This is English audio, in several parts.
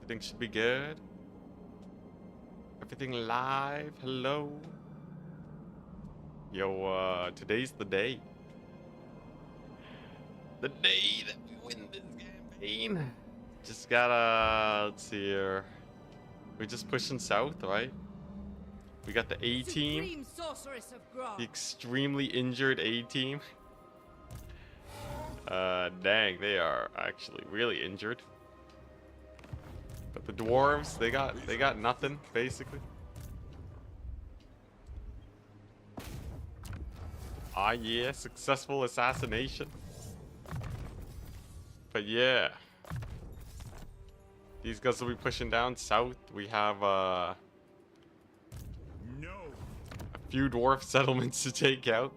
Everything should be good. Everything live. Hello. Yo, today's the day. The day that we win this campaign. Just gotta, let's see here. We're just pushing south, right? We got the A team. The extremely injured A team. Dang, they are actually really injured. But the dwarves, they got nothing, basically. Ah yeah, successful assassination. But yeah. These guys will be pushing down south. We have a few dwarf settlements to take out.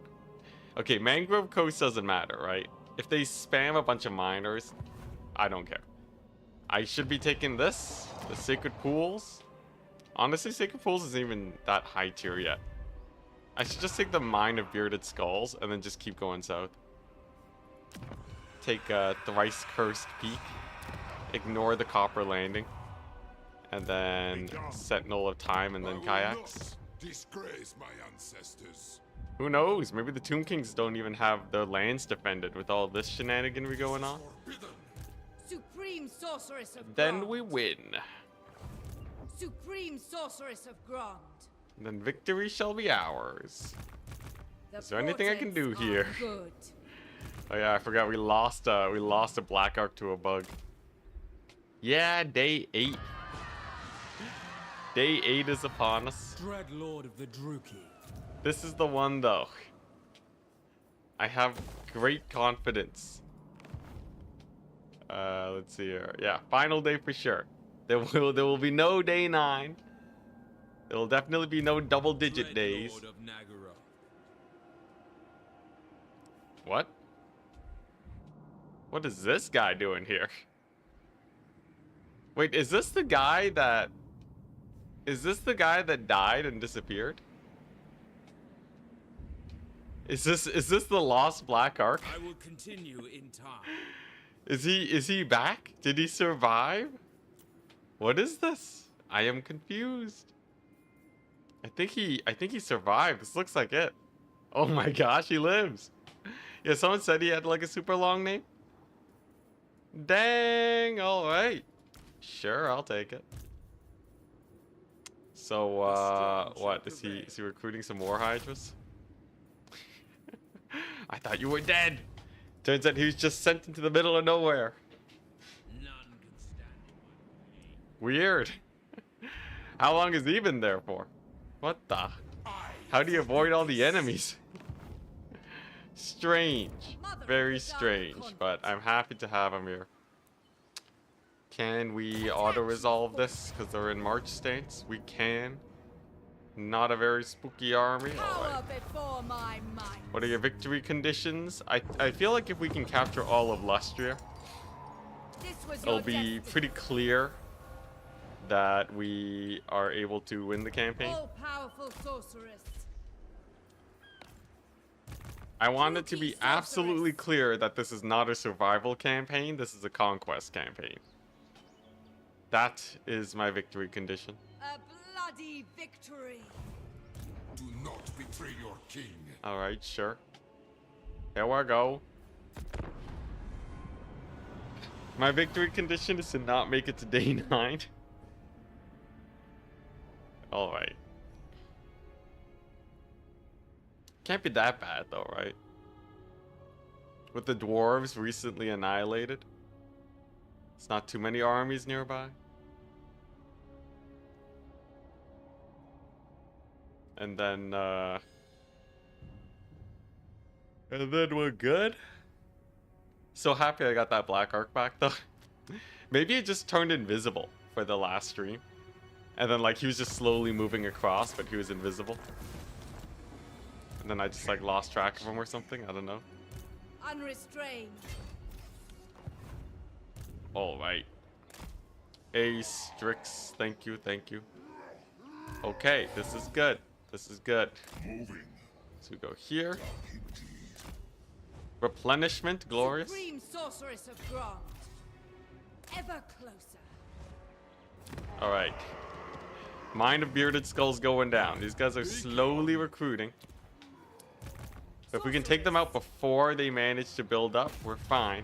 Okay, Mangrove Coast doesn't matter, right? If they spam a bunch of miners, I don't care. I should be taking this, the Sacred Pools. Honestly, Sacred Pools isn't even that high tier yet. I should just take the Mine of Bearded Skulls and then just keep going south. Take a thrice cursed peak. Ignore the Copper Landing. And then Sentinel of Time and then Kayaks. Disgrace my ancestors. Who knows? Maybe the Tomb Kings don't even have their lands defended with all this shenaniganry going on. Supreme Sorceress of Then Grant. we win. Supreme Sorceress of Grant. Then victory shall be ours. The Is there anything I can do portents here? are good. Oh yeah, I forgot we lost a Black Ark to a bug. Yeah, day 8. Day 8 is upon us. Dreadlord of the Druki. This is the one though. I have great confidence. Let's see here. Yeah, final day for sure. There will be no day 9. There will definitely be no double-digit days. Dreadlord of Nagara. What? What is this guy doing here? Wait, is this the guy that... Is this the guy that died and disappeared? Is this the lost Black Ark? I will continue in time. Is he back? Did he survive? What is this? I am confused. I think he survived. This looks like it. Oh my gosh, he lives. Yeah, someone said he had like a super long name. Dang, all right. Sure, I'll take it. So, what? Is he recruiting some war hydras? I thought you were dead. Turns out he was just sent into the middle of nowhere. None can stand in my way. Weird. How long has he been there for? What the? How do you avoid all the enemies? Strange. Very strange, but I'm happy to have him here. Can we auto-resolve this because they're in March stance? We can. Not a very spooky army. Alright. Before my mind. What are your victory conditions? I feel like if we can capture all of Lustria, This was it'll your be destiny. pretty clear that we are able to win the campaign. All-powerful sorceress. I want it to be absolutely clear that this is not a survival campaign, this is a conquest campaign. That is my victory condition. A bloody victory. Do not betray your king. Alright, sure. Here we go. My victory condition is to not make it to day 9. Alright. Can't be that bad though, right? With the dwarves recently annihilated. It's not too many armies nearby. And then we're good. So happy I got that Black Ark back though. Maybe it just turned invisible for the last stream. And then like he was just slowly moving across, but he was invisible. And then I just like lost track of him or something. I don't know. Unrestrained. Alright. Ace, Strix, thank you, thank you. Okay, this is good. This is good. So we go here. Replenishment, glorious. Supreme Sorceress of Grant. Ever closer. Alright. Mine of Bearded Skulls going down. These guys are slowly recruiting. If we can take them out before they manage to build up, we're fine.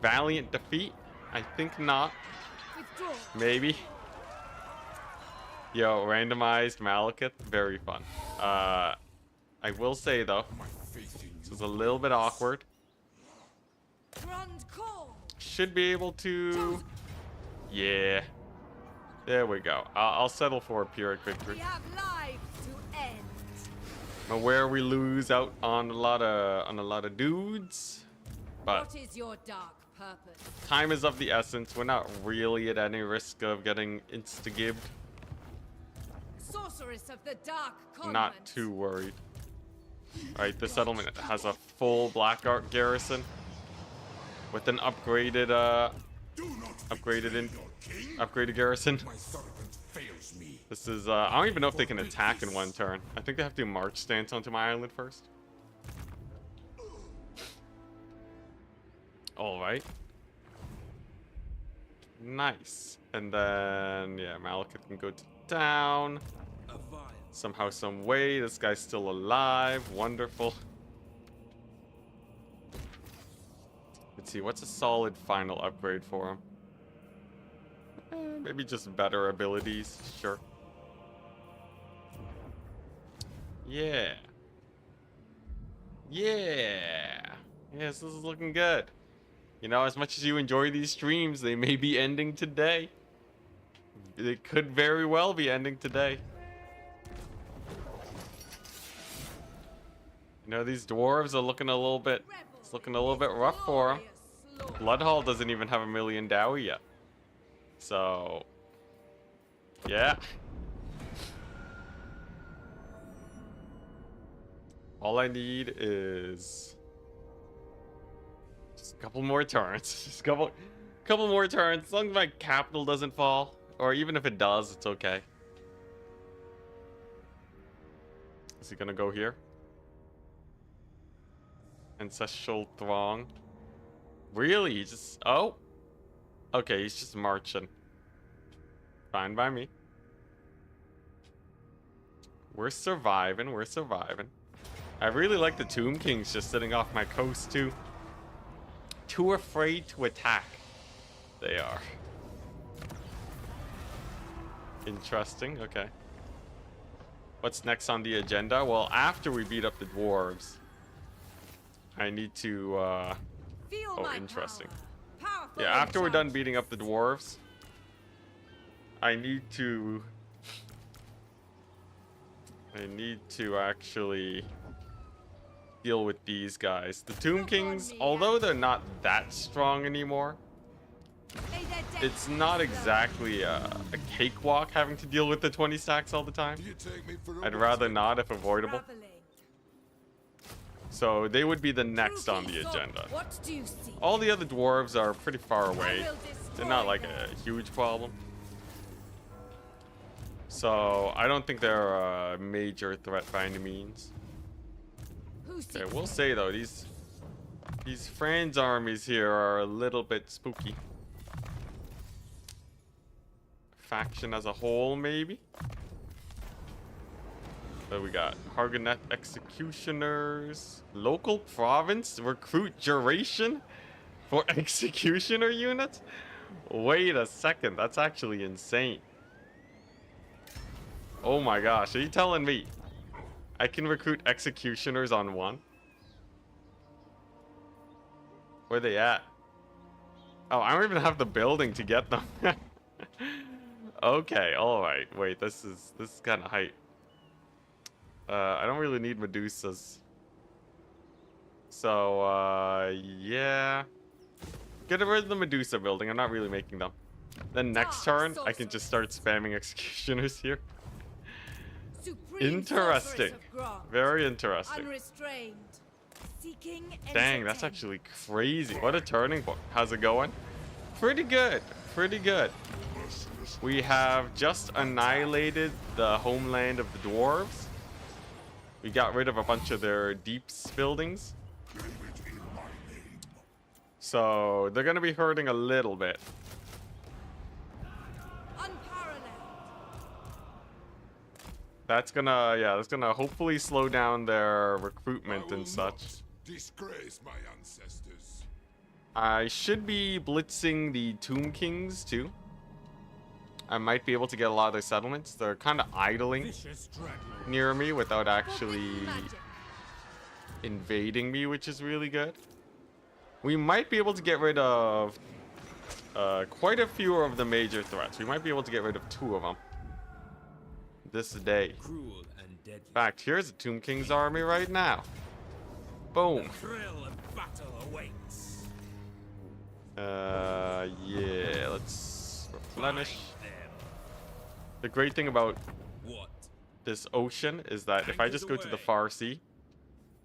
Valiant defeat? I think not. Withdraw. Maybe. Yo, randomized Malekith, very fun. I will say though, My faith in this is a little bit awkward. Grand call. Should be able to... Yeah. There we go. I'll settle for a Pyrrhic victory. We have lives to end. I'm aware we lose out on a lot of dudes, but What is your dark purpose? time is of the essence. We're not really at any risk of getting insta-gibbed. Sorceress of the Dark Convent. Not too worried. Alright, this settlement has a full Black Art garrison with an upgraded upgraded garrison. my servant fails me. This is I don't even know if they can attack in one turn. I think they have to march stance onto my island first. Alright. Nice. And then yeah, Malekith can go to town. A vial. Somehow, some way, this guy's still alive. Wonderful. Let's see, what's a solid final upgrade for him? Maybe just better abilities, sure. Yeah. Yeah. Yes, this is looking good. You know, as much as you enjoy these streams, they may be ending today. They could very well be ending today. You know, these dwarves are looking a little bit... It's looking a little bit rough for them. Bloodhall doesn't even have 1,000,000 Dowie yet. So... Yeah. All I need is... just a couple more turns. Just a couple more turns. As long as my capital doesn't fall. Or even if it does, it's okay. Is he gonna go here? Ancestral Throng. Really? He just... Oh! Okay, he's just marching. Fine by me. We're surviving, we're surviving. I really like the Tomb Kings just sitting off my coast too. Too afraid to attack. They are. Interesting, okay. What's next on the agenda? Well, after we beat up the dwarves, I need to, Feel oh, my interesting. power. Powerful Yeah, after we're done enchantment. beating up the dwarves, I need to actually deal with these guys. The Tomb Kings, although they're not that strong anymore, May their death it's not exactly a cakewalk having to deal with the 20 stacks all the time. Do you take me for a I'd witch? rather not if avoidable. traveling. So they would be the next on the Rookie sword, agenda. What do you see? All the other dwarves are pretty far I away. will They're not destroy like them. a huge problem. So I don't think they're a major threat by any means. Who Okay, seeks we'll say though, these Fran's armies here are a little bit spooky. Faction as a whole, maybe. So we got Hargonet Executioners, local province recruit duration for executioner units. Wait a second, that's actually insane. Oh my gosh, are you telling me I can recruit executioners on one? Where they at? Oh, I don't even have the building to get them. Okay, alright. Wait, this is kind of hype. I don't really need Medusas. So, yeah. Get rid of the Medusa building. I'm not really making them. Then next turn, I can just start spamming executioners here. supreme Interesting. sorceress of Grant, Very interesting. unrestrained, seeking Dang, that's entertainment. actually crazy. What a turning point. How's it going? Pretty good. Pretty good. We have just annihilated the homeland of the dwarves. We got rid of a bunch of their deeps buildings. So they're going to be hurting a little bit. That's gonna, yeah, that's gonna hopefully slow down their recruitment I will and such. not disgrace my ancestors. I should be blitzing the Tomb Kings too. I might be able to get a lot of their settlements. They're kind of idling Vicious dreadlord. near me without actually Forbidden magic. invading me, which is really good. We might be able to get rid of quite a few of the major threats. We might be able to get rid of 2 of them this day. Cruel and deadly. In fact, here's a Tomb King's army right now. Boom. Thrill of battle awaits. Yeah, let's replenish. Find them. The great thing about What? this ocean is that if I just go to the Anchors far sea,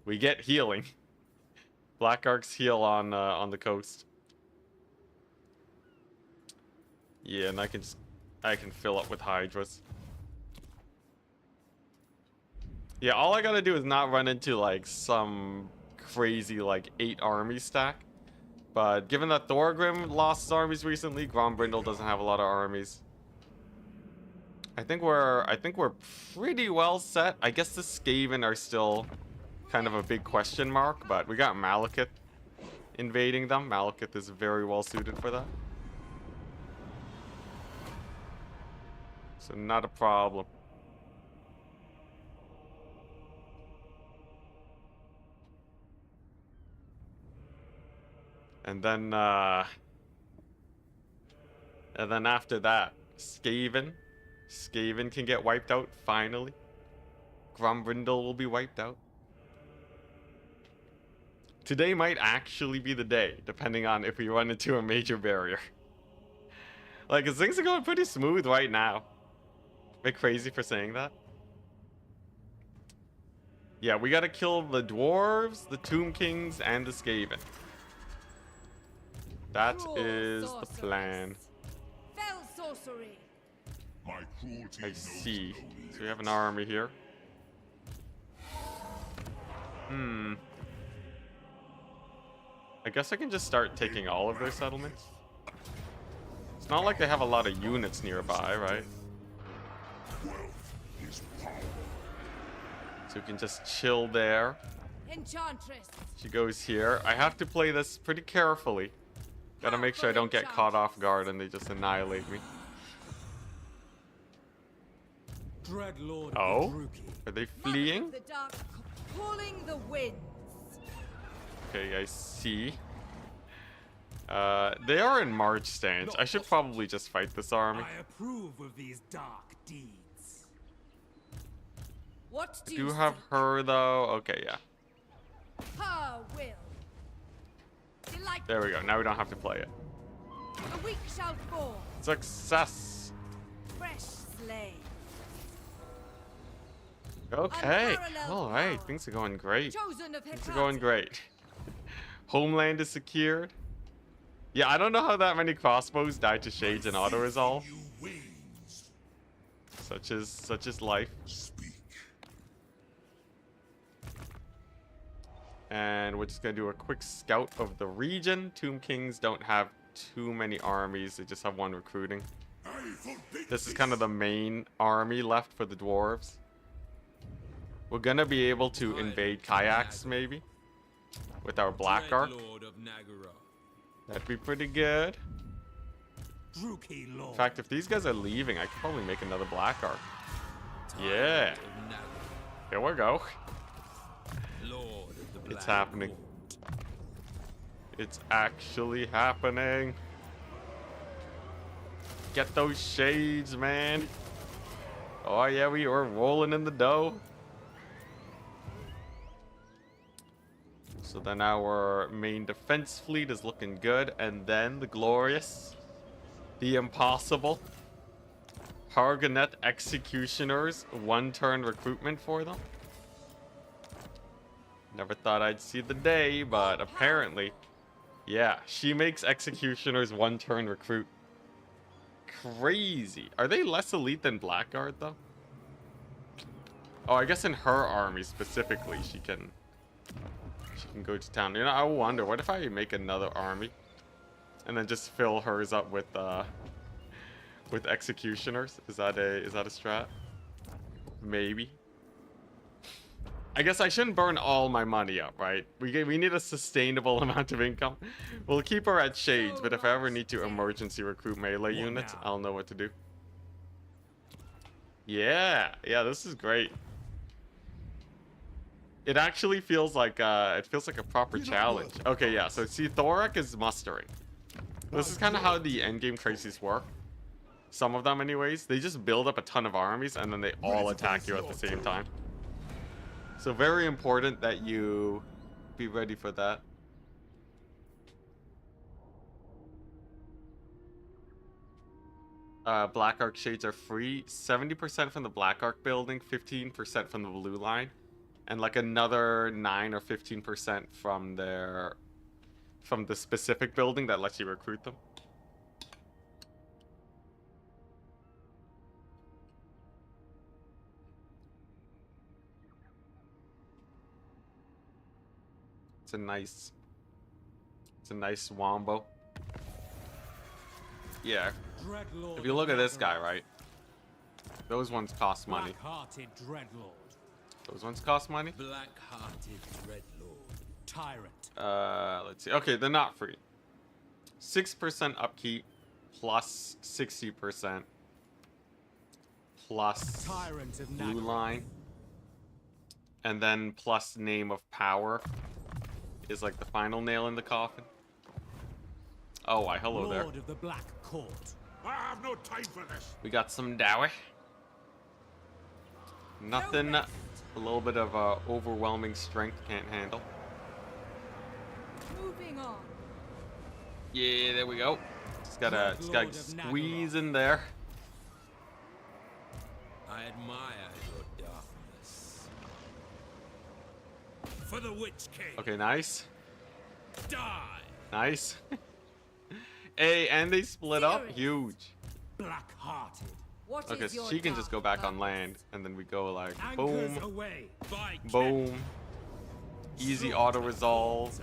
we get healing. Black Arcs heal on the coast. Yeah, and I can fill up with Hydras. Yeah, all I gotta do is not run into like some crazy like 8 army stack. But given that Thorgrim lost his armies recently, Grombrindle doesn't have a lot of armies. I think we're pretty well set. I guess the Skaven are still kind of a big question mark, but we got Malekith invading them. Malekith is very well suited for that. So not a problem. And then after that, Skaven can get wiped out finally. Grombrindle will be wiped out. Today might actually be the day, depending on if we run into a major barrier. Like, 'cause things are going pretty smooth right now. A bit crazy for saying that. Yeah, we gotta kill the dwarves, the Tomb Kings, and the Skaven. That Cruel is the sorceress. plan. Fell sorcery. My cruelty I knows see. no So we have an army here. I guess I can just start taking all of their settlements. It's not like they have a lot of units nearby, right? wealth is power. So we can just chill there. Enchantress. She goes here. I have to play this pretty carefully. Gotta make sure I don't get caught off guard and they just annihilate me. Dreadlord Oh? of the Druki. Are they Mother fleeing? of the dark, calling the winds. Okay, I see. They are in march stance. I should probably just fight this army. I approve of these dark deeds. What do Do you have seek? her though. Okay, yeah. Her will. Delight. There we go. Now we don't have to play it. A weak shall fall. Success. Fresh slain. Okay. Unparalleled All right. power. Things are going great. Chosen of Things are going Hecate. great. Homeland is secured. Yeah, I don't know how that many crossbows died to shades and auto resolve. You wanes. Such is life. Speak. And we're just gonna do a quick scout of the region. Tomb Kings don't have too many armies; they just have 1 recruiting. I forbid This is kind of the main army left for the dwarves. We're gonna be able to invade kayaks maybe with our black arc. Dreadlord of Nagara. That'd be pretty good. Druki Lord. In fact, if these guys are leaving, I could probably make another black arc. Tyrant Yeah. of Nagara. Here we go. Lord of the It's Black happening. Lord. It's actually happening. Get those shades, man. Oh yeah, we are rolling in the dough. So then our main defense fleet is looking good. And then the glorious, the impossible, Hargonet Executioners, 1-turn recruitment for them. Never thought I'd see the day, but apparently, yeah, she makes Executioners 1-turn recruit. Crazy. Are they less elite than Blackguard though? Oh, I guess in her army specifically, she can go to town. You know, I wonder, what if I make another army and then just fill hers up with executioners? Is that a strat? Maybe. I guess I shouldn't burn all my money up, right? We need a sustainable amount of income. We'll keep her at Shades, but if I ever need to emergency recruit melee units, I'll know what to do. Yeah, this is great. It actually feels like a proper challenge. Okay, yeah, so see, Thorak is mustering. This is kind of how the endgame crises work. Some of them anyways. They just build up a ton of armies and then they all attack you at the same time. So very important that you be ready for that. Black Arc shades are free. 70% from the Black Arc building, 15% from the blue line, and like another 9 or 15% from the specific building that lets you recruit them. It's a nice wombo. Yeah. If you look at this guy, right? Those ones cost money. Black-hearted dreadlord. Those ones cost money? Black-hearted dreadlord. Tyrant. Let's see. Okay, they're not free. 6% upkeep plus 60% plus Tyrant of blue Nagaroth. line. And then plus name of power is like the final nail in the coffin. Oh, why, hello there. Lord of the Black Court. I have no time for this. We got some Dowie. Nothing a little bit of overwhelming strength can't handle. Moving on. Yeah, there we go. Just gotta squeeze in there. I admire your darkness. For the Witch King. Okay, nice. Die. Nice. Hey, and they split up. Serious. Huge. Black-hearted. What Okay, is so your she can just go back on dark land, and then we go like Anchors boom, away. By boom. Easy auto resolve.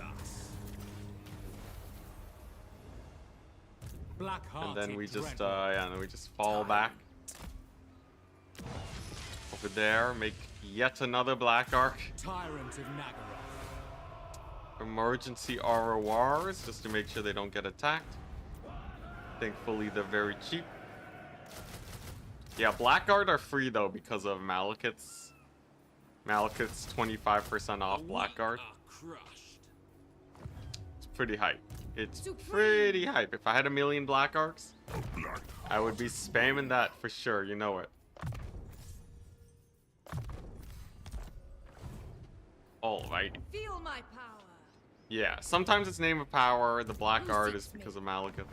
And then we just we just fall back over there, make yet another Black Arc. Tyrant of Nagaroth. Emergency RORs just to make sure they don't get attacked. Thankfully, they're very cheap. Yeah, Blackguard are free though because of Malekith's 25% off Blackguard. Crushed. It's pretty hype. It's pretty hype. If I had 1,000,000 Black Arcs, I would be spamming that for sure. You know it. Alrighty. Feel my power. Yeah, sometimes it's name of power. The Blackguard is because of Malekith.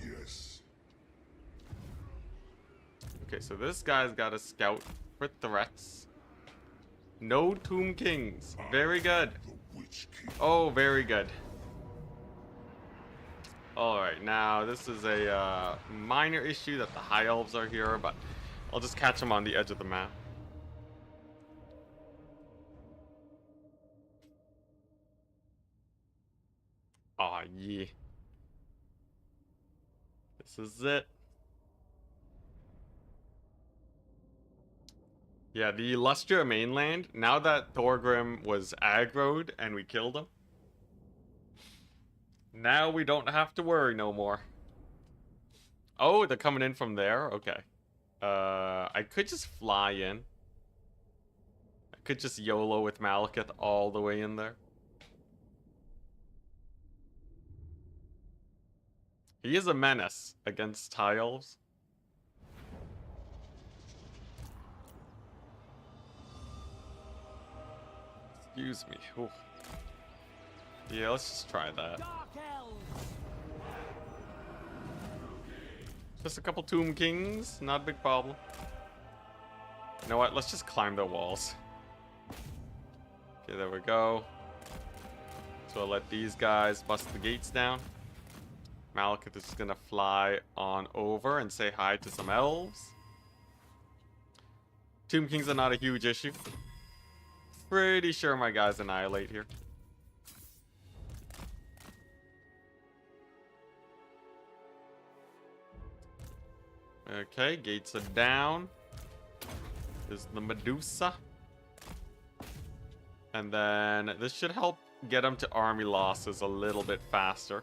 Yes. Okay, so this guy's got a scout for threats. No Tomb Kings. Very good. The Witch King. Oh, very good. Alright, now this is a minor issue that the High Elves are here, but I'll just catch them on the edge of the map. Aw, yeah. This is it. Yeah, the Lustria mainland, now that Thorgrim was aggroed and we killed him, now we don't have to worry no more. Oh, they're coming in from there? Okay. I could just fly in. I could just YOLO with Malekith all the way in there. He is a menace against High Elves. Excuse me. Ooh. Yeah, let's just try that. Dark elves. Just a couple Tomb Kings, not a big problem. You know what? Let's just climb the walls. Okay, there we go. So I'll let these guys bust the gates down. Malekith is just gonna fly on over and say hi to some elves. Tomb Kings are not a huge issue. Pretty sure my guys annihilate here. Okay, gates are down. is the Medusa. And then this should help get him to army losses a little bit faster.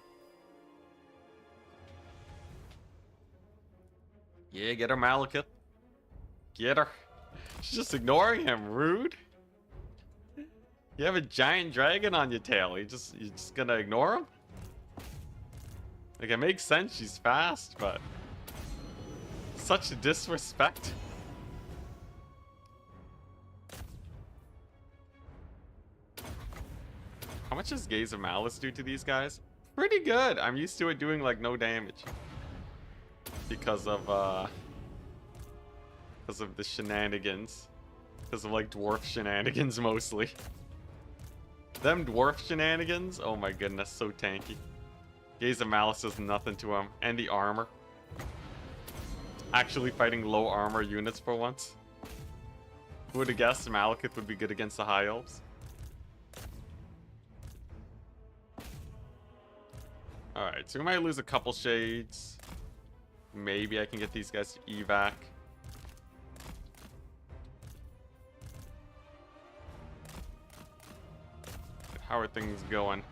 Yeah, get her, Malekith. Get her. She's just ignoring him. Rude. You have a giant dragon on your tail. You're just gonna ignore him? Like, it makes sense. She's fast, but such a disrespect. How much does Gaze of Malice do to these guys? Pretty good. I'm used to it doing like no damage. Because of the shenanigans. Because of like dwarf shenanigans mostly. Them dwarf shenanigans, oh my goodness, so tanky. Gaze of Malice does nothing to him. And the armor. Actually fighting low armor units for once. Who would have guessed Malekith would be good against the High Elves? Alright, so we might lose a couple shades. Maybe I can get these guys to evac. How are things going?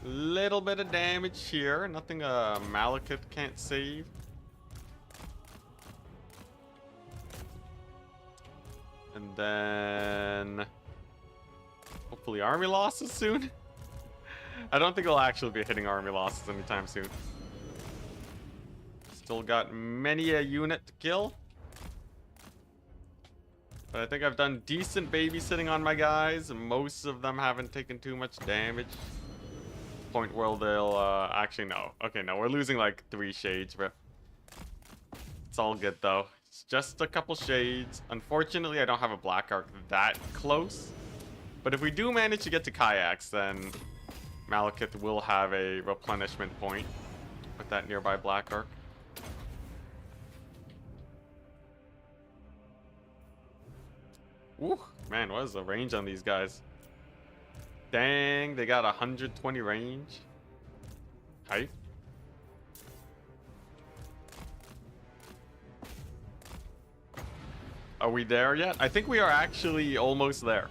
Little bit of damage here. Nothing Malekith can't save. And then hopefully army losses soon. I don't think I'll actually be hitting army losses anytime soon. Still got many a unit to kill. But I think I've done decent babysitting on my guys. Most of them haven't taken too much damage. Point where they'll, actually no. Okay, no, we're losing like 3 shades, bro. It's all good though. It's just a couple shades. Unfortunately, I don't have a black arc that close. But if we do manage to get to kayaks, then Malekith will have a replenishment point with that nearby black arc. Woo, man, what is the range on these guys? Dang, they got 120 range. Hype. Are we there yet? I think we are actually almost there.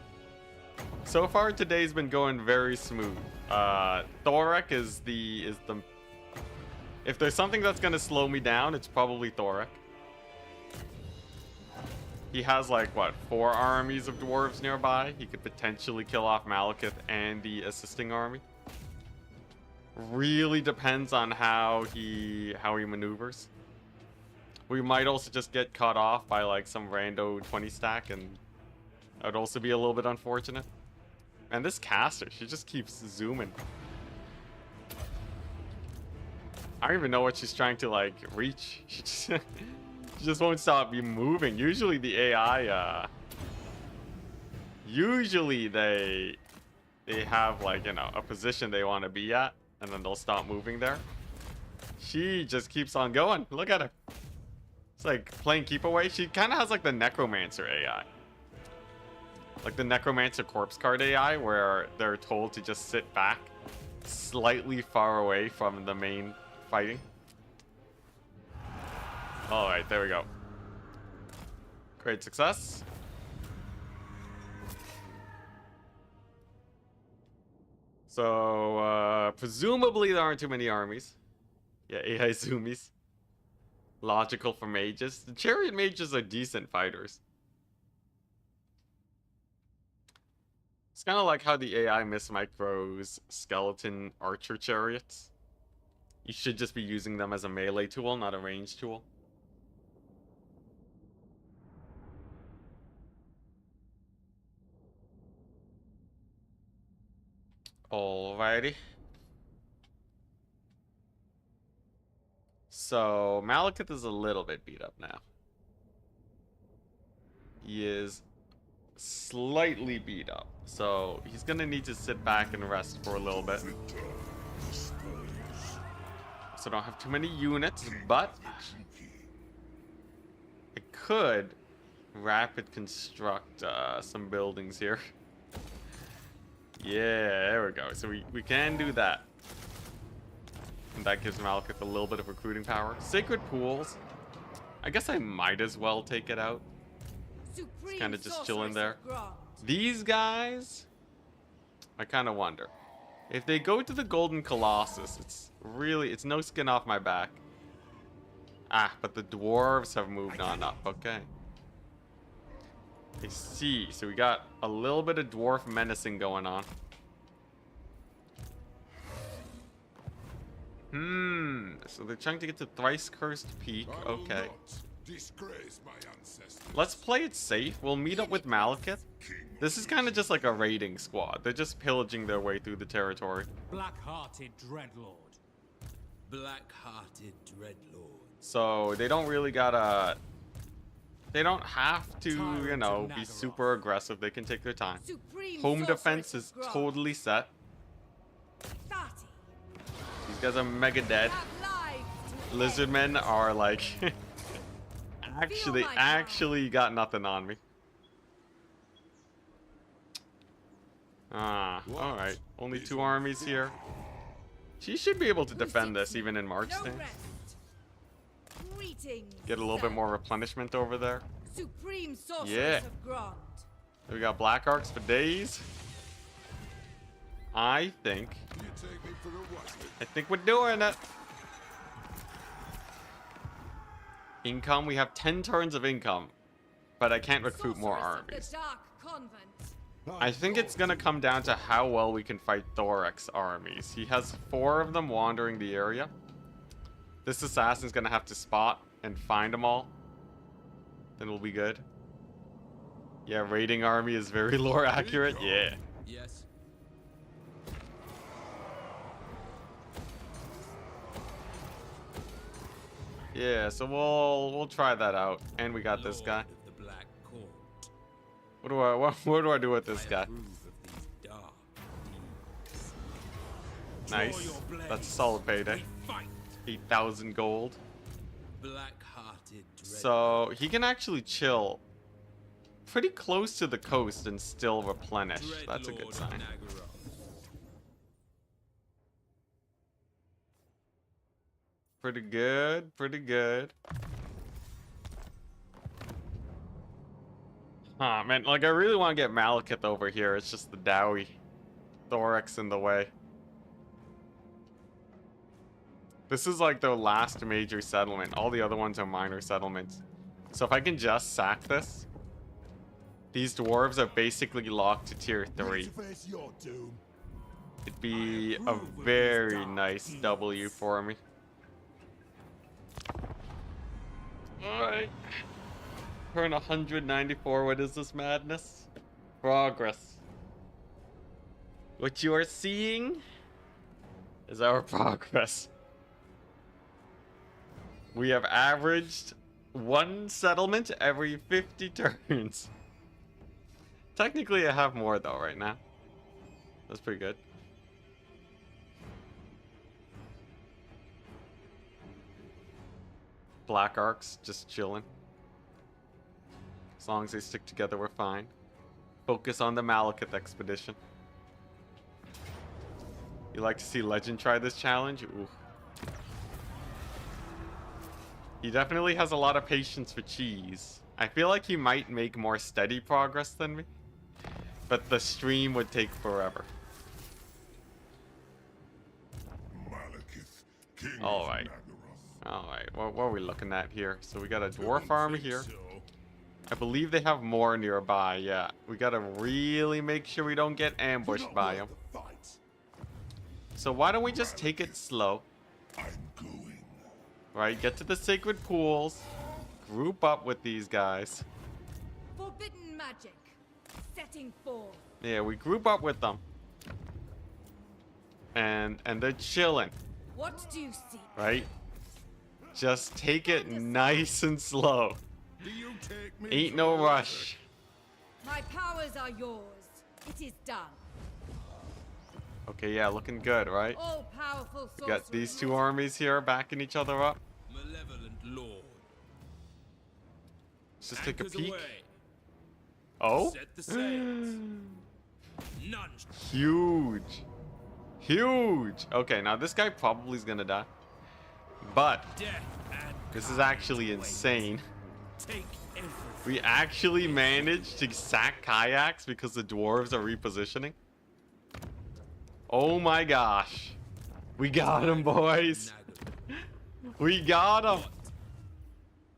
So far, today's been going very smooth. Thorek is the... If there's something that's gonna slow me down, it's probably Thorek. He has like, what, 4 armies of dwarves nearby? He could potentially kill off Malekith and the assisting army. Really depends on how he maneuvers. We might also just get caught off by like some rando 20 stack, and that would also be a little bit unfortunate. And this caster, she just keeps zooming. I don't even know what she's trying to like reach. She just won't stop moving. Usually the AI, usually they have like, you know, a position they want to be at, and then they'll stop moving there. She just keeps on going. Look at her. It's like playing keep away. She kind of has like the Necromancer AI. Like the Necromancer corpse card AI, where they're told to just sit back slightly far away from the main fighting. Alright, there we go. Great success. So, presumably there aren't too many armies. Yeah, AI zoomies. Logical for mages. The chariot mages are decent fighters. It's kind of like how the AI mismicros skeleton archer chariots. You should just be using them as a melee tool, not a range tool. Alrighty. So, Malekith is a little bit beat up now. He is slightly beat up. So, he's gonna need to sit back and rest for a little bit. So, don't have too many units, but I could rapid construct some buildings here. Yeah, there we go. So we can do that. And that gives Malekith a little bit of recruiting power. Sacred Pools. I guess I might as well take it out. Supreme kind of just sorceress chilling there. of Grond. These guys, I kind of wonder. If they go to the Golden Colossus, it's no skin off my back. Ah, but the dwarves have moved on up. Okay. I see. So we got a little bit of dwarf menacing going on. So they're trying to get to Thrice Cursed Peak. I will Okay. not disgrace my ancestors. Let's play it safe. We'll meet up with Malekith. This is kind of just like a raiding squad. They're just pillaging their way through the territory. Black-hearted dreadlord. Black-hearted dreadlord. So they don't really gotta... They don't have to, you know, be super aggressive. They can take their time. Supreme Home sorceress defense of is Grond. totally set. 30. These guys are mega dead. Have lives to Lizardmen are like... my actually got nothing on me. Alright. Only 2 armies here. She should be able to defend this even in March No stance. rest. Greetings. Get a little bit more replenishment over there. Supreme sorceress Yeah. of Grond. We got black arcs for days. I think You take me for a what? we're doing it. Income, we have 10 turns of income, but I can't recruit more Sorceress of armies. the Dark Convent. I think it's gonna come down to how well we can fight Thorax armies. He has 4 of them wandering the area. This assassin's gonna have to spot and find them all. Then we'll be good. Yeah, raiding army is very lore accurate. Yeah. Yes. Yeah, so we'll try that out. And we got this guy. Lord of the Black Court. What do I do with this I guy? approve of these dark deeds. Draw Nice. your blade. That's a solid payday. We fight. 8,000 gold. Black-hearted dreadlord. So he can actually chill pretty close to the coast and still replenish. That's a good Dreadlord sign. of Nagaroth. Pretty good, pretty good. Huh, man, like I really want to get Malekith over here. It's just the Dowie. Thorax in the way. This is like their last major settlement. All the other ones are minor settlements. So if I can just sack this, these dwarves are basically locked to tier 3. Face your doom. It'd be a very nice W for me. Alright. Turn 194. What is this madness? Progress. What you are seeing is our progress. We have averaged 1 settlement every 50 turns. Technically, I have more though right now. That's pretty good. Black arcs, just chilling. As long as they stick together, we're fine. Focus on the Malekith expedition. You like to see Legend try this challenge? Ooh. He definitely has a lot of patience for cheese. I feel like he might make more steady progress than me. But the stream would take forever. Malekith, King All of right. Nagaroth. Alright, what are we looking at here? So we got a dwarf Don't army think here. so. I believe they have more nearby, yeah. We gotta really make sure we don't get You're ambushed not by worth them. the fight. So why don't we just take it slow, I'm going. right? Get to the sacred pools, group up with these guys. Forbidden magic. Setting forth. Yeah, we group up with them. And they're chilling, What do you seek? right? Just take it nice and slow. Do you take me Ain't for no a rush. My powers are yours. It is done. Okay, yeah, looking good, right? All powerful We got these sorcerer. 2 armies here backing each other up. Malevolent Lord. Let's just take a Anchors peek. away. Oh? Set the sails. None. Huge. Huge. Okay, now this guy probably is gonna die. But Death and this is power actually to insane. Take everything. We actually managed to sack kayaks because the dwarves are repositioning. Oh my gosh. We got him, boys. We got him.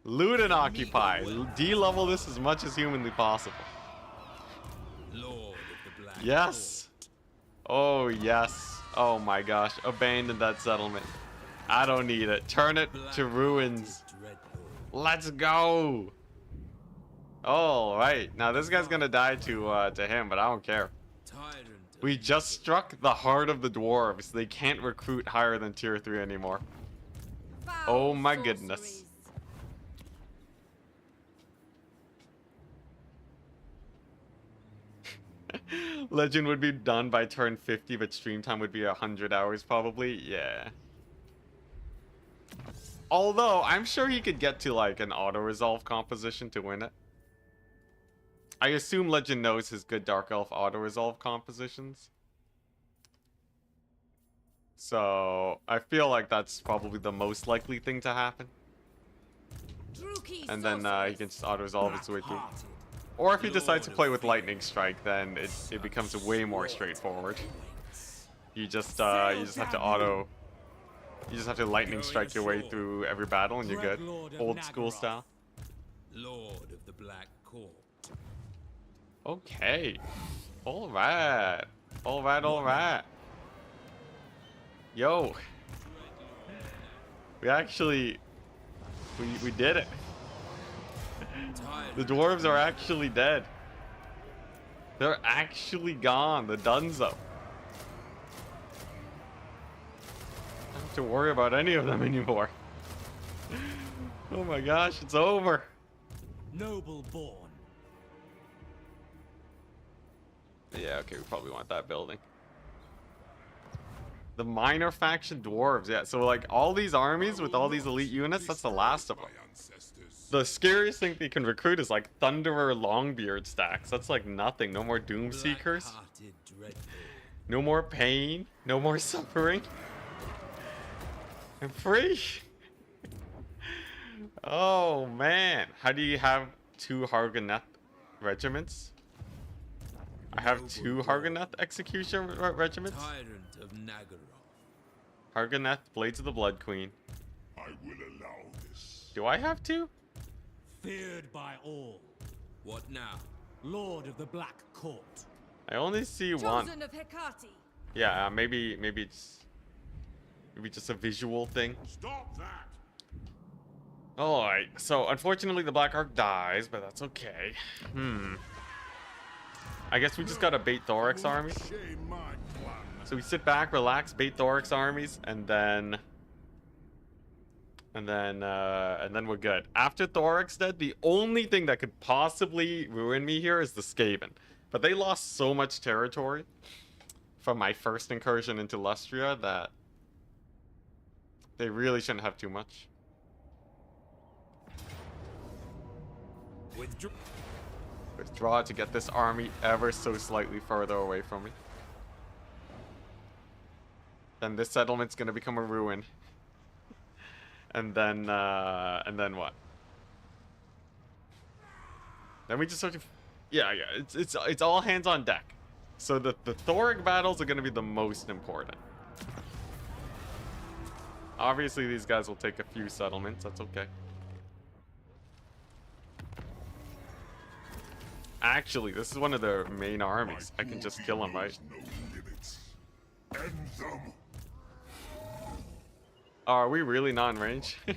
Loot and occupy. D-level this as much as humanly possible. Lord of the Black Yes. Oh, yes. Oh my gosh. Abandon that settlement. I don't need it. Turn it to ruins. Let's go. All right. Now this guy's gonna die to him, but I don't care. Tyrant of We just struck the heart of the dwarves. They can't recruit higher than tier 3 anymore. Oh my goodness. Legend would be done by turn 50, but stream time would be 100 hours probably. Yeah. Although, I'm sure he could get to like an auto-resolve composition to win it. I assume Legend knows his good Dark Elf auto-resolve compositions. So, I feel like that's probably the most likely thing to happen. And then he can just auto-resolve his way through. Or if he decides to play with Lightning Strike, then it becomes way more straightforward. You just have to auto... You just have to Lightning Strike your way through every battle and you're good. Old school style. Lord of the Black Court. Okay. Alright. Alright. Yo. We actually... We did it. The dwarves are actually dead. They're actually gone. The Dunzo. I don't have to worry about any of them anymore. Oh my gosh, it's over. Noble born. Yeah, okay, we probably want that building. The minor faction dwarves, yeah. So like all these armies with all these elite units, that's the last of them. The scariest thing they can recruit is like Thunderer Longbeard stacks. That's like nothing. No more Doom Seekers. No more pain. No more suffering. I'm free. Oh man. How do you have 2 Hargoneth regiments? I have 2 Hargoneth execution regiments. Tyrant of Nagaroth. Hargoneth, Blades of the Blood Queen. I will allow this. Do I have 2? Feared by all. What now? Lord of the Black Court. I only see one. Chosen of Hecate. Yeah, maybe it's just a visual thing. Stop that. All right. So unfortunately, the Black Ark dies, but that's okay. I guess we just gotta bait Thorax armies. Shame my plan. So we sit back, relax, bait Thorax armies, and then we're good. After Thorax dead, the only thing that could possibly ruin me here is the Skaven. But they lost so much territory from my first incursion into Lustria that they really shouldn't have too much. Withdraw to get this army ever so slightly further away from me. Then this settlement's gonna become a ruin. And then what? Then we just start to... Yeah, it's all hands on deck. So the Thoric battles are gonna be the most important. Obviously these guys will take a few settlements, that's okay. Actually, this is one of their main armies. I can just kill them, right? No limits. End them. Oh, are we really not in range? But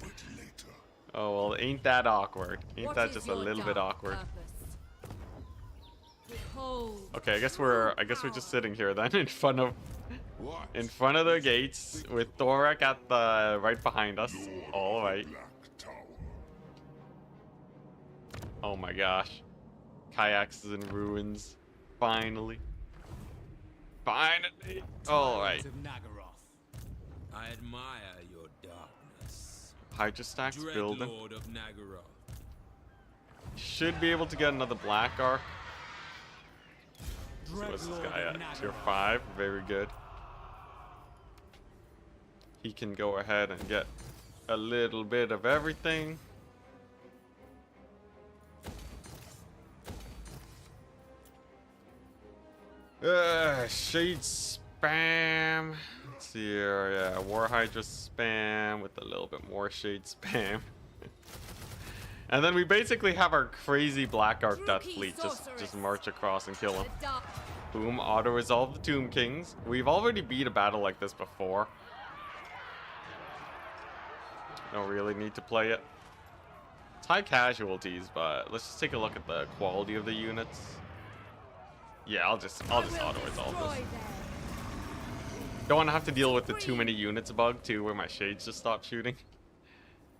later. Oh, well, ain't that awkward. Ain't What that is just a your little bit dark awkward? purpose? Behold Okay, I guess we're just sitting here then in front of What? the gates with Thorak at the right behind us. All right. Black Tower. Oh my gosh. Kayaks is in ruins. Finally. Finally. All right. Of Nagaroth. I admire your darkness. Hydra stacks Dread building. Lord of Nagaroth. Should be able to get another Black Ark. So Dread what's this Lord guy of at? Tier Nagaroth. 5. Very good. He can go ahead and get a little bit of everything. Shade spam. Let's see here. Yeah, War Hydra spam with a little bit more shade spam. And then we basically have our crazy Black Ark Death Fleet just march across and kill them. Boom, auto-resolve the Tomb Kings. We've already beat a battle like this before. Don't really need to play it. It's high casualties, but let's just take a look at the quality of the units. Yeah, I'll just auto-resolve this. Don't want to have to deal with the too many units bug too, where my shades just stop shooting.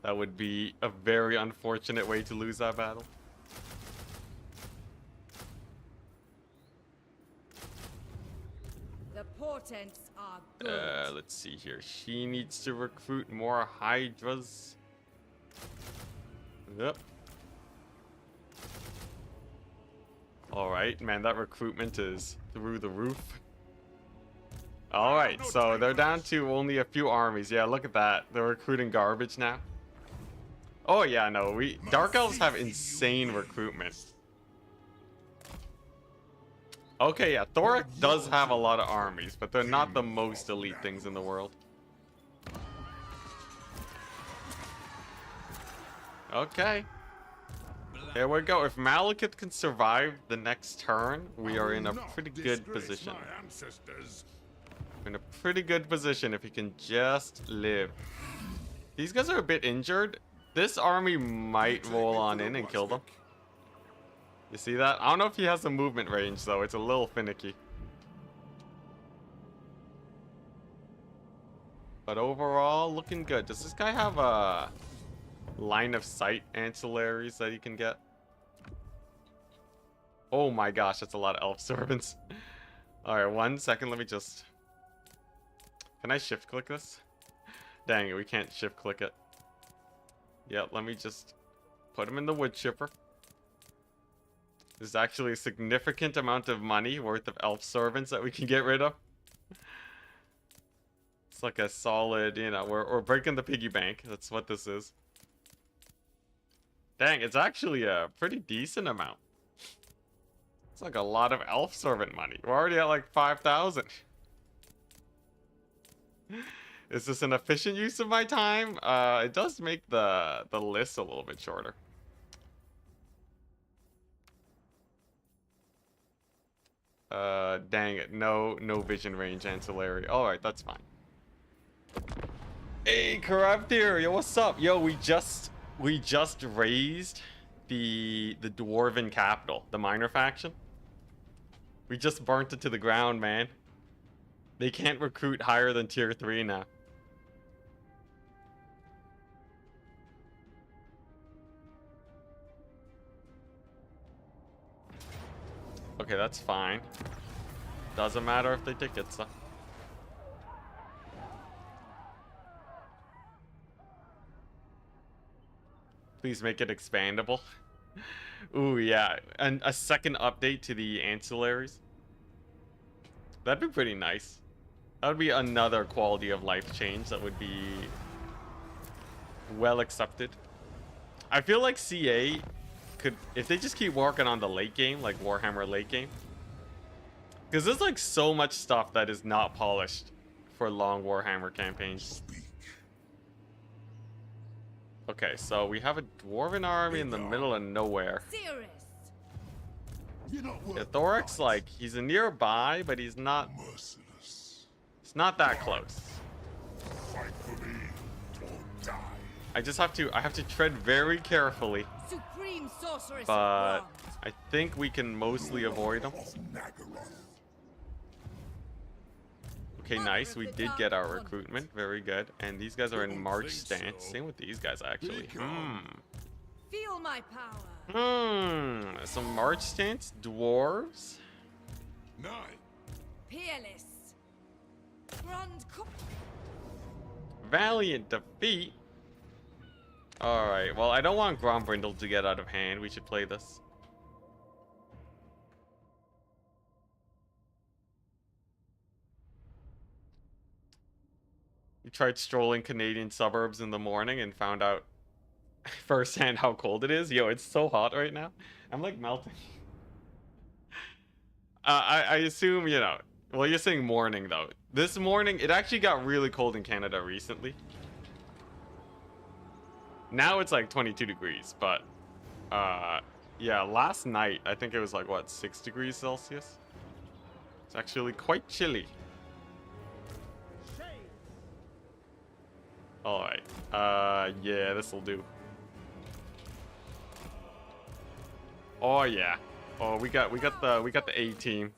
That would be a very unfortunate way to lose that battle. The portents are good. Let's see here. She needs to recruit more Hydras. Yep. Alright, man, that recruitment is through the roof. Alright, so they're down to only a few armies. Yeah, look at that. They're recruiting garbage now. Oh yeah, no, Dark Elves have insane recruitment. Okay, yeah, Thorak does have a lot of armies, but they're not the most elite things in the world. Okay. Here we go. If Malekith can survive the next turn, we are in a pretty good position. In a pretty good position if he can just live. These guys are a bit injured. This army might roll on in and kill them. You see that? I don't know if he has the movement range though. It's a little finicky. But overall, looking good. Does this guy have a line of sight ancillaries that he can get? Oh my gosh, that's a lot of elf servants. Alright, 1 second. Let me just... Can I shift click this? Dang it, we can't shift click it. Yeah, let me just put him in the wood chipper. There's actually a significant amount of money worth of elf servants that we can get rid of. It's like a solid, you know, we're breaking the piggy bank. That's what this is. Dang, it's actually a pretty decent amount. It's like a lot of elf servant money. We're already at like 5,000. Is this an efficient use of my time? It does make the list a little bit shorter. Dang it, no vision range ancillary. Alright, that's fine. Hey, Corrupt here. Yo, what's up? Yo, we just raised the Dwarven capital, the minor faction. We just burnt it to the ground, man. They can't recruit higher than tier 3 now. Okay, that's fine. Doesn't matter if they take it, so. Please make it expandable. Ooh, yeah. And a second update to the ancillaries. That'd be pretty nice. That would be another quality of life change that would be well accepted. I feel like CA could, if they just keep working on the late game, like Warhammer late game, because there's like so much stuff that is not polished for long Warhammer campaigns. Okay, so we have a Dwarven army in the middle of nowhere. Yeah, Thorax, like, he's nearby, but he's not. It's not that close. I just have to. I have to tread very carefully. But I think we can mostly avoid them. Okay, nice. We did get our recruitment. Very good. And these guys are in March stance. Same with these guys, actually. Feel my power. Some March stance dwarves. Peerless. Valiant defeat. Alright, well, I don't want Grombrindle to get out of hand. We should play this. We tried strolling Canadian suburbs in the morning and found out firsthand how cold it is. Yo, it's so hot right now. I'm like melting. I assume, you know, well, you're saying morning, though. This morning, it actually got really cold in Canada recently. Now it's like 22 degrees, but, yeah, last night, I think it was like, what, 6 degrees Celsius? It's actually quite chilly. Alright, yeah, this'll do. Oh, yeah. Oh, we got the A team.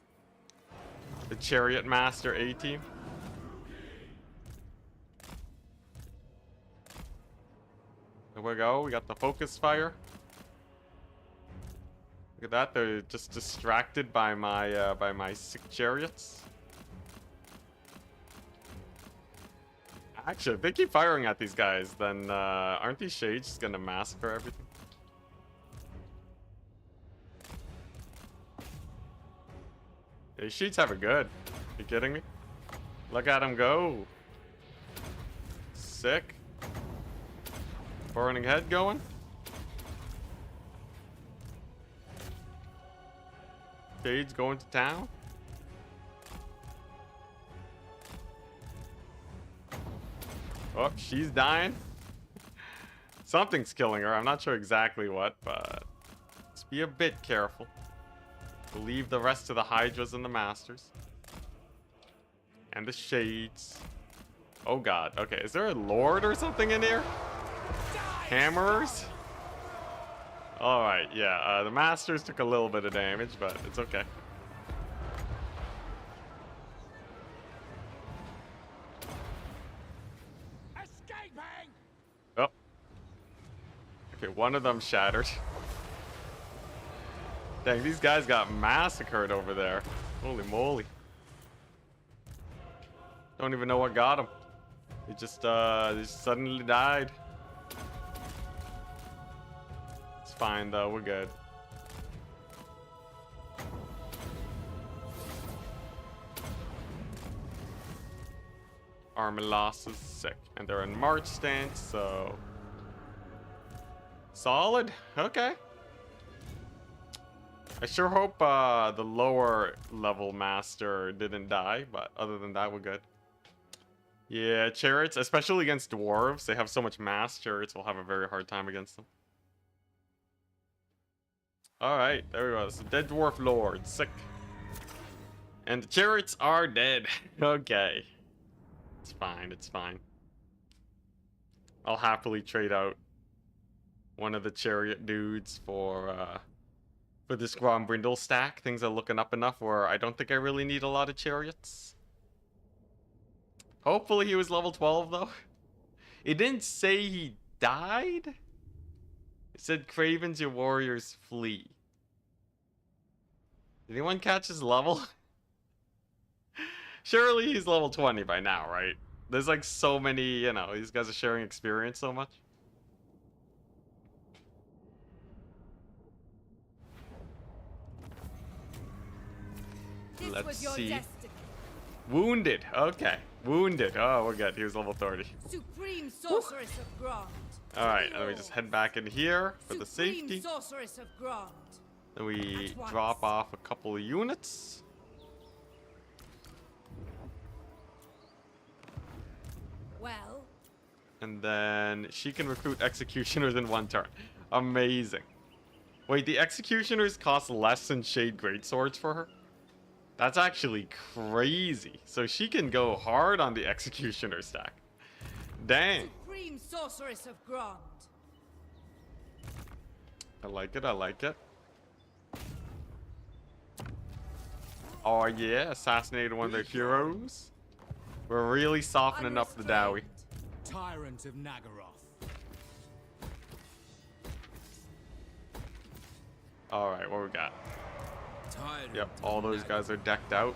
The Chariot Master A team. There we go. We got the focus fire. Look at that. They're just distracted by my sick chariots. Actually, if they keep firing at these guys, then aren't these shades just gonna massacre everything? These sheets have it good. You kidding me? Look at him go. Sick. Burning head going. Shades going to town. Oh, she's dying. Something's killing her. I'm not sure exactly what, but let's be a bit careful. We'll leave the rest of the Hydras and the Masters. And the Shades. Oh god. Okay, is there a Lord or something in here? Hammerers? Alright, yeah. The Masters took a little bit of damage, but it's okay. Escaping! Oh. Okay, one of them shattered. Dang, these guys got massacred over there. Holy moly. Don't even know what got them. They just suddenly died. It's fine though, we're good. Armor loss is sick. And they're in March stance, so... Solid? Okay. I sure hope the lower level master didn't die, but other than that, we're good. Yeah, chariots, especially against dwarves, they have so much mass, chariots will have a very hard time against them. Alright, there we go. So dead dwarf lord, sick. And the chariots are dead. Okay. It's fine, it's fine. I'll happily trade out one of the chariot dudes for this Grombrindle stack. Things are looking up enough where I don't think I really need a lot of chariots. Hopefully he was level 12 though. It didn't say he died. It said Cravens your warriors flee. Did anyone catch his level? Surely he's level 20 by now, right? There's like so many, you know, these guys are sharing experience so much. Let's see. Destiny. Wounded. Okay. Wounded. Oh, we're good. He was level 30. Supreme sorceress of Grant. Alright, let me just head back in here for the Supreme safety. sorceress of Grant. Then we At once. drop off a couple of units. Well, And then she can recruit executioners in one turn. Amazing. Wait, the executioners cost less than Shade Greatswords for her? That's actually crazy. So she can go hard on the executioner stack. Dang. Supreme sorceress of Grant. I like it, I like it. Oh yeah, assassinated one of their heroes. We're really softening up the Dowie. Tyrant of Nagaroth. Alright, what we got? Tyrant Yep, of all those Nagaroth. guys are decked out.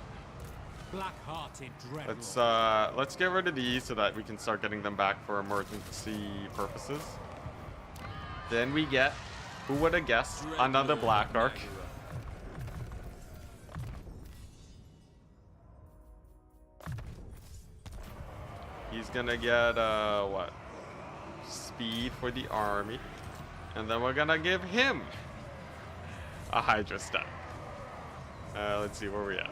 Black-hearted dreadlord. Let's get rid of these so that we can start getting them back for emergency purposes. Then we get, who would have guessed, another Dreadlord Black Ark. Nagaroth. He's gonna get what? Speed for the army. And then we're gonna give him a Hydra step. Let's see where we at.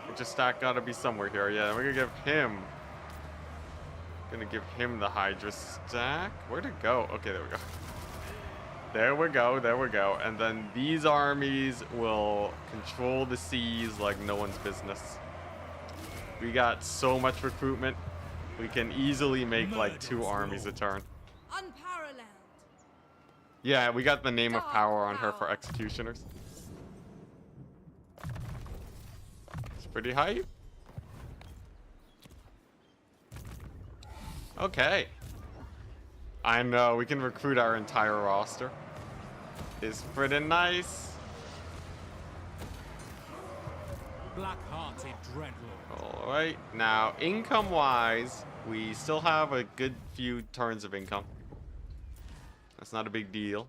Winter stack gotta be somewhere here. Yeah, we're gonna give him. Gonna give him the Hydra stack. Where'd it go? Okay, there we go. There we go, there we go. And then these armies will control the seas like no one's business. We got so much recruitment. We can easily make like 2 armies a turn. Unparalleled. Yeah, we got the name of power on her for executioners. It's pretty hype. Okay. I know, we can recruit our entire roster. It's pretty nice. Black-hearted dreadlord. Alright, now income-wise, we still have a good few turns of income. That's not a big deal.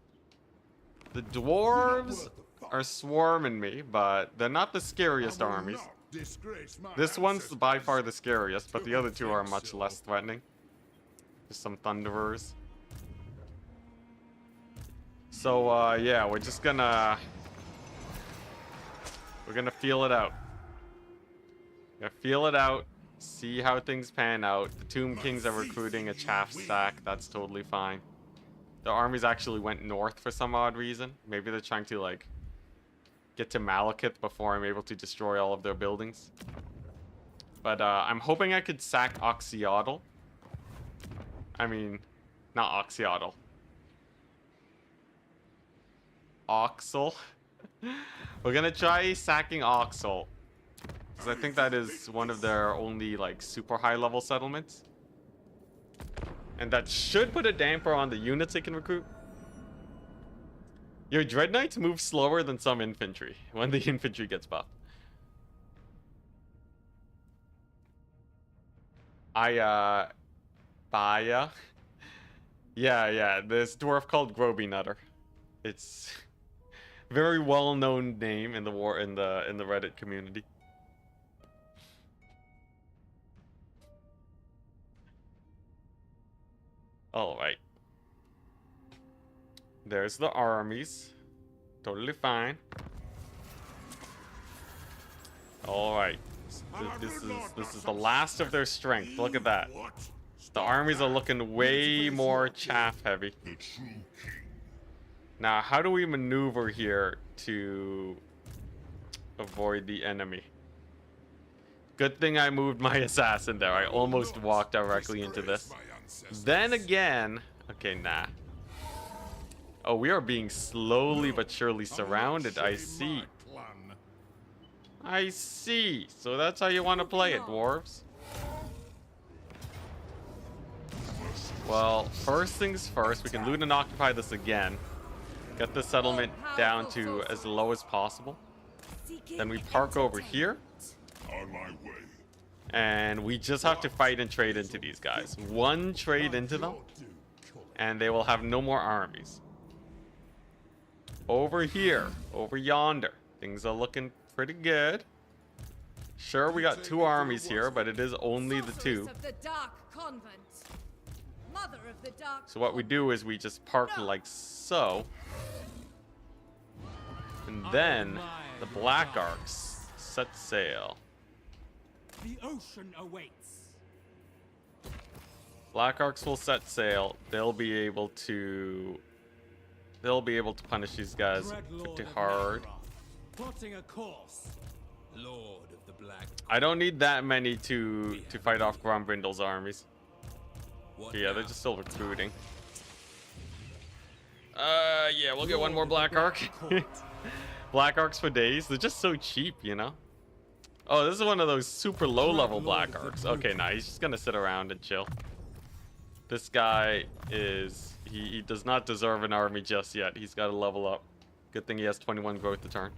The dwarves are swarming me, but they're not the scariest armies. This one's by far the scariest, but the other 2 are much less threatening. Just some thunderers. So, yeah, we're gonna feel it out. Gonna feel it out, see how things pan out. The Tomb Kings are recruiting a chaff stack. That's totally fine. The armies actually went north for some odd reason. Maybe they're trying to, like, get to Malekith before I'm able to destroy all of their buildings. But, I'm hoping I could sack Oxyotl. I mean, not Oxyotl. Oxel. We're gonna try sacking Oxel. Because I think that is one of their only, like, super high-level settlements. And that should put a damper on the units they can recruit. Your Dread Knights move slower than some infantry when the infantry gets buffed. Baya. Yeah, this dwarf called Groby Nutter. It's very well-known name in the Reddit community. All right. There's the armies. Totally fine. All right. This is the last of their strength. Look at that. The armies are looking way more chaff heavy. Now, how do we maneuver here to avoid the enemy? Good thing I moved my assassin there. I almost walked directly into this. Then again, okay, nah. Oh, we are being slowly but surely surrounded. I see. I see. So that's how you want to play it, dwarves. Well, first things first, we can loot and occupy this again. Get the settlement down to as low as possible. Then we park over here. On my way. And we just have to fight and trade into these guys. One trade into them, and they will have no more armies. Over here, over yonder, things are looking pretty good. Sure, we got 2 armies here, but it is only the 2. So what we do is we just park like so. And then the Black Arcs set sail. The ocean awaits. Black Arcs will set sail. They'll be able to punish these guys pretty hard. Plotting a course. Lord of the Black. I don't need that many to fight off Grombrindal's armies. Yeah, they're just still recruiting. Yeah, we'll get one more Black Arc. Black Arcs for days. They're just so cheap, you know? Oh, this is one of those super low-level Black Arcs. Okay, nah, he's just gonna sit around and chill. This guy is... He does not deserve an army just yet. He's got to level up. Good thing he has 21 growth a turn.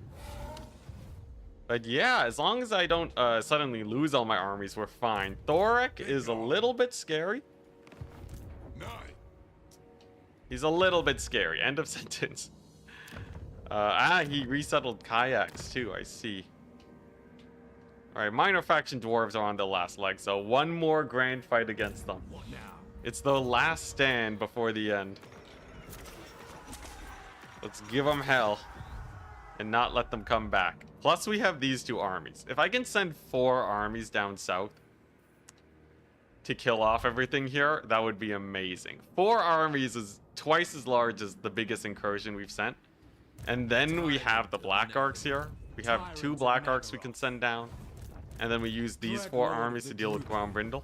But yeah, as long as I don't suddenly lose all my armies, we're fine. Thorek is a little bit scary. He's a little bit scary. End of sentence. He resettled kayaks too, I see. Alright, minor faction dwarves are on the last leg, so one more grand fight against them. What now? It's the last stand before the end. Let's give them hell. and not let them come back. Plus, we have these 2 armies. If I can send 4 armies down south to kill off everything here, that would be amazing. 4 armies is twice as large as the biggest incursion we've sent. And then we have the Black Arcs here. We have 2 Black Arcs we can send down. And then we use these 4 armies to deal with Grombrindle.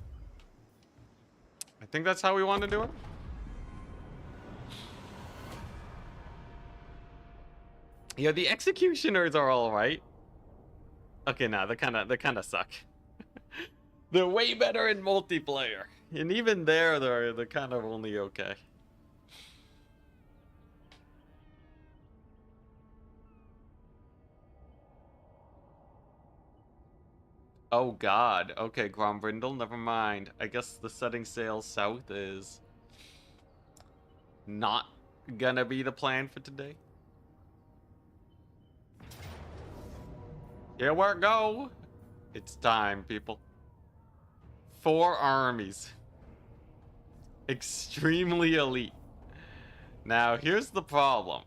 I think that's how we want to do it. Yeah, the executioners are all right. Okay, nah, they kind of suck. They're way better in multiplayer, and even there, they're kind of only okay. Oh God. Okay, Grombrindle. Never mind. I guess the setting sail south is not gonna be the plan for today. Here we go. It's time, people. 4 armies. Extremely elite. Now, here's the problem.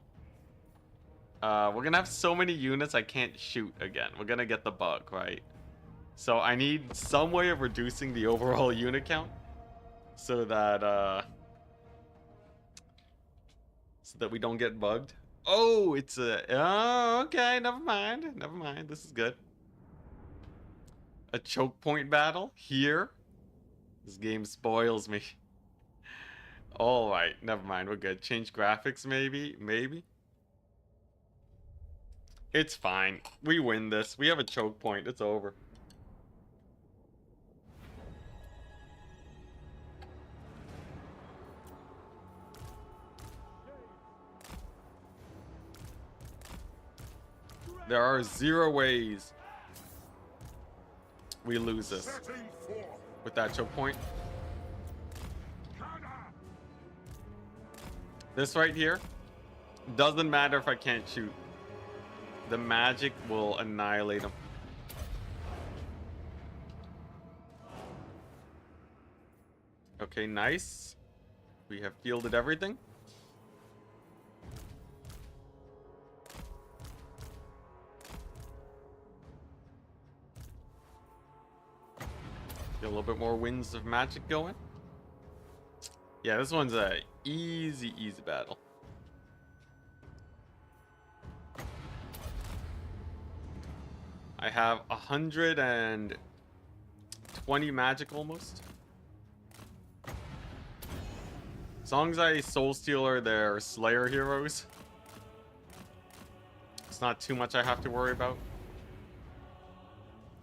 We're gonna have so many units I can't shoot again. We're gonna get the bug, right? So I need some way of reducing the overall unit count so that we don't get bugged. Oh, it's a... Oh, okay, never mind. Never mind. This is good. A choke point battle here. This game spoils me. Alright, never mind. We're good. Change graphics, maybe? Maybe? It's fine. We win this. We have a choke point. It's over. There are 0 ways we lose this with that choke point. This right here doesn't matter if I can't shoot. The magic will annihilate him. Okay, nice. We have fielded everything. Get a little bit more winds of magic going. Yeah, this one's a easy battle. I have 120 magic almost. As long as I Soul Stealer their Slayer heroes, it's not too much I have to worry about.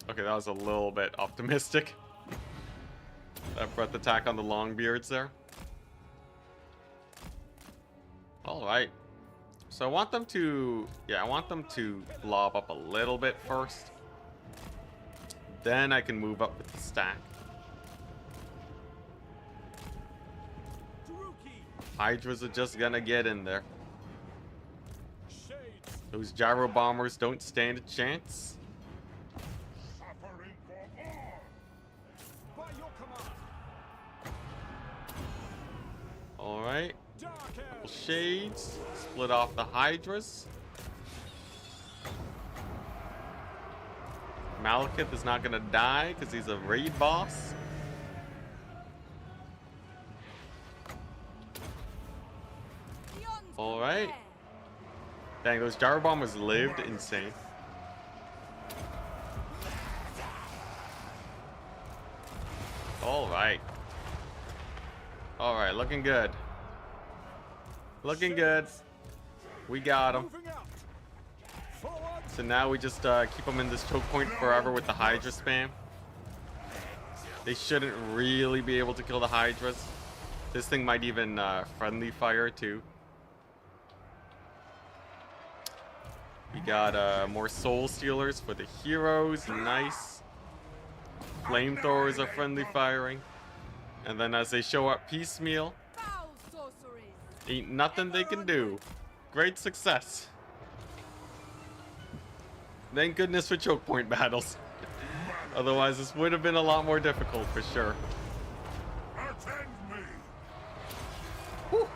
Okay, that was a little bit optimistic. That breath attack on the Longbeards there. Alright. So I want them to... Yeah, I want them to blob up a little bit first. Then I can move up with the stack. Hydras are just gonna get in there. Those gyro bombers don't stand a chance. Alright. Couple shades. Split off the Hydras. Malekith is not gonna die because he's a raid boss. Alright. Dang, those gyro bombers lived. Insane. Alright. Alright, looking good. Looking good. We got him. So now we just keep them in this choke point forever with the Hydra spam. They shouldn't really be able to kill the Hydras. This thing might even friendly fire too. We got more Soul Stealers for the heroes. Nice. Flamethrowers are friendly firing. And then as they show up piecemeal, ain't nothing they can do. Great success. Thank goodness for choke point battles. Otherwise, this would have been a lot more difficult for sure. Whew.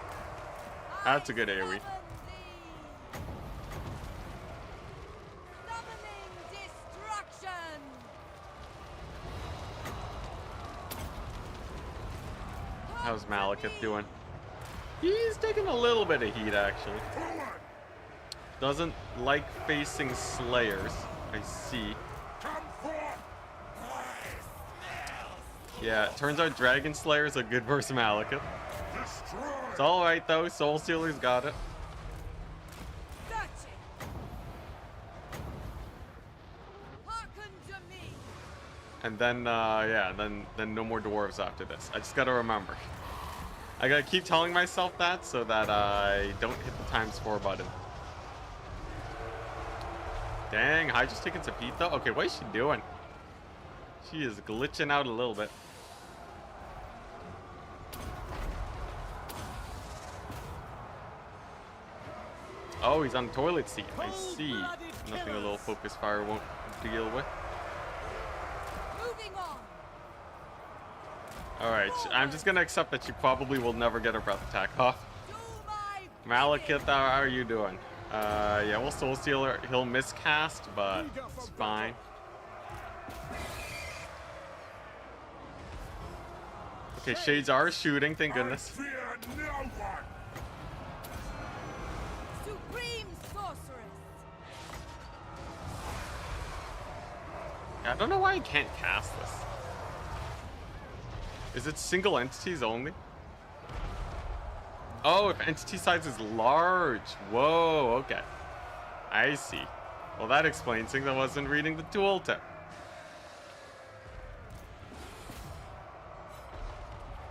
That's a good AoE. How's Malekith doing? He's taking a little bit of heat, actually. Forward! Doesn't like facing Slayers. I see. Come forth! Yeah, it turns out Dragon Slayers are good versus Malekith. Destroy! It's alright, though. Soul Stealer's got it. Gotcha. Hearken to me. And then, yeah, then no more dwarves after this. I just gotta remember. I gotta keep telling myself that so that I don't hit the ×4 button. Dang, Hydra's taking some heat though. Okay, what is she doing? She is glitching out a little bit. Oh, he's on the toilet seat. I see. Nothing a little focus fire won't deal with. Moving on. Alright, I'm just gonna accept that she probably will never get her breath attack off. Do my Malekith, how are you doing? Yeah, we'll Soul Stealer. He'll miscast, but it's fine. Okay, Shades are shooting, thank goodness. Fear no one! supreme sorceress. Yeah, I don't know why I can't cast this. Is it single entities only? Oh, if entity size is large. Whoa, okay. I see. Well, that explains things. I wasn't reading the tooltip.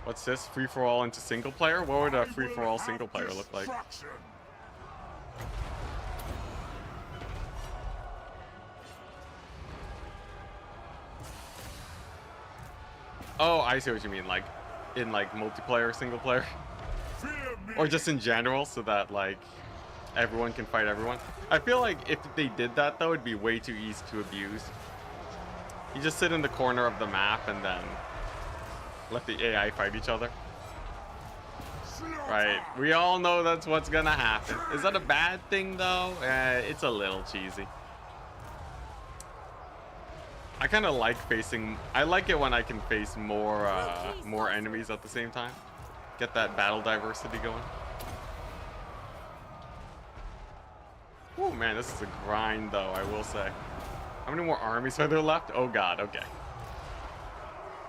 What's this? Free-for-all into single player? What would a free-for-all single player look like? Destruction. Oh, I see what you mean. Like, in like multiplayer, single player? Fear me! Or just in general, so that like everyone can fight everyone. I feel like if they did that though, it'd be way too easy to abuse. You just sit in the corner of the map and then let the AI fight each other. Slaughter! Right, we all know that's what's gonna happen. Is that a bad thing though? It's a little cheesy. I kind of like facing. I like it when I can face more enemies at the same time. Get that battle diversity going. Oh man, this is a grind though, I will say. How many more armies are there left? Oh god, okay.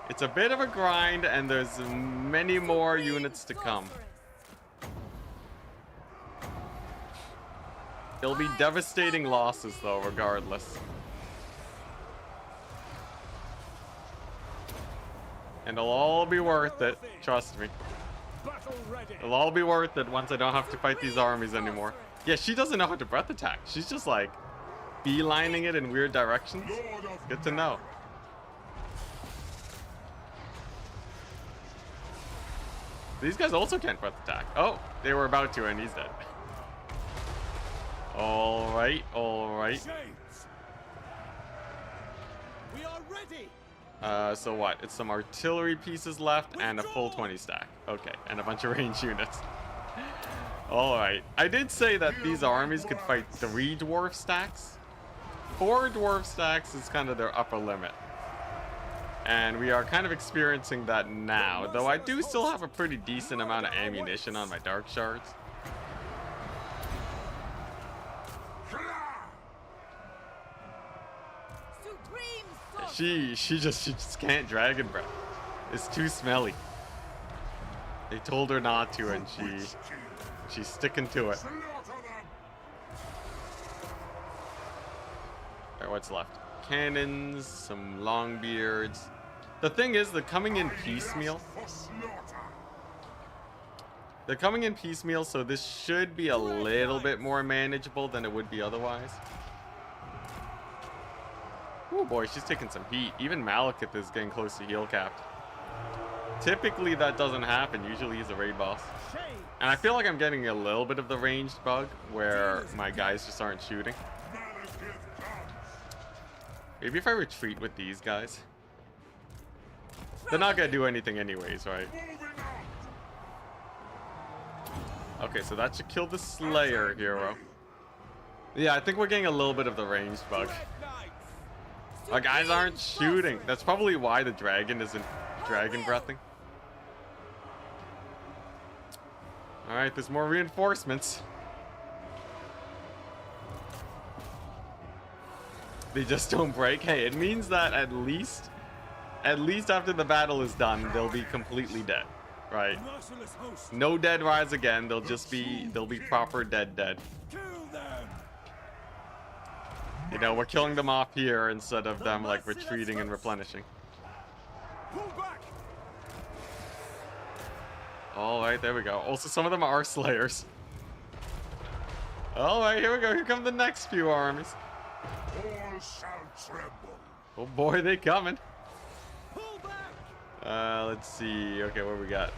It's a bit of a grind and there's many more units to come. It'll be devastating losses though, regardless. And it'll all be worth it, trust me. Battle ready. It'll all be worth it once I don't have to fight these armies anymore. Yeah, she doesn't know how to breath attack. She's just like beelining it in weird directions. Lord of Good to know. These guys also can't breath attack. Oh, they were about to and he's dead. Alright, alright. Shades. We are ready. So what? It's some artillery pieces left and a full 20 stack. Okay, and a bunch of range units. Alright. I did say that these armies could fight 3 dwarf stacks. 4 dwarf stacks is kind of their upper limit. And we are kind of experiencing that now, though I do still have a pretty decent amount of ammunition on my dark shards. Supreme sorceress. She just can't dragon breath. It's too smelly. They told her not to and she's sticking to it. Slaughter them! Alright, what's left? Cannons, some longbeards. The thing is, they're coming in piecemeal. For slaughter! They're coming in piecemeal, so this should be a little bit more manageable than it would be otherwise. Oh boy, she's taking some heat. Even Malekith is getting close to heal capped. Typically that doesn't happen. Usually he's a raid boss. And I feel like I'm getting a little bit of the ranged bug where my guys just aren't shooting. Malekith comes! Maybe if I retreat with these guys. They're not gonna do anything anyways, right? Moving out! Okay, so that should kill the Slayer hero. Yeah, I think we're getting a little bit of the ranged bug. Our guys aren't shooting. That's probably why the dragon isn't dragon breathing. Alright, there's more reinforcements. They just don't break. Hey, it means that at least after the battle is done, they'll be completely dead. Right? Merciless host. No dead rise again. They'll be proper dead. Kill them. You know, we're killing them off here instead of them like retreating and replenishing. Pull back. Alright, there we go. Also, some of them are slayers. Alright, here we go. Here come the next few armies. All shall tremble. Oh boy, they coming. Pull back. Let's see. Okay, what we got?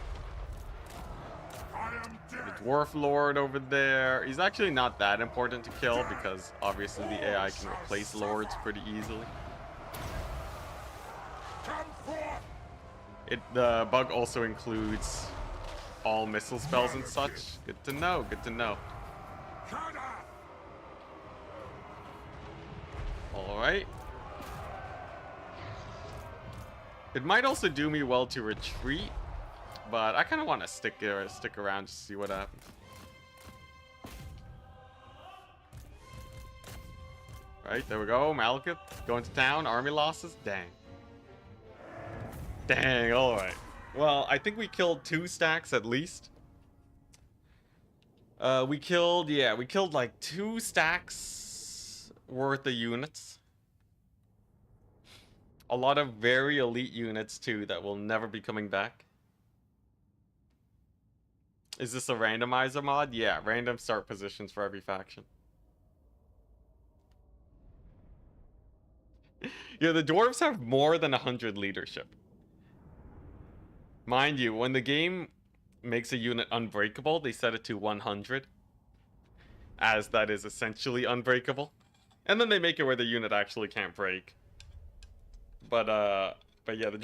I am The dead. Dwarf Lord over there. He's actually not that important to kill because obviously the AI can replace lords pretty easily. Come forth. The bug also includes all missile spells and such. Good to know. Good to know. Kada. All right. It might also do me well to retreat, but I kind of want to stick around just to see what happens. Right, there we go. Malekith going to town. Army losses. Dang. Dang. All right. Well, I think we killed 2 stacks at least. We killed like 2 stacks worth of units. A lot of very elite units too that will never be coming back. Is this a randomizer mod? Yeah, random start positions for every faction. Yeah, the dwarves have more than 100 leadership. Mind you, when the game makes a unit unbreakable, they set it to 100. As that is essentially unbreakable. And then they make it where the unit actually can't break. But yeah, the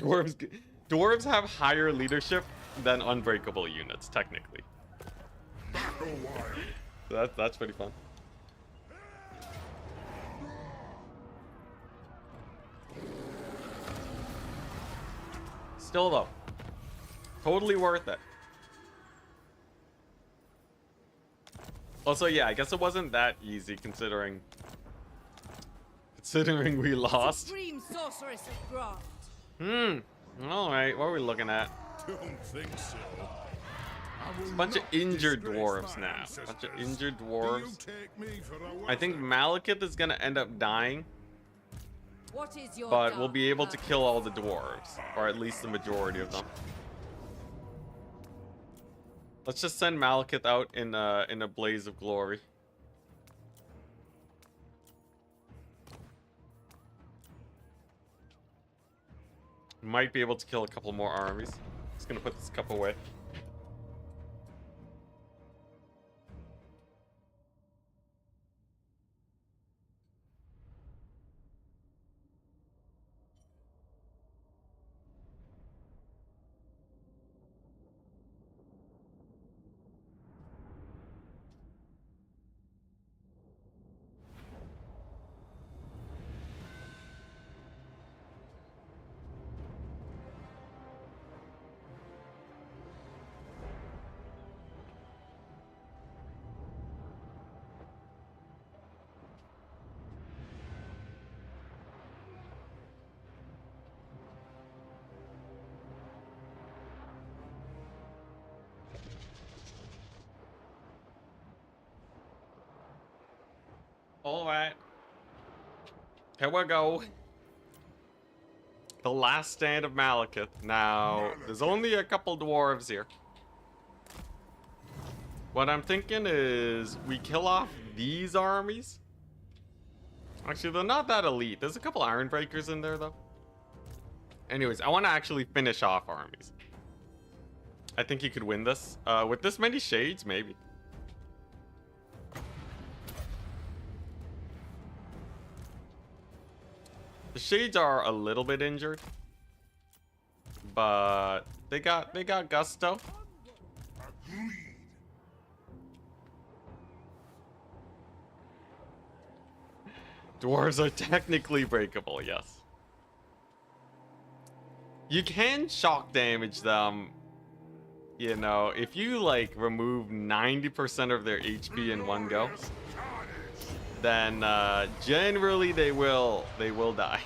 dwarves have higher leadership than unbreakable units, technically. Battle wild. So that's pretty fun. Still though, totally worth it. Also, yeah, I guess it wasn't that easy considering we lost. Supreme sorceress of graft. All right, what are we looking at? Don't think so. A bunch of injured dwarves now. A bunch of injured dwarves. I think Malekith is gonna end up dying, What is your but we'll be dark able to purpose? kill all the dwarves, or at least the majority of them. Let's just send Malekith out in a blaze of glory. Might be able to kill a couple more armies. Just gonna put this cup away. Alright. Here we go. The last stand of Malekith. Now, there's only a couple dwarves here. What I'm thinking is we kill off these armies. Actually, they're not that elite. There's a couple Iron Breakers in there, though. Anyways, I want to actually finish off armies. I think you could win this. With this many shades, maybe. The shades are a little bit injured, but they got gusto. Agreed. Dwarves are technically breakable, yes. You can shock damage them. you know, if you like remove 90% of their HP in one go, then generally they will die.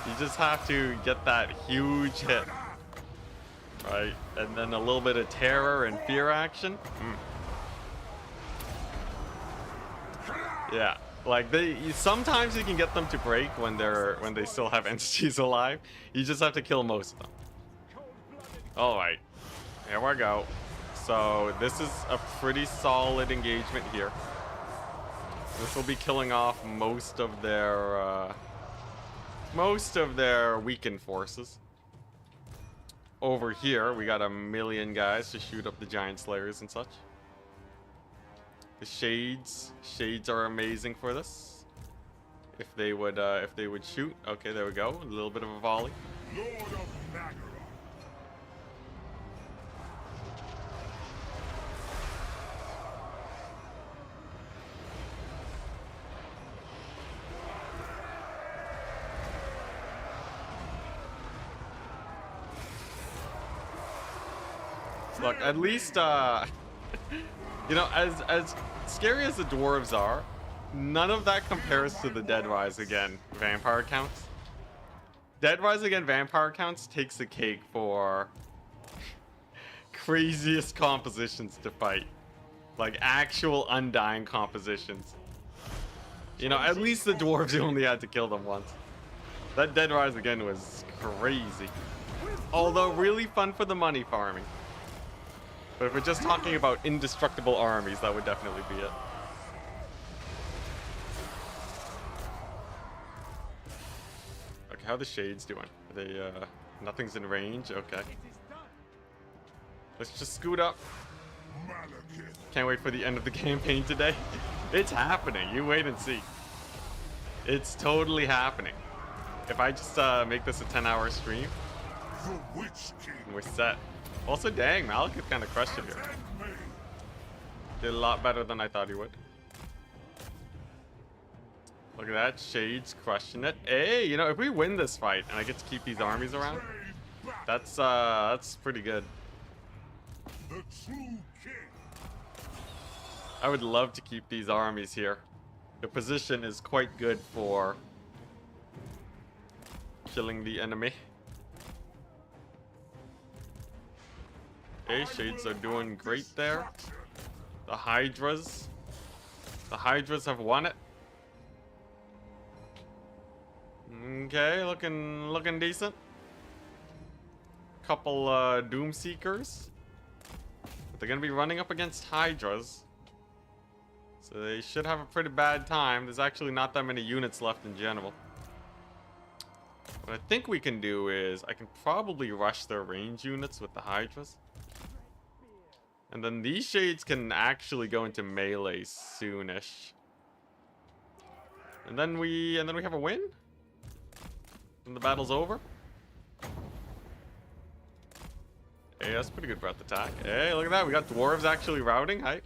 You just have to get that huge hit, right? And then a little bit of terror and fear action. Yeah, like sometimes you can get them to break when they still have entities alive. You just have to kill most of them. All right, here we go. So this is a pretty solid engagement here. This will be killing off most of their weakened forces. Over here, we got a million guys to shoot up the giant slayers and such. The shades are amazing for this. If they would shoot. Okay, there we go. A little bit of a volley. Lord of Nagara. Look, at least you know, as scary as the dwarves are, none of that compares to the Dead Rise Again vampire counts. Dead Rise Again vampire counts takes the cake for craziest compositions to fight. Like actual undying compositions. You know, at least the dwarves, you only had to kill them once. That Dead Rise Again was crazy. Although really fun for the money farming. But if we're just talking about indestructible armies, that would definitely be it. Okay, how are the shades doing? Are they, nothing's in range? Okay. Let's just scoot up. Malekith. Can't wait for the end of the campaign today. It's happening. You wait and see. It's totally happening. If I just make this a 10-hour stream, The Witch King. we're set. Also, dang, Malekith kind of crushed it here. Defend me. Did a lot better than I thought he would. Look at that, Shades crushing it. Hey, you know, if we win this fight and I get to keep these armies around, Trade back. that's pretty good. The true king. I would love to keep these armies here. The position is quite good for killing the enemy. Hey, Shades are doing great there. The Hydras have won it. Okay, looking decent. Couple Doom Seekers. But they're gonna be running up against Hydras. So they should have a pretty bad time. There's actually not that many units left in general. What I think we can do is I can probably rush their range units with the Hydras. And then these Shades can actually go into melee soonish. And then we have a win? And the battle's over? Hey, that's pretty good breath attack. Hey, look at that. We got dwarves actually routing. Hype.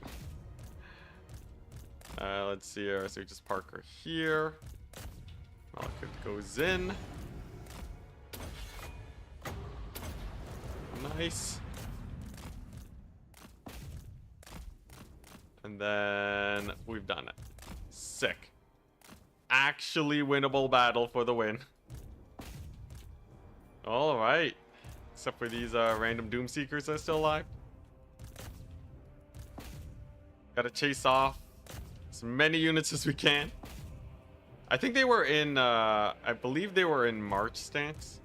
Let's see here. So we just park her here. Malekith goes in. Nice. And then we've done it. Sick. Actually winnable battle for the win. All right. Except for these random Doom Seekers that are still alive. Gotta chase off as many units as we can. I think they were in, I believe they were in March stance.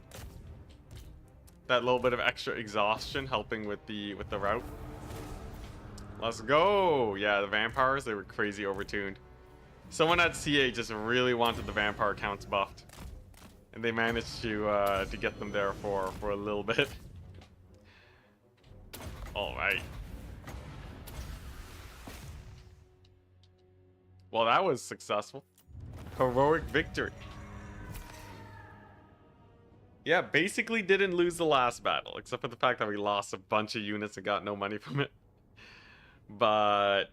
That little bit of extra exhaustion helping with the route. Let's go! Yeah, the vampires, they were crazy overtuned. Someone at CA just really wanted the vampire counts buffed. And they managed to get them there for a little bit. Alright. Well, that was successful. Heroic victory. Yeah, basically didn't lose the last battle, except for the fact that we lost a bunch of units and got no money from it. But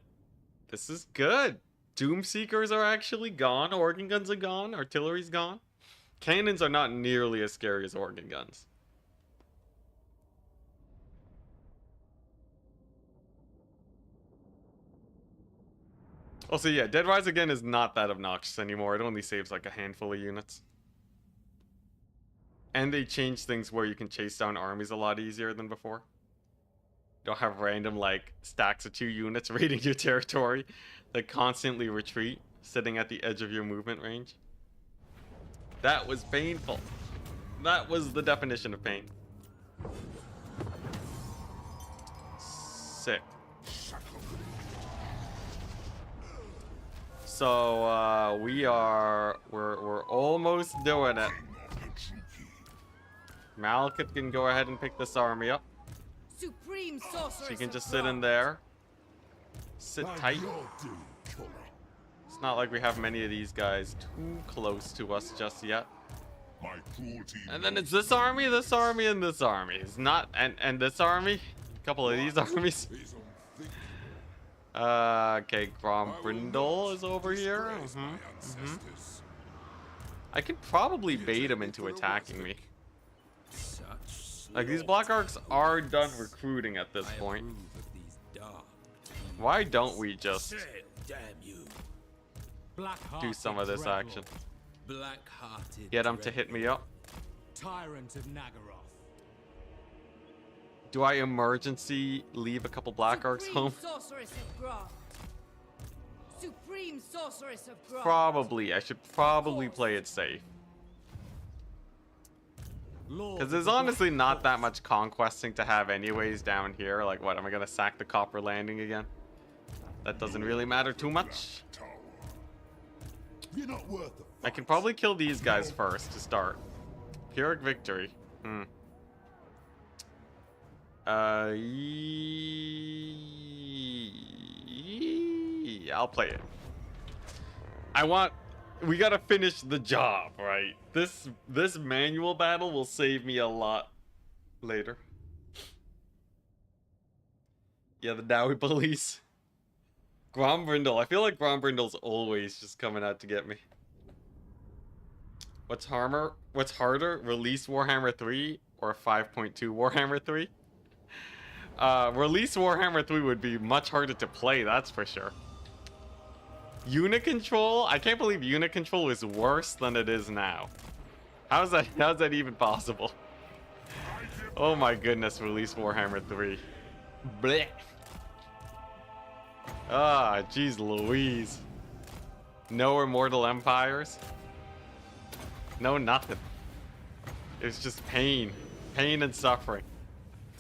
this is good. Doom Seekers are actually gone. Organ guns are gone. Artillery's gone. Cannons are not nearly as scary as organ guns. Also, yeah, Dead Rise Again is not that obnoxious anymore. It only saves like a handful of units. And they changed things where you can chase down armies a lot easier than before. You don't have random, like, stacks of 2 units raiding your territory that constantly retreat, sitting at the edge of your movement range. That was painful. That was the definition of pain. Sick. So, we're almost doing it. Malekith can go ahead and pick this army up. Supreme sorceress. She can just of sit in Ra. there. Sit tight. It's not like we have many of these guys too close to us just yet. My cruelty. And then it's this army, and this army. It's not, and this army. A couple of these armies. Okay, Grombrindle is over here. I could probably bait him into attacking me. Like, these Black Arcs are done recruiting at this point. Why don't we just do some of this action? Get him to hit me up. Tyrant of Nagaroth. Do I emergency leave a couple Black Arcs home? Sorceress of Gra. Supreme sorceress of Gra. Probably. I should probably play it safe. Because there's honestly not that much conquesting to have anyways down here. Like, what, am I going to sack the Copper Landing again? That doesn't really matter too much. You're not worth it. I can probably kill these guys first to start. Pyrrhic Victory. I'll play it. We gotta finish the job, right? This manual battle will save me a lot later. Yeah, the Dowie police. Grombrindle. I feel like Grombrindle's always just coming out to get me. What's harder? Release Warhammer 3 or 5.2 Warhammer 3? Release Warhammer 3 would be much harder to play, that's for sure. Unit control? I can't believe unit control is worse than it is now. How's that even possible? Oh my goodness, release Warhammer 3. Blech. Ah, jeez Louise. No immortal empires? No nothing. It's just pain. Pain and suffering.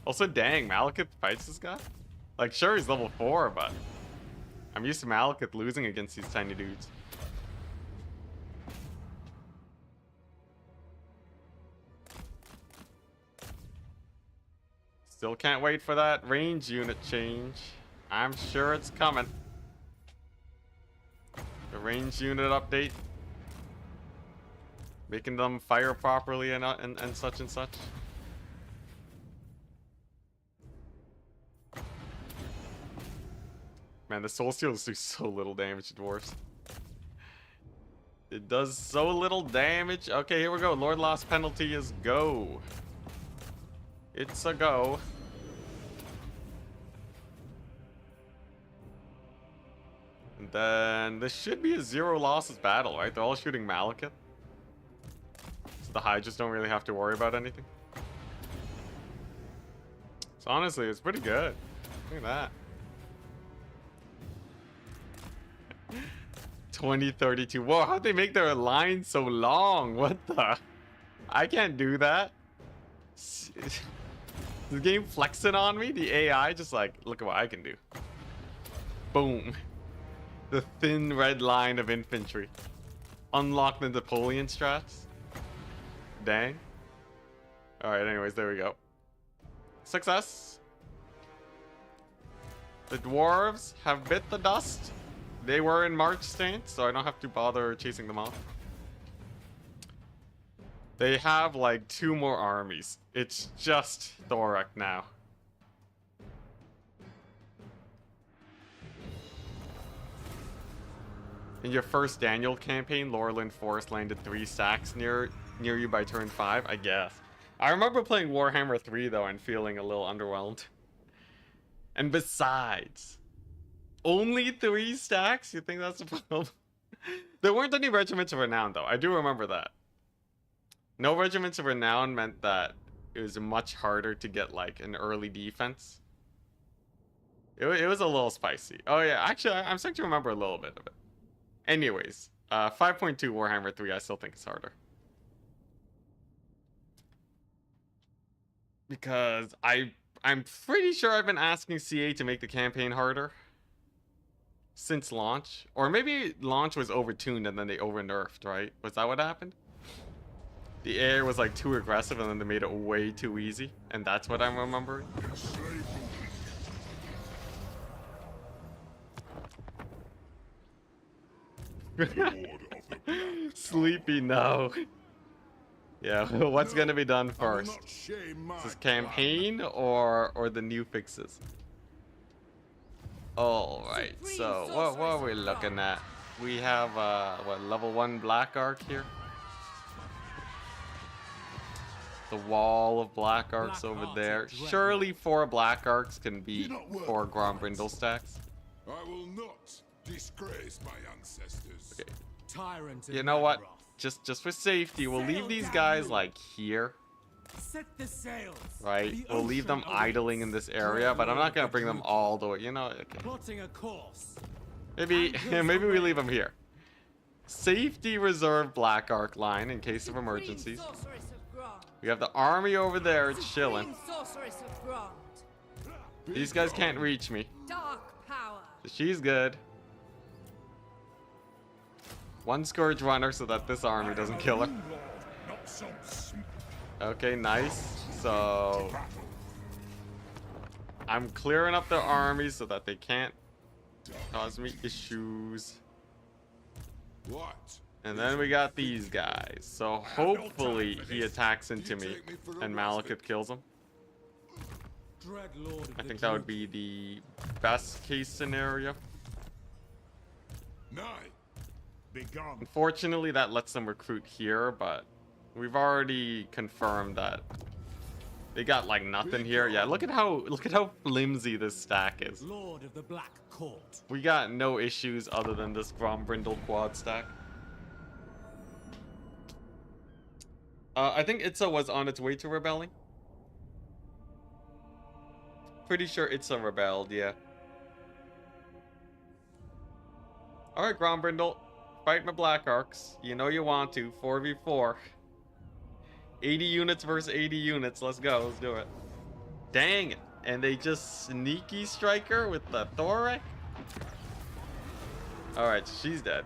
Also, dang, Malekith fights this guy? Like, sure, he's level 4, but I'm used to Malekith losing against these tiny dudes. Still can't wait for that range unit change. I'm sure it's coming. The range unit update. Making them fire properly and such and such. Man, the Soul Stealers do so little damage to dwarves. It does so little damage. Okay, here we go. Lord Loss penalty is go. It's a go. And then this should be a 0 losses battle, right? They're all shooting Malekith. So the Hydras don't really have to worry about anything. So honestly, it's pretty good. Look at that. 2032. Whoa, how'd they make their line so long? What the? I can't do that. Is the game flexing on me? The AI just like, look at what I can do. Boom. The thin red line of infantry. Unlock the Napoleon strats. Dang. Alright, anyways, there we go. Success. The dwarves have bit the dust. They were in march stance, so I don't have to bother chasing them off. They have like 2 more armies. It's just Thorak now. In your first Daniel campaign, Laurelin Forest landed 3 stacks near you by turn 5, I guess. I remember playing Warhammer 3 though and feeling a little underwhelmed. And besides, Only 3 stacks? You think that's a problem? There weren't any regiments of renown though. I do remember that. No regiments of renown meant that it was much harder to get like an early defense. It was a little spicy. Oh yeah, actually I'm starting to remember a little bit of it. Anyways, 5.2 Warhammer 3 I still think is harder. Because I'm pretty sure I've been asking CA to make the campaign harder since launch. Or maybe launch was overtuned and then they over-nerfed, right? Was that what happened? The AI was like too aggressive and then they made it way too easy. And that's what I'm remembering. Sleepy, no. Yeah, what's gonna be done first? Is this campaign or the new fixes? Alright, so what are we looking at? We have what, level 1 Black Arc here? The wall of Black Arcs over there. Surely 4 Black Arcs can beat 4 Grombrindle stacks. I will not disgrace my ancestors. Okay. Tyrant of You know what? Nagaroth. Just for safety, we'll leave these guys like here. Set the sails. Right? The We'll leave them ocean idling in this area, but I'm not gonna bring them all the way, you know, okay. Plotting a course. Maybe we leave them here. Safety reserve Black Arc line in case of emergencies. We have the army over there chilling. These guys can't reach me. Dark power. She's good. 1 Scourge Runner so that this army doesn't kill her. Okay, nice. So I'm clearing up their armies so that they can't cause me issues. What? And then we got these guys. So hopefully he attacks into me and Malekith kills him. Dread Lord of I the think that would Druids. be the best case scenario. Nay. Begone. Unfortunately, that lets them recruit here, but we've already confirmed that they got like nothing here. Yeah, look at how flimsy this stack is. Lord of the Black Court. We got no issues other than this Grombrindle quad stack. I think Itza was on its way to rebelling. Pretty sure Itza rebelled, yeah. Alright, Grombrindle. Fight my Black Arcs. You know you want to. 4v4. 80 units versus 80 units. Let's go. Let's do it. Dang it. And they just sneaky strike her with the Thorek? Alright, she's dead.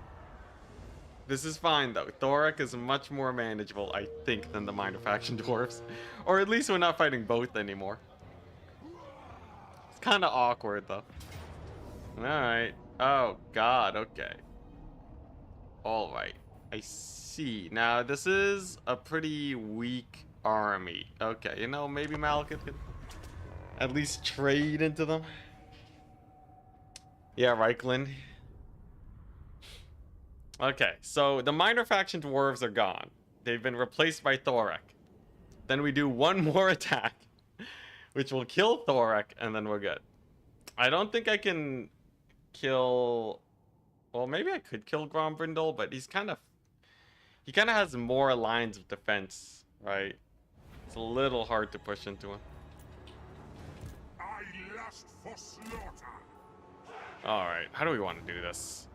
This is fine though. Thorek is much more manageable, I think, than the Minor Faction Dwarves. Or at least we're not fighting both anymore. It's kind of awkward though. Alright. Oh god, okay. Alright. I see. Now this is a pretty weak army. Okay, you know, maybe Malekith could at least trade into them. Yeah, Reichland. Okay, so the Minor Faction Dwarves are gone. They've been replaced by Thorek. Then we do one more attack, which will kill Thorek, and then we're good. I don't think I can kill... Well, maybe I could kill Grombrindle, but he kind of has more lines of defense, right? It's a little hard to push into him. I lust for slaughter. Alright, how do we want to do this?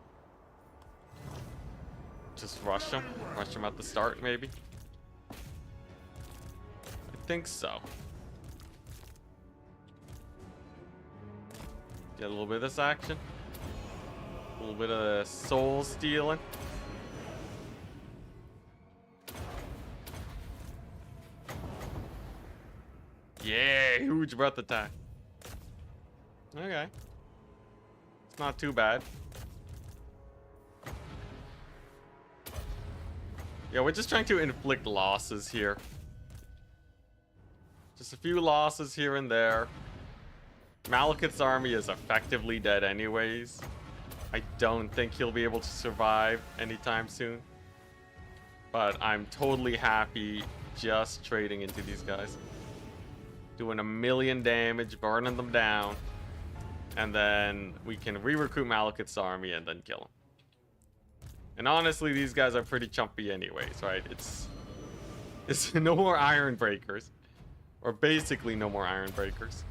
Just rush him? Rush him at the start, maybe? I think so. Get a little bit of this action. A little bit of soul stealing. Yeah, huge breath attack. Okay. It's not too bad. Yeah, we're just trying to inflict losses here. Just a few losses here and there. Malekith's army is effectively dead anyways. I don't think he'll be able to survive anytime soon. But I'm totally happy just trading into these guys. Doing 1,000,000 damage, burning them down. And then we can re-recruit Malekith's army and then kill him. And honestly, these guys are pretty chumpy anyways, right? It's no more Iron Breakers. Or basically no more Iron Breakers.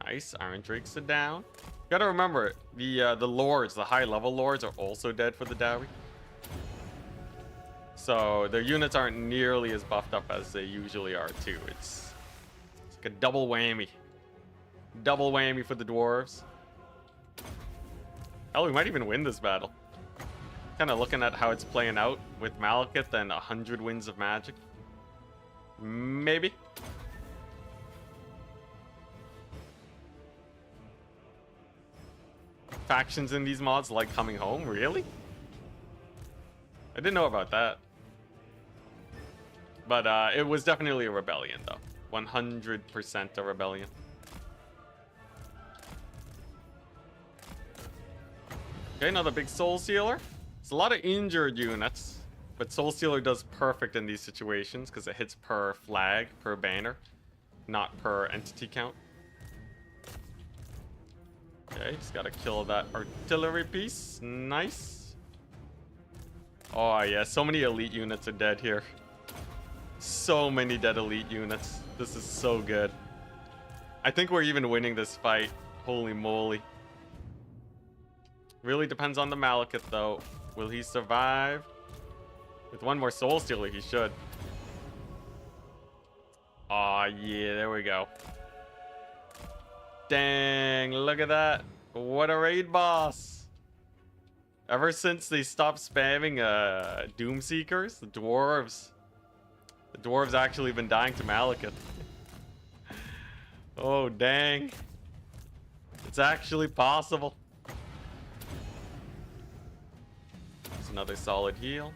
Nice, Iron Drakes are down. Gotta remember, the lords, the high level lords are also dead for the dowry. So their units aren't nearly as buffed up as they usually are too. It's like a double whammy. Double whammy for the dwarves. Hell, we might even win this battle. Kind of looking at how it's playing out with Malekith and 100 winds of magic. Maybe. Factions in these mods like coming home? Really? I didn't know about that. But it was definitely a rebellion, though. 100% a rebellion. Okay, another big Soul Sealer. It's a lot of injured units, but Soul Stealer does perfect in these situations because it hits per flag, per banner, not per entity count. Okay, just gotta kill that artillery piece. Nice. Oh yeah, so many elite units are dead here. So many dead elite units. This is so good. I think we're even winning this fight. Holy moly. Really depends on the Malekith though. Will he survive? With one more Soul Stealer, he should. Aw, yeah, there we go. Dang, look at that. What a raid boss. Ever since they stopped spamming Doom Seekers, the dwarves actually been dying to Malekith. Oh, dang. It's actually possible. It's another solid heal.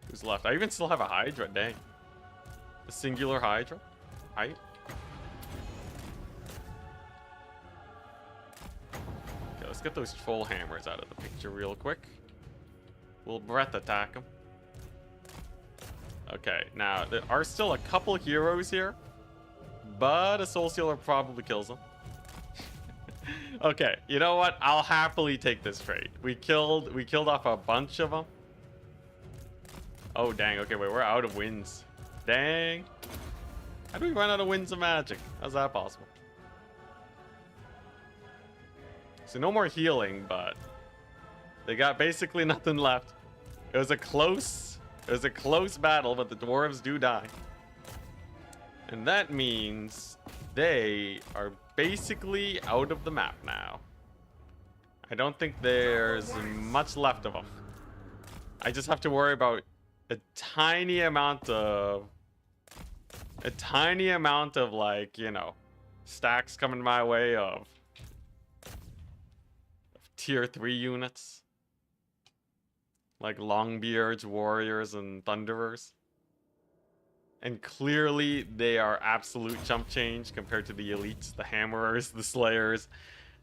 Who's left? I even still have a Hydra, dang. A singular Hydra. Height. Okay, let's get those troll hammers out of the picture real quick. We'll breath attack them. Okay, now there are still a couple heroes here, but a Soul Stealer probably kills them. Okay, you know what? I'll happily take this trade. We killed off a bunch of them. Oh, dang. Okay, wait. We're out of winds. Dang. How do we run out of winds of magic? How's that possible? So no more healing, but they got basically nothing left. It was a close battle, but the dwarves do die. And that means they are basically out of the map now. I don't think there's much left of them. I just have to worry about a tiny amount of like, you know, stacks coming my way of tier 3 units. Like Longbeards, Warriors, and Thunderers. And clearly they are absolute chump change compared to the elites, the Hammerers, the Slayers,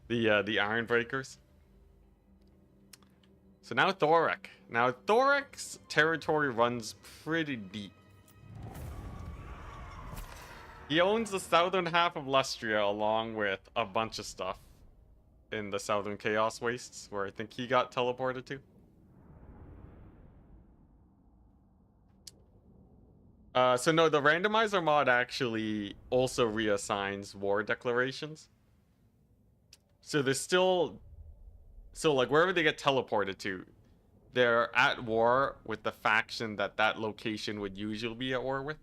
the Iron Breakers. So now Thorek. Now Thorek's territory runs pretty deep. He owns the southern half of Lustria along with a bunch of stuff in the southern Chaos Wastes, where I think he got teleported to. So no, the randomizer mod actually also reassigns war declarations. So there's still... So like wherever they get teleported to, they're at war with the faction that location would usually be at war with.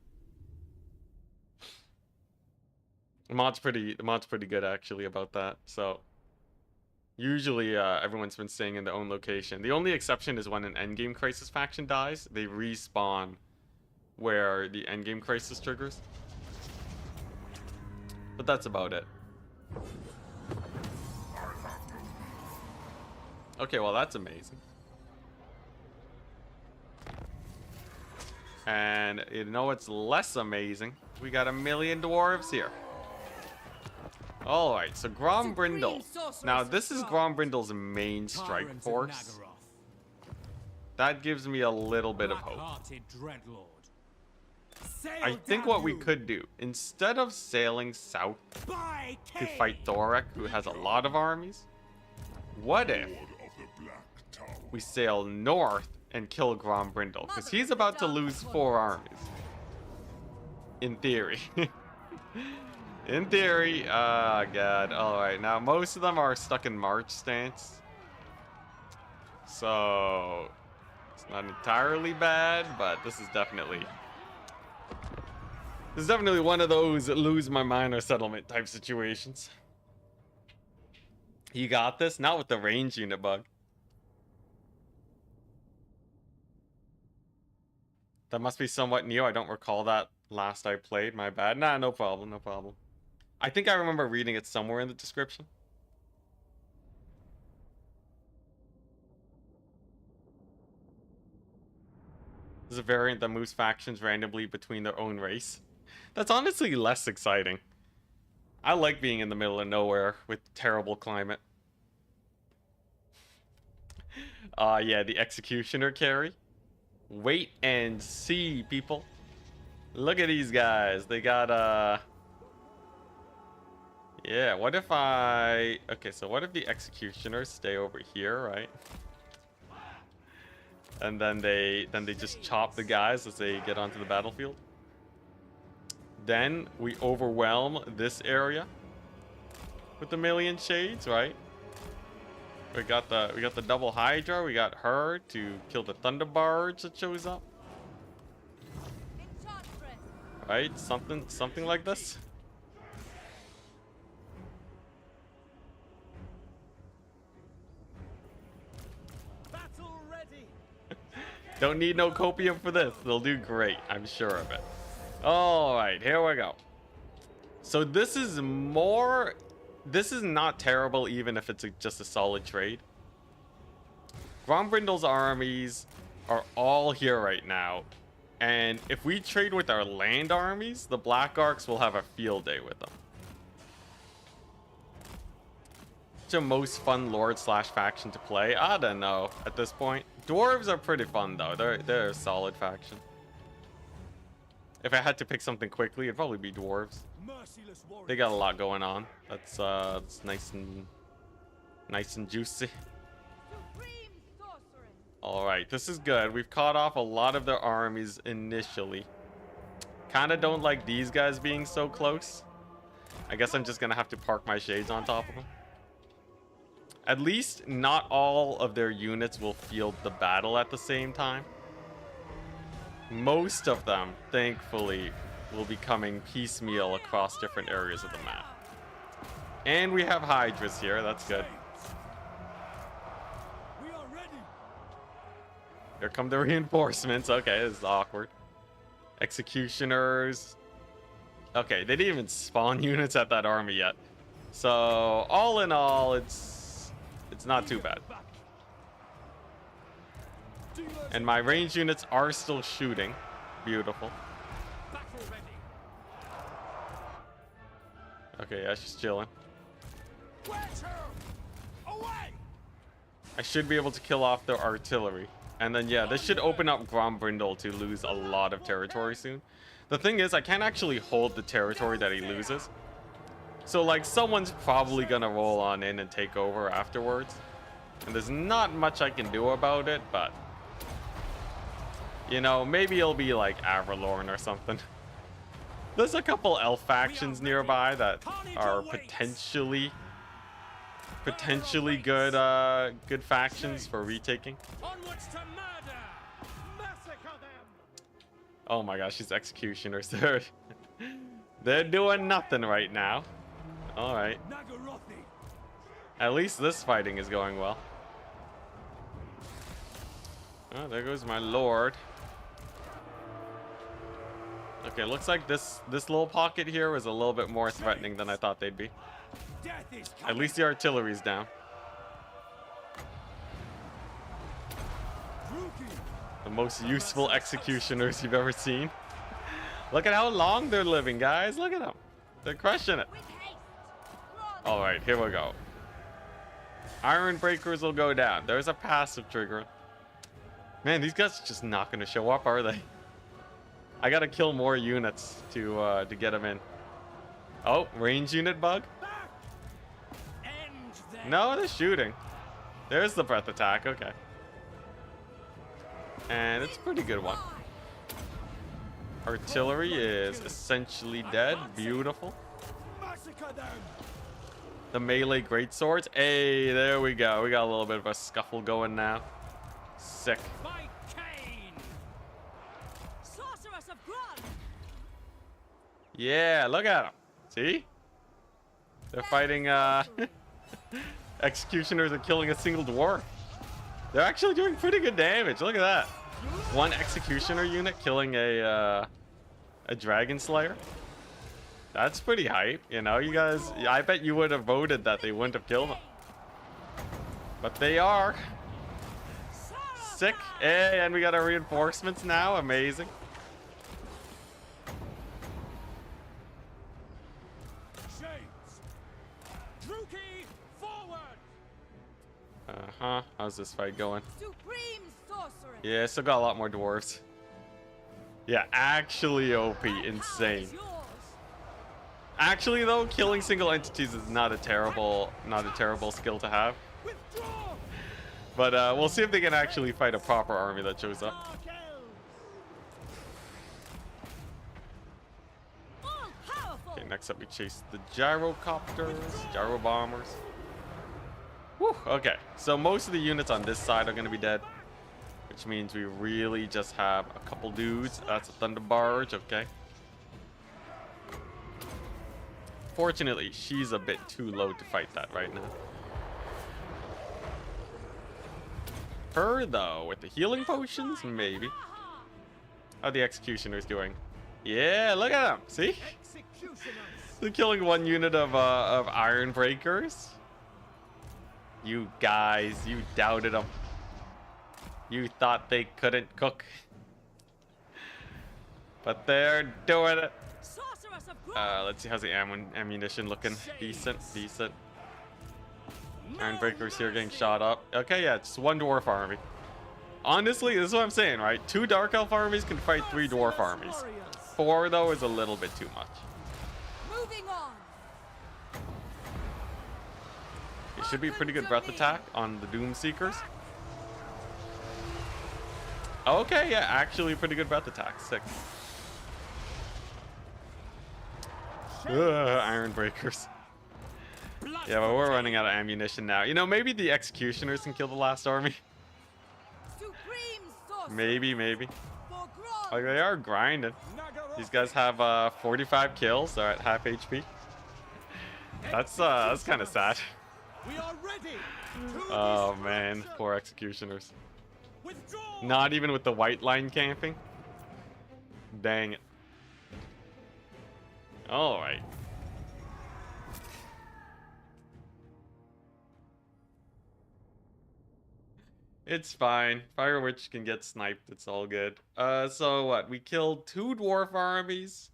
The mod's pretty good actually about that. So usually everyone's been staying in their own location. The only exception is when an endgame crisis faction dies, they respawn where the endgame crisis triggers. But that's about it. Okay, well that's amazing. And you know what's less amazing? We got 1 million dwarves here. Alright, so Grombrindle. Now this is Grombrindle's main strike force. That gives me a little bit of hope. Black-hearted dreadlord. Sail I think down what we you. could do, instead of sailing south By to Cain. fight Thorek, who has a lot of armies, what if Lord of the Black Tower. we sail north and kill Grombrindle? Because he's about to lose 4 armies. In theory. In theory. Oh, God. Alright, now most of them are stuck in march stance. So, it's not entirely bad, but this is definitely one of those lose my minor settlement type situations. You got this? Not with the range unit bug. That must be somewhat new. I don't recall that last I played. My bad. Nah, no problem. No problem. I think I remember reading it somewhere in the description. This is a variant that moves factions randomly between their own race. That's honestly less exciting. I like being in the middle of nowhere with terrible climate. Yeah, the Executioner carry. Wait and see, people. Look at these guys. They got, yeah, what if I... Okay, so what if the Executioners stay over here, right? And then they just chop the guys as they get onto the battlefield. Then we overwhelm this area with the Million Shades, right? We got the double Hydra. We got her to kill the Thunderbarge that shows up. Right? Something like this. Battle ready. Don't need no copium for this. They'll do great. I'm sure of it. Alright, here we go. So this is more... This is not terrible even if it's just a solid trade. Grombrindle's armies are all here right now. And if we trade with our land armies, the Black Arcs will have a field day with them. It's the most fun lord slash faction to play. I don't know at this point. Dwarves are pretty fun though. They're a solid faction. If I had to pick something quickly, it'd probably be dwarves. Merciless warrior. They got a lot going on. That's nice and juicy. Supreme sorcery. All right, this is good. We've caught off a lot of their armies initially. Kind of don't like these guys being so close. I guess I'm just gonna have to park my shades on top of them. At least not all of their units will field the battle at the same time. Most of them, thankfully, will be coming piecemeal across different areas of the map. And we have Hydras here, that's good. We are ready. Here come the reinforcements. Okay, this is awkward. Executioners. Okay, they didn't even spawn units at that army yet. So, all in all, it's not too bad. And my range units are still shooting. Beautiful. Battle ready. Okay, yeah, she's chilling. Where to? Away. I should be able to kill off their artillery. And then, yeah, this should open up Grombrindle to lose a lot of territory soon. The thing is, I can't actually hold the territory that he loses. So, like, someone's probably gonna roll on in and take over afterwards. And there's not much I can do about it, but... You know, maybe it'll be like Avalorn or something. There's a couple elf factions nearby that are potentially good factions for retaking. Onwards to murder. Massacre them. Oh my gosh, these executioners, they're doing nothing right now. All right. Nagarothi. At least this fighting is going well. Oh, there goes my lord. Okay, looks like this little pocket here was a little bit more threatening than I thought they'd be. Death is At coming. least the artillery's down. Rookie. The most useful executioners you've ever seen. Look at how long they're living, guys. Look at them. They're crushing it. With haste. All right, here we go. Iron breakers will go down. There's a passive trigger. Man, these guys are just not gonna show up, are they? I gotta kill more units to get them in. Oh, range unit bug? Back! End them! No, they're shooting. There's the breath attack, okay. And it's a pretty good one. Artillery is essentially dead. Beautiful. Massacre them! The melee greatswords. Hey, there we go. We got a little bit of a scuffle going now. Sick. By Cain! Sorceress of Grun! Yeah, look at them. See? They're fighting executioners are killing a single dwarf. They're actually doing pretty good damage. Look at that. One executioner unit killing a dragon slayer. That's pretty hype, you know. You guys, I bet you would have voted that they wouldn't have killed them, but they are. Sick. Hey, and we got our reinforcements now. Amazing. Shades! Druki, forward! How's this fight going? Supreme sorceress! Yeah, still got a lot more dwarves. Yeah, actually OP, That power insane. is yours. Actually though, killing single entities is not a terrible skill to have. Withdraw! But we'll see if they can actually fight a proper army that shows up. Dark elves! All powerful! Okay, next up we chase the gyrocopters, gyro bombers. Whew, okay, so most of the units on this side are going to be dead, which means we really just have a couple dudes. That's a thunder barge, okay. Fortunately, she's a bit too low to fight that right now. Her, though, with the healing potions, maybe. How are the executioners doing? Yeah, look at them. See? Executioners! They're killing one unit of iron breakers. You guys, you doubted them. You thought they couldn't cook. But they're doing it. Sorceress of Grun! Let's see, how's the ammunition looking? Decent, decent. Iron breakers here getting shot up. Okay, yeah, it's one dwarf army. Honestly, this is what I'm saying, right? 2 dark elf armies can fight 3 dwarf armies. 4, though, is a little bit too much. Moving on! It should be a pretty good breath attack on the Doom Seekers. Okay, yeah, actually pretty good breath attack. Sick. Iron breakers. Yeah, but we're running out of ammunition now. You know, maybe the executioners can kill the last army. Supreme sorceress Maybe. for Like, Grun! they are grinding. These guys have 45 kills. They're at half HP. That's kind of sad. We are ready! Oh man, poor executioners. Withdraw! Not even with the white line camping. Dang it. All right. It's fine. Fire Witch can get sniped. It's all good. So what? We killed 2 dwarf armies.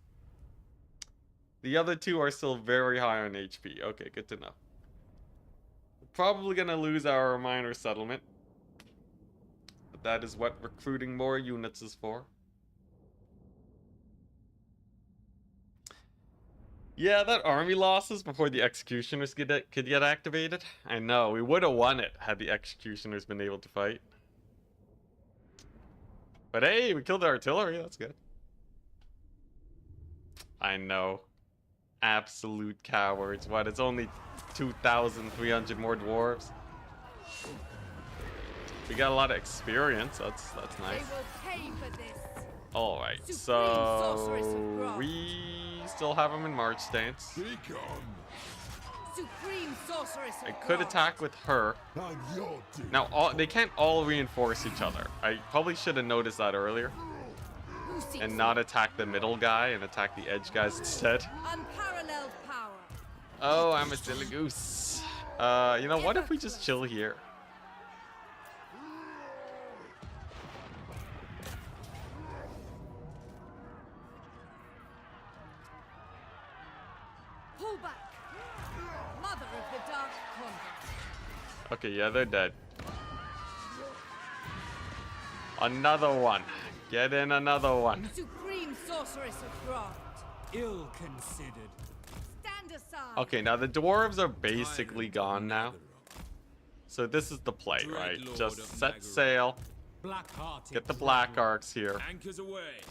The other 2 are still very high on HP. Okay, good to know. Probably gonna lose our minor settlement. But that is what recruiting more units is for. Yeah, that army losses before the executioners could get activated. I know, we would have won it had the executioners been able to fight. But hey, we killed the artillery, that's good. I know. Absolute cowards. What, it's only 2,300 more dwarves. We got a lot of experience, that's They nice. will pay for this! Alright, Supreme so sorceress of Grun. we still have them in March stance. Be gone. Supreme sorceress of I could Grun. attack with her. I'm your dude. Now, they can't all reinforce each other. I probably should have noticed that earlier. Who seeks And not attack the middle guy and attack the edge guys instead. unparalleled power? Oh, I'm a silly goose. You know, what if we just chill here? Pull back! Mother of the Dark Convent. Okay, yeah, they're dead. Another one. Get in another one. Supreme sorceress of craft. Ill considered. Stand aside. Okay, now the dwarves are basically gone now. So this is the play, right? Dreadlord Just of set Nagaroth. sail. Black-hearted. Get the black arcs here. Anchors away.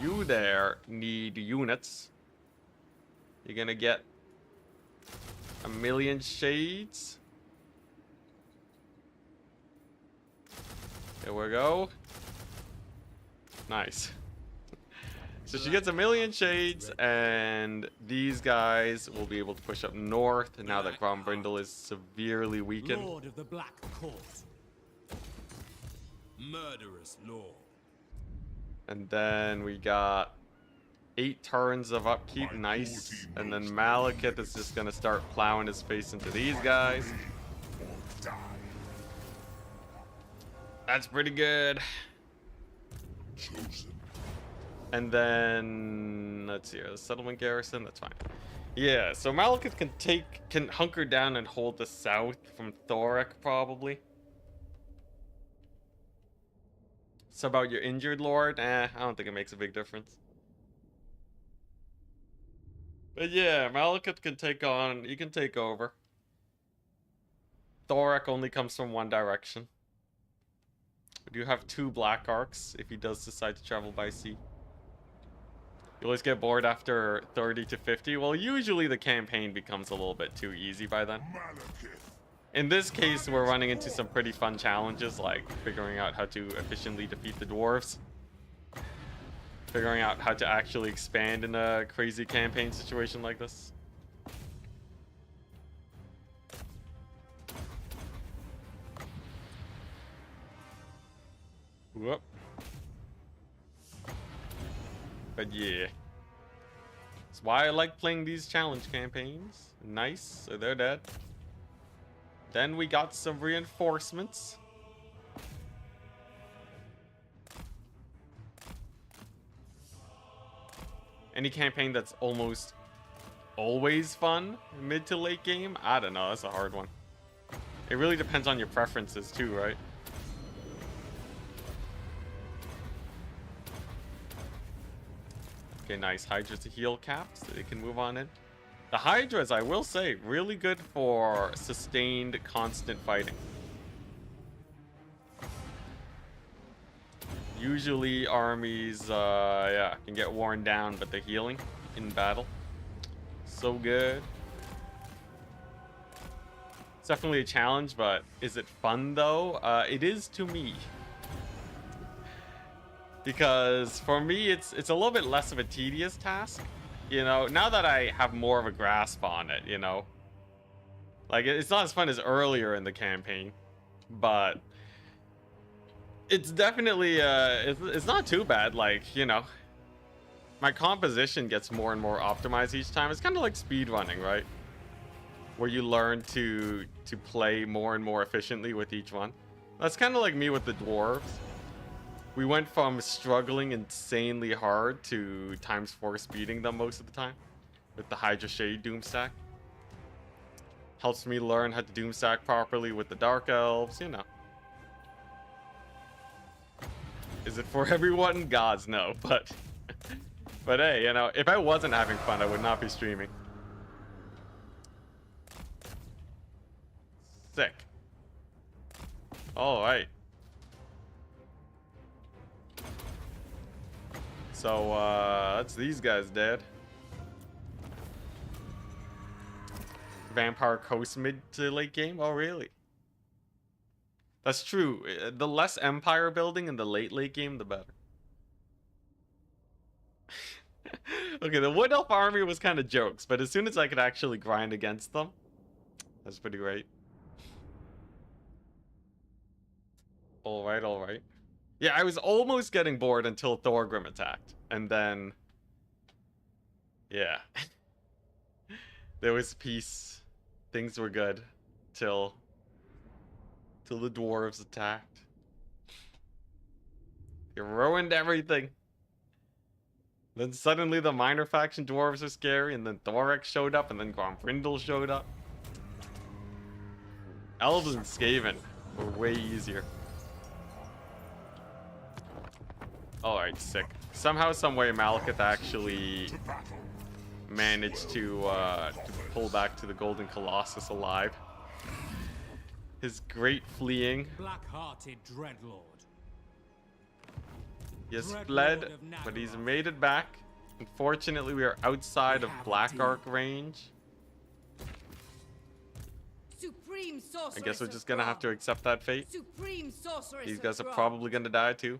You there need units. You're gonna get a million shades. There we go. Nice. So she gets a million shades, and these guys will be able to push up north now that Grombrindle is severely weakened. Lord of the Black Court. Murderous lord. And then we got 8 turns of upkeep, nice. And then Malekith is just gonna start plowing his face into these guys. That's pretty good. Chosen. And then let's see, the settlement garrison, that's fine. Yeah, so Malekith can hunker down and hold the south from Thorek probably. So about your injured lord, I don't think it makes a big difference. But yeah, Malekith can take on, you can take over. Thorek only comes from one direction. We do have 2 black arcs if he does decide to travel by sea. You always get bored after 30 to 50. Well, usually the campaign becomes a little bit too easy by then. Malekith. In this case, we're running into some pretty fun challenges, like figuring out how to efficiently defeat the dwarves. Figuring out how to actually expand in a crazy campaign situation like this. Whoop. But yeah. That's why I like playing these challenge campaigns. Nice, so they're dead. Then we got some reinforcements. Any campaign that's almost always fun mid to late game? I don't know, that's a hard one. It really depends on your preferences too, right? Okay, nice. Hydras to heal caps, so they can move on in. The Hydras, I will say, really good for sustained, constant fighting. Usually armies, yeah, can get worn down, but they're healing in battle. So good. It's definitely a challenge, but is it fun though? It is to me. Because for me, it's a little bit less of a tedious task. You know, now that I have more of a grasp on it, you know. Like, it's not as fun as earlier in the campaign, but it's definitely, it's not too bad. Like, you know, my composition gets more and more optimized each time. It's kind of like speedrunning, right? Where you learn to play more and more efficiently with each one. That's kind of like me with the dwarves. We went from struggling insanely hard to ×4 speeding them most of the time with the Hydra Shade Doomstack. Helps me learn how to Doomstack properly with the Dark Elves, you know. Is it for everyone? Gods, no, but but hey, you know, if I wasn't having fun, I would not be streaming. Sick. All right. So, that's these guys dead. Vampire Coast mid to late game? Oh, really? That's true. The less empire building in the late game, the better. Okay, the Wood Elf army was kind of jokes, but as soon as I could actually grind against them, that's pretty great. Alright, alright. Yeah, I was almost getting bored until Thorgrim attacked. And then... yeah. There was peace. Things were good. Till the dwarves attacked. They ruined everything. Then suddenly the minor faction dwarves are scary, and then Thorek showed up, and then Grombrindle showed up. Elves and Skaven were way easier. Alright, sick. Somehow, someway, Malekith actually managed to pull back to the Golden Colossus alive. His great fleeing. Black-hearted Dreadlord. He has fled, but he's made it back. Unfortunately, we are outside of Black Arc range. Supreme I sorceress guess we're of just gonna have to Thra. accept that fate. Supreme sorceress These of guys are Thra. probably gonna die too.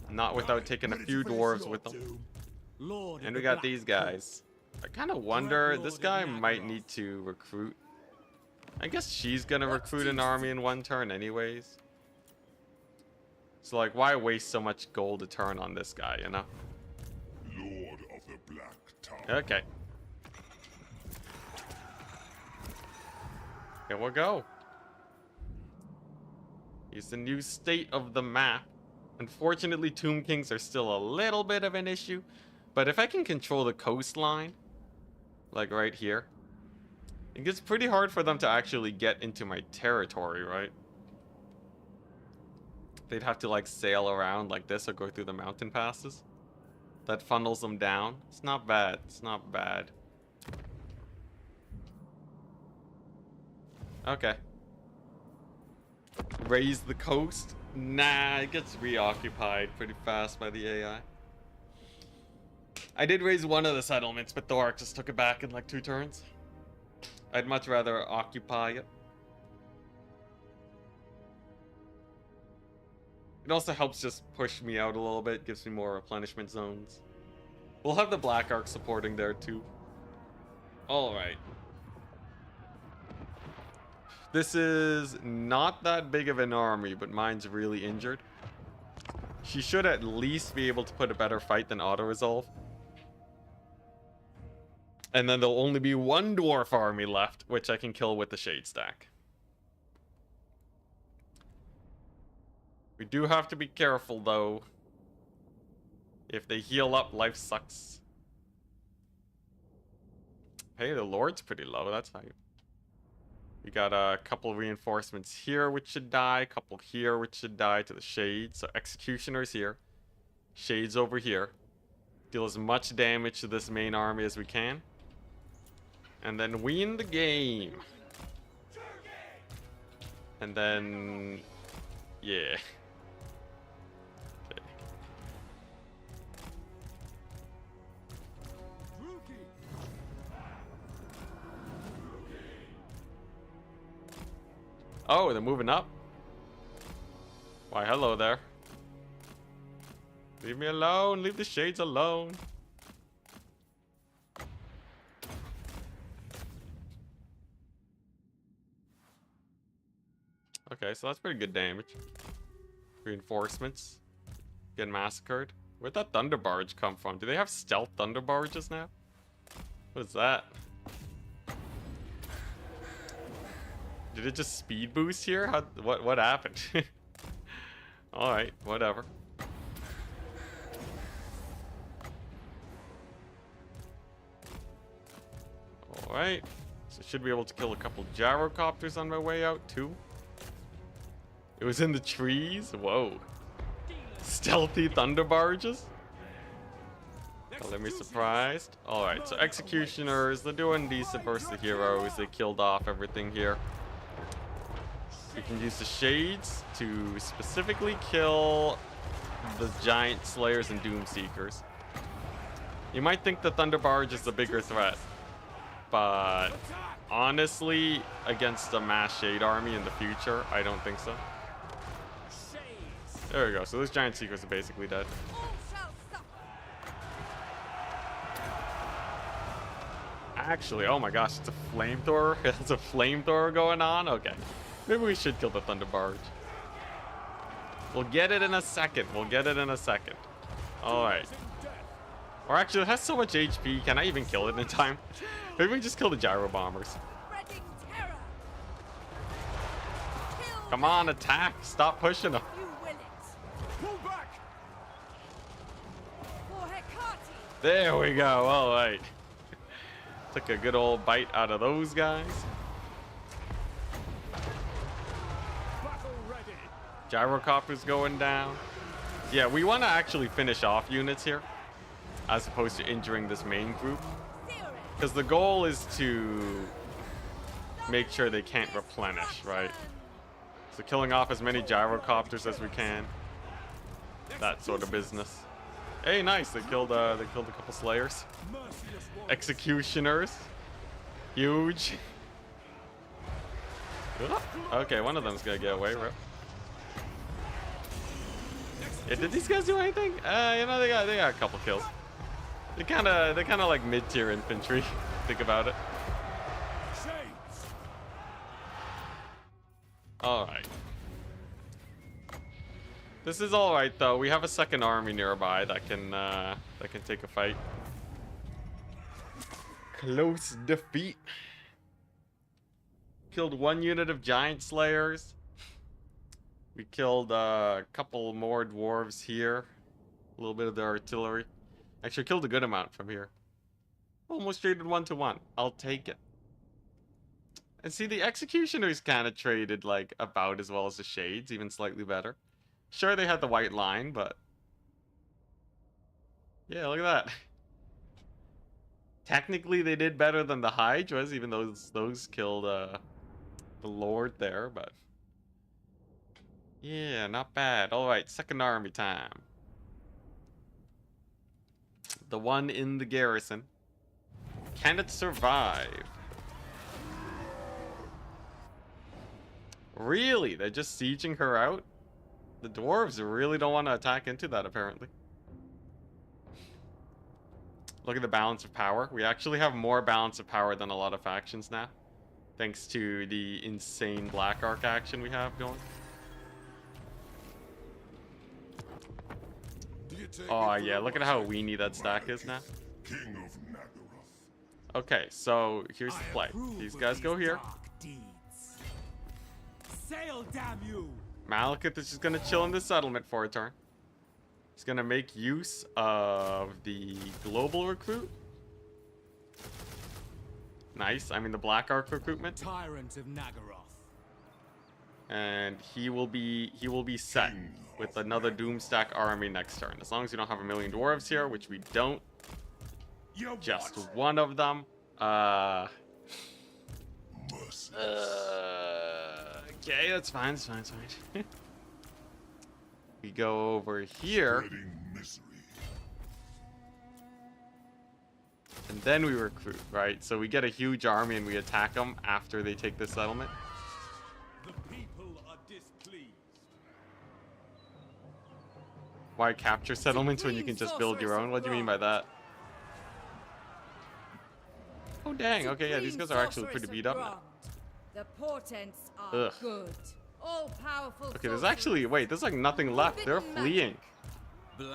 Not without taking a few dwarves with them. Lord of And the we got Black these Court. guys. I kind of wonder, this Dreadlord guy of might Nagaroth. need to recruit. I guess she's gonna recruit an army in one turn anyways. So like, why waste so much gold a turn on this guy, you know? Lord of the Black Tower. Okay. Here we go. Here's the new state of the map. Unfortunately, Tomb Kings are still a little bit of an issue. But if I can control the coastline, like right here, it gets pretty hard for them to actually get into my territory, right? They'd have to like sail around like this or go through the mountain passes. That funnels them down. It's not bad. It's not bad. Okay. Raise the coast? Nah, it gets reoccupied pretty fast by the AI. I did raise one of the settlements, but Thorak just took it back in like 2 turns. I'd much rather occupy it. It also helps just push me out a little bit, gives me more replenishment zones. We'll have the Black Arc supporting there too. Alright. This is not that big of an army, but mine's really injured. She should at least be able to put a better fight than auto-resolve. And then there'll only be 1 dwarf army left, which I can kill with the Shade Stack. We do have to be careful, though. If they heal up, life sucks. Hey, the Lord's pretty low. That's hype. We got a couple reinforcements here, which should die. A couple here, which should die to the Shades. So Executioners here. Shades over here. Deal as much damage to this main army as we can. And then win the game. And then... yeah. Okay. Oh, they're moving up? Why, hello there. Leave me alone. Leave the Shades alone. Okay, so that's pretty good damage. Reinforcements. Getting massacred. Where'd that Thunder Barge come from? Do they have stealth Thunder Barges now? What is that? Did it just speed boost here? What happened? Alright, whatever. Alright. So should be able to kill a couple gyrocopters on my way out too. It was in the trees? Whoa. Stealthy thunder barges? Oh, let me surprised. Alright, so executioners, they're doing decent versus the heroes. They killed off everything here. We can use the Shades to specifically kill the Giant Slayers and Doom Seekers. You might think the Thunder Barge is the bigger threat, but honestly, against a mass Shade army in the future, I don't think so. There we go. So those Giant Seekers are basically dead. All shall suffer. Actually, oh my gosh, it's a flamethrower. It's a flamethrower going on. Okay, maybe we should kill the Thunder Barge. We'll get it in a second. We'll get it in a second. All right. Or actually, it has so much HP. Can I even kill it in time? Maybe we just kill the gyro bombers. Spreading terror. Kill Come on, attack! Stop pushing them. you will it. Pull back! For Hecate. There we go. All right. Took a good old bite out of those guys. Battle ready! Gyrocopter's going down. Yeah, we want to actually finish off units here, as opposed to injuring this main group. Because the goal is to make sure they can't replenish, right? So killing off as many gyrocopters as we can. That sort of business. Hey, nice. They killed a couple slayers. Executioners. Huge. Okay, one of them's gonna get away, right? Yeah, did these guys do anything? You know, they got a couple kills. They're kind of like mid-tier infantry. Think about it. All right. This is all right though. We have a second army nearby that can take a fight. Close defeat. Killed one unit of giant slayers. We killed a couple more dwarves here. A little bit of their artillery. Actually, killed a good amount from here. Almost traded 1-to-1. I'll take it. And see, the executioners kind of traded like about as well as the shades, even slightly better. Sure, they had the white line, but yeah, look at that. Technically, they did better than the Hydras, even though those killed the Lord there, but yeah, not bad. All right, second army time. The one in the garrison. Can it survive? Really? They're just sieging her out? The dwarves really don't want to attack into that, apparently. Look at the balance of power. We actually have more balance of power than a lot of factions now. Thanks to the insane Black Arc action we have going. Oh yeah, look at how weenie that stack is now. King of Nagaroth. Okay, so here's the play. These guys go here. Sail, damn you! Malekith is just gonna chill in this settlement for a turn. He's gonna make use of the global recruit. Nice. I mean the Black Arc recruitment. Tyrant of Nagaroth. And he will be set with another Doomstack army next turn. As long as you don't have a million dwarves here, which we don't. Just one of them. Okay, that's fine, it's fine, it's fine. We go over here. And then we recruit, right? So we get a huge army and we attack them after they take the settlement. The people are displeased. Why capture settlements when you can just build your own? What do you mean by that? Oh dang, okay, yeah, these guys are actually pretty beat up now. The portents are good. All powerful. Okay, there's actually, wait, there's like nothing left. They're fleeing.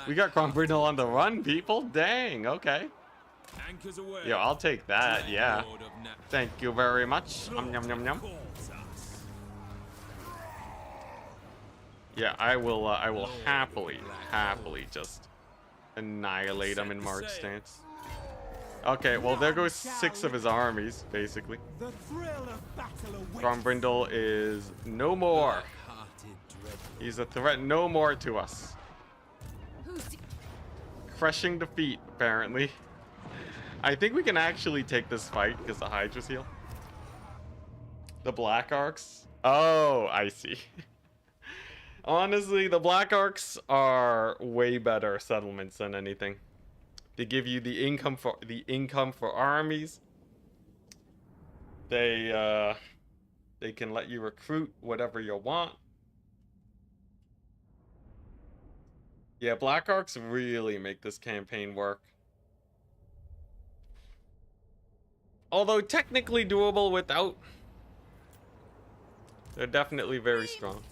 We got Crombrindle on the run, people. Dang, okay. Anchors away. Yeah, I'll take that, yeah. Thank you very much. Yum, yum, yum, yum. Yeah, I will happily just annihilate him in March stance. Okay, well there goes 6 of his armies, basically. The thrill of battle awaits. Crombrindle is no more. He's a threat no more to us. Crushing defeat, apparently. I think we can actually take this fight because the Hydra's heal. The Black Arcs? Oh, I see. Honestly, the Black Arcs are way better settlements than anything. They give you the income for armies. They can let you recruit whatever you want. Yeah, Black Arcs really make this campaign work. Although technically doable without. They're definitely very strong.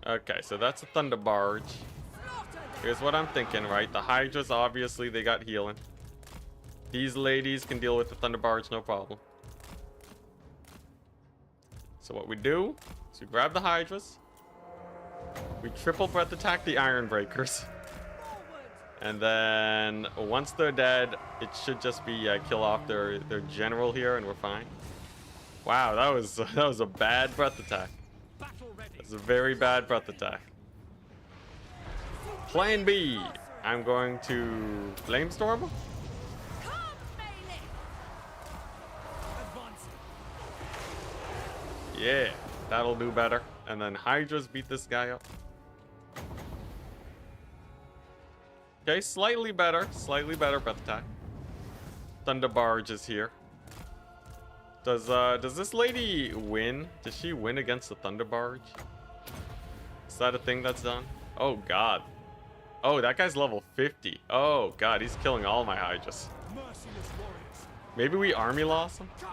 Okay, so that's a Thunder Barge. Here's what I'm thinking, right? The Hydras, obviously, they got healing. These ladies can deal with the Thunder Barge, no problem. So what we do is we grab the Hydras. We triple breath attack the Iron Breakers. And then once they're dead, it should just be kill off their general here and we're fine. Wow, that was a bad breath attack. That's a very bad breath attack. Plan B. I'm going to Flamestorm. Come, Malekith! Advancing. Yeah, that'll do better. And then Hydras beat this guy up. Okay, slightly better breath attack. Thunder Barge is here. Does this lady win? Does she win against the Thunder Barge? Is that a thing that's done? Oh god. Oh, that guy's level 50. Oh god, he's killing all my Hydras. Merciless warriors. Maybe we army lost him? Cut.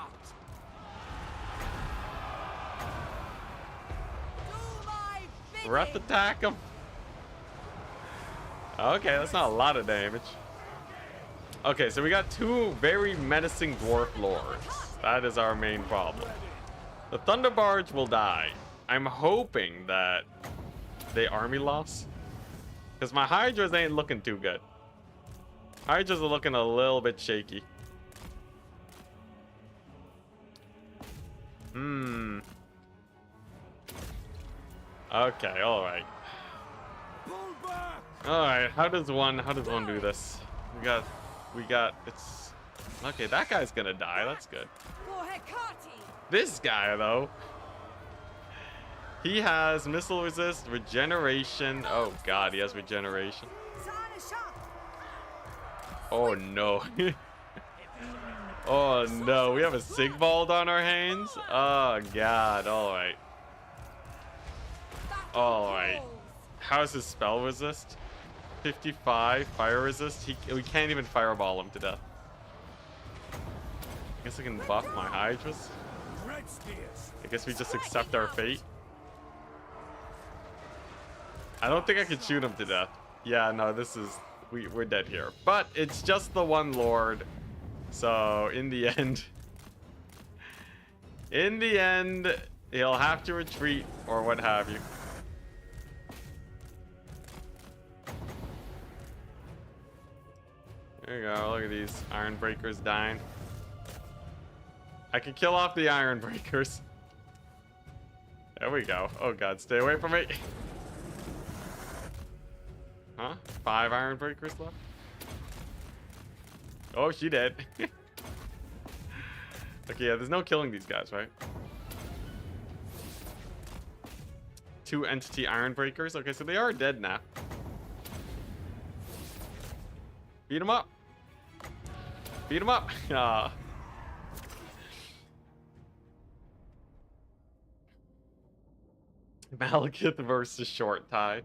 Do my bidding! Breath attack him. Okay, that's not a lot of damage. Okay, so we got two very menacing dwarf lords. That is our main problem. The Thunder Barge will die. I'm hoping that they army loss. Because my Hydras ain't looking too good. Hydras are looking a little bit shaky. Okay, alright. Pull back. Alright, how does one do this? We got it's okay, that guy's gonna die, that's good. For Hecate! This guy though. He has missile resist, regeneration. Oh god, he has regeneration. Oh no. Oh no, we have a Sigvald on our hands? Oh god, alright. Alright. How's his spell resist? 55 fire resist. We can't even fireball him to death. I guess I can buff my Hydras. Red spears. I guess we just accept our fate. I don't think I can shoot him to death. Yeah, no, this is we're dead here. But it's just the one lord. So in the end, he'll have to retreat or what have you. There you go. Look at these Iron Breakers dying. I can kill off the Iron Breakers. There we go. Oh god, stay away from me. Huh? 5 Iron Breakers left? Oh, she did. Okay, yeah, there's no killing these guys, right? 2 Entity Iron Breakers. Okay, so they are dead now. Beat them up. Beat him up. Ah. Malekith versus Short Tide.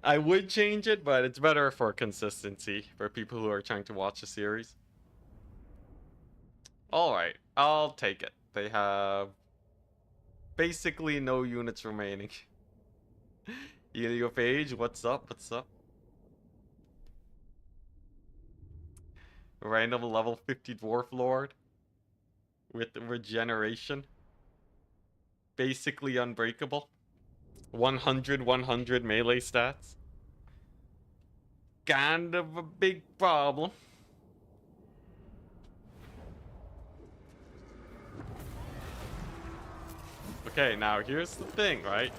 I would change it, but it's better for consistency for people who are trying to watch the series. Alright, I'll take it. They have basically no units remaining. Heliophage, what's up? What's up? Random level 50 Dwarf Lord with regeneration. Basically unbreakable. 100 melee stats. Kind of a big problem. Okay, now here's the thing, right?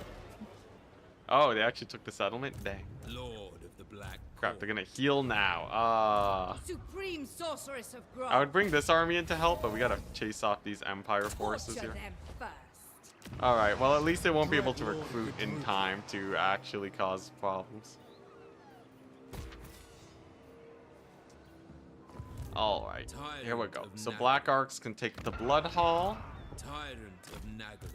Oh, they actually took the settlement? Dang. Lord of the Black Crap, they're gonna heal now. Supreme sorceress of growth. I would bring this army in to help, but we gotta chase off these Empire forces Torture here. them first. Alright, well at least they won't be able to recruit in time to actually cause problems. Alright, here we go. So Black Arcs can take the Blood Hall. Tyrant of Nagaroth.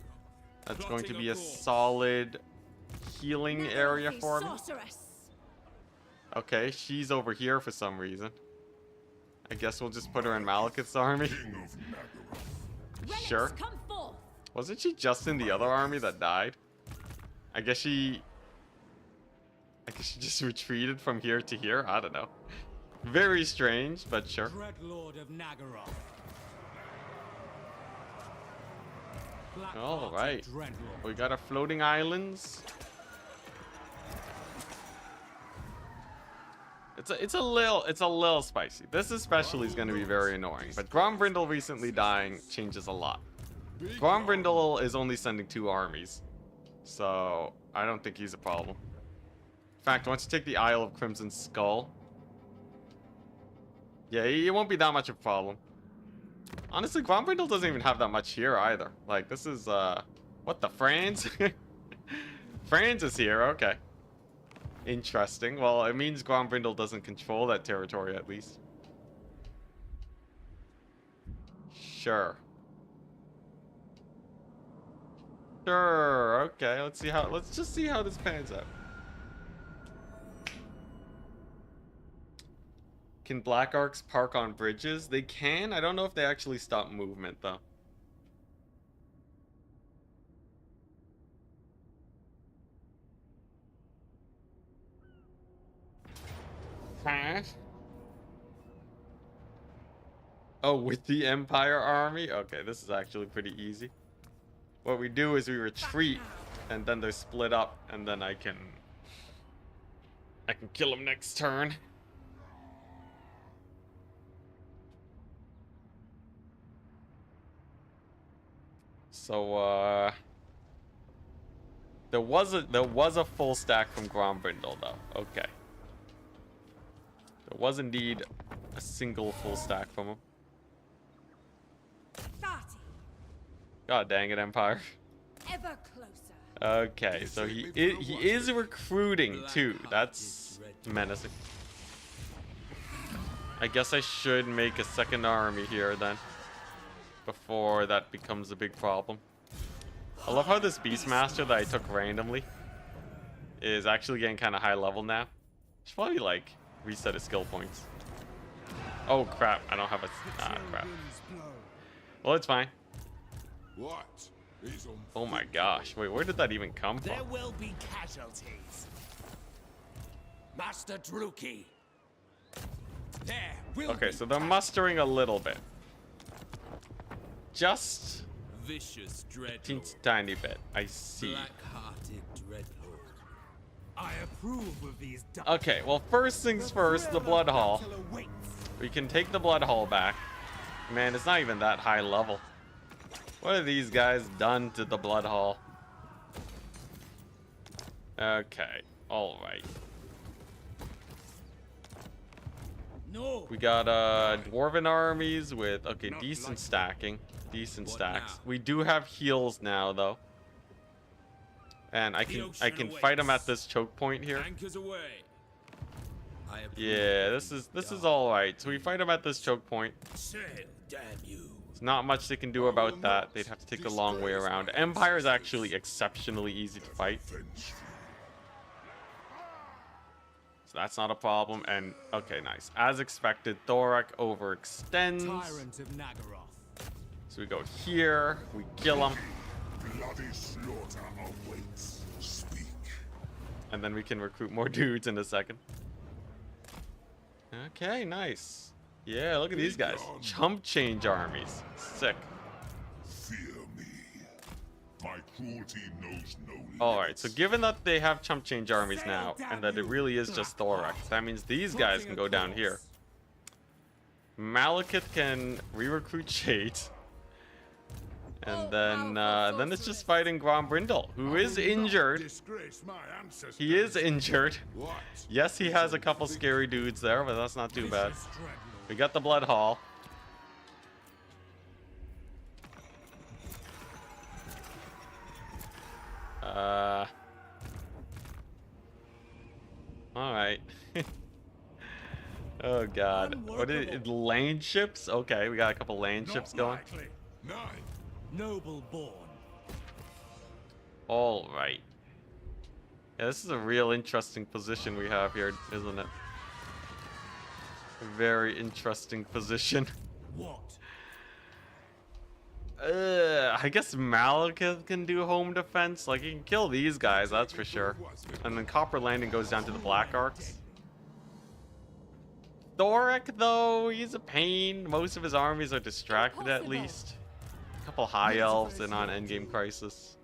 That's going to be a solid healing area for me. Sorceress. Okay, she's over here for some reason. I guess we'll just put her in Malekith's army. Sure. Relics, come forth. Wasn't she just in the other army that died? I guess she just retreated from here to here. I don't know. Very strange, but sure. Dreadlord of Nagaroth. All right. We got our floating islands. It's a little spicy. This especially is going to be very annoying. But Grombrindle recently dying changes a lot. Grombrindle is only sending 2 armies, so I don't think he's a problem. In fact, once you take the Isle of Crimson Skull, yeah, it won't be that much of a problem. Honestly, Grombrindle doesn't even have that much here either. Like, this is, what the, Franz? Franz is here, okay. Interesting. Well, it means Grombrindle doesn't control that territory, at least. Sure. Sure, okay, let's just see how this pans out. Can Black Arcs park on bridges? They can. I don't know if they actually stop movement, though. Huh? Oh, with the Empire army? Okay, this is actually pretty easy. What we do is we retreat, and then they're split up, and then I can kill them next turn. So, there was a full stack from Grombrindle, though. Okay. There was indeed a single full stack from him. God dang it, Empire. Ever closer. Okay, so he is recruiting too. That's menacing. I guess I should make a second army here then, before that becomes a big problem. I love how this Beastmaster that I took randomly is actually getting kind of high level now. Should probably like reset his skill points. Oh crap! I don't have a crap. Well, it's fine. What is on Oh my gosh! Wait, where did that even come from? There will be casualties. Master Druki. There will Okay, be so they're mustering a little bit. Just vicious a dreadlord. tiny bit. I see. Black-hearted dreadlord. I approve of these. Okay, well, first things first, the Blood Hall. We can take the Blood Hall back. Man, it's not even that high level. What have these guys done to the Blood Hall? Okay, alright. No. We got dwarven armies with decent stacking. Decent What stacks. now? We do have heals now though. And I can ocean fight them at awaits. this choke point here. Anchors away. I approve Yeah, of this is these alright. So we fight them at this choke point. Sail, damn you. There's not much they can do about that. They'd have to take a long way around. Empire is actually exceptionally easy to fight. So that's not a problem. And okay, nice. As expected, Thorak overextends. Tyrant of Nagaroth. So we go here, we kill him, bloody slaughter awaits. Speak. and then we can recruit more dudes in a second. Okay, nice. Yeah, look at these guys. Chump change armies. Sick. Fear me. My cruelty knows no limits. Alright, so given that they have chump change armies now, and that it really is just Thorax, that means these guys can go down here. Malekith can re-recruit Shades. And then it's just fighting Grombrindle, who is injured. Disgrace my ancestors. He is injured. What? Yes, he has a couple scary dudes there, but that's not too bad. We got the Blood Hall. Alright. Oh god. What is it? Lane ships? Okay, we got a couple lane ships going. Nine. Noble born. Alright. Yeah, this is a real interesting position we have here, isn't it? A very interesting position. What? I guess Malekith can do home defense. Like, he can kill these guys, that's for sure. And then Copper Landing goes down to the Black Arcs. Thorak, though, he's a pain. Most of his armies are distracted, at least. A couple High Elves in on Endgame Crisis.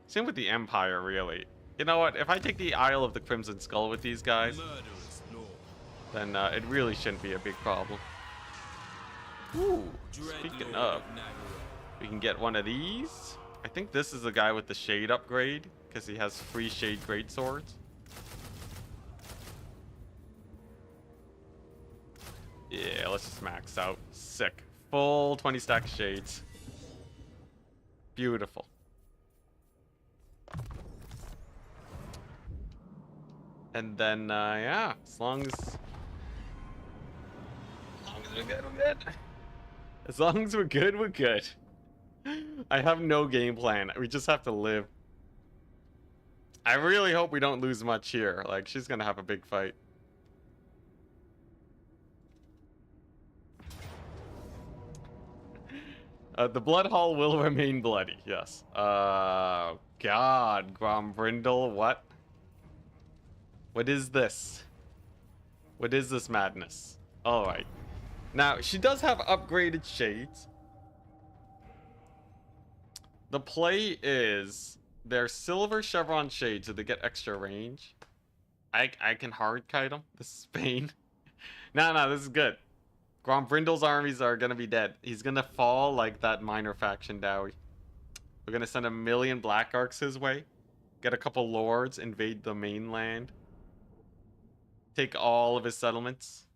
Same with the Empire, really. You know what? If I take the Isle of the Crimson Skull with these guys, Murderous lord. then it really shouldn't be a big problem. Ooh, speaking Dreadlord of, Nagaroth. we can get one of these. I think this is the guy with the Shade upgrade, because he has free Shade Great Swords. Yeah, let's just max out. Sick. Full 20 stack shades. Beautiful. And then, yeah, as long as we're good, we're good. As long as we're good, we're good. I have no game plan. We just have to live. I really hope we don't lose much here. Like, she's gonna have a big fight. The blood hall will remain bloody, yes. God, Grombrindle, what? What is this? What is this madness? Alright. Now, she does have upgraded shades. The play is they're silver chevron shades, so they get extra range. I can hard kite them. This is pain. No, this is good. Grombrindle's armies are gonna be dead. He's gonna fall like that minor faction Dowie. We're gonna send 1,000,000 black arcs his way. Get a couple lords, invade the mainland. Take all of his settlements.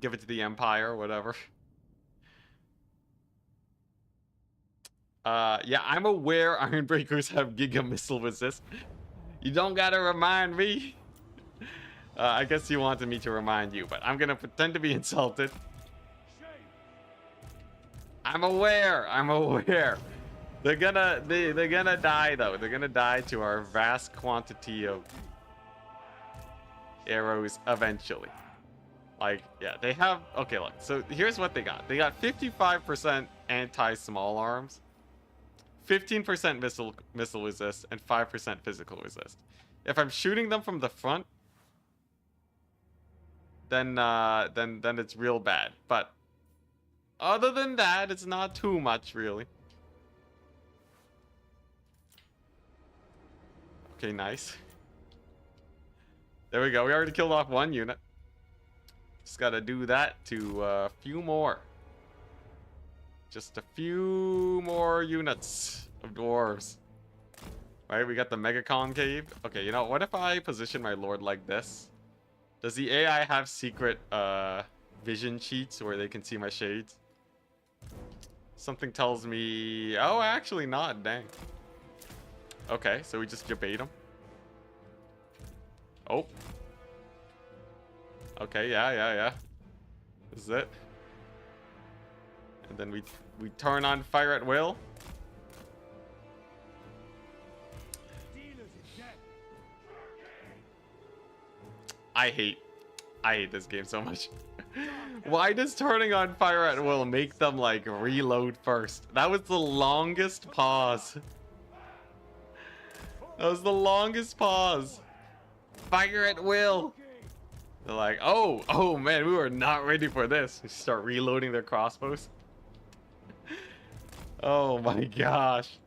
Give it to the Empire, whatever. Yeah, I'm aware Ironbreakers have Giga Missile Resist. You don't gotta remind me. I guess you wanted me to remind you, but I'm gonna pretend to be insulted. I'm aware. They're gonna die though. They're gonna die to our vast quantity of arrows eventually. Like, yeah, they have. Okay, look. So here's what they got. They got 55% anti-small arms, 15% missile resist, and 5% physical resist. If I'm shooting them from the front, then it's real bad. But other than that, it's not too much, really. Okay, nice. There we go. We already killed off one unit. Just gotta do that to a few more. Just a few more units of dwarves. Right, we got the Mega Concave. Okay, you know, what if I position my lord like this? Does the AI have secret vision cheats where they can see my shades? Something tells me... Oh, actually not, dang. Okay, so we just debate them. Oh. Okay, yeah. This is it. And then we turn on fire at will. I hate this game so much. Why does turning on fire at will make them like reload first? That was the longest pause. That was the longest pause. Fire at will. They're like, oh man, we were not ready for this. We start reloading their crossbows. Oh my gosh.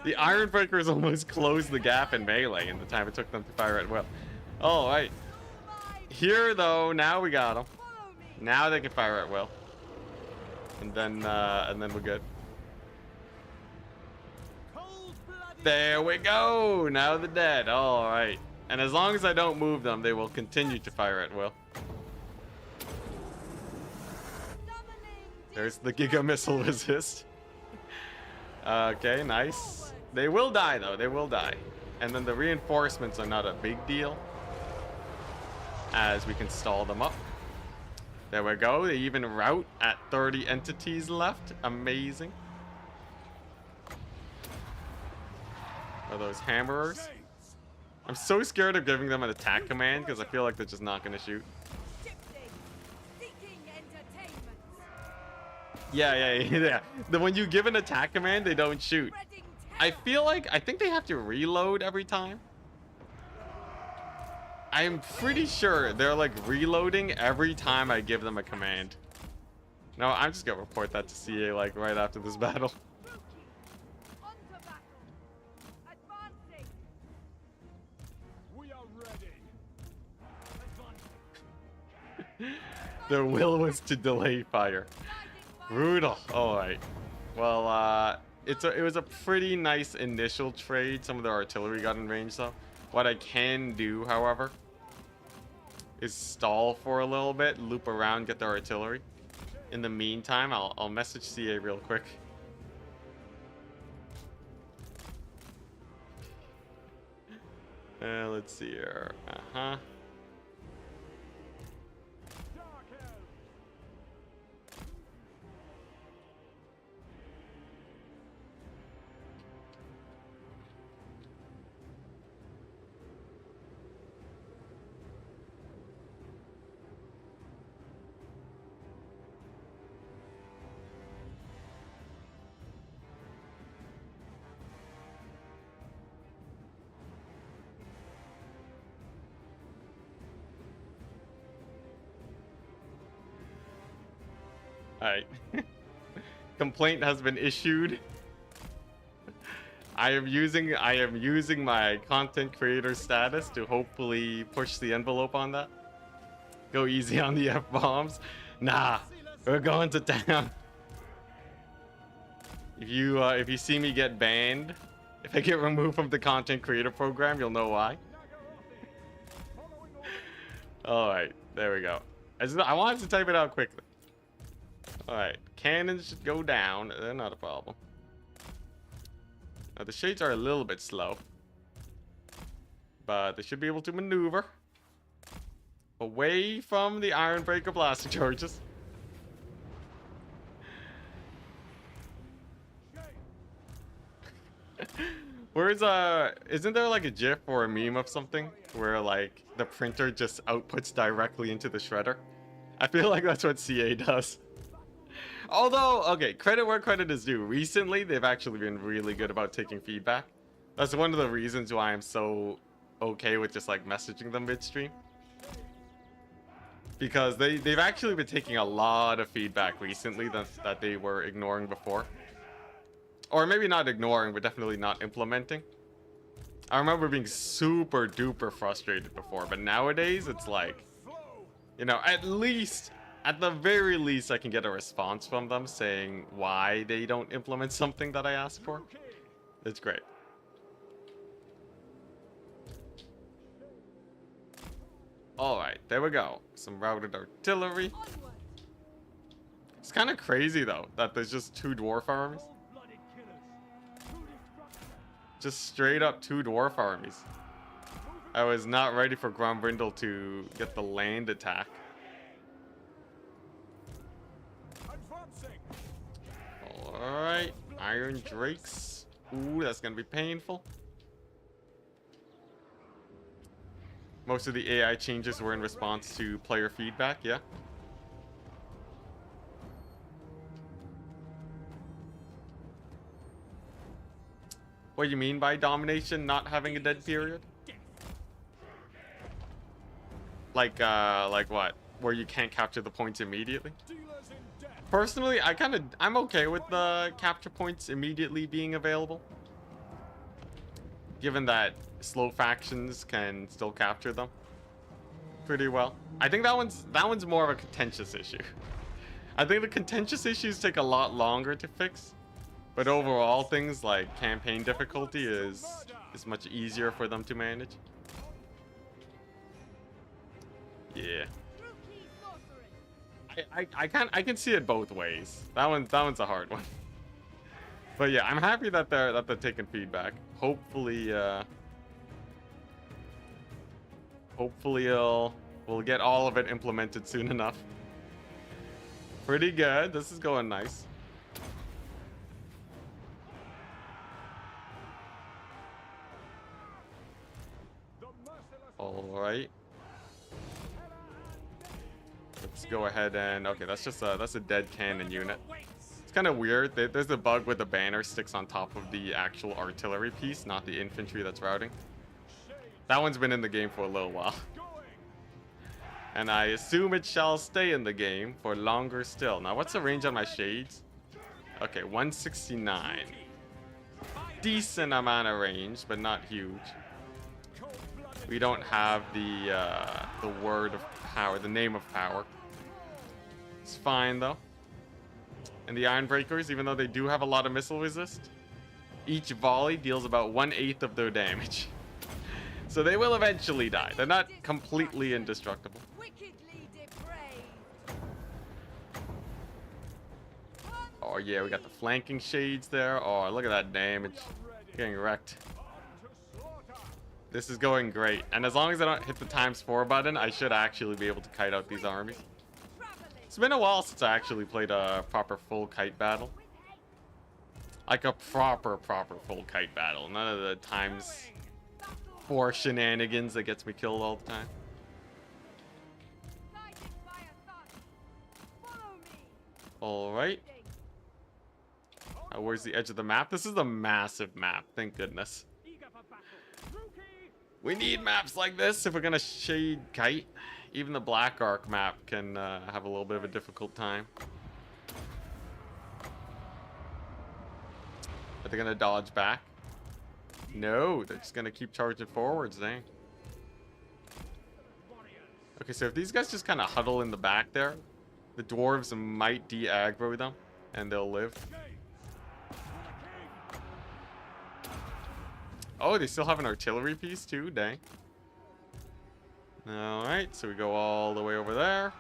The Ironbreakers almost closed the gap in melee in the time it took them to fire at will. All right. Here though, now we got them. Now they can fire at will. And then we're good. There we go. Now they're dead. All right. And as long as I don't move them, they will continue to fire at will. There's the Giga Missile Resist. Okay, nice. They will die though. They will die. And then the reinforcements are not a big deal, as we can stall them up. There we go. They even route at 30 entities left. Amazing. Are those hammerers? I'm so scared of giving them an attack command because I feel like they're just not going to shoot. Yeah. When you give an attack command, they don't shoot. I think they have to reload every time. I'm pretty sure they're like reloading every time I give them a command. No, I'm just gonna report that to CA like right after this battle. Their will was to delay fire. Brutal. All right. Well, it was a pretty nice initial trade. Some of the artillery got in range though. What I can do, however, is stall for a little bit, loop around, get their artillery. In the meantime, I'll message CA real quick. Let's see here. Alright. Complaint has been issued. I am using my content creator status to hopefully push the envelope on that. Go easy on the F-bombs. Nah, we're going to town. If you see me get banned, if I get removed from the content creator program, you'll know why. Alright, there we go. I wanted to type it out quickly. Alright, cannons should go down. They're not a problem. Now the shades are a little bit slow, but they should be able to maneuver away from the Ironbreaker blaster charges. Isn't there like a GIF or a meme of something where like the printer just outputs directly into the shredder? I feel like that's what CA does. Although, okay, credit where credit is due. Recently, they've actually been really good about taking feedback. That's one of the reasons why I'm so okay with just like messaging them midstream. Because they've actually been taking a lot of feedback recently that they were ignoring before. Or maybe not ignoring, but definitely not implementing. I remember being super duper frustrated before, but nowadays it's like, you know, at the very least, I can get a response from them saying why they don't implement something that I asked for. It's great. Alright, there we go. Some routed artillery. It's kind of crazy, though, that there's just 2 dwarf armies. Just straight up 2 dwarf armies. I was not ready for Grombrindle to get the land attack. Alright, Iron Drakes. Ooh, that's gonna be painful. Most of the AI changes were in response to player feedback, yeah. What do you mean by domination not having a dead period? Like what? Where you can't capture the points immediately? Personally, I'm okay with the capture points immediately being available. Given that slow factions can still capture them pretty well. I think that one's more of a contentious issue. I think the contentious issues take a lot longer to fix. But overall, things like campaign difficulty is much easier for them to manage. Yeah. I can see it both ways. That one's a hard one. But yeah, I'm happy that they're taking feedback. Hopefully we'll get all of it implemented soon enough. Pretty good. This is going nice. All right. Let's go ahead and okay, that's a dead cannon unit. It's kind of weird. There's a bug where the banner sticks on top of the actual artillery piece, not the infantry that's routing. That one's been in the game for a little while. And I assume it shall stay in the game for longer still. Now, what's the range on my shades? Okay, 169. Decent amount of range, but not huge. We don't have the word of power, the name of power. It's fine though. And the Ironbreakers, even though they do have a lot of missile resist, each volley deals about 1/8 of their damage. So they will eventually die. They're not completely indestructible. Oh yeah, we got the flanking shades there. Oh, look at that damage. Getting wrecked. This is going great. And as long as I don't hit the ×4 button, I should actually be able to kite out these armies. It's been a while since I actually played a proper full kite battle. Like a proper full kite battle. None of the ×4 shenanigans that gets me killed all the time. Alright. Where's the edge of the map? This is a massive map, thank goodness. We need maps like this if we're gonna shade kite. Even the Black Ark map can have a little bit of a difficult time. Are they gonna dodge back? No, they're just gonna keep charging forwards, dang. Okay, so if these guys just kind of huddle in the back there, the dwarves might de-aggro them, and they'll live. Oh, they still have an artillery piece too, dang. Alright, so we go all the way over there.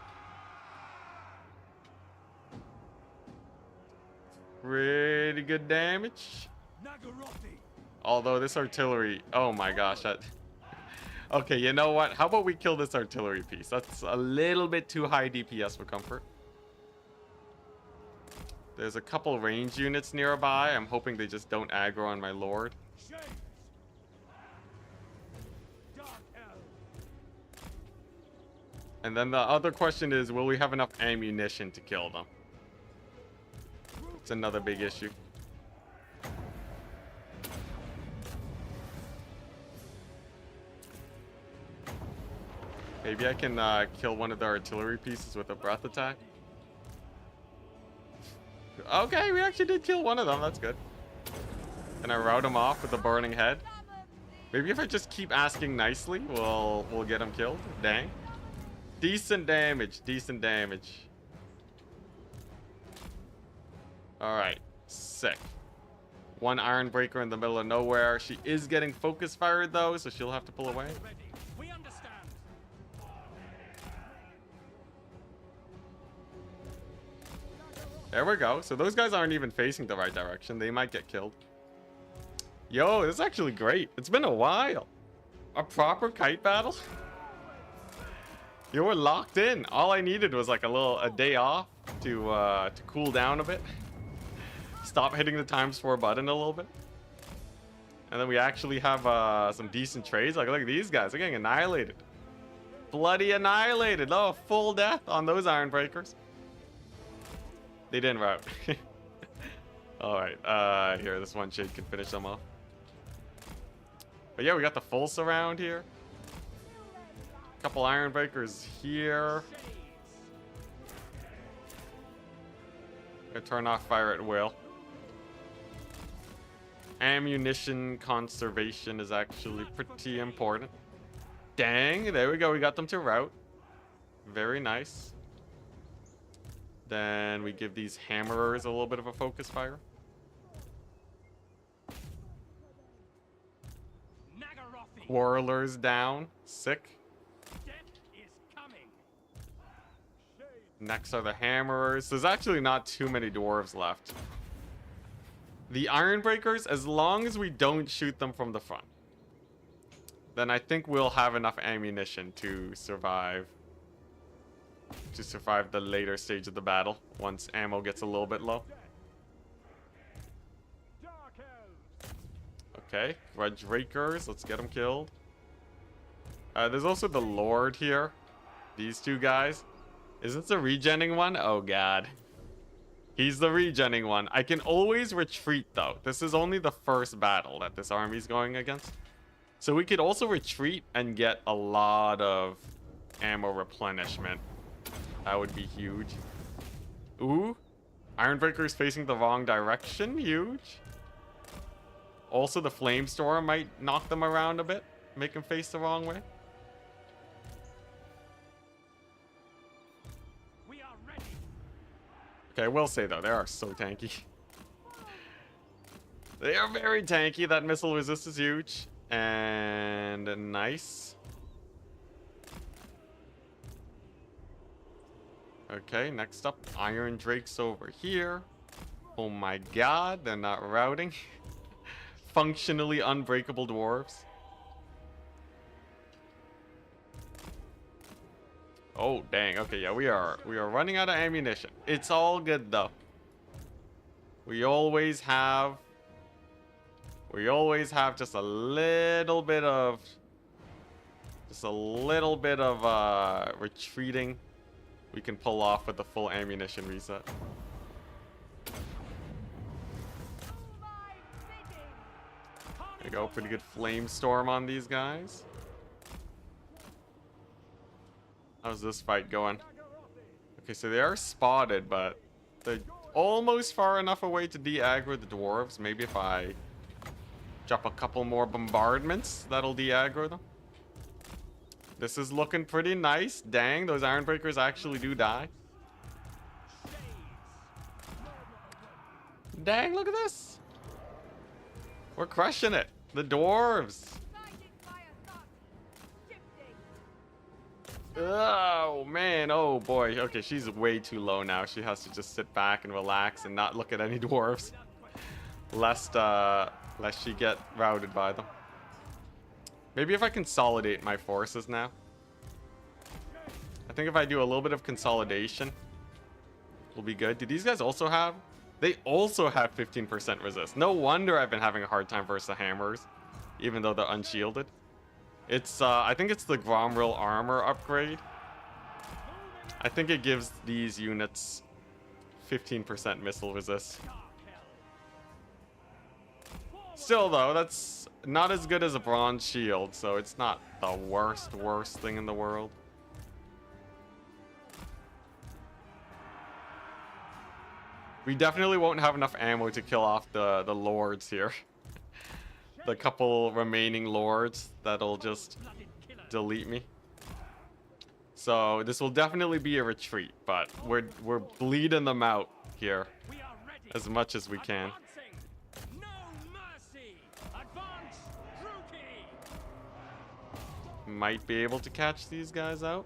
Pretty good damage. Although this artillery, oh my gosh, that... Okay, you know what? How about we kill this artillery piece? That's a little bit too high DPS for comfort. There's a couple range units nearby. I'm hoping they just don't aggro on my lord. And then the other question is, will we have enough ammunition to kill them? It's another big issue. Maybe I can kill one of the artillery pieces with a breath attack. Okay, we actually did kill one of them. That's good. Can I rout him off with a burning head? Maybe if I just keep asking nicely, we'll get him killed. Dang. Decent damage. Decent damage. Alright. Sick. One Iron Breaker in the middle of nowhere. She is getting focus fired though, so she'll have to pull away. We understand. There we go. So those guys aren't even facing the right direction. They might get killed. Yo, this is actually great. It's been a while. A proper kite battle? You were locked in. All I needed was like a day off to cool down a bit. Stop hitting the ×4 button a little bit. And then we actually have some decent trades. Like, look at these guys. They're getting annihilated. Bloody annihilated. Oh, full death on those Iron Breakers. They didn't rout. Alright, here, this one shade can finish them off. But yeah, we got the full surround here. Couple Iron Breakers here. Gonna turn off fire at will. Ammunition conservation is actually pretty important. Dang, there we go. We got them to rout. Very nice. Then we give these hammerers a little bit of a focus fire. Whirlers down. Sick. Next are the hammerers. There's actually not too many dwarves left. The Iron Breakers, as long as we don't shoot them from the front, then I think we'll have enough ammunition to survive. To survive the later stage of the battle once ammo gets a little bit low. Okay, Grudge Rakers, let's get them killed. There's also the Lord here. These two guys. Is this the regenning one? Oh god. He's the regenning one. I can always retreat though. This is only the first battle that this army's going against. So we could also retreat and get a lot of ammo replenishment. That would be huge. Ooh. Iron Breaker's facing the wrong direction. Huge. Also, the Flamestorm might knock them around a bit. Make them face the wrong way. We are ready. Okay, I will say though, they are so tanky. They are very tanky. That missile resist is huge. And nice. Okay, next up, Iron Drakes over here. Oh my god, they're not routing. Functionally unbreakable dwarves. Oh dang, okay, yeah, we are running out of ammunition. It's all good though. We always have just a little bit of retreating we can pull off with the full ammunition reset. There we go, pretty good flame storm on these guys. How's this fight going? Okay, so they are spotted, but they're almost far enough away to de-aggro the dwarves. Maybe if I drop a couple more bombardments, that'll de-aggro them. This is looking pretty nice. Dang, those iron breakers actually do die. Dang, look at this. We're crushing it. The dwarves. Oh man, oh boy. Okay, she's way too low now. She has to just sit back and relax and not look at any dwarves, lest she get routed by them. Maybe if I consolidate my forces now. I think if I do a little bit of consolidation, will be good. Do these guys also have? They also have 15% resist. No wonder I've been having a hard time versus the hammers, even though they're unshielded. It's I think it's the Gromril armor upgrade. I think it gives these units 15% missile resist. Still though, that's not as good as a bronze shield, so it's not the worst thing in the world. We definitely won't have enough ammo to kill off the lords here. The couple remaining lords that'll just delete me. So this will definitely be a retreat, but we're bleeding them out here as much as we can. Might be able to catch these guys out.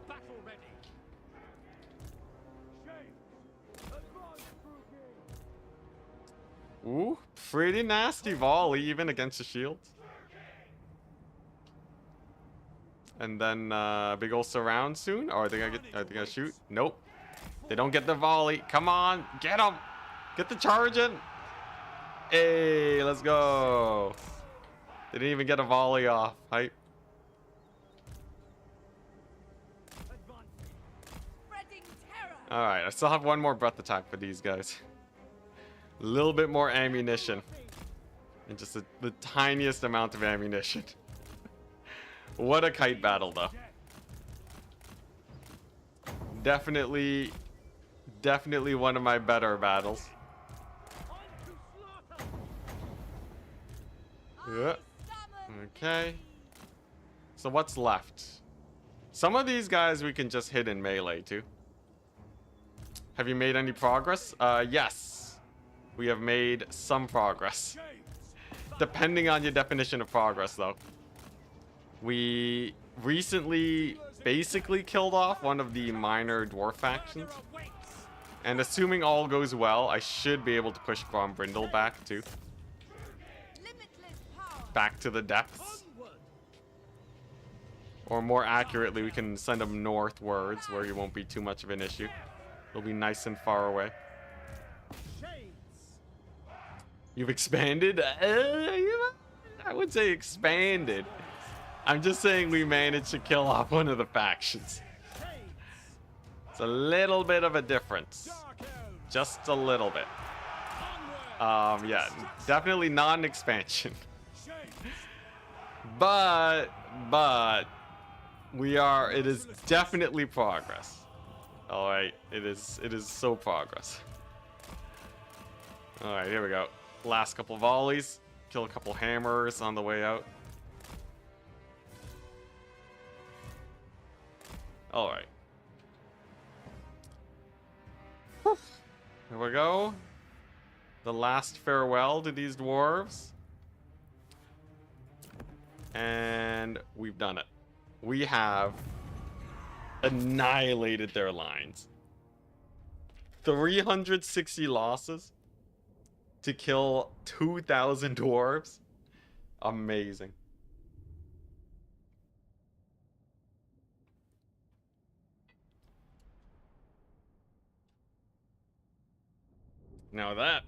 Ooh, pretty nasty volley even against the shields. And then big ol' surround soon. Or are they gonna shoot? Nope. They don't get the volley. Come on, get them. Get the charge in. Hey, let's go. They didn't even get a volley off. Hype. Alright, I still have one more breath attack for these guys. A little bit more ammunition. And just the tiniest amount of ammunition. What a kite battle, though. Definitely one of my better battles. Yeah. Okay. So what's left? Some of these guys we can just hit in melee, too. Have you made any progress? Yes. We have made some progress. Depending on your definition of progress, though. We recently basically killed off one of the minor dwarf factions. And assuming all goes well, I should be able to push Grombrindle back, too. Back to the depths. Or more accurately, we can send him northwards, where he won't be too much of an issue. He'll be nice and far away. You've expanded? I would say expanded. I'm just saying we managed to kill off one of the factions. It's a little bit of a difference. Just a little bit. Yeah, definitely not an expansion. But it is definitely progress. All right, it is so progress. All right, here we go. Last couple volleys. Kill a couple hammers on the way out. All right. Here we go. The last farewell to these dwarves. And we've done it. We have annihilated their lines. 360 losses. to kill 2,000 dwarves. Amazing. Now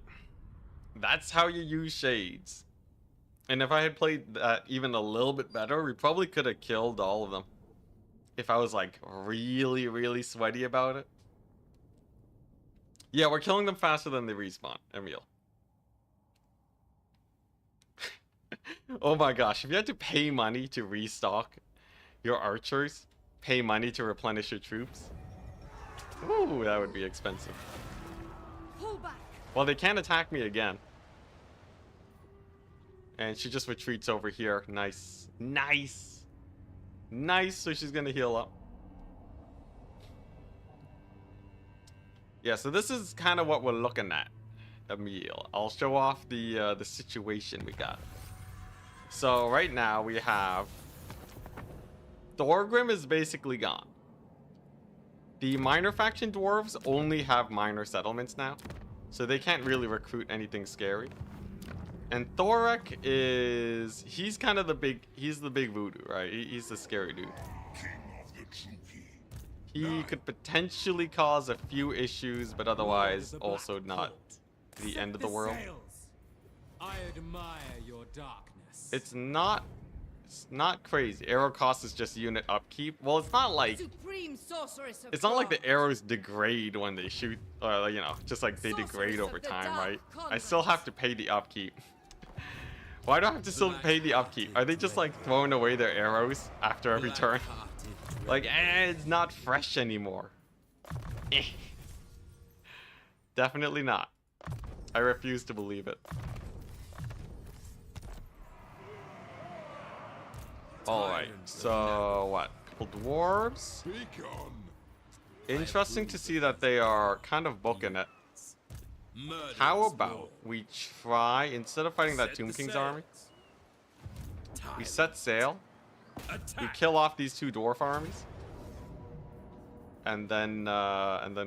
that's how you use shades. And if I had played that even a little bit better, we probably could have killed all of them. If I was like really, really sweaty about it. Yeah, we're killing them faster than they respawn, Emil. Oh my gosh, if you had to pay money to restock your archers, pay money to replenish your troops. Ooh, that would be expensive. Pull back. Well, they can't attack me again. And she just retreats over here. Nice. Nice. Nice, so she's gonna heal up. Yeah, so this is kind of what we're looking at, Emil. I'll show off the situation we got. So right now we have... Thorgrim is basically gone. The minor faction dwarves only have minor settlements now, so they can't really recruit anything scary. And Thorek is... he's kind of the big... he's the big voodoo, right? He's the scary dude. King of the Truki. He could potentially cause a few issues, but otherwise also not the end of the world. I admire your darkness. It's not crazy. Arrow cost is just unit upkeep. Well, it's not like... Supreme sorceress of it's not like the God. arrows degrade when they shoot, or you know, just like they degrade over time, right? I still have to pay the upkeep. Why do I have to still pay the upkeep? Are they just like throwing away their arrows after every turn? Like, it's not fresh anymore. Definitely not. I refuse to believe it. Alright, so what? Couple dwarves? Speak on. Interesting to see that they are kind of booking it. How about we try, instead of fighting that Tomb King's army, we set sail, we kill off these two dwarf armies, and then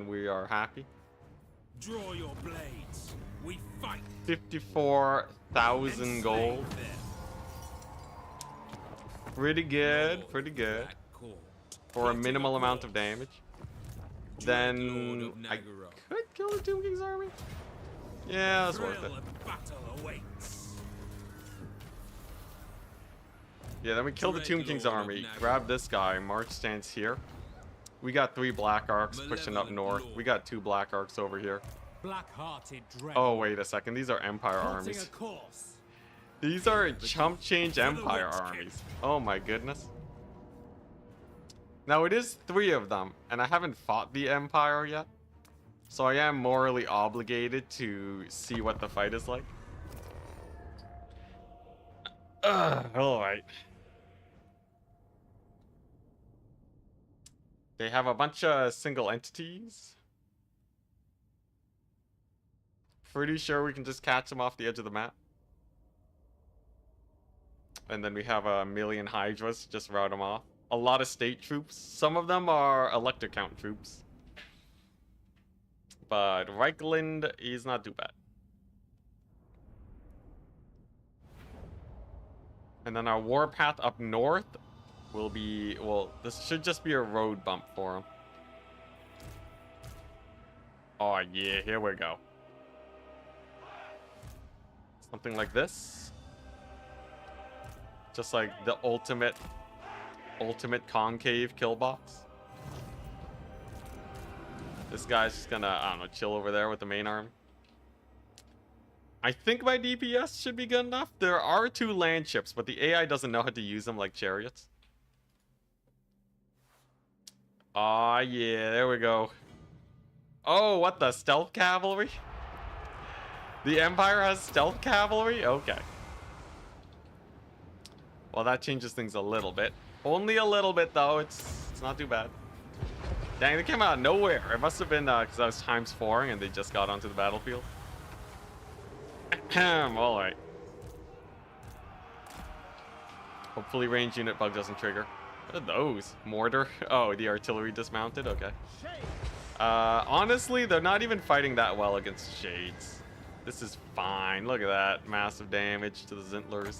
we are happy. Draw your blades. We fight. 54,000 gold. Pretty good, pretty good. For a minimal amount of damage. Then I could kill the Tomb King's army. Yeah, that's worth it. Yeah, then we kill the Tomb King's army, grab this guy, March stands here. We got 3 Black Arcs pushing up north. We got 2 Black Arcs over here. Oh, wait a second. These are Empire armies. These are chump change Empire armies. Oh my goodness. Now it is 3 of them, and I haven't fought the Empire yet. So I am morally obligated to see what the fight is like. Alright. They have a bunch of single entities. Pretty sure we can just catch them off the edge of the map. And then we have a million Hydras, just rout them off. A lot of state troops. Some of them are Elector Count troops. But Reichland is not too bad. And then our warpath up north will be... well, this should just be a road bump for him. Oh yeah, here we go. Something like this. Just like the ultimate concave kill box. This guy's just gonna, I don't know, chill over there with the main army. I think my DPS should be good enough. There are 2 land ships, but the AI doesn't know how to use them like chariots. Aw, yeah, there we go. Oh, what the? Stealth cavalry? The Empire has stealth cavalry? Okay. Well, that changes things a little bit. Only a little bit, though. It's not too bad. Dang, they came out of nowhere. It must have been because I was ×4 and they just got onto the battlefield. Alright. Hopefully range unit bug doesn't trigger. What are those? Mortar? Oh, the artillery dismounted? Okay. Honestly, they're not even fighting that well against Shades. This is fine. Look at that. Massive damage to the Zintlers.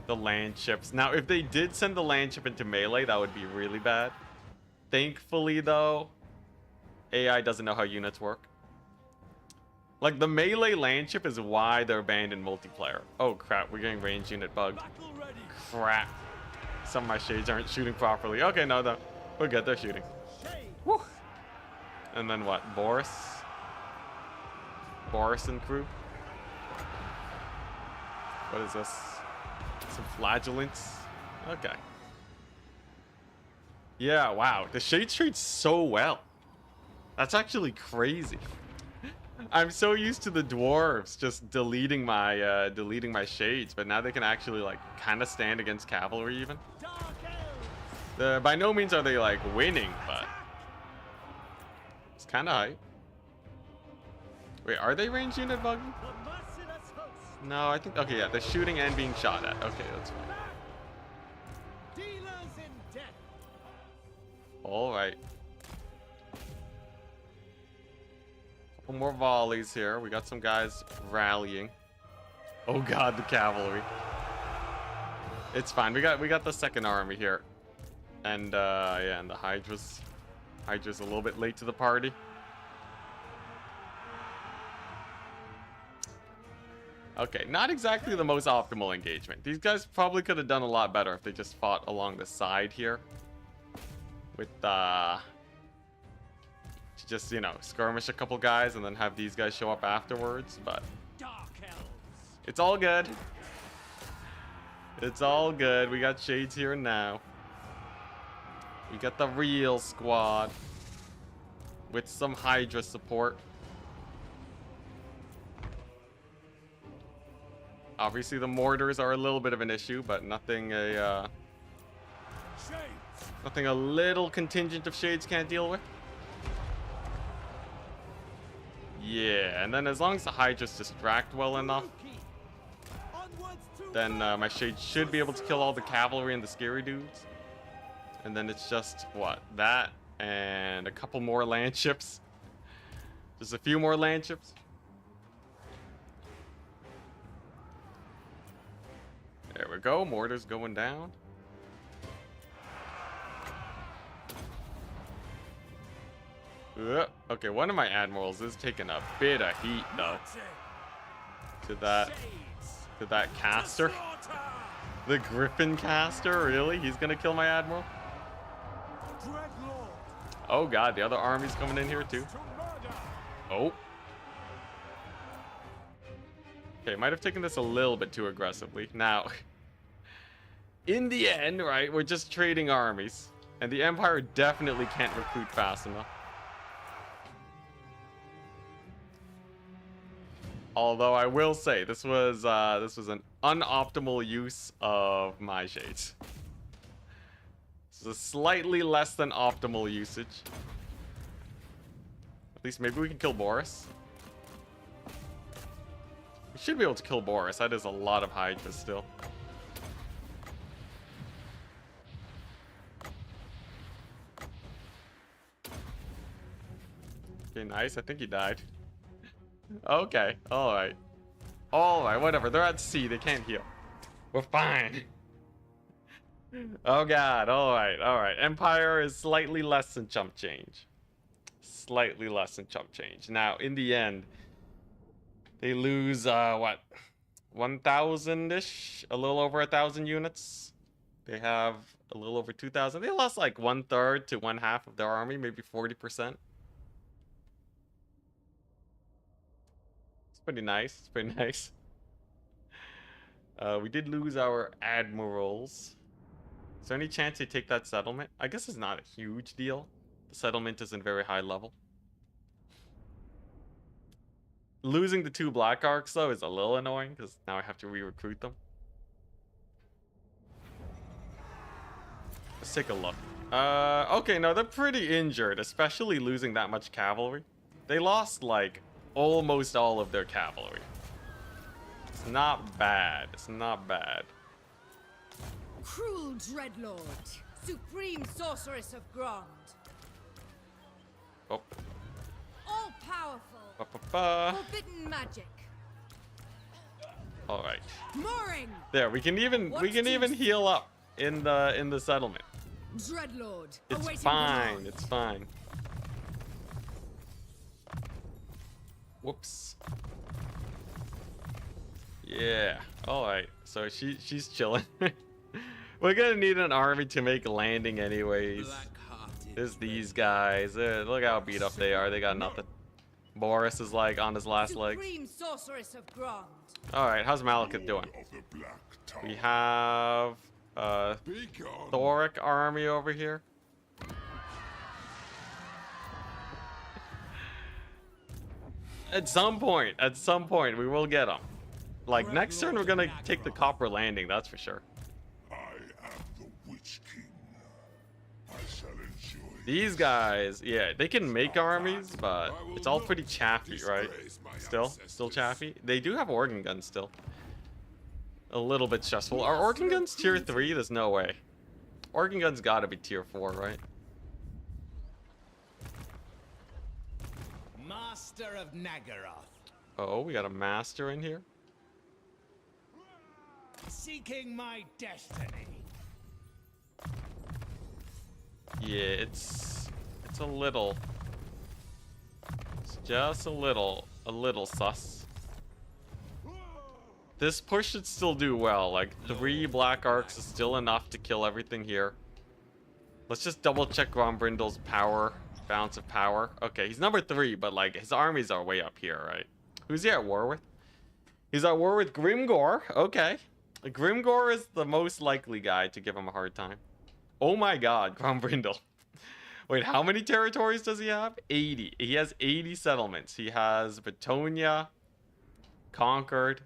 The land ships. Now, if they did send the land ship into melee, that would be really bad. Thankfully, though, AI doesn't know how units work. Like, the melee land ship is why they're banned in multiplayer. Oh, crap. We're getting range unit bugged. Crap. Some of my shades aren't shooting properly. Okay, no. We're good. They're shooting. Woo. And then what? Boris? Boris and crew? What is this? Some flagellants? Okay. Yeah, wow. The shades trade so well. That's actually crazy. I'm so used to the dwarves just deleting my shades, but now they can actually like kind of stand against cavalry even. By no means are they like winning, but it's kind of hype. Wait, are they range unit bugging? No, I think, okay, yeah, they're shooting and being shot at. Okay, that's fine. All right. Couple more volleys here. We got some guys rallying. Oh god, the cavalry. It's fine. We got the second army here. And yeah, and the Hydra's a little bit late to the party. Okay, not exactly the most optimal engagement. These guys probably could have done a lot better if they just fought along the side here. With, just, you know, skirmish a couple guys and then have these guys show up afterwards, but it's all good. It's all good. We got shades here now. We got the real squad with some Hydra support. Obviously, the mortars are a little bit of an issue, but nothing a little contingent of shades can't deal with. Yeah, and then as long as the Hydras distract well enough, then my shades should be able to kill all the cavalry and the scary dudes. And then it's just, what, that and a couple more land ships. Just a few more land ships. There we go, mortars going down. Okay, one of my admirals is taking a bit of heat though. To that caster. The Griffin caster, really? He's gonna kill my admiral? Oh god, the other army's coming in here too. Oh. Okay, might have taken this a little bit too aggressively. Now, in the end, right, we're just trading armies. And the Empire definitely can't recruit fast enough. Although I will say, this was an unoptimal use of my shades. This is a slightly less than optimal usage. At least maybe we can kill Boris. We should be able to kill Boris. That is a lot of Hydra still. Okay, nice. I think he died. Okay, alright. Alright, whatever. They're at sea. They can't heal. We're fine. Oh god, alright. Empire is slightly less than chump change. Slightly less than chump change. Now, in the end, they lose, what? 1,000-ish? A little over 1,000 units. They have a little over 2,000. They lost like 1/3 to 1/2 of their army, maybe 40%. Pretty nice. It's pretty nice. We did lose our admirals. Is there any chance they take that settlement? I guess it's not a huge deal. The settlement isn't very high level. Losing the 2 black arcs though is a little annoying because now I have to re-recruit them. Let's take a look. Okay, no, they're pretty injured, especially losing that much cavalry. They lost like almost all of their cavalry. It's not bad. It's not bad. Cruel Dreadlord, supreme sorceress of Grond. Oh. All powerful Ba-ba-ba. Forbidden magic. All right. Mooring. There, we can even heal up in the settlement. Dreadlord. It's awaiting fine. command. It's fine. Whoops. Yeah. All right. So she's chilling. We're gonna need an army to make landing anyways. Black-hearted There's these Dreadlord. guys. Look how beat up they are. They got nothing. Boris is like on his last legs. Supreme sorceress of Grond. All right. How's Malekith doing? Lord of the Black Tower. We have Be gone. Thoric army over here. At some point, we will get them. Like next turn, we're gonna take the Copper Landing. That's for sure. I am the Witch King. I shall enjoy. These guys, yeah, they can make armies, but it's all pretty chaffy, right? Still chaffy. They do have organ guns still. A little bit stressful. Are organ guns tier 3? There's no way. Organ guns gotta be tier 4, right? Master of Nagaroth. Oh, we got a master in here. Seeking my destiny. Yeah, it's a little. It's just a little sus. This push should still do well. Like 3 black arcs is still enough to kill everything here. Let's just double check Grombrindle's power, balance of power. Okay, he's number 3, but like his armies are way up here, right? Who's he at war with? He's at war with Grimgor. Okay, Grimgor is the most likely guy to give him a hard time. Oh my God, Grombrindle. Wait, how many territories does he have? 80. He has 80 settlements. He has Batonia, Conquered.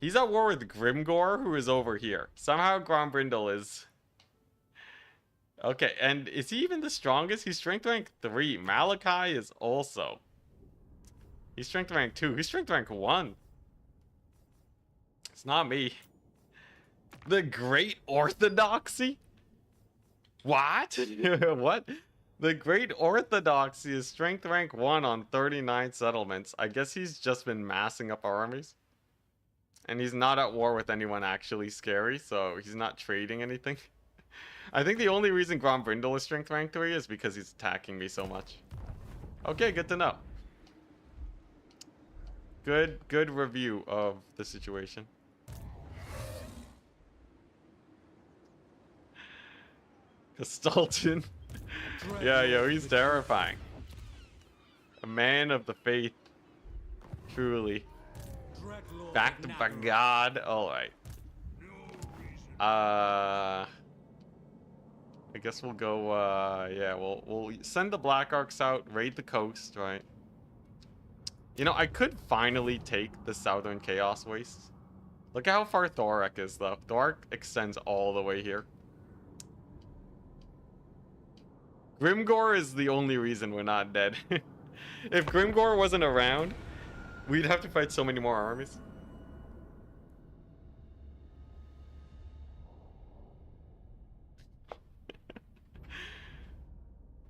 He's at war with Grimgor, who is over here. Somehow Grombrindle is... Okay, and is he even the strongest? He's strength rank 3. Malachi is also... He's strength rank 2. He's strength rank 1. It's not me. The Great Orthodoxy? What? What? The Great Orthodoxy is strength rank 1 on 39 settlements. I guess he's just been massing up armies. And he's not at war with anyone actually scary, so he's not trading anything. I think the only reason Grombrindle is strength rank 3 is because he's attacking me so much. Okay, good to know. Good review of the situation. Castalton. Yeah, he's terrifying. A man of the faith. Truly. Backed by God. Alright. I guess we'll go, yeah, we'll send the Black Arcs out, raid the coast, right? You know, I could finally take the Southern Chaos Wastes. Look at how far Thoric is, though. Thoric extends all the way here. Grimgor is the only reason we're not dead. If Grimgor wasn't around, we'd have to fight so many more armies.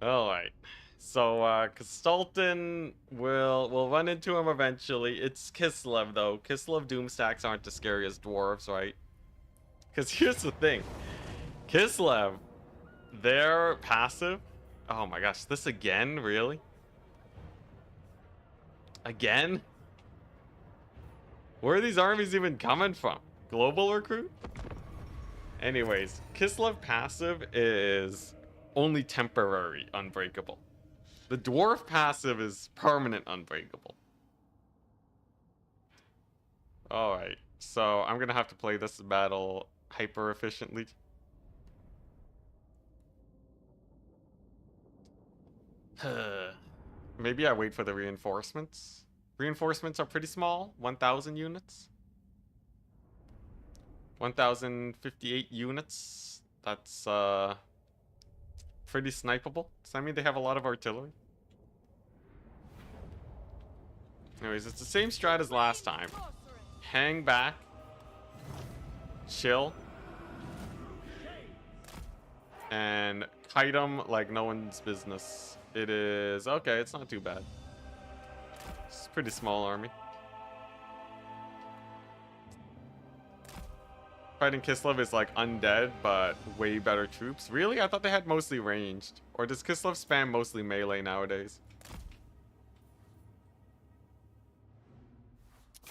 Alright. So, Castalton, we'll run into him eventually. It's Kislev, though. Kislev Doomstacks aren't the scariest dwarves, right? Because here's the thing. Kislev, their passive... Oh my gosh, this again? Really? Again? Where are these armies even coming from? Global recruit? Anyways, Kislev passive is only temporary unbreakable. The dwarf passive is permanent unbreakable. Alright, so I'm gonna have to play this battle hyper efficiently. Maybe I wait for the reinforcements. Reinforcements are pretty small, 1,000 units. 1,058 units. That's pretty snipeable. Does that mean they have a lot of artillery? Anyways, it's the same strat as last time. Hang back. Chill. And kite them like no one's business. It is... Okay, it's not too bad. Pretty small army. Fighting Kislev is like undead, but way better troops. Really? I thought they had mostly ranged. Or does Kislev spam mostly melee nowadays?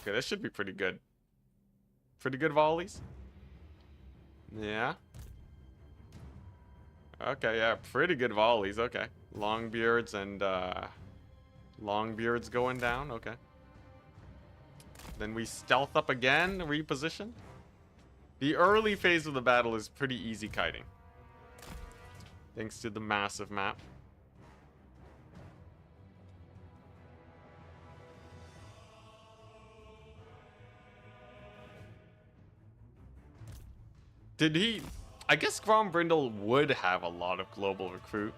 Okay, this should be pretty good. Pretty good volleys. Yeah. Okay, yeah, pretty good volleys. Okay. Longbeards and Longbeards going down. Okay. Then we stealth up again, reposition. The early phase of the battle is pretty easy kiting, thanks to the massive map. Did he... I guess Grombrindle would have a lot of global recruit.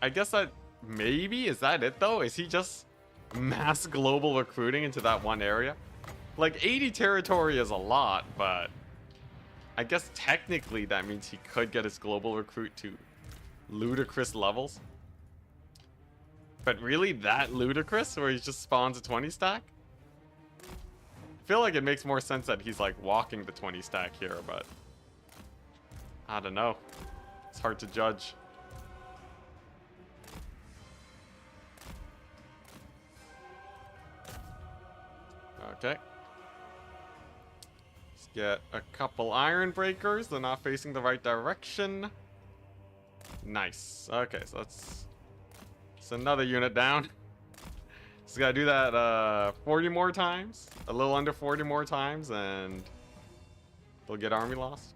I guess that... Maybe? Is that it, though? Is he just mass global recruiting into that one area? Like, 80 territory is a lot, but... I guess technically that means he could get his global recruit to ludicrous levels. But really that ludicrous, where he just spawns a 20 stack? I feel like it makes more sense that he's like walking the 20 stack here, but I don't know. It's hard to judge. Okay. Let's get a couple iron breakers. They're not facing the right direction. Nice. Okay, so that's another unit down. Just gotta do that 40 more times, a little under 40 more times, and they'll get army lost.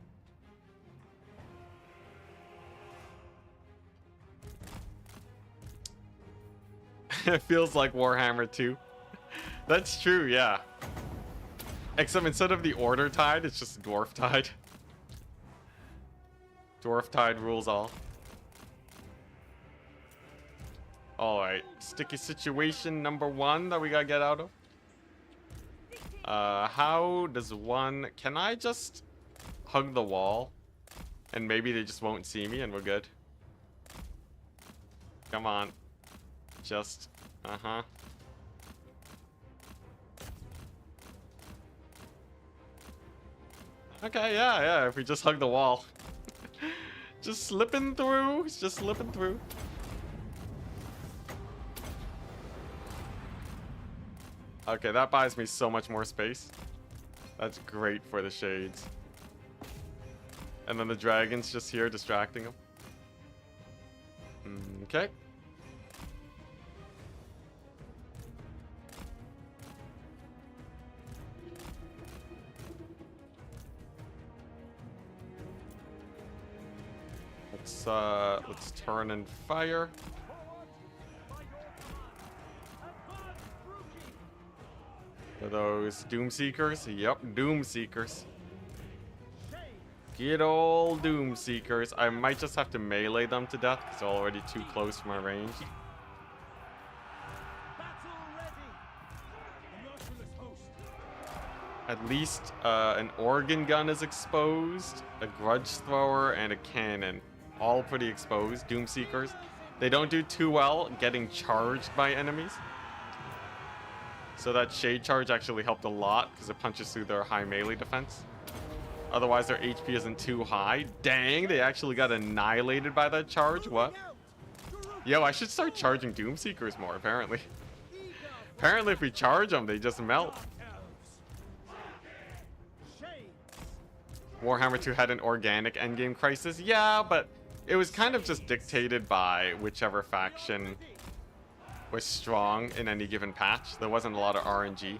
It feels like Warhammer 2. That's true, yeah. Except instead of the Order Tide, it's just Dwarf Tide. Dwarf Tide rules all. Alright, sticky situation number 1 that we gotta get out of. How does one... Can I just hug the wall? And maybe they just won't see me and we're good. Come on. Just... Uh-huh. Okay, yeah, if we just hug the wall. Just slipping through, it's just slipping through. Okay, that buys me so much more space. That's great for the shades. And then the dragon's just here distracting them. Okay. Let's turn and fire. Are those Doomseekers? Yep, Doomseekers. Good old Doomseekers. I might just have to melee them to death because they're already too close for my range. At least an organ gun is exposed, a grudge thrower, and a cannon. All pretty exposed. Doomseekers. They don't do too well getting charged by enemies. So that shade charge actually helped a lot because it punches through their high melee defense. Otherwise their HP isn't too high. Dang, they actually got annihilated by that charge. What? Yo, I should start charging Doomseekers more, apparently. Apparently if we charge them, they just melt. Warhammer 2 had an organic endgame crisis. Yeah, but it was kind of just dictated by whichever faction was strong in any given patch. There wasn't a lot of RNG.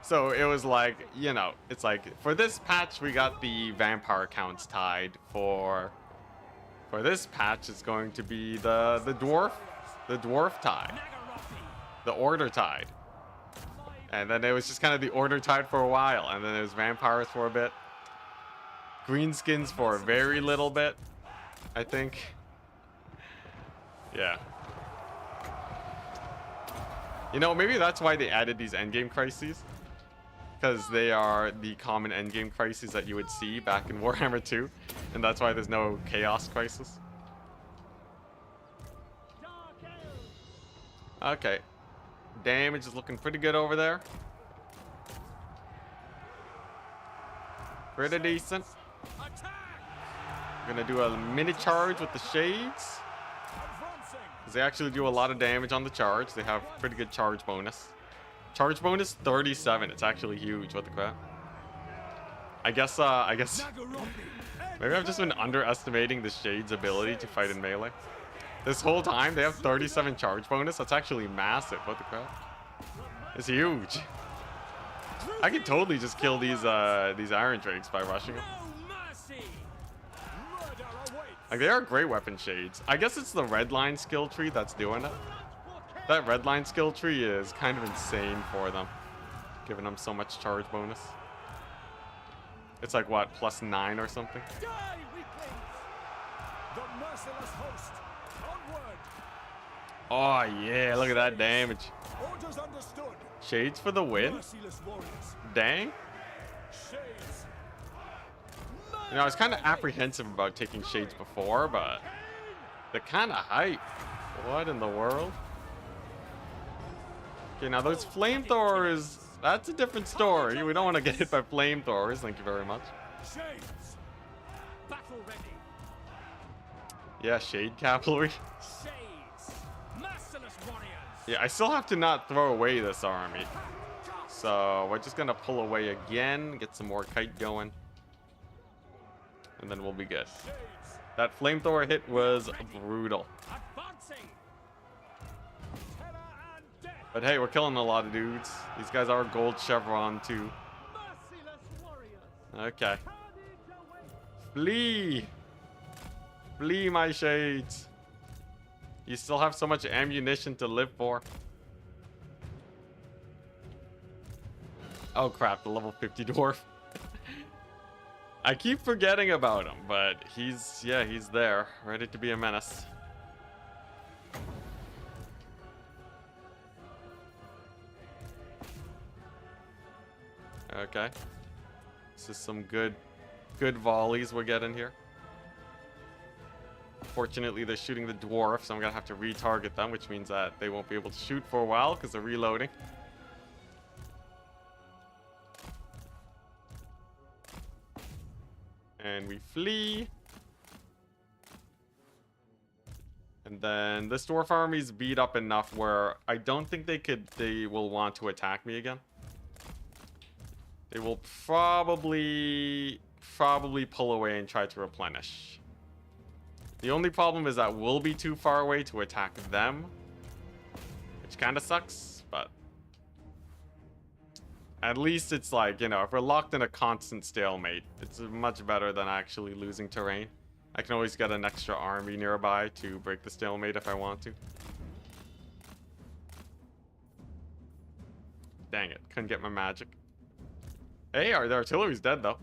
So it was like, you know, it's like, for this patch we got the vampire counts tied. For this patch it's going to be the dwarf tide. The order tide. And then it was just kind of the order tide for a while. And then it was vampires for a bit. Greenskins for a very little bit, I think. Yeah. You know, maybe that's why they added these endgame crises. Because they are the common endgame crises that you would see back in Warhammer 2. And that's why there's no Chaos Crisis. Okay. Damage is looking pretty good over there. Pretty decent. Gonna do a mini charge with the shades. Because they actually do a lot of damage on the charge. They have pretty good charge bonus. Charge bonus 37. It's actually huge. What the crap? I guess maybe I've just been underestimating the Shade's ability to fight in melee. This whole time they have 37 charge bonus. That's actually massive. What the crap? It's huge. I could totally just kill these Iron Drakes by rushing them. Like, they are great weapon Shades. I guess it's the red line skill tree that's doing it. That red line skill tree is kind of insane for them, giving them so much charge bonus. It's like, what, +9 or something? Oh, yeah, look at that damage. Shades for the win? Dang. You know, I was kind of apprehensive about taking Shades before, but they're kind of hype. What in the world? Okay, now those flamethrowers, that's a different story. We don't want to get hit by flamethrowers. Thank you very much. Shades. Battle ready. Yeah, Shade Cavalry. Shades. Merciless warriors. Yeah, I still have to not throw away this army. So we're just going to pull away again, get some more kite going. And then we'll be good. That flamethrower hit was brutal. But hey, we're killing a lot of dudes. These guys are gold chevron too. Okay. Flee! Flee, my Shades. You still have so much ammunition to live for. Oh crap, the level 50 dwarf. I keep forgetting about him, but he's there, ready to be a menace. Okay. This is some good volleys we're getting here. Fortunately, they're shooting the dwarf, so I'm gonna have to retarget them, which means that they won't be able to shoot for a while because they're reloading. And we flee. And then this dwarf army's beat up enough where I don't think they will want to attack me again. They will probably pull away and try to replenish. The only problem is that we'll be too far away to attack them, which kind of sucks, but at least it's like, you know, if we're locked in a constant stalemate, it's much better than actually losing terrain. I can always get an extra army nearby to break the stalemate if I want to. Dang it, couldn't get my magic. Hey, the artillery's dead though.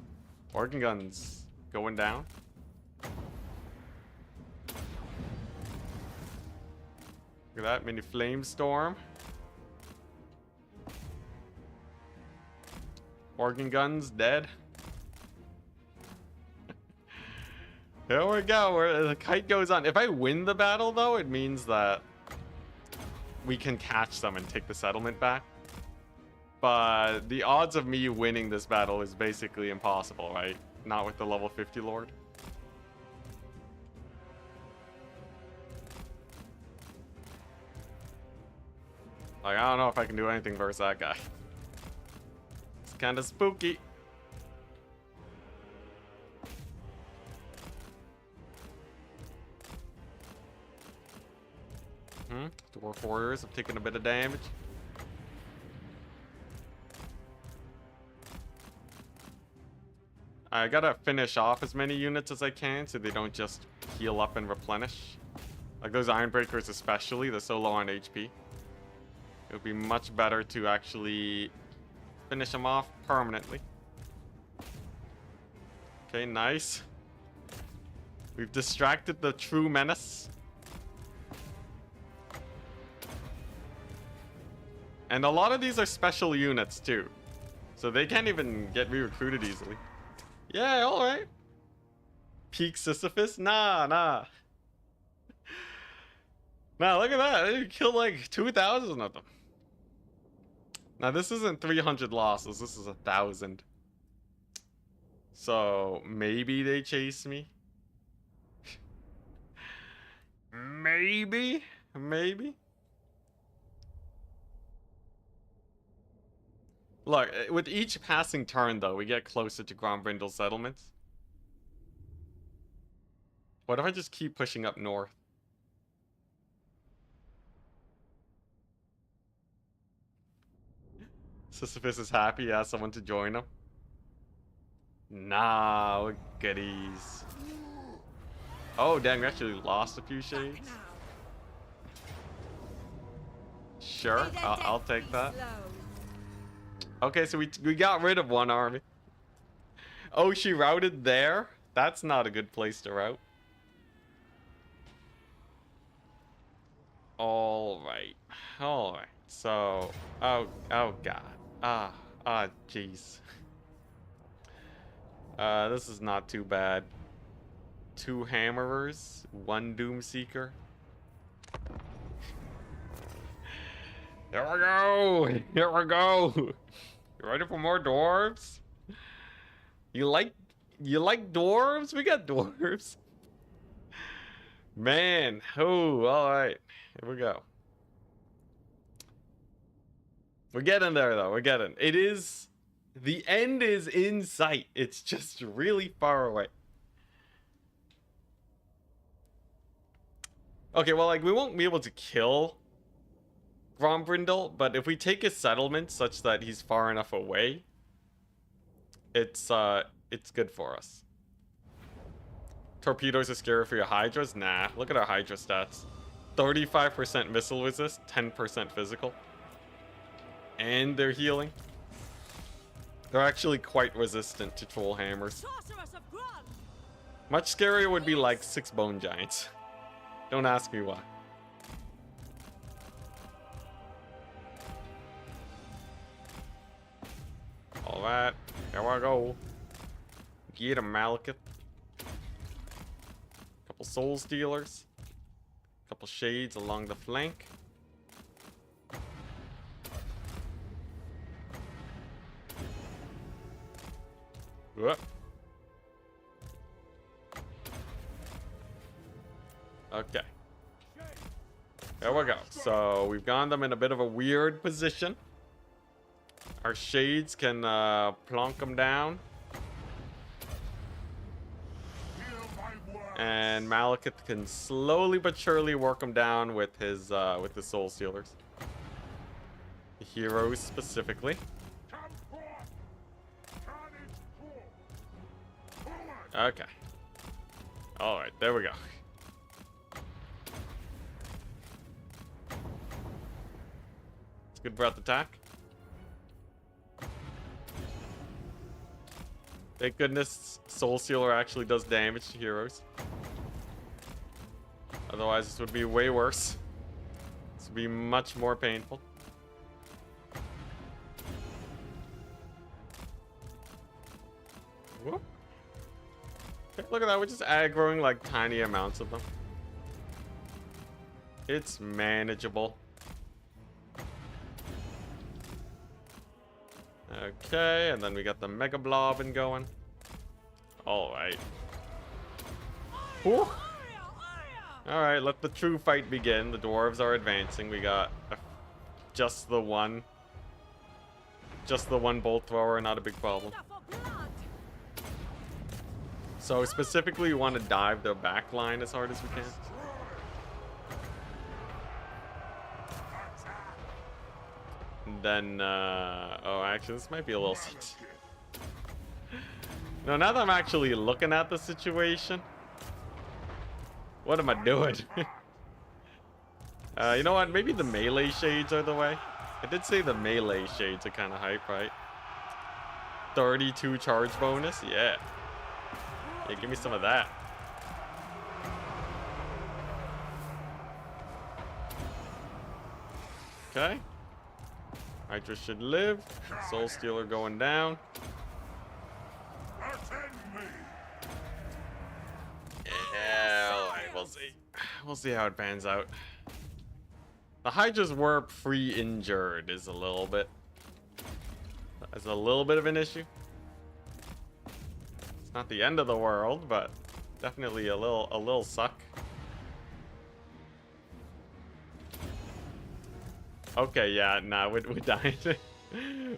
Organ guns going down. Look at that, mini flame storm. Organ guns dead. Here we go, where the kite goes on. If I win the battle though, it means that we can catch them and take the settlement back. But the odds of me winning this battle is basically impossible, right? Not with the level 50 Lord. Like, I don't know if I can do anything versus that guy. It's kind of spooky. Dwarf warriors have taken a bit of damage. I gotta finish off as many units as I can so they don't just heal up and replenish. Like those Iron Breakers especially, they're so low on HP. It would be much better to actually finish them off permanently. Okay, nice. We've distracted the true menace. And a lot of these are special units too. So they can't even get re-recruited easily. Yeah, alright. Peak Sisyphus? Nah. Now look at that. You killed like 2,000 of them. Now this isn't 300 losses. This is 1,000. So maybe they chase me. Maybe. Look, with each passing turn, though, we get closer to Grombrindle settlements. What if I just keep pushing up north? Sisyphus is happy he has someone to join him. Nah, we're goodies. Oh, dang, we actually lost a few shades. Sure, I'll take that. Okay, so we got rid of one army. Oh, she routed there? That's not a good place to route. Alright. Alright. So, oh god. Jeez. This is not too bad. 2 Hammerers, 1 Doomseeker. Here we go! Here we go! You ready for more dwarves? You like dwarves? We got dwarves. Man, oh, alright. Here we go. We're getting there though, we're getting. It is, the end is in sight. It's just really far away. Okay, well, like, we won't be able to kill Grombrindle, but if we take his settlement such that he's far enough away, it's good for us. Torpedoes are scary for your Hydras? Nah, look at our Hydra stats. 35% missile resist, 10% physical. And they're healing. They're actually quite resistant to troll hammers. Much scarier would be like 6 bone giants. Don't ask me why. Alright, here we go. Get a Malekith. Couple Soul Stealers. Couple Shades along the flank. Whoop. Okay. There we go. So we've got them in a bit of a weird position. Our Shades can plonk them down. And Malekith can slowly but surely work them down with his Soul Stealers. The heroes specifically. Okay. Alright, there we go. It's a good breath attack. Thank goodness Soul Stealer actually does damage to heroes. Otherwise this would be way worse. This would be much more painful. Whoop. Okay, look at that, we're just aggroing like tiny amounts of them. It's manageable. Okay, and then we got the Mega Blobbin going. Alright. Alright, let the true fight begin. The dwarves are advancing. We got just the one bolt thrower, not a big problem. So specifically, we want to dive their back line as hard as we can. And then, oh, actually, this might be a little... No, now that I'm actually looking at the situation, what am I doing? You know what? Maybe the melee shades are the way. I did say the melee shades are kind of hype, right? 32 charge bonus? Yeah. Yeah, give me some of that. Okay. Hydra should live. Soul Stealer going down. Yeah, alright, we'll see. We'll see how it pans out. The Hydras were pre-injured is a little bit of an issue. It's not the end of the world, but definitely a little suck. Okay, yeah, nah, we're dying.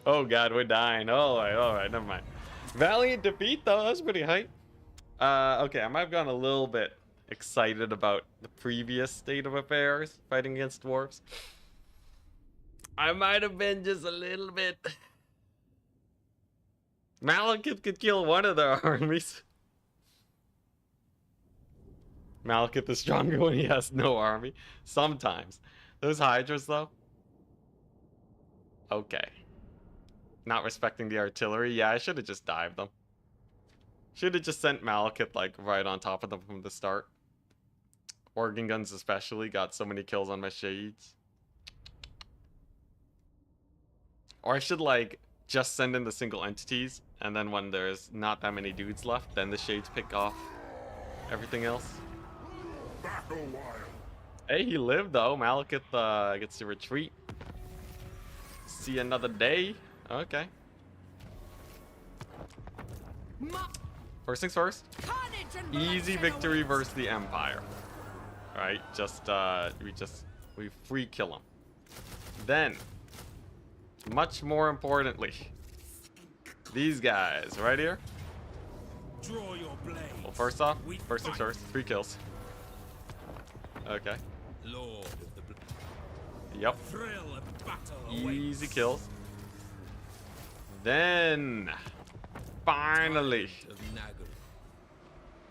Oh god, we're dying. Alright, never mind. Valiant defeat though, that's pretty hype. Okay, I might have gone a little bit excited about the previous state of affairs fighting against dwarves. I might have been just a little bit. Malekith could kill one of their armies. Malekith is stronger when he has no army. Sometimes. Those Hydras though. Okay. Not respecting the artillery. Yeah, I should have just dived them. Should have just sent Malekith like right on top of them from the start. Organ guns especially got so many kills on my shades. Or I should like just send in the single entities, and then when there's not that many dudes left, then the shades pick off everything else. Hey, he lived though. Malekith gets to retreat. See another day. Okay. First things first. Easy victory versus the Empire. Alright, we free kill them. Then, much more importantly, these guys right here. Draw your blades. Well, first off, first things first, 3 kills. Okay. Lord of the Yep. thrill of battle Easy awaits. kills. Then, finally, Of Nagaru.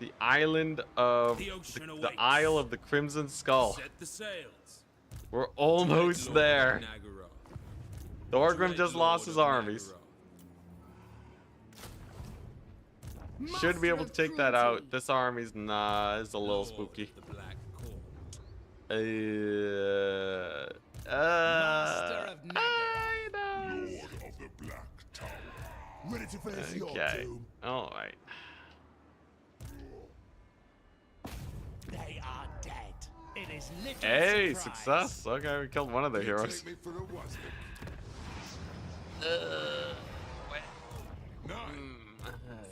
the island of The ocean the awaits. Isle of the Crimson Skull. Set the sails. We're almost Lord there. of Nagaru. Thorgrim Dread just lost Lord his of armies. Nagaru. Should be able to take that out. This army's is a little Lord spooky. of the Black Cord. Master of Nagaru. I know. Lord of the Black Tower. Ready to face your Okay. doom? All right. They are dead. It is little Hey, surprise. success. Okay, we killed one of the heroes. Take me for a wasp. No,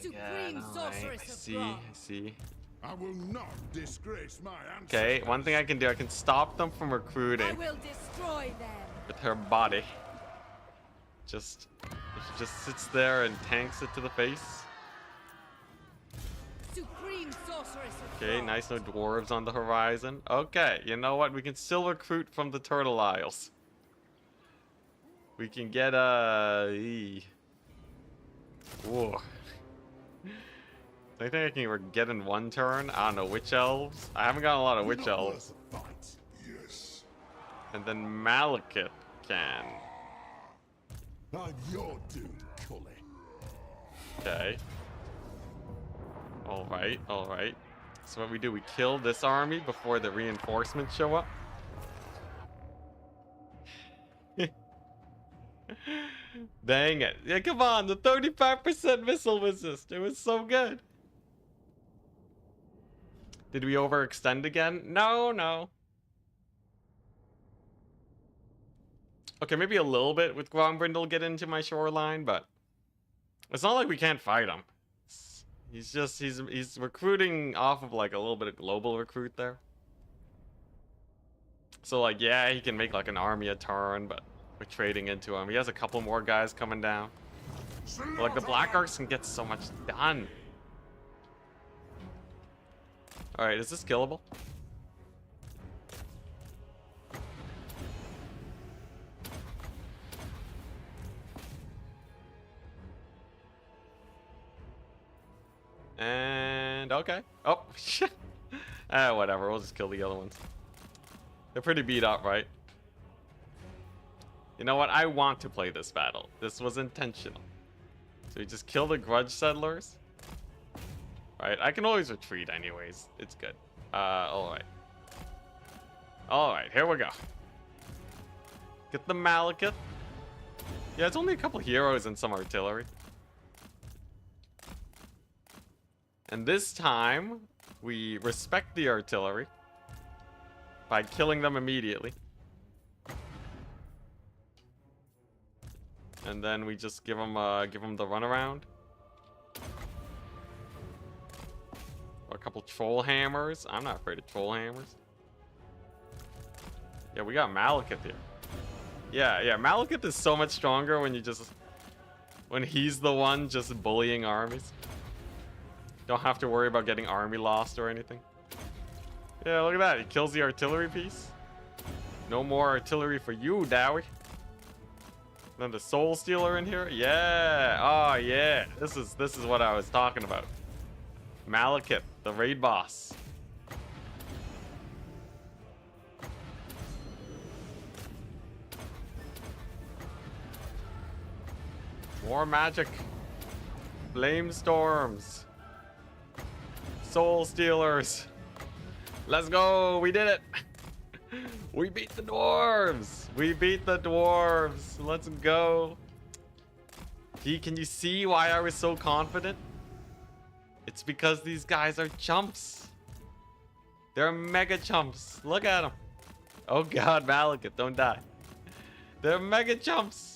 Supreme sorceress I of see. Brahm. I see. I will not disgrace my ancestors. Okay, one thing I can do, I can stop them from I recruiting will destroy them. with her body. Just, she just sits there and tanks it to the face. Supreme sorceress of Okay, Brahm. nice, no dwarves on the horizon. Okay, you know what? We can still recruit from the Turtle Isles. We can get Whoa. I think I can get in one turn. I don't know, witch elves. I haven't got a lot of witch elves. Yes. And then Malekith can. I'm your doom, Cully. Okay. Alright, alright. So what we do, we kill this army before the reinforcements show up. Dang it. Yeah, come on, the 35% missile resist. It was so good. Did we overextend again? No, no. Okay, maybe a little bit with Grombrindle get into my shoreline, but it's not like we can't fight him. He's recruiting off of like a little bit of global recruit there. So like, yeah, he can make like an army a turn, but we're trading into him. He has a couple more guys coming down. But, like the Black Arcs can get so much done. Alright, is this killable? And okay. Oh, shit. Whatever. We'll just kill the other ones. They're pretty beat up, right? You know what? I want to play this battle. This was intentional. So we just kill the grudge settlers. Right? I can always retreat anyways. It's good. Alright. Alright, here we go. Get the Malekith. Yeah, it's only a couple heroes and some artillery. And this time, we respect the artillery by killing them immediately. And then we just give him the runaround. Or a couple troll hammers. I'm not afraid of troll hammers. Yeah, we got Malekith here. Yeah, Malekith is so much stronger when he's the one just bullying armies. Don't have to worry about getting army lost or anything. Yeah, look at that. He kills the artillery piece. No more artillery for you, Dowie. Then the Soul Stealer in here. Yeah. Oh, yeah. This is what I was talking about. Malekith, the raid boss. More magic. Flame storms. Soul Stealers. Let's go. We did it. We beat the dwarves. We beat the dwarves. Let's go. Gee, can you see why I was so confident? It's because these guys are chumps. They're mega chumps. Look at them. Oh god, Malekith, don't die. They're mega chumps.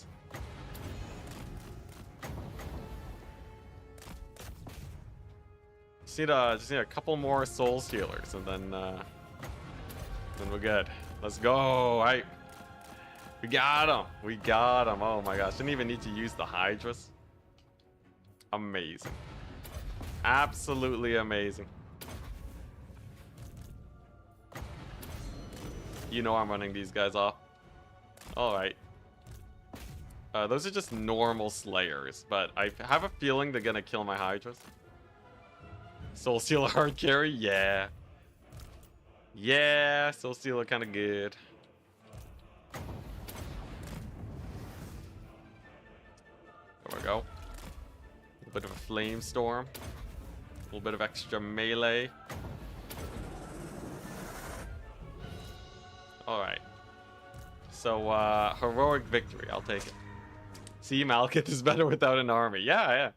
Just need a couple more Soul Stealers, and then we're good. Let's go. We got him. We got him. Oh my gosh. Didn't even need to use the Hydras. Amazing. Absolutely amazing. You know I'm running these guys off. Alright. Those are just normal Slayers, but I have a feeling they're gonna kill my Hydras. Soul Stealer hard carry? Yeah. Yeah, Soul Stealer kind of good. There we go. A little bit of a flame storm. A little bit of extra melee. Alright. So, heroic victory. I'll take it. See, Malekith is better without an army. Yeah.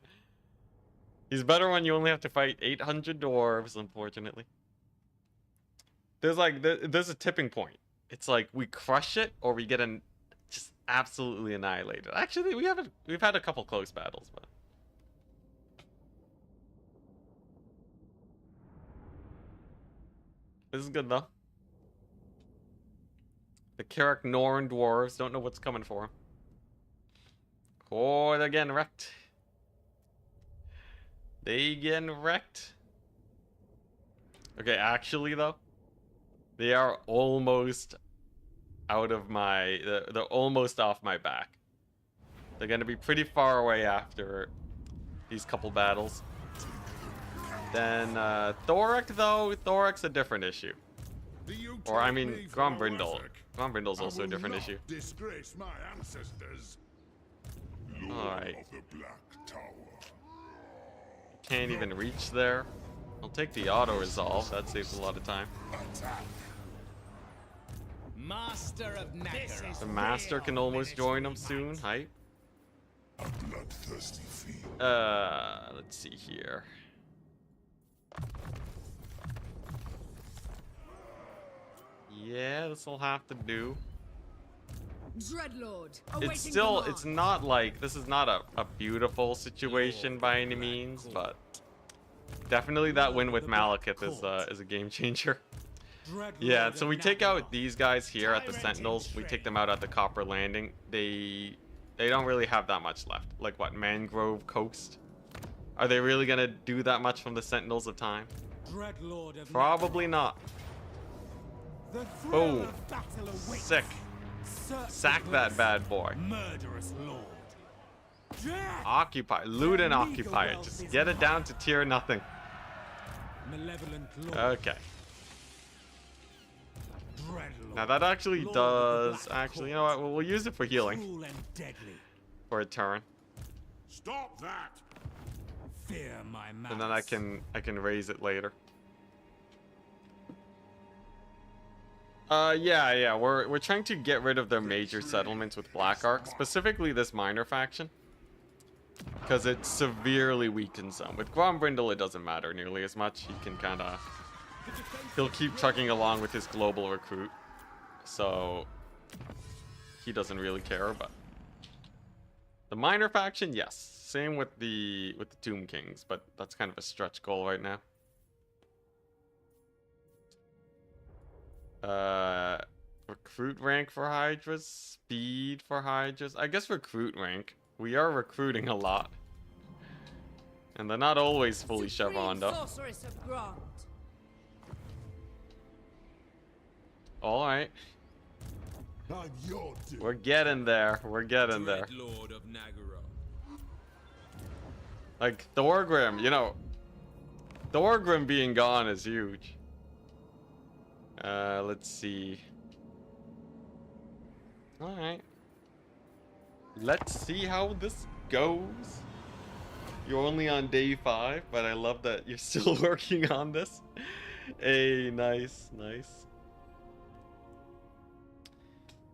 He's better when you only have to fight 800 dwarves, unfortunately. There's a tipping point. It's like we crush it or we get just absolutely annihilated. Actually, we've had a couple close battles, but this is good though. The Carrick Norn dwarves don't know what's coming for them. Oh, they're getting wrecked. They getting wrecked. Okay, actually though, they are almost out of my... They're almost off my back. They're going to be pretty far away after these couple battles. Then Thoric though, Thoric's a different issue. Or I mean, Grombrindle. Grombrindle's also a different issue. Disgrace my ancestors. Alright. The Black Tower. Can't even reach there. I'll take the auto resolve. That saves a lot of time. Master of Nagara. The master can almost join them soon. Hype. A bloodthirsty fiend. Let's see here. Yeah, this will have to do. Dreadlord, It's not like, this is not a beautiful situation by any means, but definitely that win with Malekith is a game changer. Yeah, so we take out these guys here at the Sentinels. We take them out at the Copper Landing. They don't really have that much left. Like what, Mangrove Coast? Are they really gonna do that much from the Sentinels of Time? Probably not. Boom. Sick. Sack that bad boy. Murderous lord. Occupy. Loot and occupy it. Just get it down to tier nothing. Malevolent lord. Okay. Now that actually does... Actually, you know what? We'll use it for healing. For a turn. Stop that! Fear my mouth. And then I can raise it later. Yeah, we're trying to get rid of their major settlements with Black Ark, specifically this minor faction, because it severely weakens them. With Grombrindle, it doesn't matter nearly as much. He can he'll keep trucking along with his global recruit, so he doesn't really care. But The minor faction, yes. Same with the Tomb Kings, but that's kind of a stretch goal right now. Recruit rank for Hydras, speed for Hydras. I guess recruit rank. We are recruiting a lot. And they're not always fully chevroned up. Sorceress of Grant. Alright. I'm your dude. We're getting there. We're getting there. Dread Lord of Nagaro. Like, Thorgrim, you know. Thorgrim being gone is huge. Let's see. Alright. Let's see how this goes. You're only on day 5, but I love that you're still working on this. Hey, nice, nice.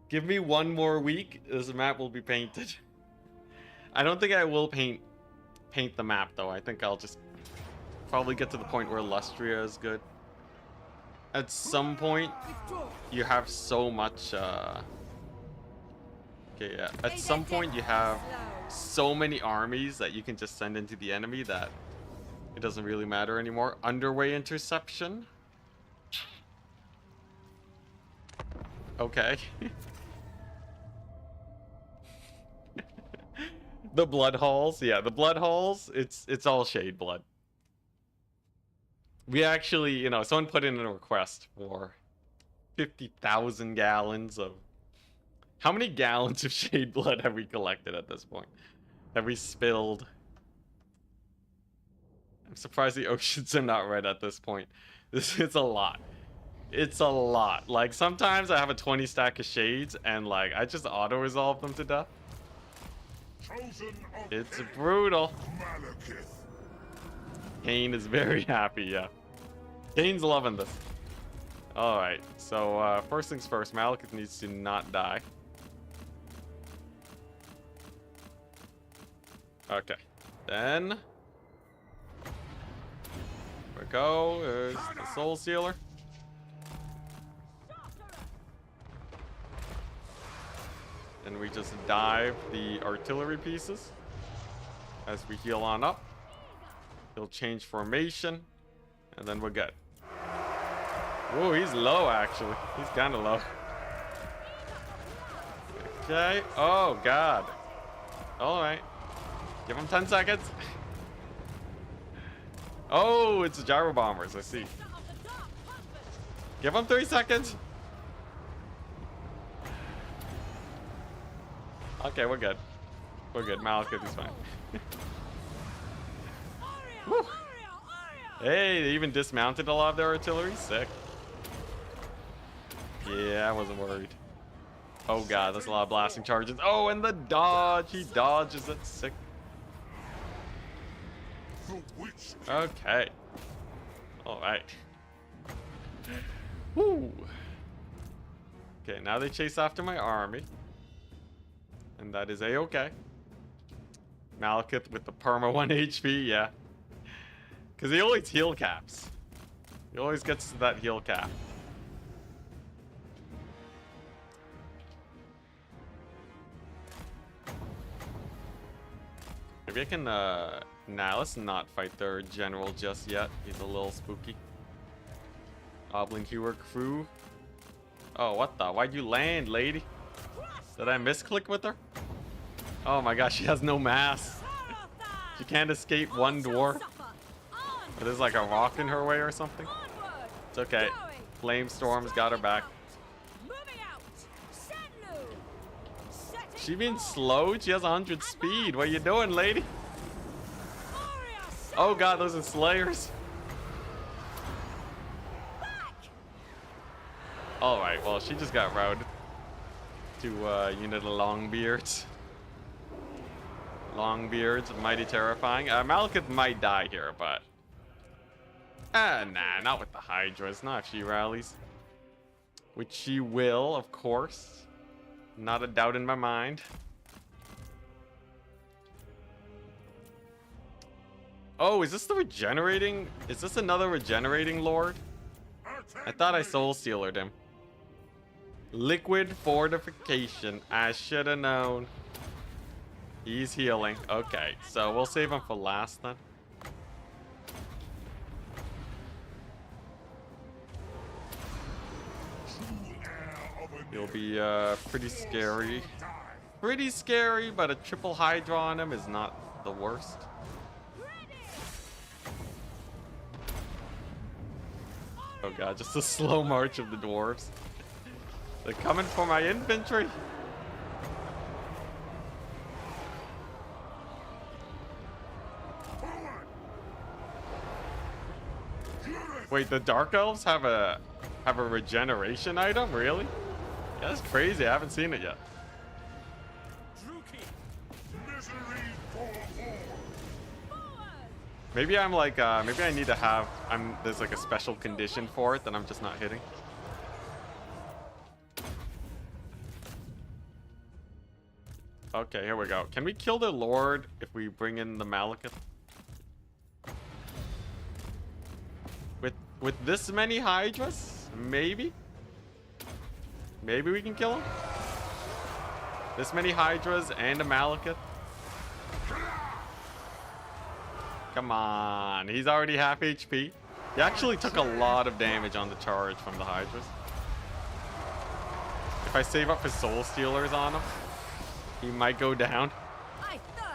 Give me 1 more week, this map will be painted. I don't think I will paint the map though. I think I'll just probably get to the point where Lustria is good. At some point, you have so much okay, yeah. At some point you have so many armies that you can just send into the enemy that it doesn't really matter anymore. Underway interception. Okay. The blood halls, yeah, the blood halls, it's all shade blood. We actually, you know, someone put in a request for 50,000 gallons of... How many gallons of shade blood have we collected at this point? Have we spilled? I'm surprised the oceans are not red at this point. It's a lot. It's a lot. Like, sometimes I have a 20 stack of shades and, like, I just auto-resolve them to death. It's brutal. Malekith. Kane is very happy, yeah. Kane's loving this. Alright, so first things first, Malekith needs to not die. Okay, then... There we go, there's the Soul Sealer. And we just dive the artillery pieces as we heal on up. He'll change formation, and then we're good. Oh, he's low actually. He's kind of low. Okay. Oh God. All right. Give him 10 seconds. Oh, it's gyro bombers. I see. Give him 3 seconds. Okay, we're good. We're good. Malekith is fine. Woo. Hey, they even dismounted a lot of their artillery. Sick. Yeah, I wasn't worried. Oh God, that's a lot of blasting charges. Oh, and the dodge. He dodges it. Sick. Okay. All right. Woo. Okay, now they chase after my army. And that is a-okay. Malekith with the perma 1 HP, yeah. Because he always heal caps. He always gets to that heal cap. Maybe I can, nah, let's not fight their general just yet. He's a little spooky. Oblin Hewer crew. Oh, what the? Why'd you land, lady? Did I misclick with her? Oh my gosh, she has no mass. She can't escape one dwarf. Or there's like a rock in her way or something. It's okay. Flamestorm's got her back. She being slowed? She has 100 speed. What are you doing, lady? Oh God, those are Slayers. Alright, well, she just got routed to unit of Longbeards. Longbeards, mighty terrifying. Malekith might die here, but... nah, not with the Hydras. Not if she rallies. Which she will, of course. Not a doubt in my mind. Oh, is this the regenerating? Is this another regenerating lord? I thought I soul sealered him. Liquid fortification. I should have known. He's healing. Okay, so we'll save him for last then. He'll be pretty scary. Pretty scary, but a triple Hydra on him is not the worst. Oh god, just a slow march of the dwarves. They're coming for my infantry. Wait, the Dark Elves have a regeneration item? Really? Yeah, that's crazy. I haven't seen it yet. Maybe I'm like, maybe I need to have, there's like a special condition for it that I'm just not hitting. Okay, here we go. Can we kill the Lord if we bring in the Malekith? With this many Hydras? Maybe? Maybe we can kill him? This many Hydras and a Malekith? Come on. He's already half HP. He actually took a lot of damage on the charge from the Hydras. If I save up his Soul Stealers on him, he might go down.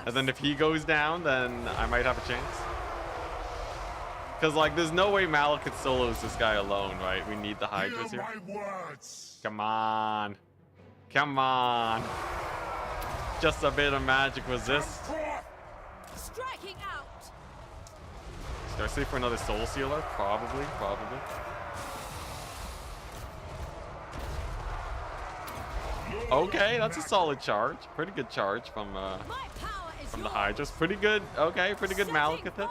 And then if he goes down, then I might have a chance. Because, like, there's no way Malekith solos this guy alone, right? We need the Hydras here. Come on. Come on. Just a bit of magic resist. Striking out. Should I save for another Soul Sealer? Probably, probably. Okay, that's a solid charge. Pretty good charge from the Hydras. Pretty good. Okay, pretty good Malekith hit.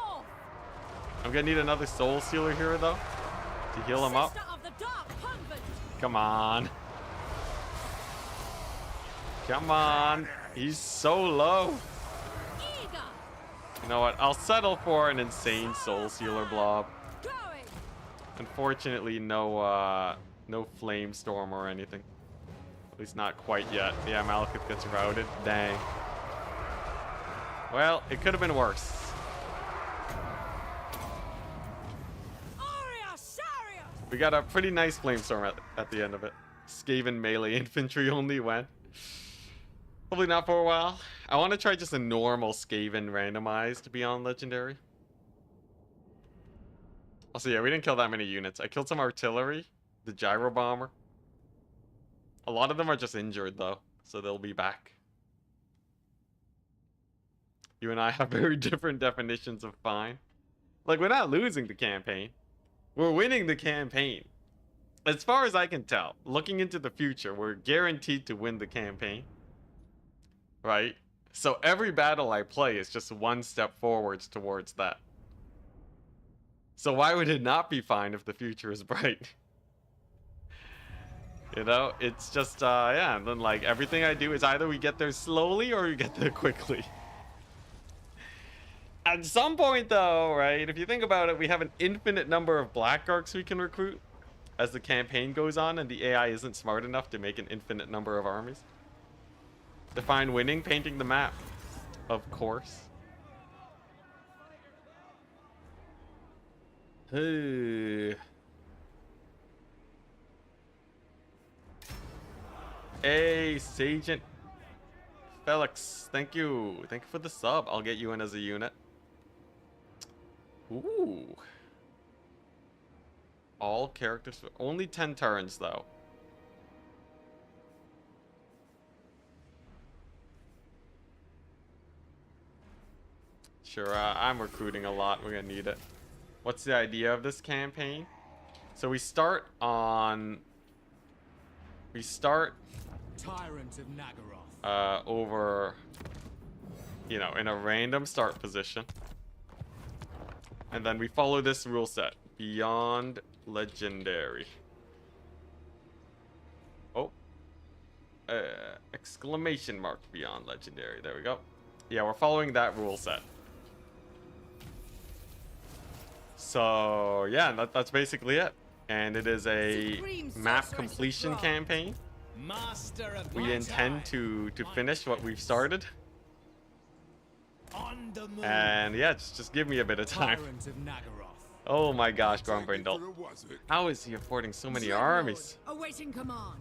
I'm gonna need another Soul Sealer here though to heal him up. Come on. Come on. He's so low. You know what? I'll settle for an insane Soul Sealer blob. Unfortunately, no Flame Storm or anything. At least not quite yet. Yeah, Malekith gets routed. Dang. Well, it could have been worse. We got a pretty nice Flamestorm at the end of it. Skaven melee infantry only went. Probably not for a while. I want to try just a normal Skaven randomized beyond legendary. Also, yeah, we didn't kill that many units. I killed some artillery, the gyro bomber. A lot of them are just injured though, so they'll be back. You and I have very different definitions of fine. Like, we're not losing the campaign. We're winning the campaign. As far as I can tell, looking into the future, we're guaranteed to win the campaign. Right? So every battle I play is just one step forwards towards that. So why would it not be fine if the future is bright? You know, it's just, yeah, and then like everything I do is either we get there slowly or we get there quickly. At some point though, right, if you think about it, we have an infinite number of Black Arcs we can recruit as the campaign goes on, and the AI isn't smart enough to make an infinite number of armies. Define winning, painting the map. Of course. Hey. Hey, Sagent Felix, thank you. Thank you for the sub. I'll get you in as a unit. Ooh. All characters, only 10 turns though. Sure, I'm recruiting a lot. We're gonna need it. What's the idea of this campaign? So we start Tyrant of Nagaroth. Over, you know, in a random start position. And then we follow this rule set. Beyond legendary. Oh. Exclamation mark beyond legendary. There we go. Yeah, we're following that rule set. So, yeah, that's basically it. And it is a map completion campaign. We intend to finish what we've started. Thundermoon. And yeah, just give me a bit of time. Tyrant of Nagaroth. Oh my gosh, Take me Grumbrindle. for a was it? How is he affording so many Dreadlord, armies? awaiting command.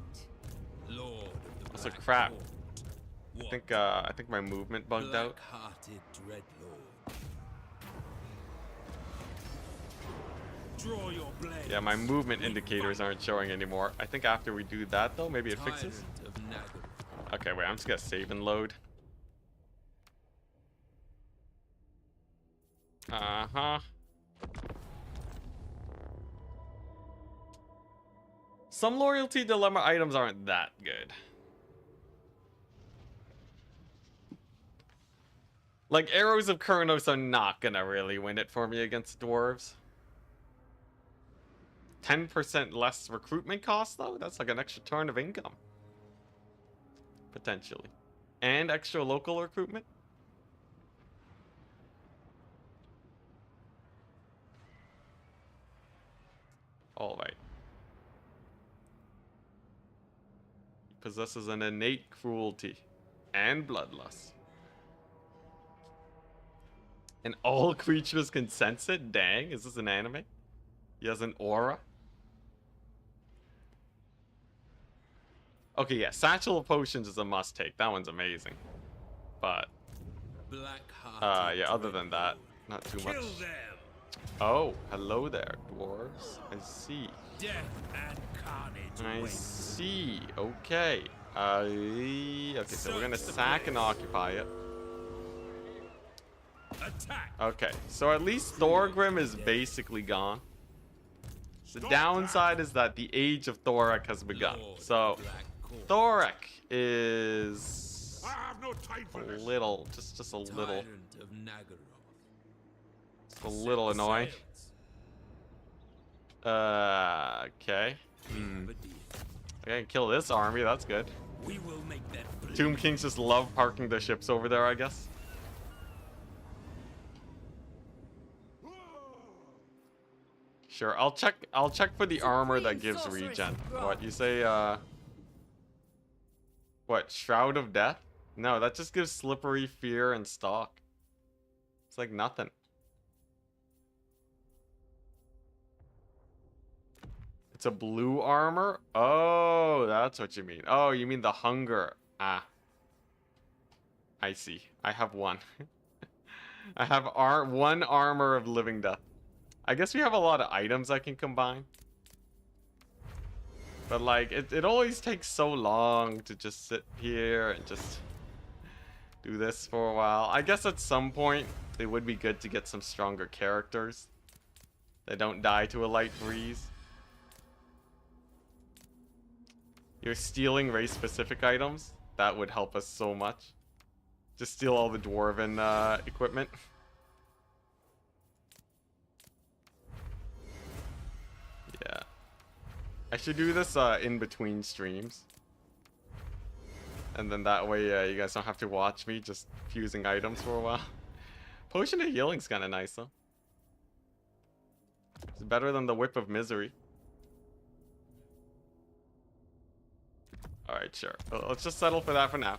Lord of the That's a Black crap. Court. I think my movement bugged out. Black-hearted Dreadlord. Draw your blade. Yeah, my movement indicators aren't showing anymore. I think after we do that though, maybe it fixes. Tyrant of Nagaroth. Okay, wait, I'm just gonna save and load. Uh-huh. Some loyalty dilemma items aren't that good. Like, Arrows of Kurnos are not gonna really win it for me against dwarves. 10% less recruitment cost, though? That's like an extra turn of income. Potentially. And extra local recruitment? Alright. He possesses an innate cruelty and bloodlust. And all creatures can sense it? Dang, is this an anime? He has an aura? Okay, yeah, Satchel of Potions is a must-take. That one's amazing. But, yeah, other than that, not too much. Kill them. Oh, hello there, dwarves. I see. Death and carnage I await. see. Okay. Okay, so we're gonna sack and occupy it. Attack. Okay, so at least Thorgrim is basically gone. The downside is that the age of Thorek has begun. Lord So, of the Black Court. Thorek is I have no time for a this. little, just a little, Tyrant of Nagaroth. just a little annoying. Okay. But I can kill this army, that's good. we will make that bleed. Tomb Kings just love parking their ships over there, I guess. Sure, I'll check for the armor that gives regen. What, you say, what, Shroud of Death? No, that just gives Slippery, Fear, and Stalk. It's like nothing. It's a blue armor? Oh, that's what you mean. Oh, you mean the hunger. Ah. I see. I have one. I have one armor of Living Death. I guess we have a lot of items I can combine. But like, it always takes so long to just sit here and just do this for a while. I guess at some point, it would be good to get some stronger characters that don't die to a light breeze. You're stealing race-specific items? That would help us so much. Just steal all the dwarven equipment. Yeah. I should do this in between streams. And then that way you guys don't have to watch me just fusing items for a while. Potion of Healing's kind of nice though. It's better than the Whip of Misery. Alright, sure. Well, let's just settle for that for now.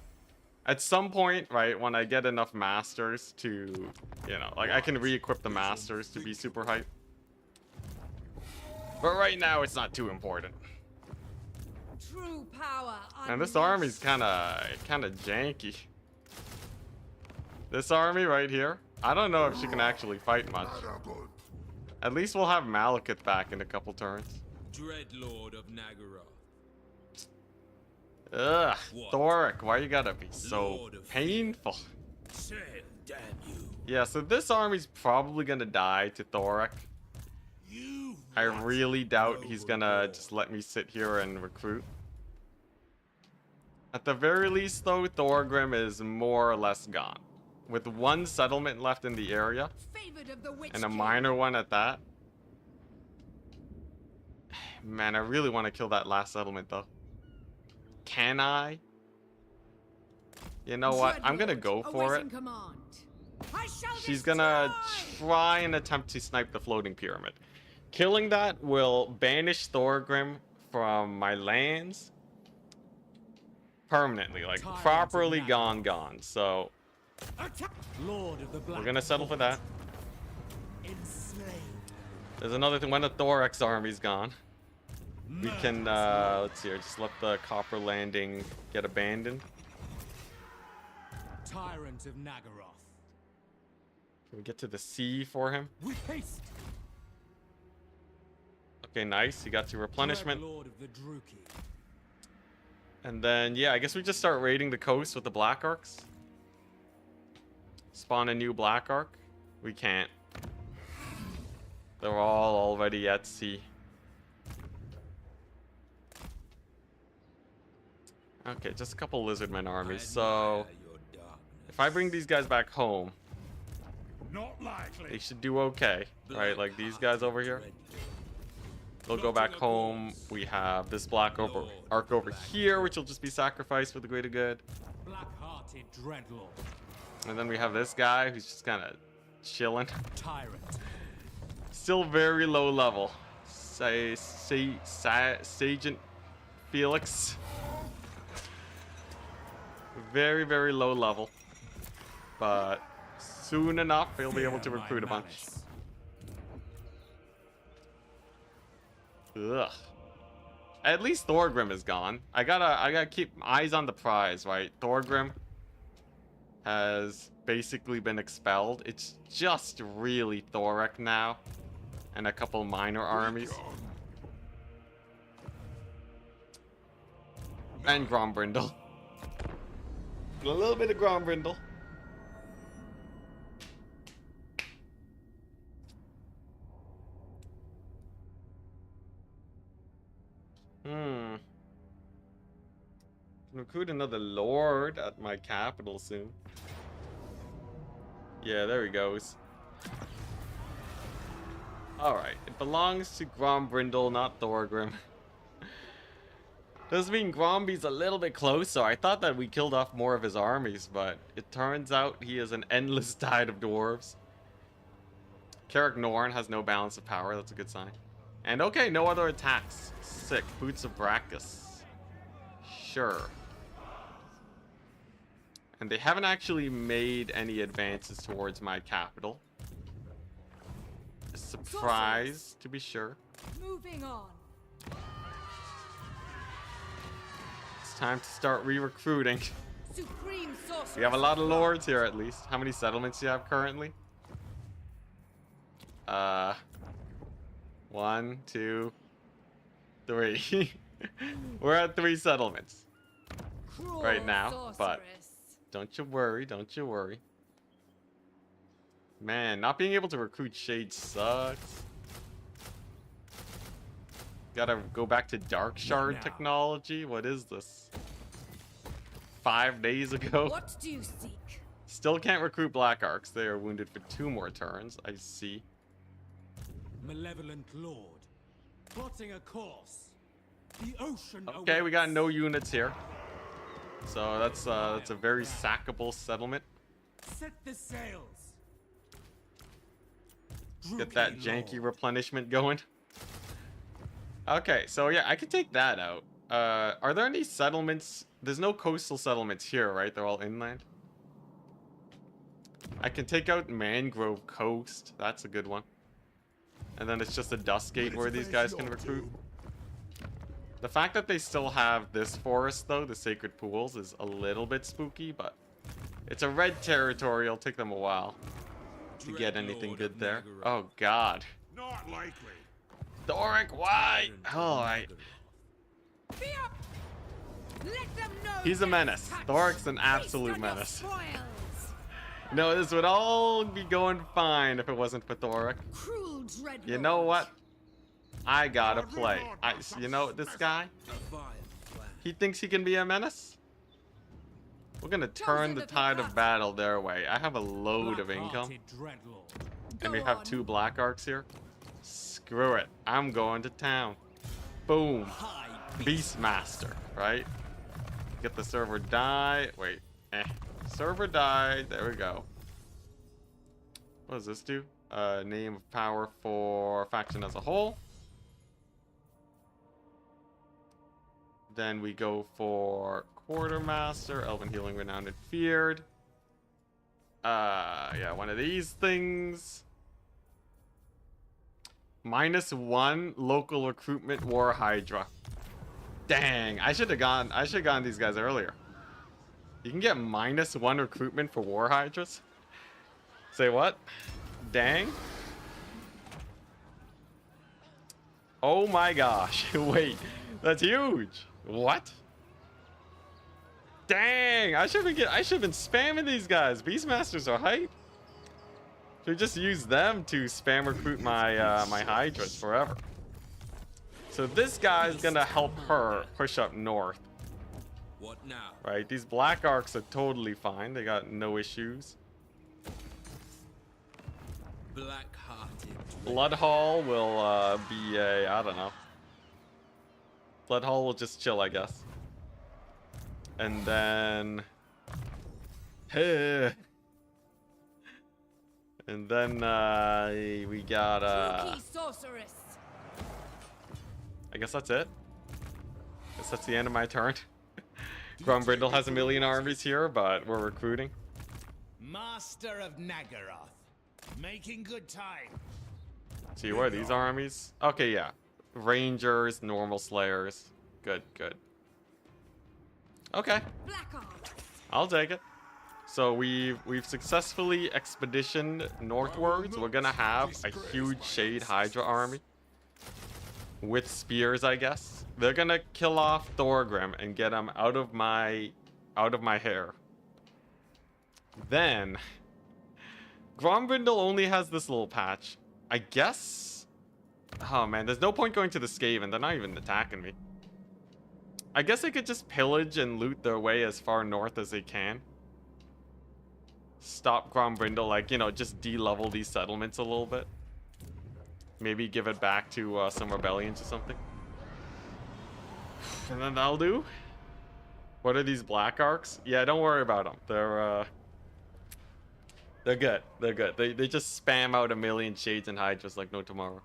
At some point, right, when I get enough masters to, you know, like I can re-equip the masters to be super hype. But right now, it's not too important. True power. And this army's kind of janky. This army right here, I don't know if she can actually fight much. At least we'll have Malekith back in a couple turns. Dreadlord of Nagaroth. Ugh, What? Thorek, why you gotta be so Lord of painful? Sail, damn you. Yeah, so this army's probably gonna die to Thorek. You I really doubt he's gonna just let me sit here and recruit. At the very least, though, Thorgrim is more or less gone. With one settlement left in the area, Favored of the Witch and a King. minor one at that. Man, I really want to kill that last settlement, though. Can I? You know what? I'm gonna go for it. Awaiting command. I shall She's gonna destroy! try and attempt to snipe the floating pyramid. Killing that will banish Thorgrim from my lands permanently, like Tyrants of properly Nagaroth. gone. So Attack! Lord of the Black We're gonna settle for that. Enslaved. There's another thing. When the Thorax army's gone, we can, let's see here, just let the Copper Landing get abandoned. Tyrant of Nagaroth. Can we get to the sea for him? With haste. Okay, nice. He got to replenishment. Dread Lord of the Druki. And then, yeah, I guess we just start raiding the coast with the Black Arcs. Spawn a new Black Arc. We can't. They're all already at sea. Okay, just a couple Lizardmen armies. So, if I bring these guys back home, Not likely. they should do okay. Right, like these guys over here. They'll go back home. We have this Black Arc over here, which will just be sacrificed for the greater good. Black-hearted Dreadlord. And then we have this guy who's just kind of chilling. Tyrant. Still very low level. Sergeant Felix. Very, very low level. But soon enough, he'll be able to recruit a bunch. Ugh. At least Thorgrim is gone. I gotta keep eyes on the prize, right? Thorgrim has basically been expelled. It's just really Thorek now. And a couple minor armies. And Grombrindle. A little bit of Grombrindle. Can recruit another lord at my capital soon. Yeah, there he goes. Alright, it belongs to Grombrindle, not Thorgrim. Does mean Gromby's a little bit closer. I thought that we killed off more of his armies, but it turns out he is an endless tide of dwarves. Carrick Norn has no balance of power. That's a good sign. And okay, no other attacks. Sick. Boots of Brachus. Sure. And they haven't actually made any advances towards my capital. A surprise, to be sure. Moving on. It's time to start re-recruiting. Supreme sorcerer. We have a lot of lords here, at least. How many settlements do you have currently? 1, 2, 3. We're at 3 settlements right now, but don't you worry, don't you worry. Man, not being able to recruit Shade sucks. Gotta go back to Dark Shard technology. What is this? 5 days ago. What do you seek? Still can't recruit Black Arcs. They are wounded for 2 more turns. I see. Malevolent Lord. Plotting a course. The ocean. Okay, we got no units here. So that's a very sackable settlement. Set the sails. Get that janky replenishment going. Okay, so yeah, I could take that out. Are there any settlements? There's no coastal settlements here, right? They're all inland. I can take out Mangrove Coast. That's a good one. And then it's just a Dustgate where these guys can recruit. The fact that they still have this forest, though, the Sacred Pools, is a little bit spooky, but it's a red territory. It'll take them a while to get anything good there. Oh, God. Not likely. Thoric, why? Alright. Let them know. He's a menace. Thoric's an absolute menace. No, this would all be going fine if it wasn't for Thoric. Cruel dread. You know what? I gotta play. You know this guy? He thinks he can be a menace? We're gonna turn the tide of battle their way. I have a load of income. And we have 2 Black Arcs here. Screw it. I'm going to town. Boom. Beastmaster, right? Get the server die. Wait. Server died. There we go. What does this do? Name of power for faction as a whole. Then we go for Quartermaster, Elven Healing, Renowned and Feared. Yeah, one of these things. -1 local recruitment war hydra. Dang, I should have gone these guys earlier. You can get -1 recruitment for war hydras? Say what? Dang. Oh my gosh. Wait, that's huge. What? Dang, I should have been spamming these guys. Beastmasters are hype. Should just use them to spam recruit my my hydras forever. So this guy's gonna help her push up north. What now? Right, these black arcs are totally fine. They got no issues. Black-hearted. Bloodhall will be a, I don't know. Bloodhall will just chill, I guess. And then and then we got Rookie sorceress. I guess that's it. Guess that's the end of my turn. Grombrindle has a million armies here, but we're recruiting. Master of Nagaroth. Making good time. See, where are these armies? Okay, yeah. Rangers, normal slayers. Good, good. Okay, Black arms. I'll take it. So we've successfully expeditioned northwards. We're gonna have a huge Shade Hydra army. With spears, I guess. They're gonna kill off Thorgrim and get him out of my hair. Then Grombrindle only has this little patch. I guess. Oh man, there's no point going to the Skaven. They're not even attacking me. I guess they could just pillage and loot their way as far north as they can. Stop Grombrindle, like, you know, just de-level these settlements a little bit. Maybe give it back to some rebellions or something. And then that'll do. What are these black arcs? Yeah, don't worry about them. They're good. They're good. They just spam out a million shades and hydras like no tomorrow.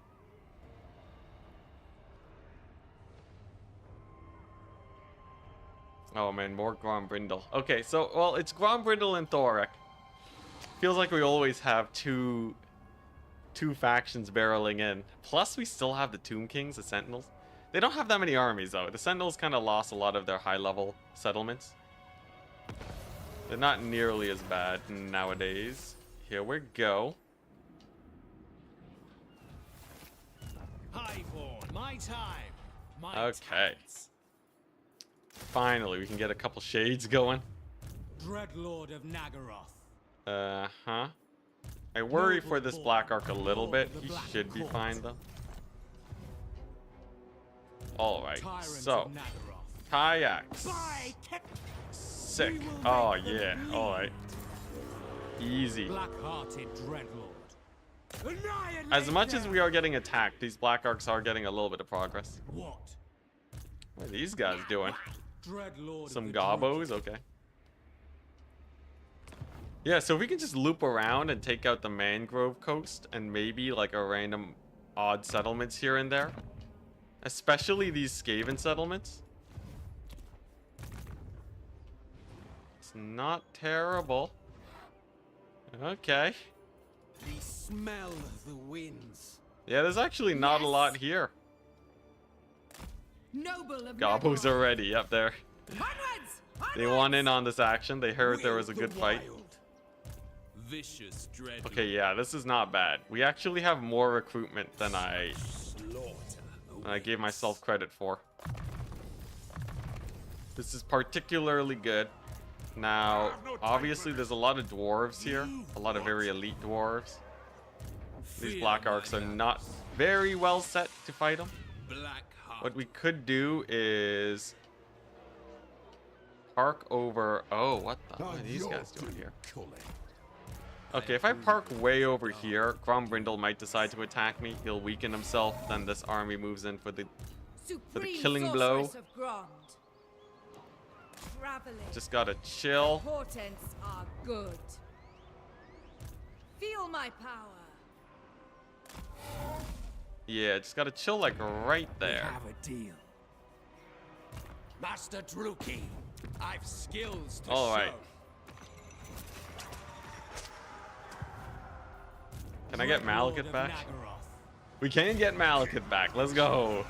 Oh man, more Grombrindle. Okay, so, well, it's Grombrindle and Thorek. Feels like we always have two factions barreling in. Plus, we still have the Tomb Kings, the Sentinels. They don't have that many armies, though. The Sentinels kind of lost a lot of their high-level settlements. They're not nearly as bad nowadays. Here we go. Highborn, my time. My Okay. talents. Finally, we can get a couple shades going. Dreadlord of Nagaroth. Uh-huh. I worry for this Black Arc a little bit. He should be fine, though. Alright, Tyrant so. of Nagaroth. Kayaks. By Kep- Sick. We will Oh, make the yeah. bleed. Alright. Easy. Black-hearted Dreadlord. Annihilate As much as them. we are getting attacked, these Black Arcs are getting a little bit of progress. What? What are these guys doing? Dreadlord Some of the gobos? Okay. Yeah, so if we can just loop around and take out the Mangrove Coast and maybe like a random odd settlements here and there. Especially these Skaven settlements. It's not terrible. Okay. We smell the winds. Yeah, there's actually not a Yes. lot here. Noble of Gobos Nagaroth. are ready up there. Onwards! They want in on this action. They heard there was a good fight. Vicious dread. Okay, yeah, this is not bad. We actually have more recruitment than I gave myself credit for. This is particularly good. Now, obviously, there's a lot of dwarves here. A lot of very elite dwarves. These Black Arcs are not very well set to fight them. Black heart. What we could do is park over. Oh, what are these guys doing here? Okay, if I park way over here, Grombrindle might decide to attack me. He'll weaken himself. Then this army moves in for the Supreme killing blow. sorceress of Grond. Traveling. just gotta chill. Portents are good. Feel my power. Yeah, just gotta chill like right there. Have a deal. Master Druki, I've skills to All right. show. Can I get Dread Lord Malekith of back? Nagaroth. We can get Malekith back. Let's go.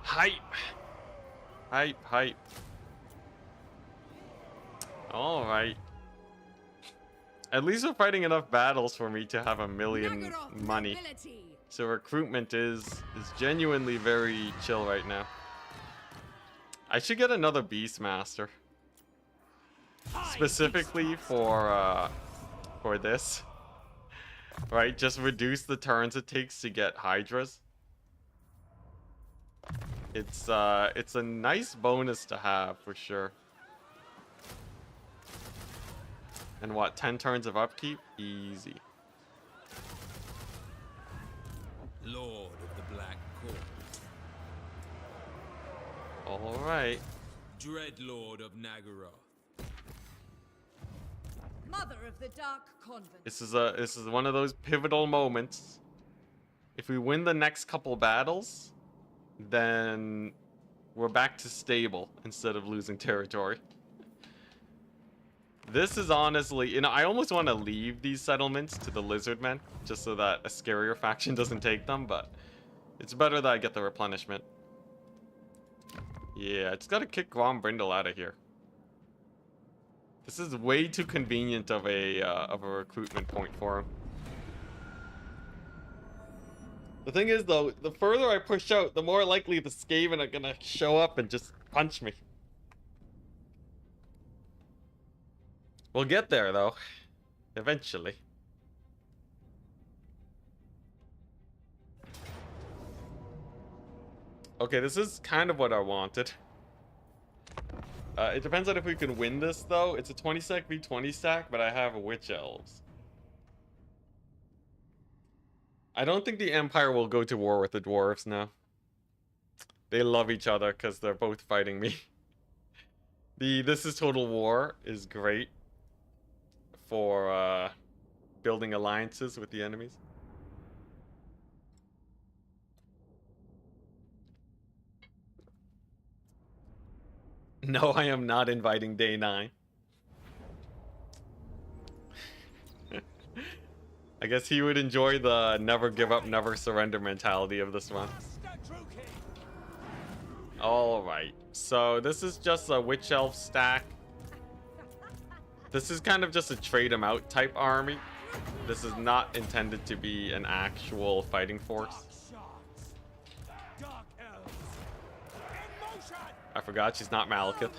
Hype. Hype, hype. Alright. At least we're fighting enough battles for me to have 1 million Nagaroth money. nobility. So recruitment is genuinely very chill right now. I should get another Beastmaster. Specifically for this. Right? Just reduce the turns it takes to get Hydras. It's a nice bonus to have for sure. And what, 10 turns of upkeep? Easy. Lord of the Black Court. Alright. Dread Lord of Nagaroth. Mother of the Dark Convent. This is one of those pivotal moments. If we win the next couple battles, then we're back to stable instead of losing territory. This is honestly, you know, I almost want to leave these settlements to the Lizardmen, just so that a scarier faction doesn't take them, but it's better that I get the replenishment. Yeah, I just gotta kick Grombrindle out of here. This is way too convenient of a recruitment point for him. The thing is, though, the further I push out, the more likely the Skaven are gonna show up and just punch me. We'll get there, though. Eventually. Okay, this is kind of what I wanted. It depends on if we can win this, though. It's a 20 stack v 20 stack, but I have Witch Elves. I don't think the Empire will go to war with the Dwarves now. They love each other because they're both fighting me. This is Total War is great for building alliances with the enemies. No, I am not inviting day 9. I guess he would enjoy the never give up, never surrender mentality of this one. Alright, so this is just a Witch Elf stack. This is kind of just a trade them out type army. This is not intended to be an actual fighting force. I forgot she's not Malekith.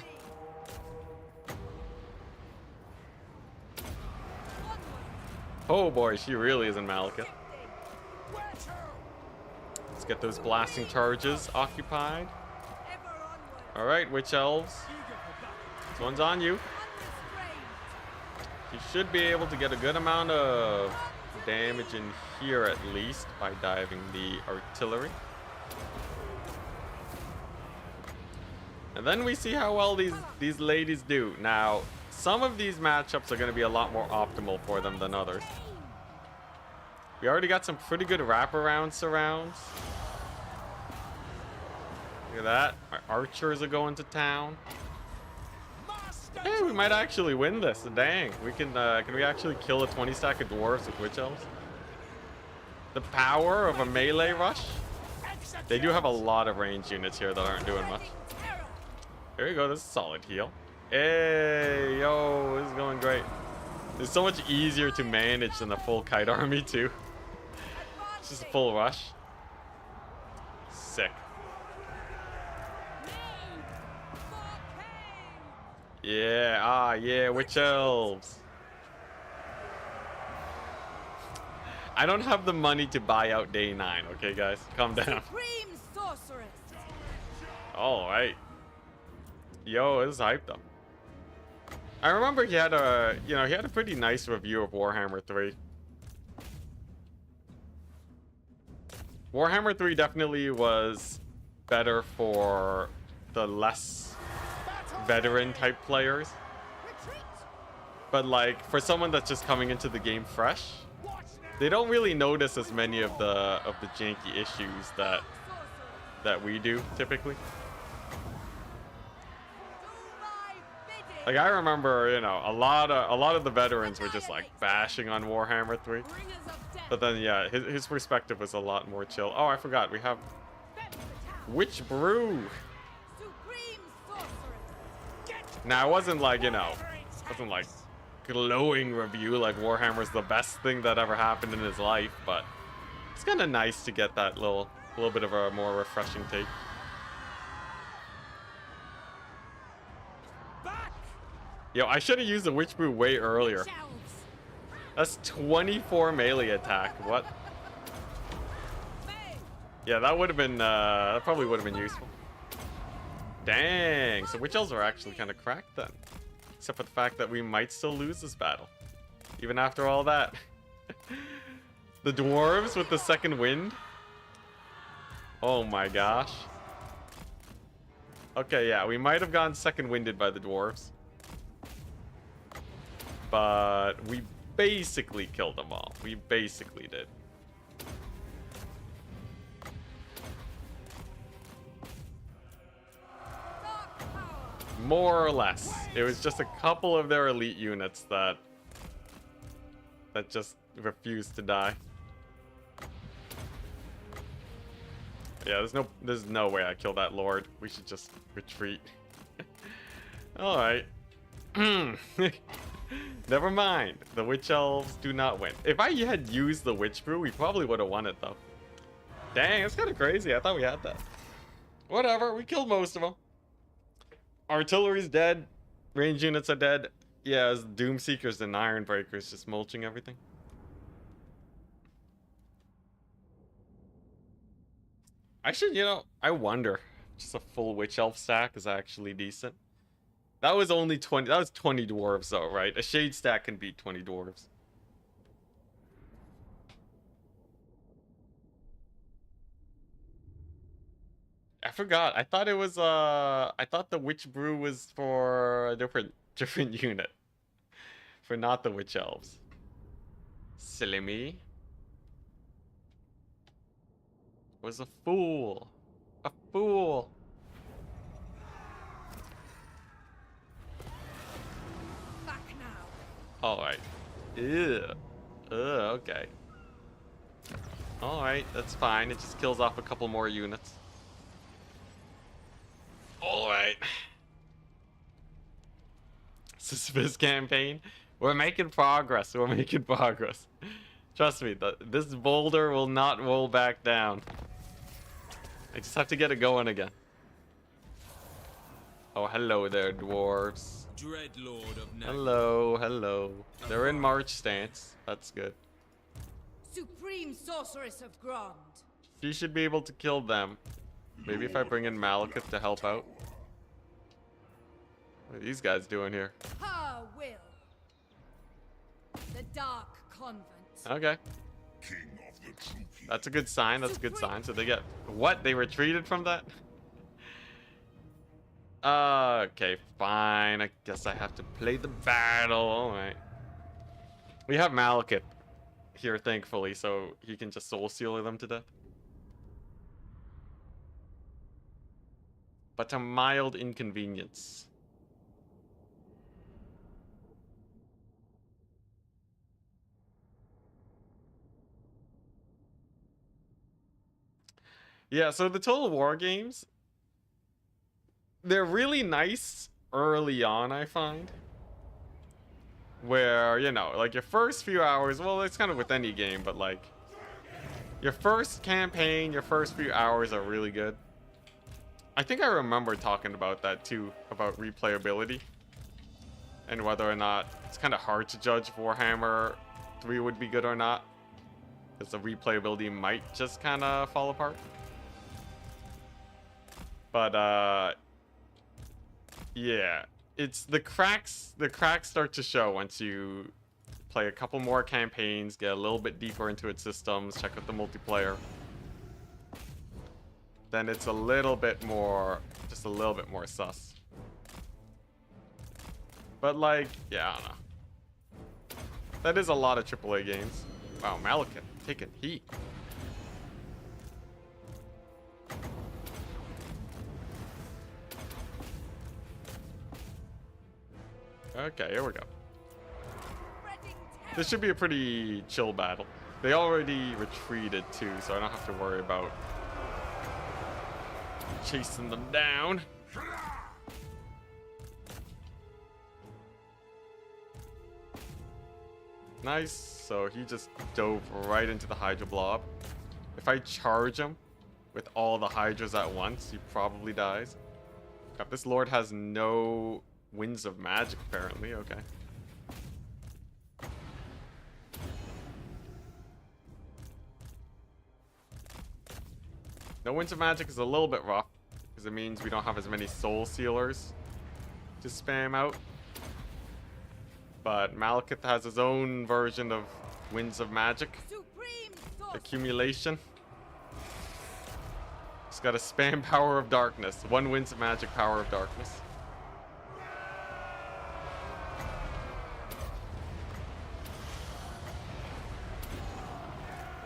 Oh boy, she really isn't Malekith. Let's get those blasting charges occupied. Alright, Witch Elves. This one's on you. You should be able to get a good amount of damage in here at least by diving the artillery. And then we see how well these ladies do. Now, some of these matchups are going to be a lot more optimal for them than others. We already got some pretty good wraparound surrounds. Look at that. Our archers are going to town. Hey, we might actually win this. Dang. We can we actually kill a 20 stack of dwarves with Witch Elves? The power of a melee rush? They do have a lot of range units here that aren't doing much. There you go. This is a solid heal. Hey, yo, this is going great. It's so much easier to manage than a full kite army, too. It's just a full rush. Sick. Yeah, yeah, Witch Elves. I don't have the money to buy out day 9, okay, guys? Calm down. Supreme sorceress. All right. Yo, this is hype though. I remember he had a, he had a pretty nice review of Warhammer 3. Warhammer 3 definitely was better for the less veteran type players. But like for someone that's just coming into the game fresh, they don't really notice as many of the janky issues that we do typically. Like I remember, you know, a lot of the veterans were just like bashing on Warhammer 3. Bringers of death. But then yeah, his perspective was a lot more chill. Oh, I forgot. We have Bend the town. Witch Brew. Supreme sorceress. Now, it wasn't like, you know, it wasn't like glowing review like Warhammer's the best thing that ever happened in his life, but it's kind of nice to get that little bit of a more refreshing take. Back! Yo, I should have used the Witch Brew way earlier. Shelves. That's 24 melee attack. What? May. Yeah, that would have been, that probably would have been useful. Dang, so Witch Elves are actually kind of cracked then. Except for the fact that we might still lose this battle. Even after all that. The dwarves with the second wind. Oh my gosh. Okay, yeah, we might have gone second winded by the dwarves. But we basically killed them all. We basically did. Dark power. More or less. It was just a couple of their elite units that just refused to die. Yeah, there's no way I killed that lord. We should just retreat. All right. Never mind. The witch elves do not win. If I had used the witch brew, we probably would have won it though. Dang, that's kind of crazy. I thought we had that. Whatever. We killed most of them. Artillery's dead. Range units are dead. Yeah, it's Doomseekers and Ironbreakers just mulching everything. Actually, you know, I wonder. Just a full Witch Elf stack is actually decent. That was only 20. That was 20 dwarves, though, right? A Shade stack can beat 20 dwarves. I forgot. I thought it was I thought the Witch Brew was for a different unit. For not the Witch Elves. Silly me. Was a fool. A fool. Back now. Alright. Ew. Okay. Alright, that's fine. It just kills off a couple more units. Alright. Suspicious campaign. We're making progress. We're making progress. Trust me, this boulder will not roll back down. I just have to get it going again. Oh, hello there, dwarves. Dreadlord of Nag. Hello, hello. They're in march stance. That's good. Supreme sorceress of Grond. She should be able to kill them. Maybe if I bring in Malekith to help out. What are these guys doing here? Her will. The Dark Convent. Okay. King of the True King. That's a good sign. That's a good sign. So they get... What? They retreated from that? Okay, fine. I guess I have to play the battle. Alright. We have Malekith here, thankfully, so he can just soul sealer them to death. But a mild inconvenience. Yeah, so the Total War games, they're really nice early on, I find. Where, you know, like your first few hours, well, it's kind of with any game, but like your first campaign, your first few hours are really good. I think I remember talking about that too, about replayability. And whether or not it's kind of hard to judge if Warhammer 3 would be good or not. Because the replayability might just kind of fall apart. But yeah, it's the cracks start to show once you play a couple more campaigns, get a little bit deeper into its systems, check out the multiplayer. Then it's a little bit more, just a little bit more sus. But like, yeah, I don't know. That is a lot of AAA games. Wow, Malekith taking heat. Okay, here we go. Spreading terror. This should be a pretty chill battle. They already retreated too, so I don't have to worry about chasing them down. Nice. So he just dove right into the Hydra blob. If I charge him with all the Hydras at once, he probably dies. God, this Lord has no winds of magic, apparently. Okay. No winds of magic is a little bit rough, because it means we don't have as many soul sealers to spam out. But Malekith has his own version of winds of magic Supreme source. accumulation. He's got a spam power of darkness. One winds of magic power of darkness.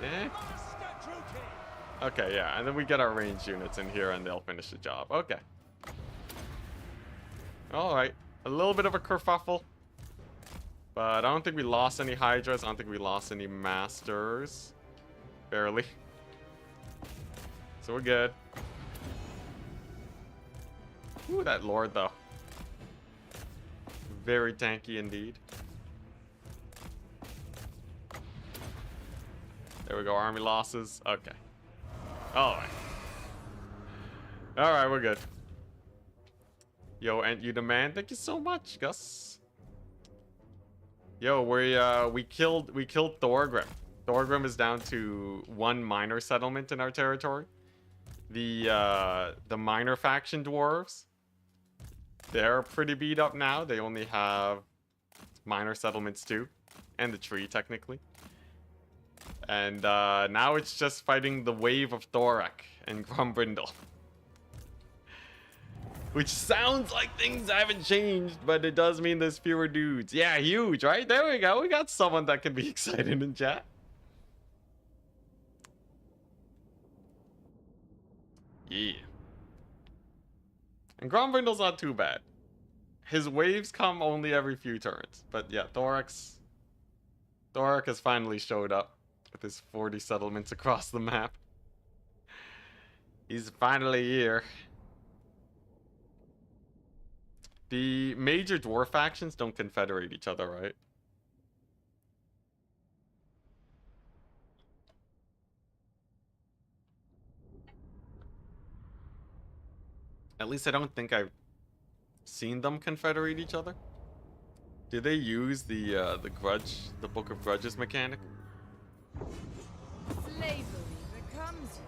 Eh? Okay, yeah, and then we get our ranged units in here and they'll finish the job. Okay. Alright. A little bit of a kerfuffle. But I don't think we lost any Hydras. I don't think we lost any Masters. Barely. So we're good. Ooh, that Lord, though. Very tanky indeed. There we go, army losses. Okay. Alright. Alright, we're good. Yo, and you demand. Thank you so much, Gus. Yo, we killed Thorgrim. Thorgrim is down to one minor settlement in our territory. The minor faction dwarves, they're pretty beat up now. They only have minor settlements too, and the tree technically. And now it's just fighting the wave of Thorak and Grumbrindle. Which sounds like things haven't changed, but it does mean there's fewer dudes. Yeah, huge, right? There we go. We got someone that can be excited in chat. Yeah. And Grumbrindle's not too bad. His waves come only every few turns. But yeah, Thorak has finally showed up with his 40 settlements across the map. He's finally here. The major dwarf factions don't confederate each other, right? At least I don't think I've seen them confederate each other. Do they use the Book of Grudges mechanic? Slavery becomes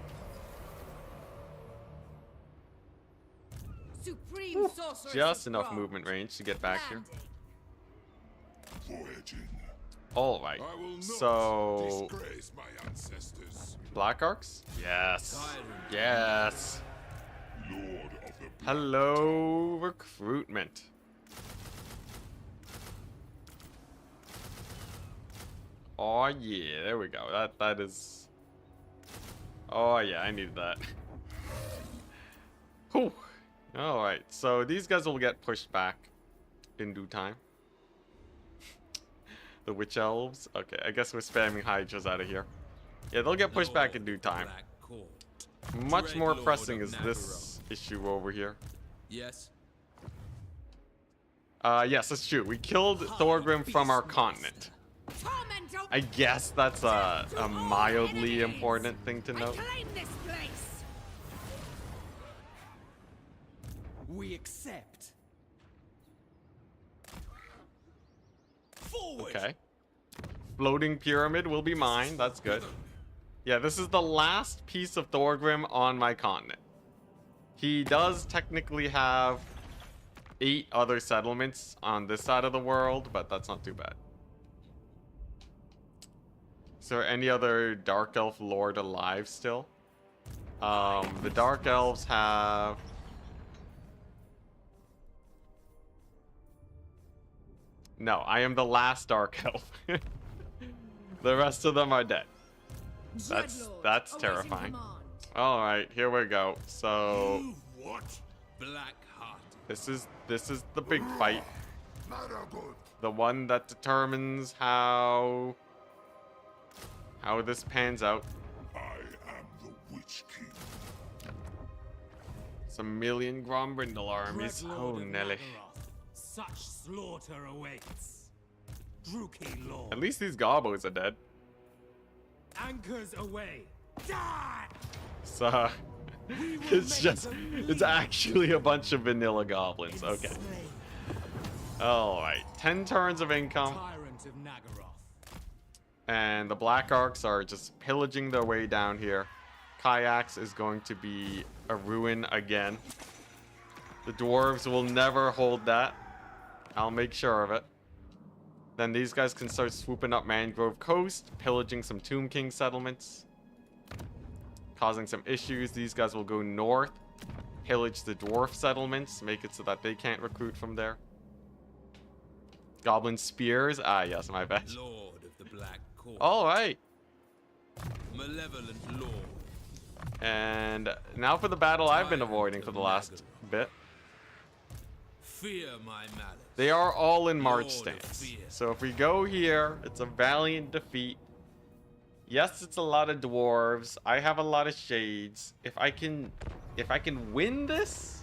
you. Supreme sorceress. Just of enough Grog. movement range to get back here. Landing. Voyaging. All right. I will not So disgrace my ancestors. Black Arcs? Yes. Yes. Lord of the Hello, recruitment. Oh yeah, there we go. That is. Oh yeah, I needed that. Whew. All right, so these guys will get pushed back in due time. The witch elves. Okay, I guess we're spamming Hydras out of here. Yeah, they'll get pushed back in due time. Much more pressing is this issue over here. Yes. Yes, that's true. We killed Thorgrim from our continent. Torment. I guess that's a mildly important thing to note. Claim this place. We accept. Forward. Okay. Floating pyramid will be mine. That's good. Yeah, this is the last piece of Thorgrim on my continent. He does technically have 8 other settlements on this side of the world, but that's not too bad. Is there any other Dark Elf Lord alive still? The Dark Elves have... No, I am the last Dark Elf. The rest of them are dead. That's awaiting terrifying. command. All right, here we go. So what? Black heart. this is the big fight. The one that determines how this pans out. I am the Witch King. Some million Grombrindle armies. Dreadlord Oh, of Nelly. Nagaroth, such slaughter awaits. Druki Lord, At least these gobos are dead. anchors away. Die! So, We will it's make just, them it's bleed actually a bunch of vanilla goblins. in Okay. slain. Alright. 10 turns of income. Tyrant of Nagaroth. And the Black Arcs are just pillaging their way down here. Kayaks is going to be a ruin again. The dwarves will never hold that. I'll make sure of it. Then these guys can start swooping up Mangrove Coast, pillaging some Tomb King settlements, causing some issues. These guys will go north, pillage the dwarf settlements, make it so that they can't recruit from there. Goblin spears. Ah, yes, my bad. Lord of the Black Court. All right. Malevolent Lord. And now for the battle I've been avoiding for the last bit. Fear my malice. They are all in March Lord of stance. fear. So if we go here, it's a valiant defeat. Yes, it's a lot of dwarves. I have a lot of shades. If I can win this,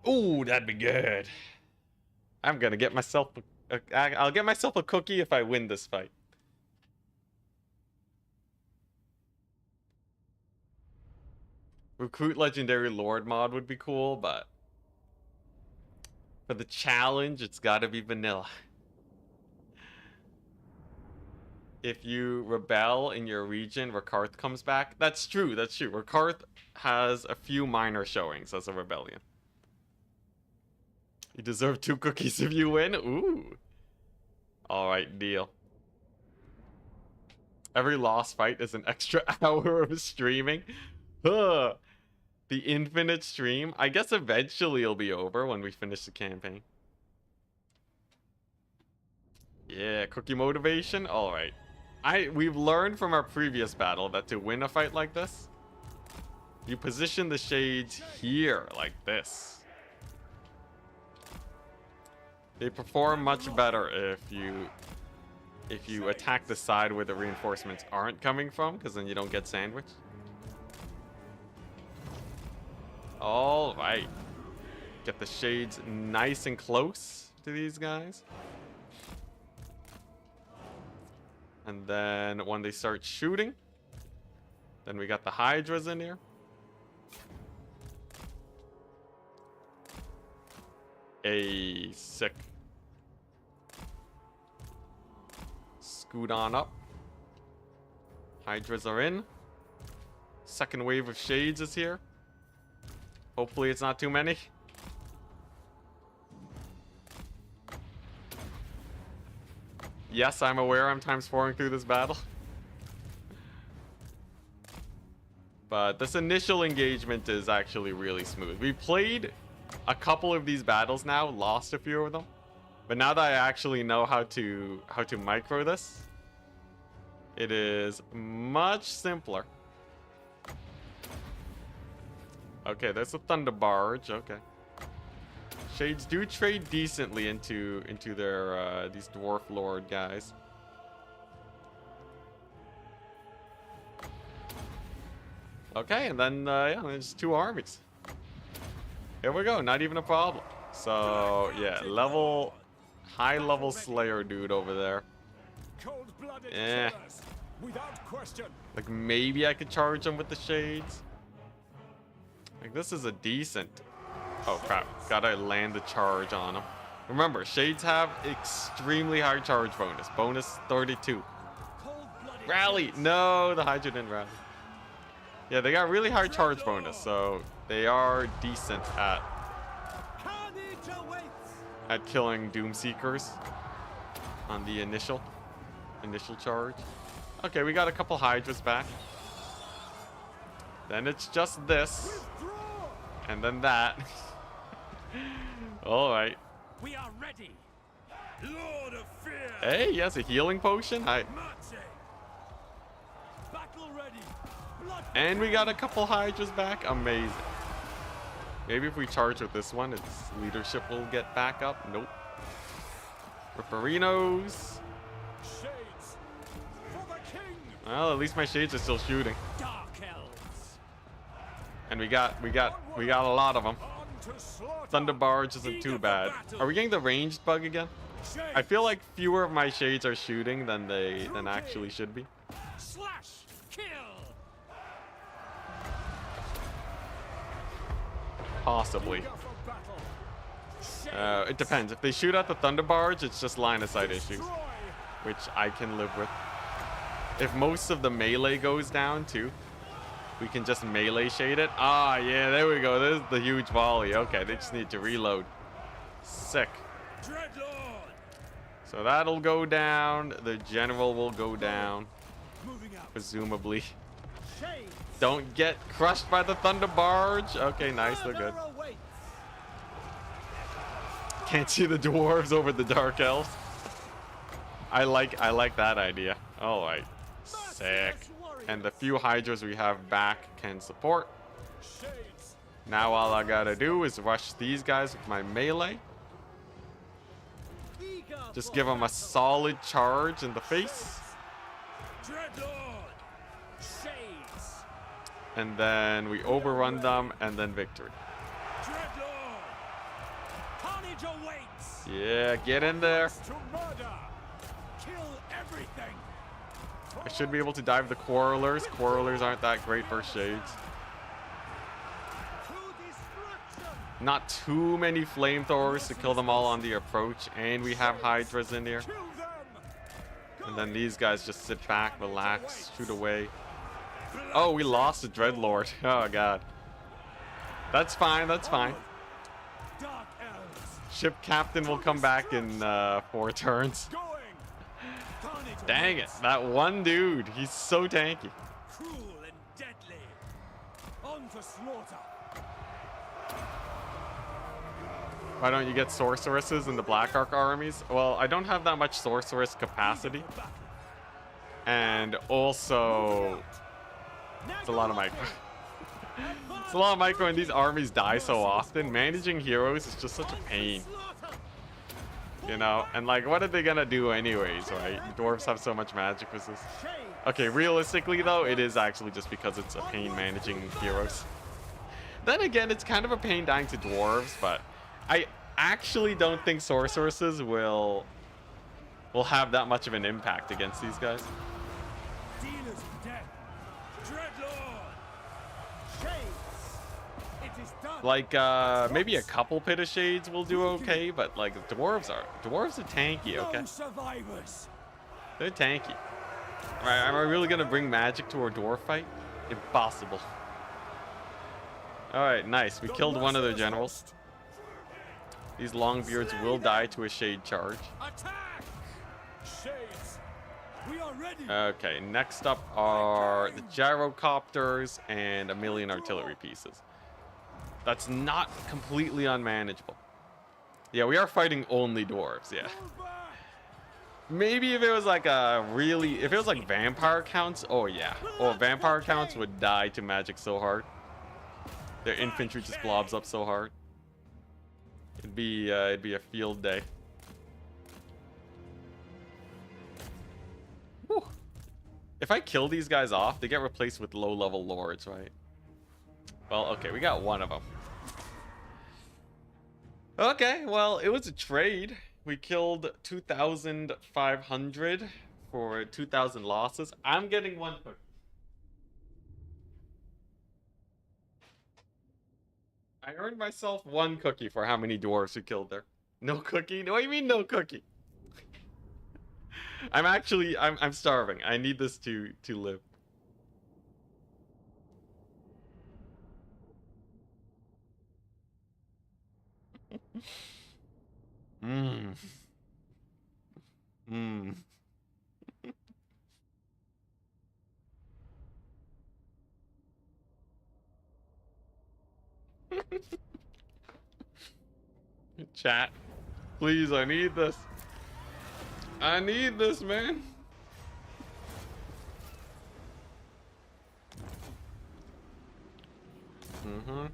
ooh, that'd be good. I'm gonna get myself I'll get myself a cookie if I win this fight. Recruit Legendary Lord mod would be cool, but for the challenge, it's gotta be vanilla. If you rebel in your region, Rakarth comes back. That's true, that's true. Rakarth has a few minor showings as a rebellion. You deserve 2 cookies if you win. Ooh. Alright, deal. Every lost fight is an extra hour of streaming. Huh. The infinite stream. I guess eventually it'll be over when we finish the campaign. Yeah, cookie motivation. Alright. We've learned from our previous battle that to win a fight like this, you position the shades here like this. They perform much better if you attack the side where the reinforcements aren't coming from, because then you don't get sandwiched. All right. Get the shades nice and close to these guys. And then when they start shooting, then we got the Hydras in here. Sick. Scoot on up. Hydras are in. Second wave of shades is here. Hopefully it's not too many. Yes, I'm aware I'm times 4ing through this battle. But this initial engagement is actually really smooth. We played a couple of these battles now, lost a few of them. But now that I actually know how to micro this, it is much simpler. Okay, there's a Thunder Barge. Okay. Shades do trade decently into their these Dwarf Lord guys. Okay, and then yeah, there's 2 armies. Here we go, not even a problem. So yeah, high level Slayer dude over there. Cold-blooded Eh. killers, without question. Like maybe I could charge him with the shades. Like this is a decent. Oh crap! Gotta land the charge on him. Remember, shades have extremely high charge bonus. Bonus 32. Rally! No, the Hydra didn't rally. Yeah, they got really high charge bonus, so they are decent at killing Doomseekers on the initial charge. Okay, we got a couple Hydras back. Then it's just this, and then that. All right. We are ready. Lord of Fear. Hey, he has a healing potion. Hi. Battle ready. Blood And we got a couple Hydras back. Amazing. Maybe if we charge with this one, its leadership will get back up. Nope. Ripperinos. Shades for the king. Well, at least my shades are still shooting. Dark elves. And we got a lot of them. On to slaughter. Thunder Barge isn't too bad. Are we getting the ranged bug again? I feel like fewer of my shades are shooting than actually should be. Slash. Kill. Possibly. Eager for battle. It depends. If they shoot at the Thunder Barge, it's just line of sight issues, Destroy. which I can live with. If most of the melee goes down too, we can just melee shade it. Ah, yeah, there we go. There's the huge volley. Okay, they just need to reload. Sick. Dreadlord. So that'll go down. The general will go down, Moving out. presumably. Shades. Don't get crushed by the Thunder Barge. Okay, nice. They're good. Murder awaits. Can't see the dwarves over the dark elves. I like that idea. All right. Sick. And the few hydras we have back can support. Shades. Now all I gotta do is rush these guys with my melee. Eager Just for give them a battle. solid charge in the face. Dreadlord. Shades. And then we overrun them and then victory. Dreadlord. Carnage awaits. Yeah, get in there. To murder. Kill everything. I should be able to dive the Quarrelers. Quarrelers aren't that great for shades. To destruction. Not too many flamethrowers to kill them all on the approach. And we have hydras in here. Kill them. And then these guys just sit back, relax, shoot away. Oh, we lost the Dreadlord. Oh, God. That's fine, that's fine. Dark elves. Ship captain will come back in 4 turns. Going. Carnage Dang it, awaits. that one dude, he's so tanky. Cruel and deadly. On to slaughter. Why don't you get sorceresses in the Black Ark armies? Well, I don't have that much sorceress capacity. And also, it's a lot of micro. It's a lot of micro and these armies die so often. Managing heroes is just such a pain. You know? And like, what are they gonna do anyways, right? Dwarves have so much magic resist. Okay, realistically though, it is actually just because it's a pain managing heroes. Then again, it's kind of a pain dying to dwarves, but I actually don't think sorceresses will have that much of an impact against these guys. Dealers of death. Dreadlord. Shades. It is done. Like maybe a couple Pit of Shades will do okay, but like dwarves are tanky, okay? No survivors. They're tanky. Alright, am I really gonna bring magic to a dwarf fight? Impossible. Alright, nice. We killed one of their generals. These Longbeards will die to a shade charge. Attack. Shades. We are ready. Okay, next up are the gyrocopters and a million artillery pieces. That's not completely unmanageable. Yeah, we are fighting only dwarves, yeah. Maybe if it was like if it was like vampire counts, oh yeah. Oh, vampire counts would die to magic so hard. Their infantry just blobs up so hard. It'd be a field day. Whew. If I kill these guys off, they get replaced with low-level lords, right? Well, okay, we got one of them. Okay, well, it was a trade. We killed 2,500 for 2,000 losses. I'm getting one cookie. I earned myself one cookie for how many dwarves we killed there. No cookie? What do you mean no cookie? I'm starving. I need this to live. Mmm. Mmm. Chat. Please, I need this. I need this, man. Mm-hmm.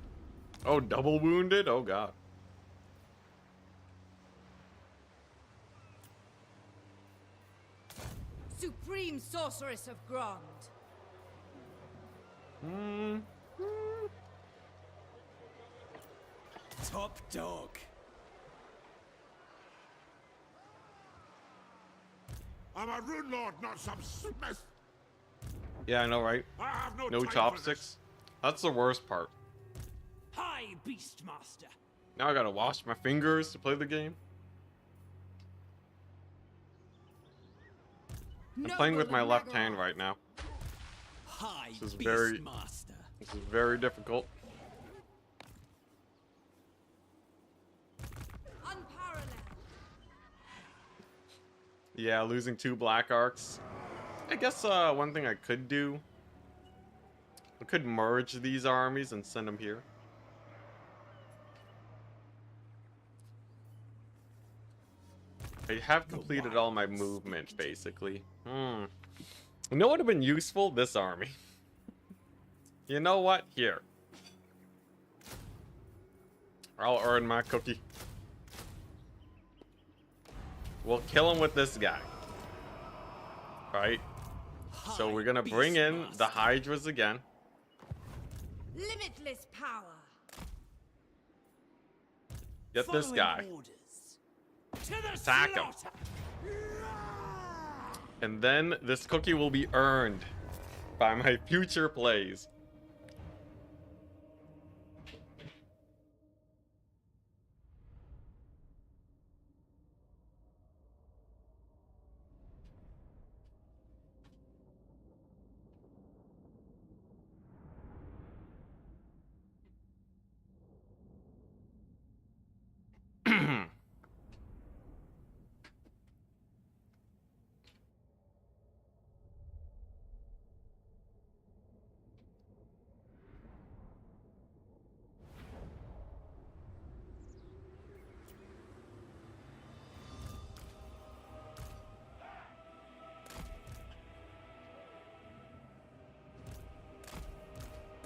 Oh, double wounded? Oh god. Supreme sorceress of Grond. Top dog. I'm a rune lord, not some smith. Yeah, I know, right? I have no No time for chopsticks. That's the worst part. Hi, Beastmaster. Now I gotta wash my fingers to play the game. I'm playing with my left hand right now. Hi, This is very- Beastmaster. This is very difficult. Unparalleled. Yeah, losing 2 black arcs. I guess one thing I could do, I could merge these armies and send them here. I have completed all my movement, basically. You know what would have been useful? This army. You know what? Here. I'll earn my cookie. We'll kill him with this guy. Right? So we're gonna bring in the Hydras again. Limitless power. Get this guy. Attack him. And then this cookie will be earned by my future plays.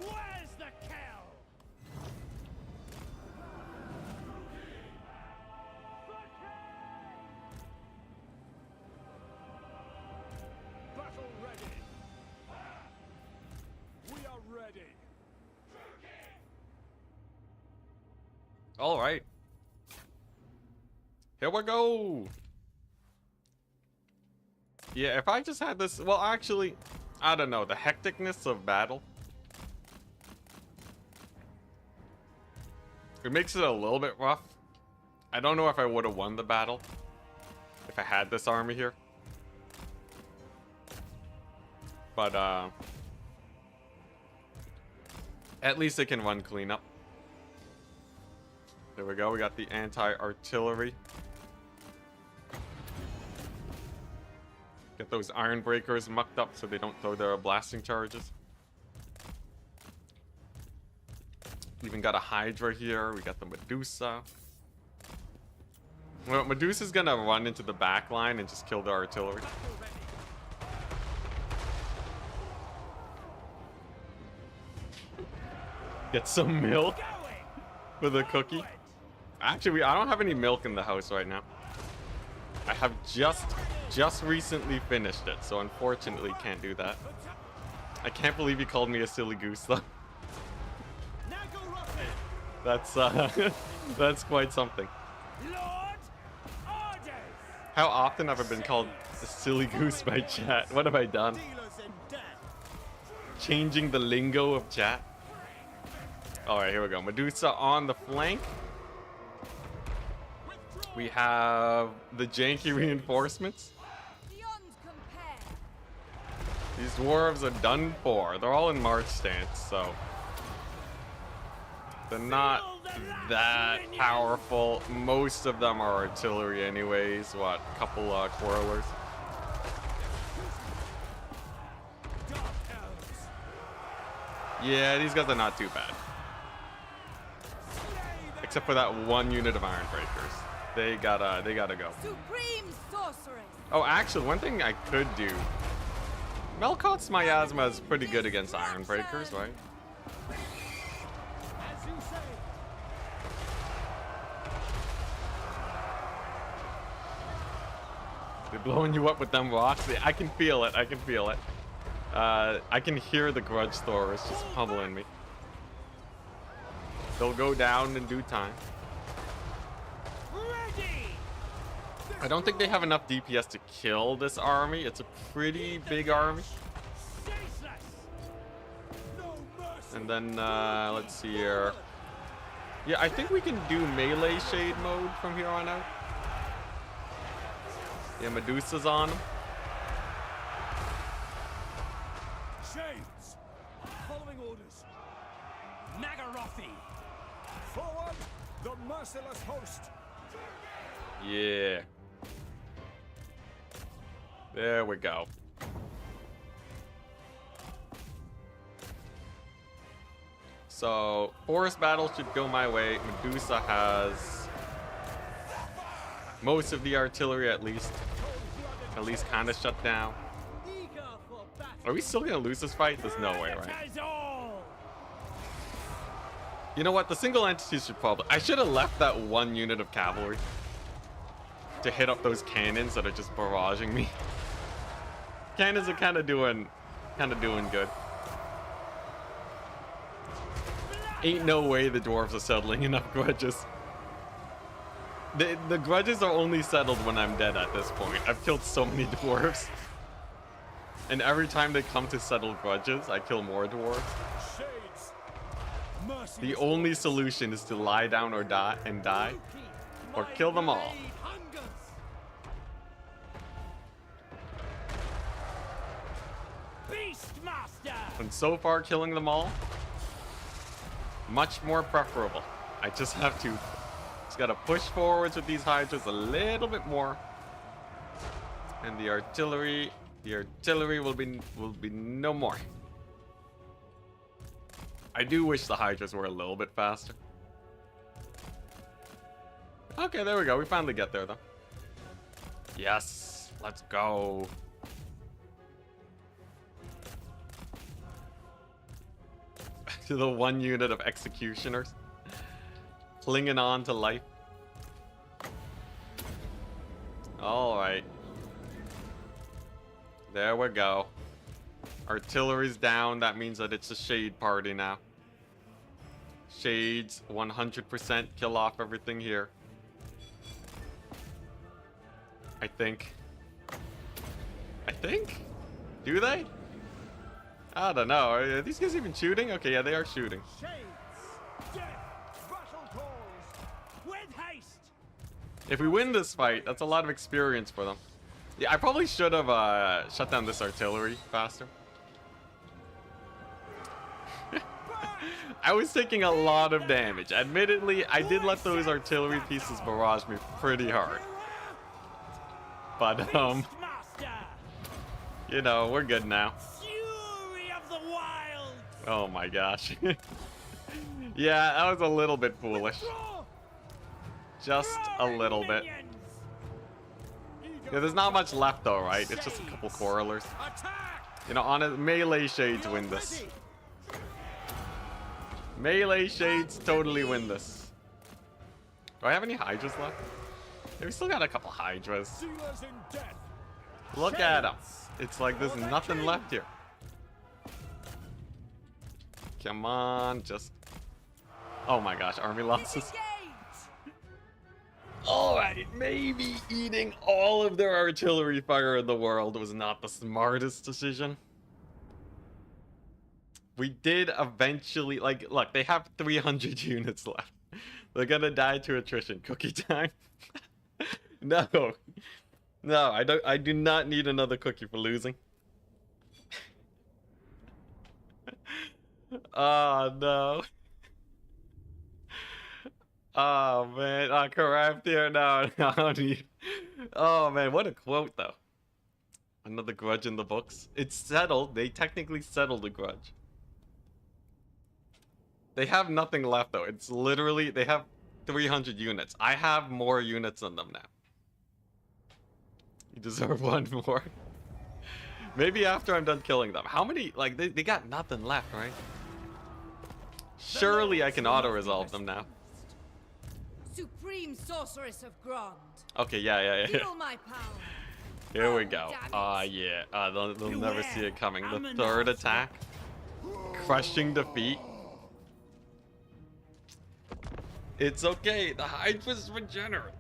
Where's the kill? Battle ready. We are ready. All right. Here we go. Yeah, if I just had this, well, actually, I don't know, the hecticness of battle. It makes it a little bit rough. I don't know if I would have won the battle if I had this army here. But, at least it can run cleanup. There we go, we got the anti-artillery. Get those iron breakers mucked up so they don't throw their blasting charges. Even got a Hydra here. We got the Medusa. Well, Medusa's gonna run into the back line and just kill the artillery. Get some milk with a cookie. Actually, I don't have any milk in the house right now. I have just recently finished it, so unfortunately can't do that. I can't believe you called me a silly goose, though. That's that's quite something. How often have I been called a silly goose by chat? What have I done? Changing the lingo of chat. Alright, here we go. Medusa on the flank. We have the janky reinforcements. Beyond compare. These dwarves are done for. They're all in march stance, so they're not that powerful. Most of them are artillery anyways. What, a couple quarrelers. Yeah, these guys are not too bad. Except for that one unit of iron breakers. They gotta go. Supreme sorceress. Oh, actually, one thing I could do. Malekith's miasma is pretty good against iron breakers, right? As you say. They're blowing you up with them rocks. I can feel it. I can feel it. I can hear the grudge throwers just pummeling me. They'll go down in due time. I don't think they have enough DPS to kill this army. It's a pretty big army. And then, let's see here. Yeah, I think we can do melee shade mode from here on out. Yeah, Medusa's on them. Shades! Following orders. Nagarothi. Forward, the merciless host. Yeah. There we go. So, forest battle should go my way. Medusa has most of the artillery at least kind of shut down. Are we still gonna lose this fight? There's no way, right? You know what? The single entities should probably... I should have left that one unit of cavalry to hit up those cannons that are just barraging me. Cannons are kind of doing good. Ain't no way the dwarves are settling enough grudges. The grudges are only settled when I'm dead at this point. I've killed so many dwarves. And every time they come to settle grudges, I kill more dwarves. The only solution is to lie down or die, or kill them all. And so far, killing them all, much more preferable. I just have to, gotta push forwards with these hydras a little bit more. And the artillery will be no more. I do wish the hydras were a little bit faster. Okay, there we go. We finally get there, though. Yes, let's go. To the one unit of executioners clinging on to life. All right. There we go. Artillery's down. That means that it's a shade party now. Shades 100% kill off everything here. I think. Do they? I don't know. Are these guys even shooting? Okay, yeah, they are shooting. If we win this fight, that's a lot of experience for them. Yeah, I probably should have shut down this artillery faster. I was taking a lot of damage. Admittedly, I did let those artillery pieces barrage me pretty hard. But, you know, we're good now. Oh my gosh. Yeah, that was a little bit foolish. Just a little bit. Yeah, there's not much left though, right? It's just a couple quarrelers. You know, on a melee shades win this. Melee shades totally win this. Do I have any hydras left? Yeah, we still got a couple hydras. Look at them. It's like there's nothing left here. Come on, just... Oh my gosh, army losses. Alright, maybe eating all of their artillery fire in the world was not the smartest decision. We did eventually, like, look, they have 300 units left. They're gonna die to attrition. Cookie time. No. No, I do not need another cookie for losing. Oh no. Oh man, correct here now. I don't need... Oh man, what a quote though. Another grudge in the books. It's settled. They technically settled the grudge. They have nothing left though. It's literally, they have 300 units. I have more units than them now. You deserve one more. Maybe after I'm done killing them. How many, like, they got nothing left, right? Surely I can auto-resolve them now. Supreme sorceress of Grond. Okay, yeah. Feel my power. Here we go. Yeah. They'll never see it coming. The third attack. Crushing defeat. It's okay. The Hydra's regenerate.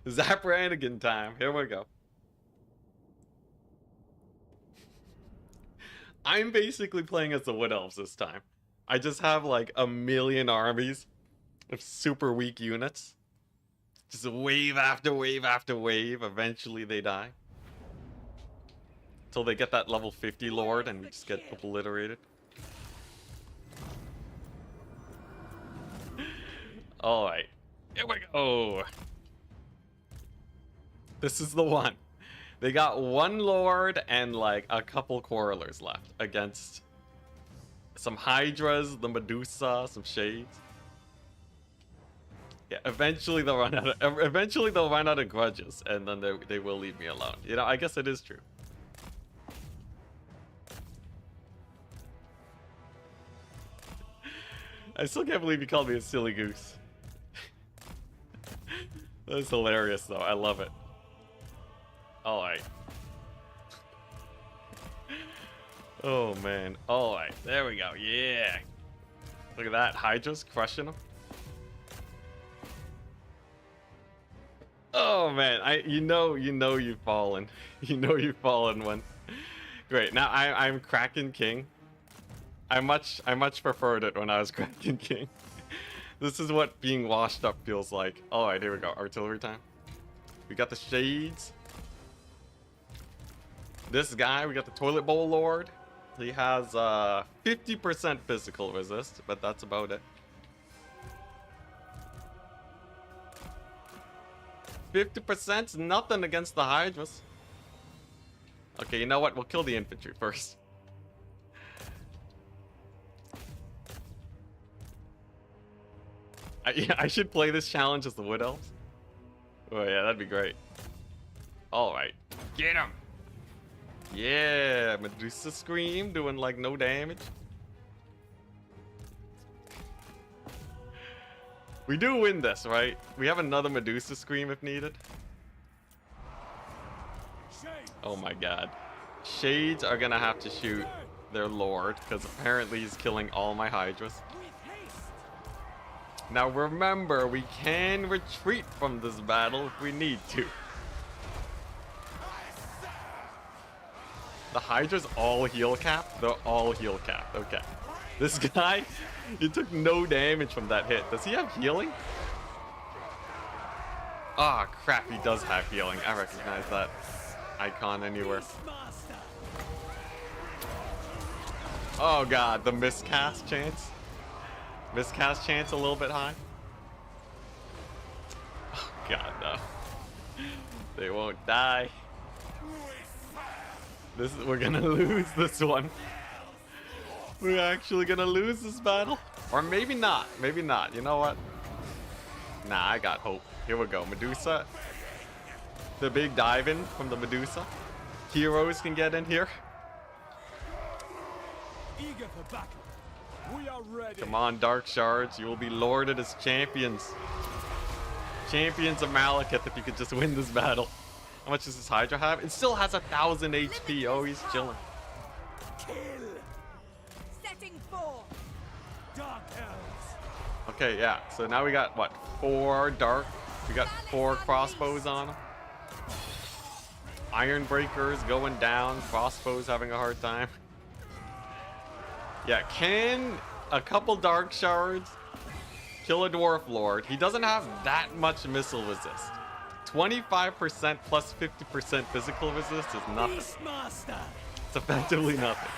Zap Rannigan time. Here we go. I'm basically playing as the Wood Elves this time. I just have like a million armies of super weak units. Just wave after wave after wave. Eventually they die. Until they get that level 50 Lord and we just get obliterated. Alright. Here we go. This is the one. They got one Lord and like a couple Quarrelers left against some Hydras, the Medusa, some Shades. Yeah, eventually they'll run out of grudges, and then they will leave me alone. You know, I guess it is true. I still can't believe you called me a silly goose. That's hilarious, though. I love it. Alright. Oh, man. Alright. There we go. Yeah. Look at that. Hydra's crushing them. Oh, man. You know you've fallen. You know you've fallen when... Great. Now I'm Kraken King. I much preferred it when I was Kraken King. This is what being washed up feels like. Alright, here we go. Artillery time. We got the Shades. This guy, we got the Toilet Bowl Lord. He has 50% physical resist, but that's about it. 50%'s nothing against the Hydras. Okay, you know what? We'll kill the infantry first. Yeah, I should play this challenge as the Wood Elves. Oh yeah, that'd be great. Alright. Get him! Yeah, Medusa Scream doing like no damage. We do win this, right? We have another Medusa Scream if needed. Oh my god. Shades are gonna have to shoot their Lord, because apparently he's killing all my Hydras. Now remember, we can retreat from this battle if we need to. The Hydra's all heal cap? They're all heal cap. Okay. This guy, he took no damage from that hit. Does he have healing? Ah, oh, crap, he does have healing. I recognize that icon anywhere. Oh god, the miscast chance. Miscast chance a little bit high. Oh god, no. They won't die. We're gonna lose this one. We're actually gonna lose this battle. Or maybe not. Maybe not. You know what? Nah, I got hope. Here we go. Medusa. The big dive in from the Medusa. Heroes can get in here. Eager for battle. We are ready. Come on, Dark Shards. You will be lauded as champions. Champions of Malekith if you could just win this battle. How much does this Hydra have? It still has 1,000 HP. Oh, he's chilling. Kill. Setting 4. Dark elves. Okay, yeah. So now we got, what, 4 dark? We got 4 crossbows on them. Iron Breakers going down. Crossbows having a hard time. Yeah, can a couple Dark Shards kill a Dwarf Lord? He doesn't have that much missile resist. 25% plus 50% physical resist is nothing. It's effectively nothing.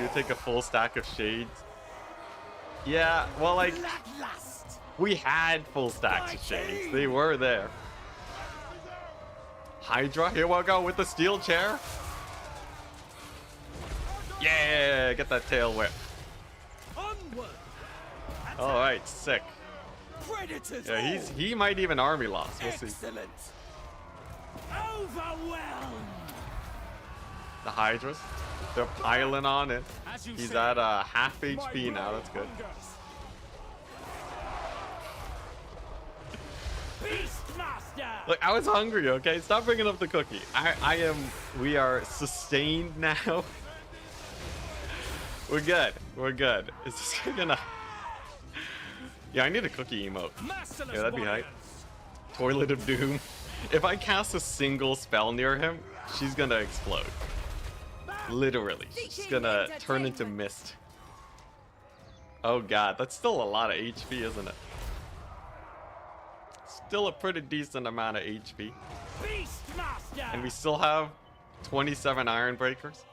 You take a full stack of Shades. Yeah, well, like, we had full stacks of Shades. They were there. Hydra, here we go with the steel chair. Yeah, get that tail whip. All right, sick. Yeah, he might even army loss. We'll see. The Hydras, they're piling on it. He's at half HP now. That's good. Look, I was hungry, okay? Stop bringing up the cookie. We are sustained now. We're good. We're good. Is this gonna... Yeah, I need a cookie emote. Merciless Yeah, that'd be hype. warriors. Toilet of Doom. If I cast a single spell near him, she's gonna explode. Literally. She's gonna turn into mist. Oh god, that's still a lot of HP, isn't it? Still a pretty decent amount of HP. Beastmaster. And we still have 27 Iron Breakers.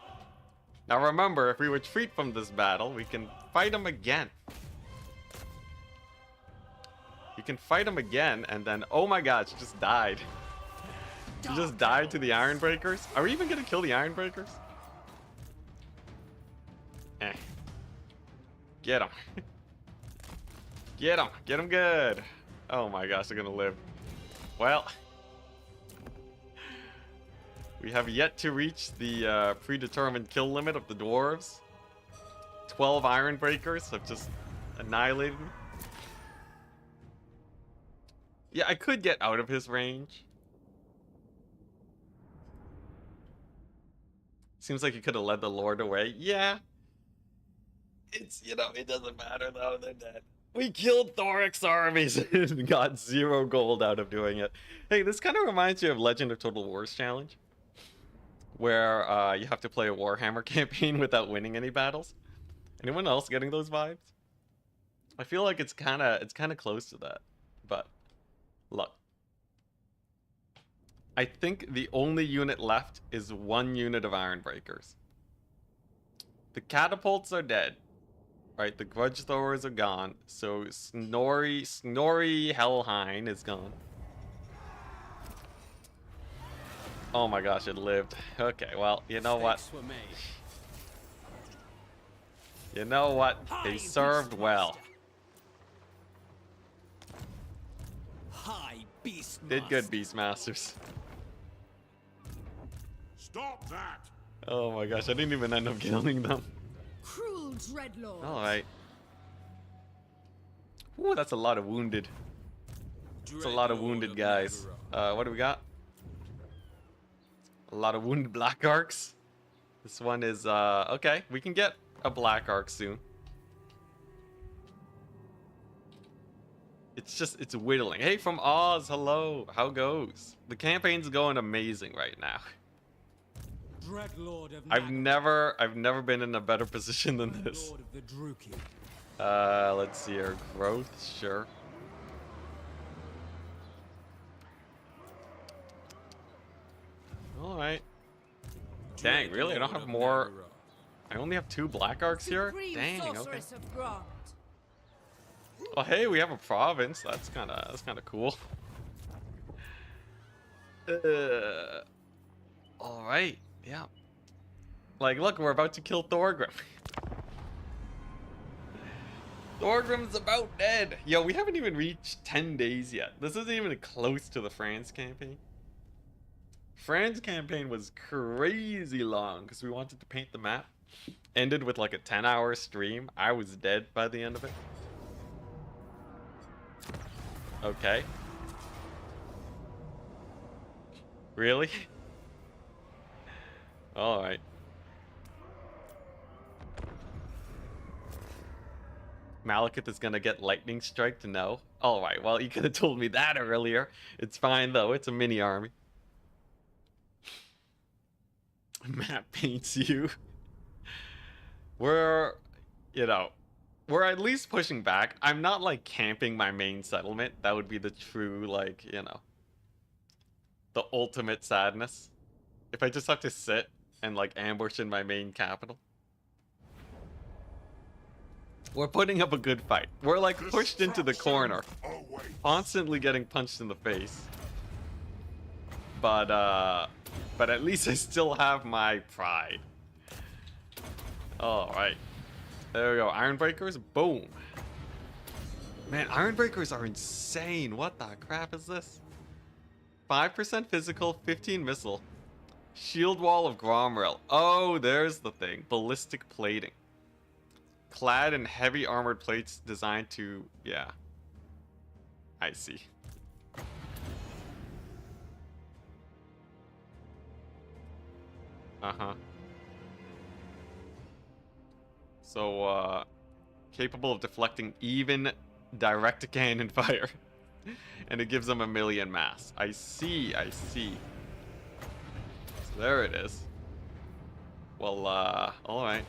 Now remember, if we retreat from this battle, we can fight him again. You can fight him again, and then... Oh my god, she just died. She just died to the Iron Breakers? Are we even gonna kill the Iron Breakers? Eh. Get him. Get him. Get him good. Oh my gosh, they're gonna live. Well... We have yet to reach the predetermined kill limit of the dwarves. 12 Iron Breakers have just annihilated me. Yeah, I could get out of his range. Seems like he could have led the Lord away. Yeah. It's, you know, it doesn't matter though, they're dead. We killed Thoric's armies and got 0 gold out of doing it. Hey, this kind of reminds you of Legend of Total Wars Challenge, where you have to play a Warhammer campaign without winning any battles. Anyone else getting those vibes? I feel like it's kind of close to that. But look, I think the only unit left is 1 unit of Iron Breakers. The catapults are dead. Right, the grudge throwers are gone. So Snorri Hellhine is gone. Oh my gosh, it lived. Okay, well, you know what? You know what? They served well. Hi, Beastmaster. Did good, Beastmasters. Stop that! Oh my gosh, I didn't even end up killing them. Cruel dreadlord. Alright. Ooh, that's a lot of wounded. That's a lot of wounded guys. What do we got? A lot of wounded black arcs. This one is, okay, we can get a black arc soon. It's whittling. Hey, from Oz, hello. How goes? The campaign's going amazing right now. Dreadlord of I've never been in a better position than this. Lord of the Druki. Let's see here. Growth, sure. Alright. Dang, really? I don't have more. I only have 2 black arcs here? Supreme Dang, okay. sorceress of Grant. Well, hey, we have a province. That's kind of cool. All right. Yeah. Like, look, we're about to kill Thorgrim. Thorgrim's about dead. Yo, we haven't even reached 10 days yet. This isn't even close to the France campaign. France campaign was crazy long because we wanted to paint the map. Ended with like a 10-hour stream. I was dead by the end of it. Okay. Really? Alright. Malekith is gonna get lightning strike to no. Alright, well, you could have told me that earlier. It's fine though, it's a mini army. Map paints you. We're, you know, we're at least pushing back. I'm not like camping my main settlement. That would be the true, like, you know, the ultimate sadness. If I just have to sit and like ambush in my main capital. We're putting up a good fight. We're like pushed into the corner, constantly getting punched in the face. But at least I still have my pride. Alright. There we go. Iron Breakers. Boom. Man, Iron Breakers are insane. What the crap is this? 5% physical, 15 missile. Shield Wall of Gromrel. Oh, there's the thing. Ballistic plating. Clad in heavy armored plates designed to... Yeah. I see. Uh-huh. So, capable of deflecting even direct cannon fire. And it gives them 1,000,000 mass. I see, I see. So there it is. Well, alright.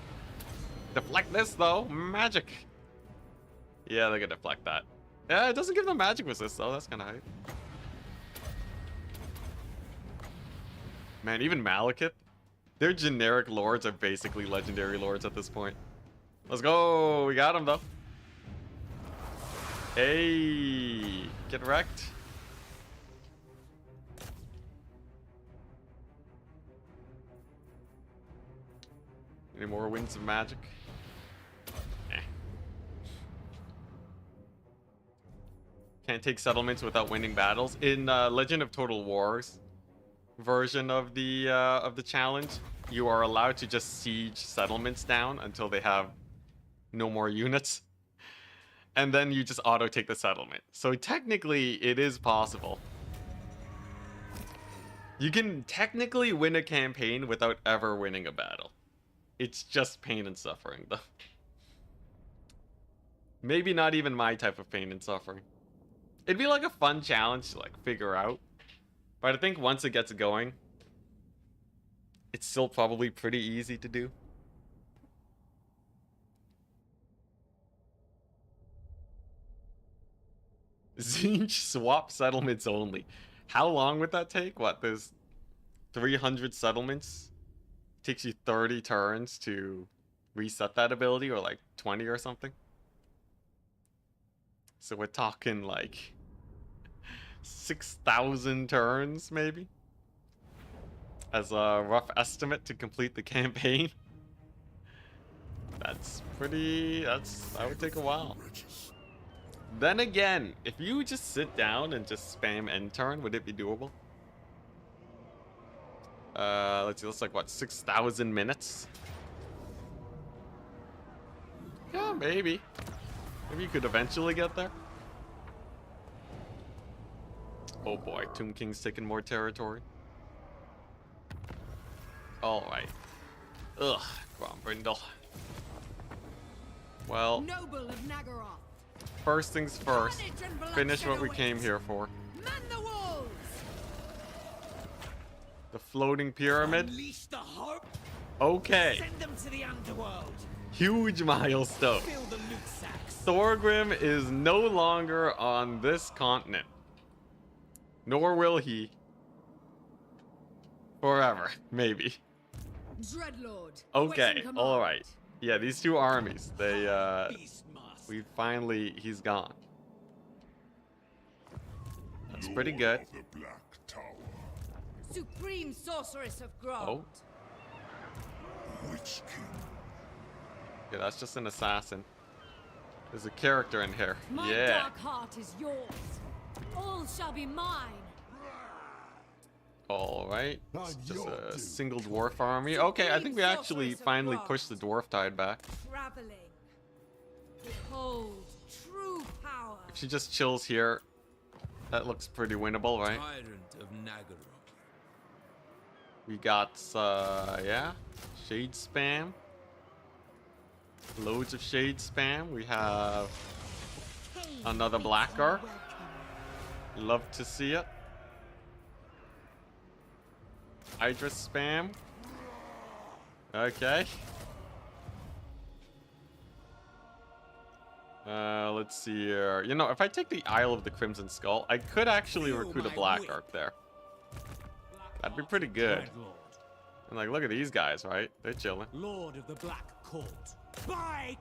Deflect this, though. Magic. Yeah, they can deflect that. Yeah, it doesn't give them magic resist, though. That's kind of hype. Man, even Malekith, their generic lords are basically legendary lords at this point. Let's go. We got him, though. Hey, get wrecked. Any more winds of magic? Eh. Can't take settlements without winning battles. In Legend of Total War's version of the challenge, you are allowed to just siege settlements down until they have no more units. And then you just auto take the settlement. So technically, it is possible. You can technically win a campaign without ever winning a battle. It's just pain and suffering, though. Maybe not even my type of pain and suffering. It'd be like a fun challenge to like figure out. But I think once it gets going, it's still probably pretty easy to do. Zinj swap settlements only. How long would that take? What, there's 300 settlements? Takes you 30 turns to reset that ability, or like 20 or something. So we're talking like 6,000 turns, maybe? As a rough estimate to complete the campaign. That's pretty... that would take a while. Then again, if you just sit down and just spam end turn, would it be doable? Let's see, that's like what, 6,000 minutes? Yeah, maybe. Maybe you could eventually get there. Oh boy, Tomb King's taking more territory. Alright. Ugh, come on, Brindle. Well, Noble of Nagaroth. first things first, Carnage and bloodshed finish what we awaits. came here for. Man the walls. The floating pyramid. Unleash the hope. Okay, Send them to the underworld. huge milestone. Fill the loot sacks. Thorgrim is no longer on this continent. Nor will he. Forever, maybe. Dreadlord. Okay, awaiting command. alright. Yeah, these two armies, they, Beastmaster. he's gone. That's pretty good. Lord of the Black Tower. Supreme sorceress of Grod. Oh. Witch King. Yeah, that's just an assassin. There's a character in here. My Yeah. dark heart is yours. All shall be mine. Alright. Not It's just your a dude. single dwarf army. Okay, I think we actually finally pushed the dwarf tide back. Traveling. Behold true power. If she just chills here, that looks pretty winnable, right? Tyrant of Nagaroth. We got, yeah, shade spam. Loads of shade spam. We have another black arc. Love to see it. Hydra spam. Okay. Let's see here. You know, if I take the Isle of the Crimson Skull, I could actually Feel recruit a my black weight. arc there. That'd be pretty good. Dreadlord, And like, look at these guys, right? They're chilling. Lord of the Black Court. Bite!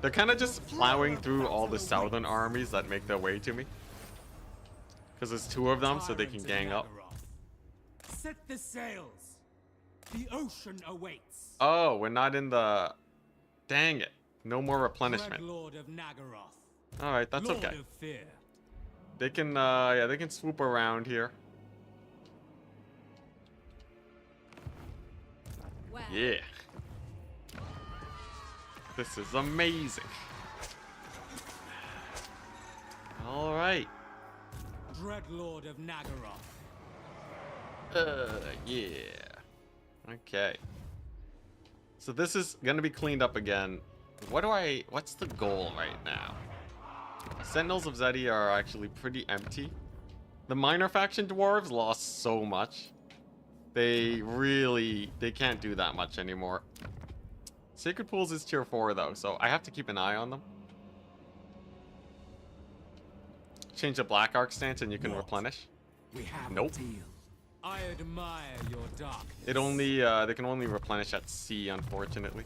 They're kind of just plowing through all the southern armies that make their way to me. Because there's two of them, so they can Tyrant of gang up. Nagaroth. Set the sails. The ocean awaits. Oh, we're not in the... Dang it. No more replenishment. Lord of Nagaroth. Alright, that's Lord okay. of Fear. They can, yeah, they can swoop around here. Well, Yeah. This is amazing. Alright. Dreadlord of Nagaroth. Yeah. Okay. So this is gonna be cleaned up again. What's the goal right now? Sentinels of Zeti are actually pretty empty. The minor faction dwarves lost so much. They can't do that much anymore. Sacred Pools is tier 4 though, so I have to keep an eye on them. Change the Black Arc stance and you can replenish. We have Nope. a deal. I admire your darkness. It only they can only replenish at sea, unfortunately.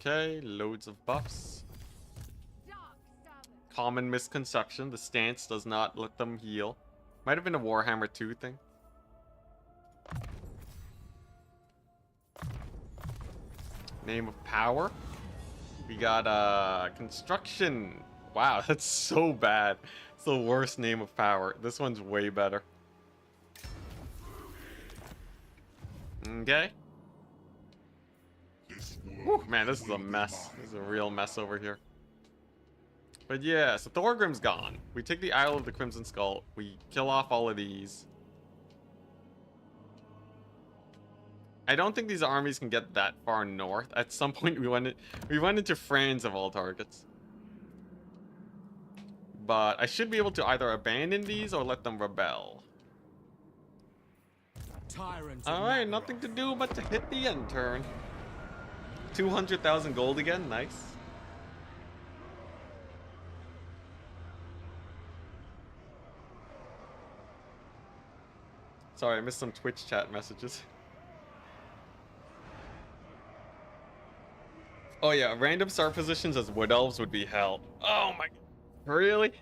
Okay, loads of buffs. Common misconception, the stance does not let them heal. Might have been a Warhammer 2 thing. Name of power. We got construction. Wow, that's so bad. It's the worst name of power. This one's way better. Okay. Whew, man, this is a mess. This is a real mess over here. But yeah, so Thorgrim's gone. We take the Isle of the Crimson Skull. We kill off all of these. I don't think these armies can get that far north. At some point, we went into France of all targets. But I should be able to either abandon these or let them rebel. Alright, nothing to do but to hit the end turn. 200,000 gold again, nice. Sorry, I missed some Twitch chat messages. Oh yeah, random start positions as Wood Elves would be hell. Oh my... Really?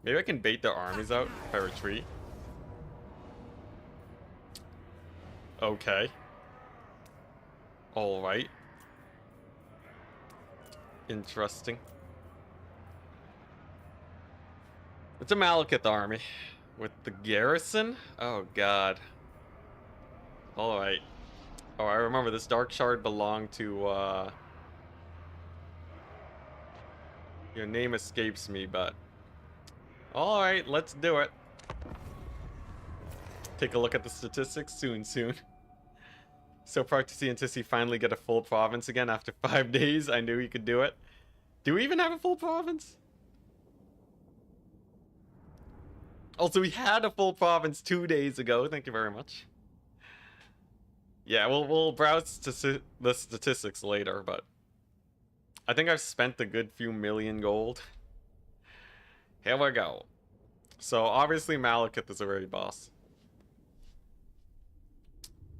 Maybe I can bait their armies out if I retreat. Okay. Alright. Interesting. It's a Malekith army. With the garrison? Oh god. Alright. Oh, I remember this Dark Shard belonged to, your name escapes me, but... Alright, let's do it. Take a look at the statistics soon. So proud to see Enticity finally get a full province again after 5 days. I knew he could do it. Do we even have a full province? Also, we had a full province 2 days ago. Thank you very much. Yeah, we'll browse to the statistics later, but I think I've spent a good few million gold. Here we go. So obviously Malekith is a raid boss.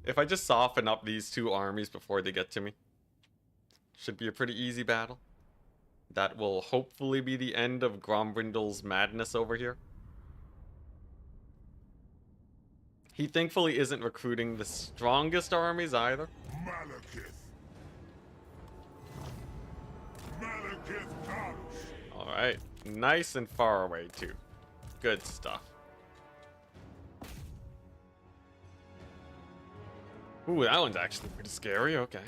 If I just soften up these two armies before they get to me, should be a pretty easy battle. That will hopefully be the end of Grombrindal's madness over here. He thankfully isn't recruiting the strongest armies either. Malekith. Malekith comes. Alright, nice and far away too. Good stuff. Ooh, that one's actually pretty scary, okay.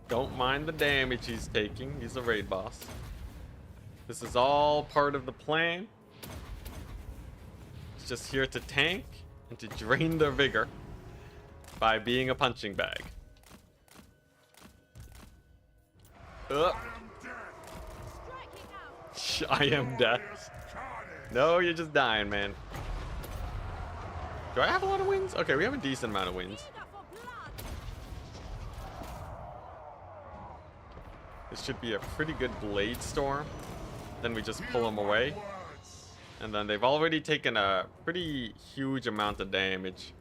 Don't mind the damage he's taking. He's a raid boss. This is all part of the plan. He's just here to tank and to drain their vigor by being a punching bag. I am death. No, you're just dying, man. Do I have a lot of wins? Okay, we have a decent amount of wins. This should be a pretty good blade storm. Then we just pull them away. And then they've already taken a pretty huge amount of damage.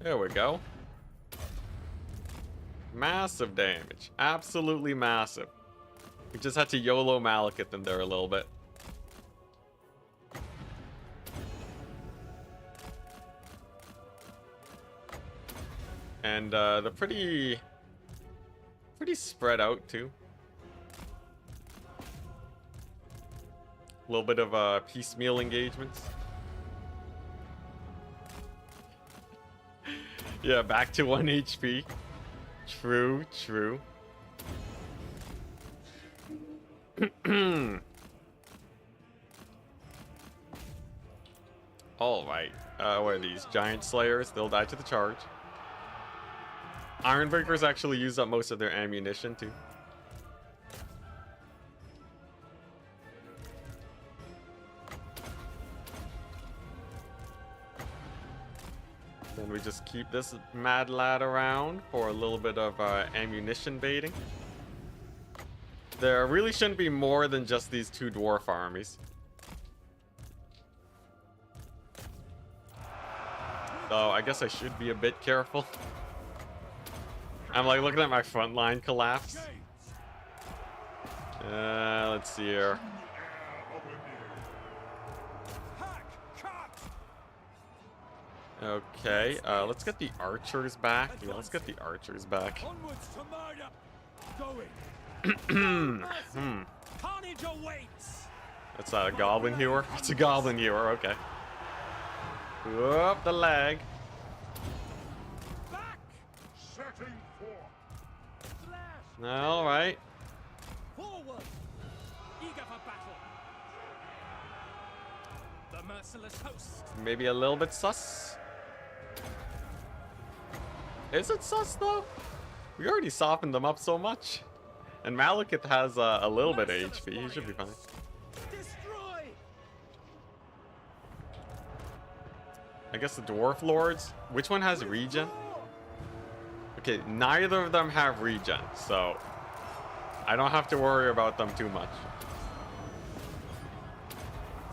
There we go. Massive damage. Absolutely massive. We just had to YOLO Malekith in there a little bit. And they're pretty spread out too. A little bit of piecemeal engagements. Yeah, back to 1 HP. True, true. Alright. What are these? Giant Slayers. They'll die to the charge. Ironbreakers actually use up most of their ammunition, too. Then we just keep this mad lad around for a little bit of ammunition baiting. There really shouldn't be more than just these 2 dwarf armies. Though I guess I should be a bit careful. I'm like looking at my front line collapse. Let's see here. Okay, let's get the archers back. Yeah, let's get the archers back. Onwards to murder. Going. Carnage awaits. That's not a goblin hewer. It's a goblin hewer. Okay. Whoop, the leg. Back. Setting forth. Slash. All right. Forward. Eager for battle. The merciless host. Maybe a little bit sus. Is it sus though? We already softened them up so much. And Malekith has a little bit of HP. He should be fine. Destroy. I guess the Dwarf Lords. Which one has regen? Okay, neither of them have regen, so I don't have to worry about them too much.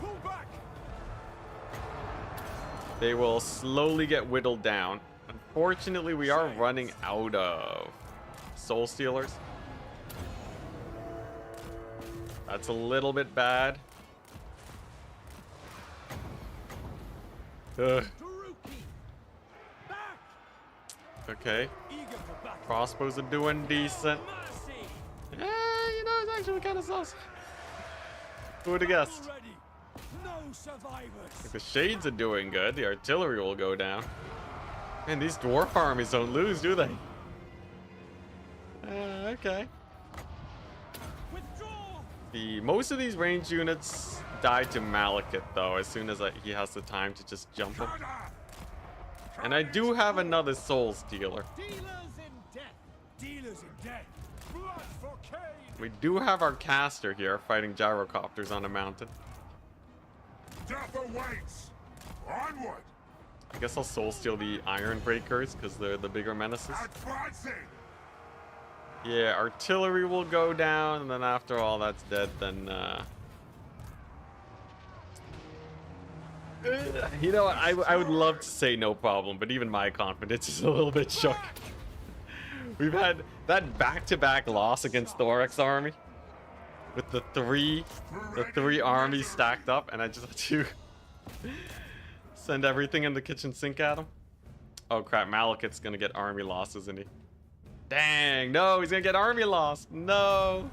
Pull back. They will slowly get whittled down. Unfortunately, we are running out of Soul Stealers. That's a little bit bad. Ugh. Back. Okay. Eager for battle. Crossbows are doing decent. Mercy. Yeah, you know, it's actually kind of sus. Who would have guessed? Already. No survivors. If the shades are doing good, the artillery will go down. Man, these dwarf armies don't lose, do they? Okay. Withdraw. Most of these ranged units die to Malekith, though, as soon as he has the time to just jump them. And I do have another Soul Stealer. Dealers in death. Dealers in death. Blood for Cain. We do have our caster here fighting gyrocopters on a mountain. Death awaits. Onward. I guess I'll Soul Steal the Iron Breakers because they're the bigger menaces. Advancing. Yeah, artillery will go down, and then after all that's dead, then you know, I would love to say no problem, but even my confidence is a little bit shook. We've had that back-to-back loss against Thoric's army with the three armies stacked up, and I just had to send everything in the kitchen sink at him. Oh crap, Malekith's gonna get army loss, isn't he? Dang, no, he's gonna get army loss. No.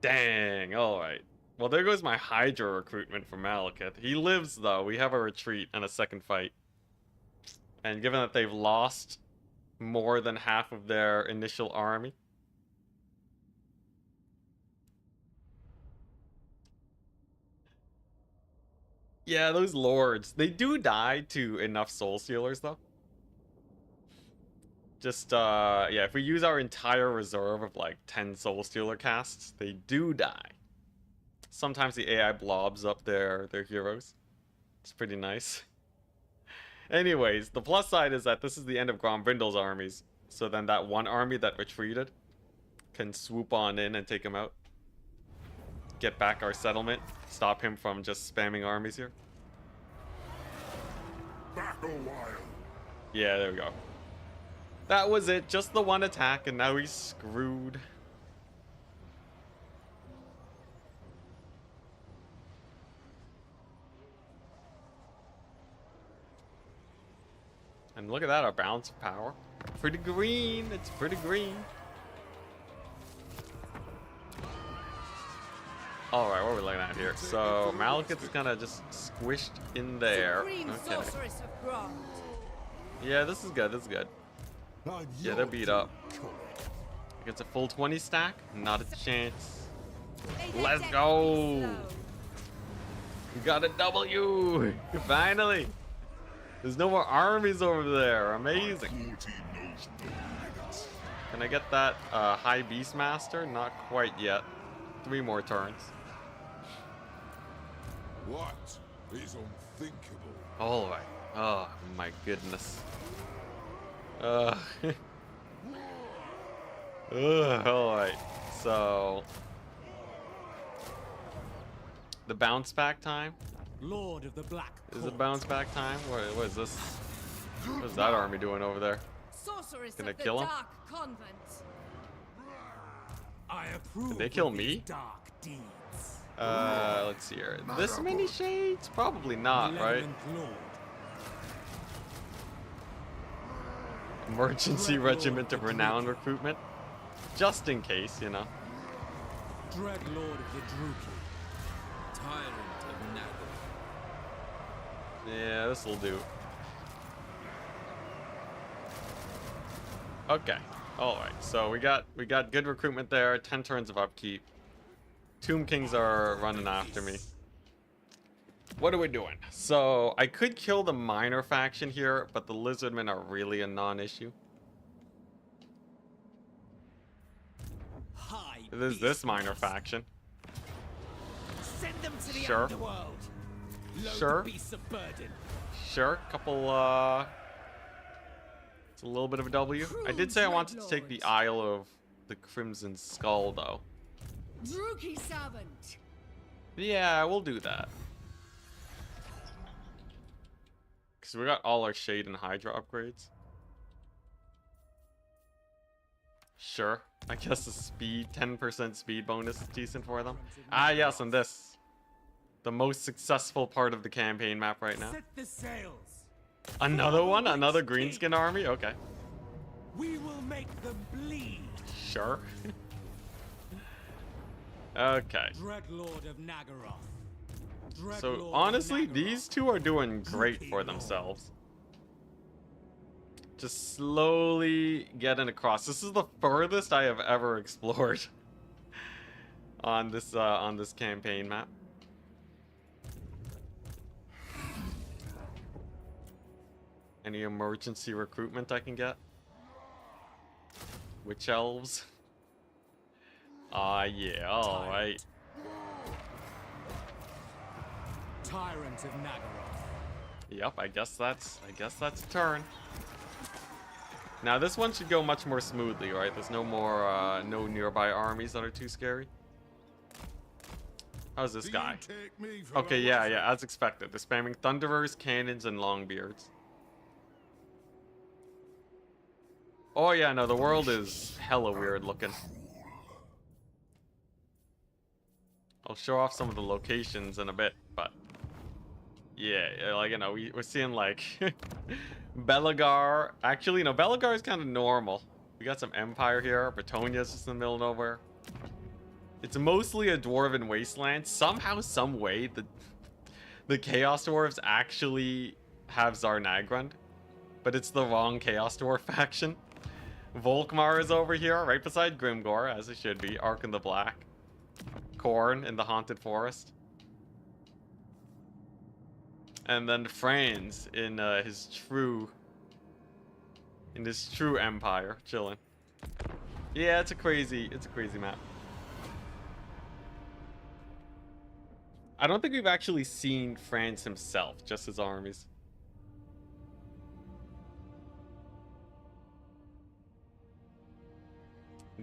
Dang, alright. Well, there goes my Hydra recruitment for Malekith. He lives, though. We have a retreat and a second fight. And given that they've lost more than half of their initial army. Yeah, those lords. They do die to enough Soul Stealers, though. Just, yeah, if we use our entire reserve of, like, 10 Soul Stealer casts, they do die. Sometimes the AI blobs up their heroes. It's pretty nice. Anyways, the plus side is that this is the end of Grombrindal's armies. So then that one army that retreated can swoop on in and take him out. Get back our settlement. Stop him from just spamming armies here. Back a while. Yeah, there we go. That was it. Just the one attack, and now he's screwed. And look at that, our balance of power. Pretty green. It's pretty green. Alright, what are we looking at here? So, Malekith's kind of just squished in there. Supreme Okay. sorceress of Grond. Yeah, this is good, this is good. Yeah, they're beat up. Against a full 20 stack? Not a chance. May their Let's death be go! slow. We got a W! Finally! There's no more armies over there. Amazing. Cruelty knows no limits. Can I get that high Beastmaster? Not quite yet. 3 more turns. What is unthinkable? Alright. Oh my goodness. Alright. So the bounce back time? Lord of the Black Is it Court. bounce back time? What is this? What's that army doing over there? Sorceress Can I of the kill him? Dark Convent. I approve. Did they kill of me? these dark deeds. Let's see here. This many shades? Probably not, right? Malevolent Lord. Emergency Regiment of Renown recruitment. Just in case, you know. Dread Lord of the Druki. Tyrant of Nagel. Yeah, this'll do. Okay. Alright, so we got good recruitment there, 10 turns of upkeep. Tomb Kings are running after me. What are we doing? So I could kill the minor faction here, but the lizardmen are really a non-issue. High There's this minor faction. Send them to the Sure. underworld. Load Sure. the beasts of burden. Sure, couple it's a little bit of a W. I did say I wanted to take the Isle of the Crimson Skull though. Druki servant. Yeah, we'll do that. Because we got all our Shade and Hydra upgrades. Sure. I guess the speed, 10% speed bonus is decent for them. Ah, yes, and this. The most successful part of the campaign map right now. Set the sails. Another one? Another greenskin army? Okay. We will make them bleed. Sure. Okay. Dread Lord of Nagaroth. Dread So, Lord of honestly, Nagaroth. these two are doing great for themselves. Just slowly getting across. This is the furthest I have ever explored on this campaign map. Any emergency recruitment I can get? Witch elves? Ah, yeah, alright. Tyrant of Nagaroth. Yep, I guess that's a turn. Now this one should go much more smoothly, right? There's no more no nearby armies that are too scary. How's this Do guy? you take me for Okay, a yeah, lesson? as expected. They're spamming Thunderers, Cannons, and Longbeards. Oh yeah, no, the world is hella weird looking. I'll show off some of the locations in a bit, but yeah, like, you know, we're seeing like Belagar. Actually, no, Belagar is kind of normal. We got some Empire here. Bretonia's just in the middle of nowhere. It's mostly a dwarven wasteland. Somehow, some way, the Chaos Dwarves actually have Zarnagrund, but it's the wrong Chaos Dwarf faction. Volkmar is over here, right beside Grimgor, as it should be. Ark in the Black. Korn in the Haunted Forest. And then Franz in his true empire, chilling. Yeah, it's a crazy map. I don't think we've actually seen Franz himself, just his armies.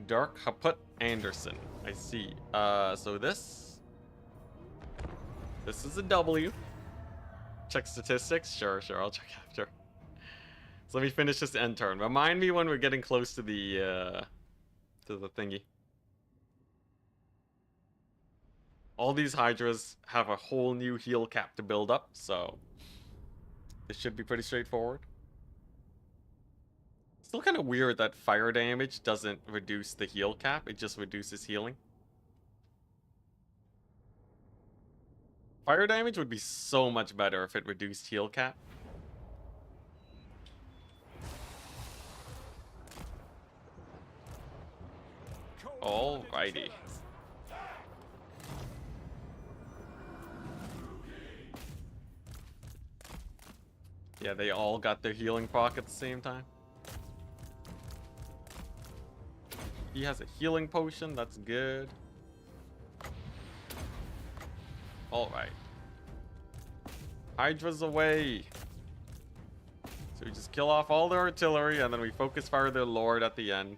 Dark Haput Anderson. I see. So this is a W. Check statistics? Sure, I'll check after. So let me finish this end turn. Remind me when we're getting close to the thingy. All these Hydras have a whole new heal cap to build up, so this should be pretty straightforward. Still kind of weird that fire damage doesn't reduce the heal cap, it just reduces healing. Fire damage would be so much better if it reduced heal cap. Alrighty. Yeah, they all got their healing proc at the same time. He has a healing potion, that's good. Alright. Hydra's away. So we just kill off all their artillery and then we focus fire their lord at the end.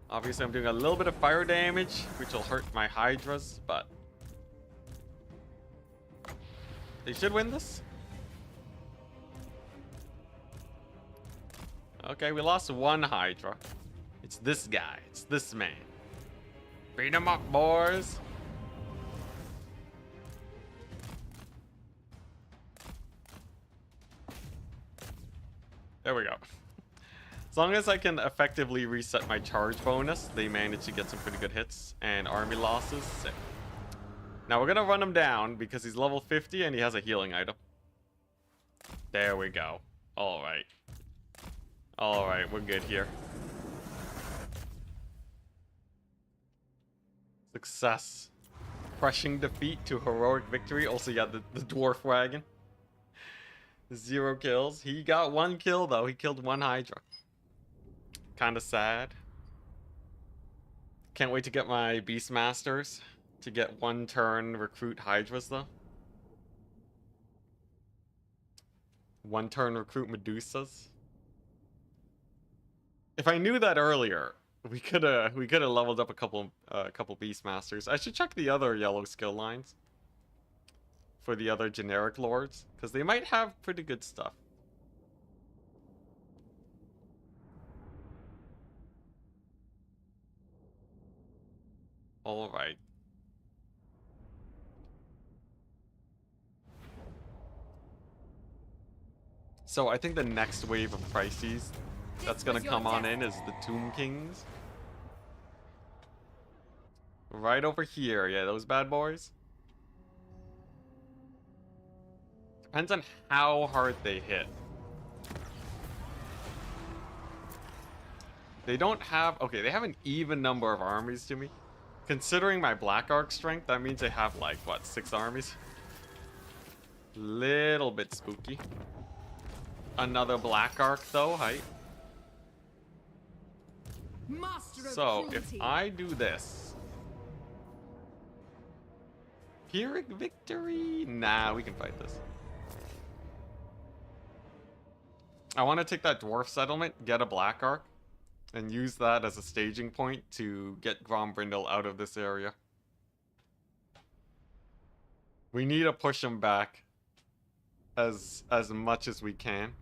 Obviously I'm doing a little bit of fire damage, which will hurt my Hydras, but they should win this. Okay, we lost one Hydra. It's this guy. It's this man. Beat him up, boys. There we go. As long as I can effectively reset my charge bonus, they manage to get some pretty good hits and army losses. Sick. Now we're gonna run him down because he's level 50 and he has a healing item. There we go. Alright. Alright, we're good here. Success. Crushing defeat to heroic victory. Also, yeah, the dwarf wagon. 0 kills. He got 1 kill though. He killed 1 Hydra. Kinda sad. Can't wait to get my Beastmasters to get 1 turn recruit Hydras though. 1 turn recruit Medusas. If I knew that earlier, we could have leveled up a couple Beastmasters. I should check the other yellow skill lines for the other generic lords, because they might have pretty good stuff. All right. So I think the next wave of crises that's gonna come on in is the Tomb Kings. Right over here, yeah, those bad boys. Depends on how hard they hit. They don't have, okay, they have an even number of armies to me. Considering my Black Arc strength, that means they have like, what, 6 armies? Little bit spooky. Another Black Arc though, height. So, if I do this... Pyrrhic victory? Nah, we can fight this. I want to take that dwarf settlement, get a Black Arc, and use that as a staging point to get Grombrindal out of this area. We need to push him back as much as we can.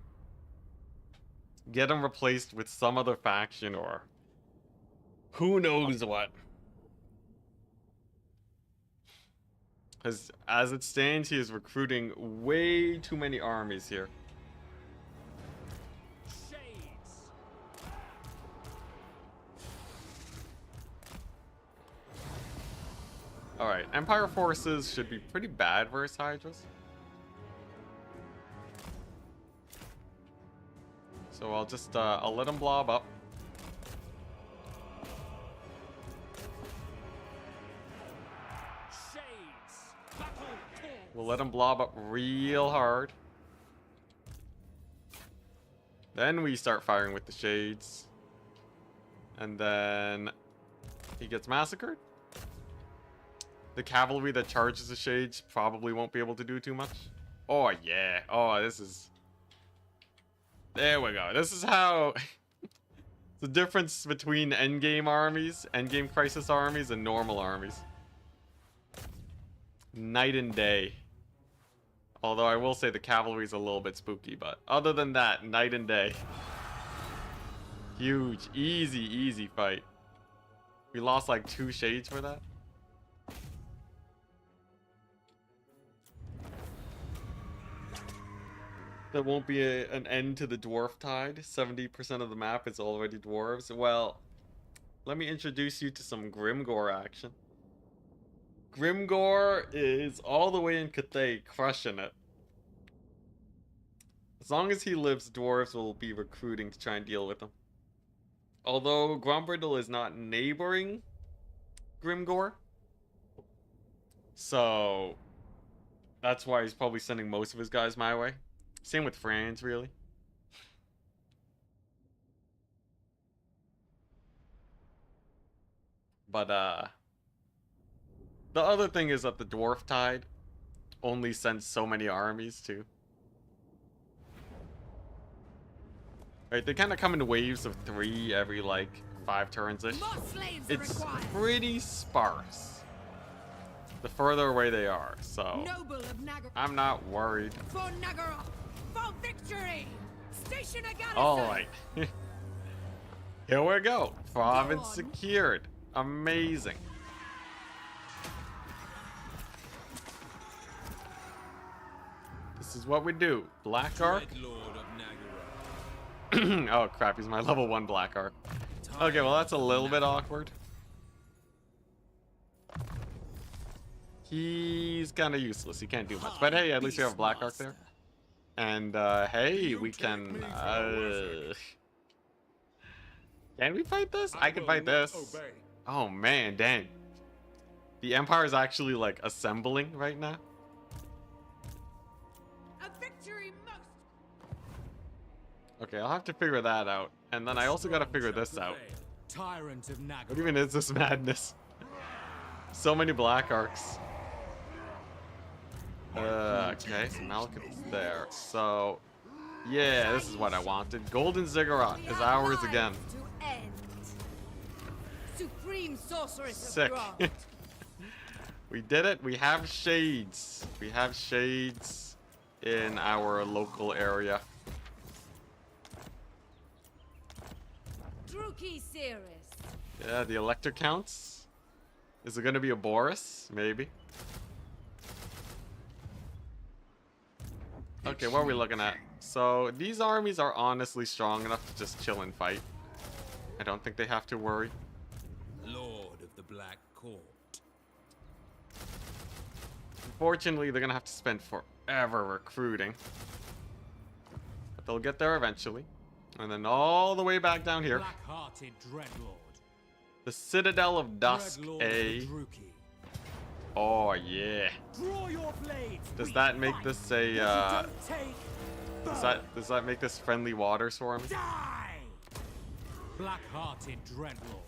Get him replaced with some other faction or who knows what. As it stands, he is recruiting way too many armies here. Alright, Empire forces should be pretty bad versus Hydras. So I'll just, I'll let him blob up. We'll let him blob up real hard. Then we start firing with the Shades. And then he gets massacred. The cavalry that charges the Shades probably won't be able to do too much. Oh, yeah. Oh, this is... There we go. This is how... the difference between endgame armies, endgame crisis armies, and normal armies. Night and day. Although I will say the cavalry is a little bit spooky, but other than that, night and day. Huge, easy fight. We lost like 2 Shades for that. There won't be an end to the dwarf tide. 70% of the map is already dwarves. Well, let me introduce you to some Grimgore action. Grimgor is all the way in Cathay, crushing it. As long as he lives, dwarves will be recruiting to try and deal with him. Although Grombrindle is not neighboring Grimgor. So that's why he's probably sending most of his guys my way. Same with Franz, really. But the other thing is that the Dwarf Tide only sends so many armies too. Right, they kind of come in waves of 3 every like 5 turns-ish. More slaves are It's required. pretty sparse the further away they are, so Noble of Nagaroth. I'm not worried. For Nagaroth. For victory. Station a garrison. Alright. Here we go. Province on. secured. Amazing. This is what we do. Black Arc. Dreadlord of Nagaroth. Oh crap, he's my level 1 Black Arc. Okay, well that's a little bit awkward. He's kind of useless. He can't do much. But hey, at least we have Black Arc there. And hey, we can... Can we fight this? I can fight this. Oh man, dang. The Empire is actually like assembling right now. A victory most. Okay, I'll have to figure that out. And then I also gotta figure this out. Tyrant of What Nagaroth. even is this madness? So many Black Arcs. Okay, so Malekith is there. So, yeah, this is what I wanted. Golden Ziggurat We is have ours lives again. to end. Supreme sorceress Sick. of Groth. We did it. We have shades. We have shades in our local area. Druki Cirrus. Yeah, the elector counts. Is it going to be a Boris? Maybe. Okay, what are we looking at? So, these armies are honestly strong enough to just chill and fight. I don't think they have to worry. Lord of the Black Court. Unfortunately, they're going to have to spend forever recruiting. But they'll get there eventually. And then all the way back down here. Black-hearted Dreadlord. The Citadel of Dusk, Dreadlord eh? of Druki. Oh, yeah. Draw your blades. Does we that make fight. this a, Don't take does that make this friendly waters for me? Die! Black-hearted Dreadlord.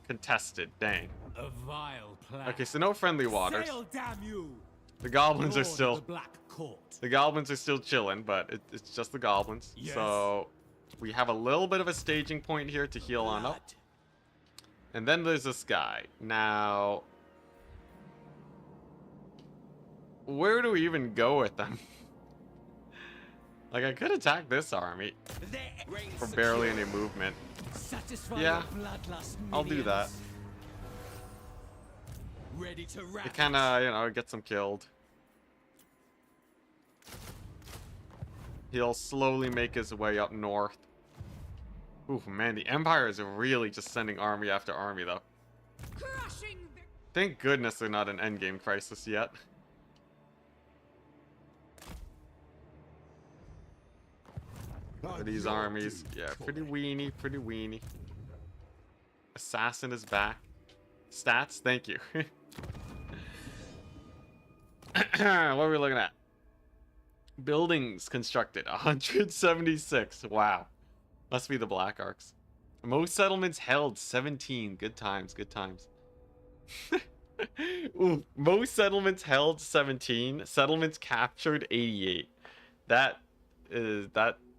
Contested, dang. A vile plan. Okay, so no friendly waters. Sail, damn you! The goblins are Lord of still... the Black Court. The goblins are still chilling, but it's just the goblins. Yes. So we have a little bit of a staging point here to heal on up. Blood. And then there's this guy. Now, where do we even go with them? Like, I could attack this army for barely any movement. Satisfy Yeah, your bloodlust, I'll do that. minions. Ready to It ravage. kind of, you know, gets them killed. He'll slowly make his way up north. Ooh, man, the Empire is really just sending army after army, though. Crushing victory. Thank goodness they're not an endgame crisis yet. For these armies, yeah, pretty weenie, pretty weenie. Assassin is back. Stats, thank you. What are we looking at? Buildings constructed, 176. Wow. Must be the Black Arcs. Most settlements held, 17. Good times, good times. Ooh, most settlements held, 17. Settlements captured, 88. That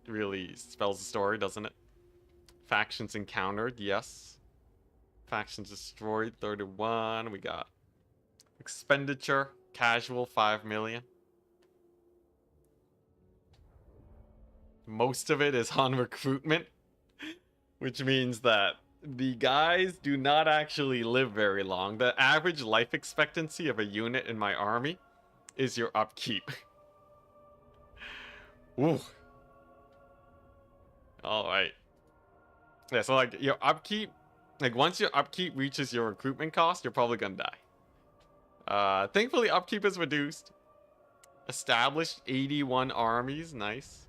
really spells the story, doesn't it? Factions encountered, yes. Factions destroyed, 31. We got expenditure, casual, 5 million. Most of it is on recruitment, which means that the guys do not actually live very long. The average life expectancy of a unit in my army is your upkeep. Ooh. Alright. Yeah, so like your upkeep, like once your upkeep reaches your recruitment cost, you're probably gonna die. Thankfully, upkeep is reduced. Established 81 armies. Nice.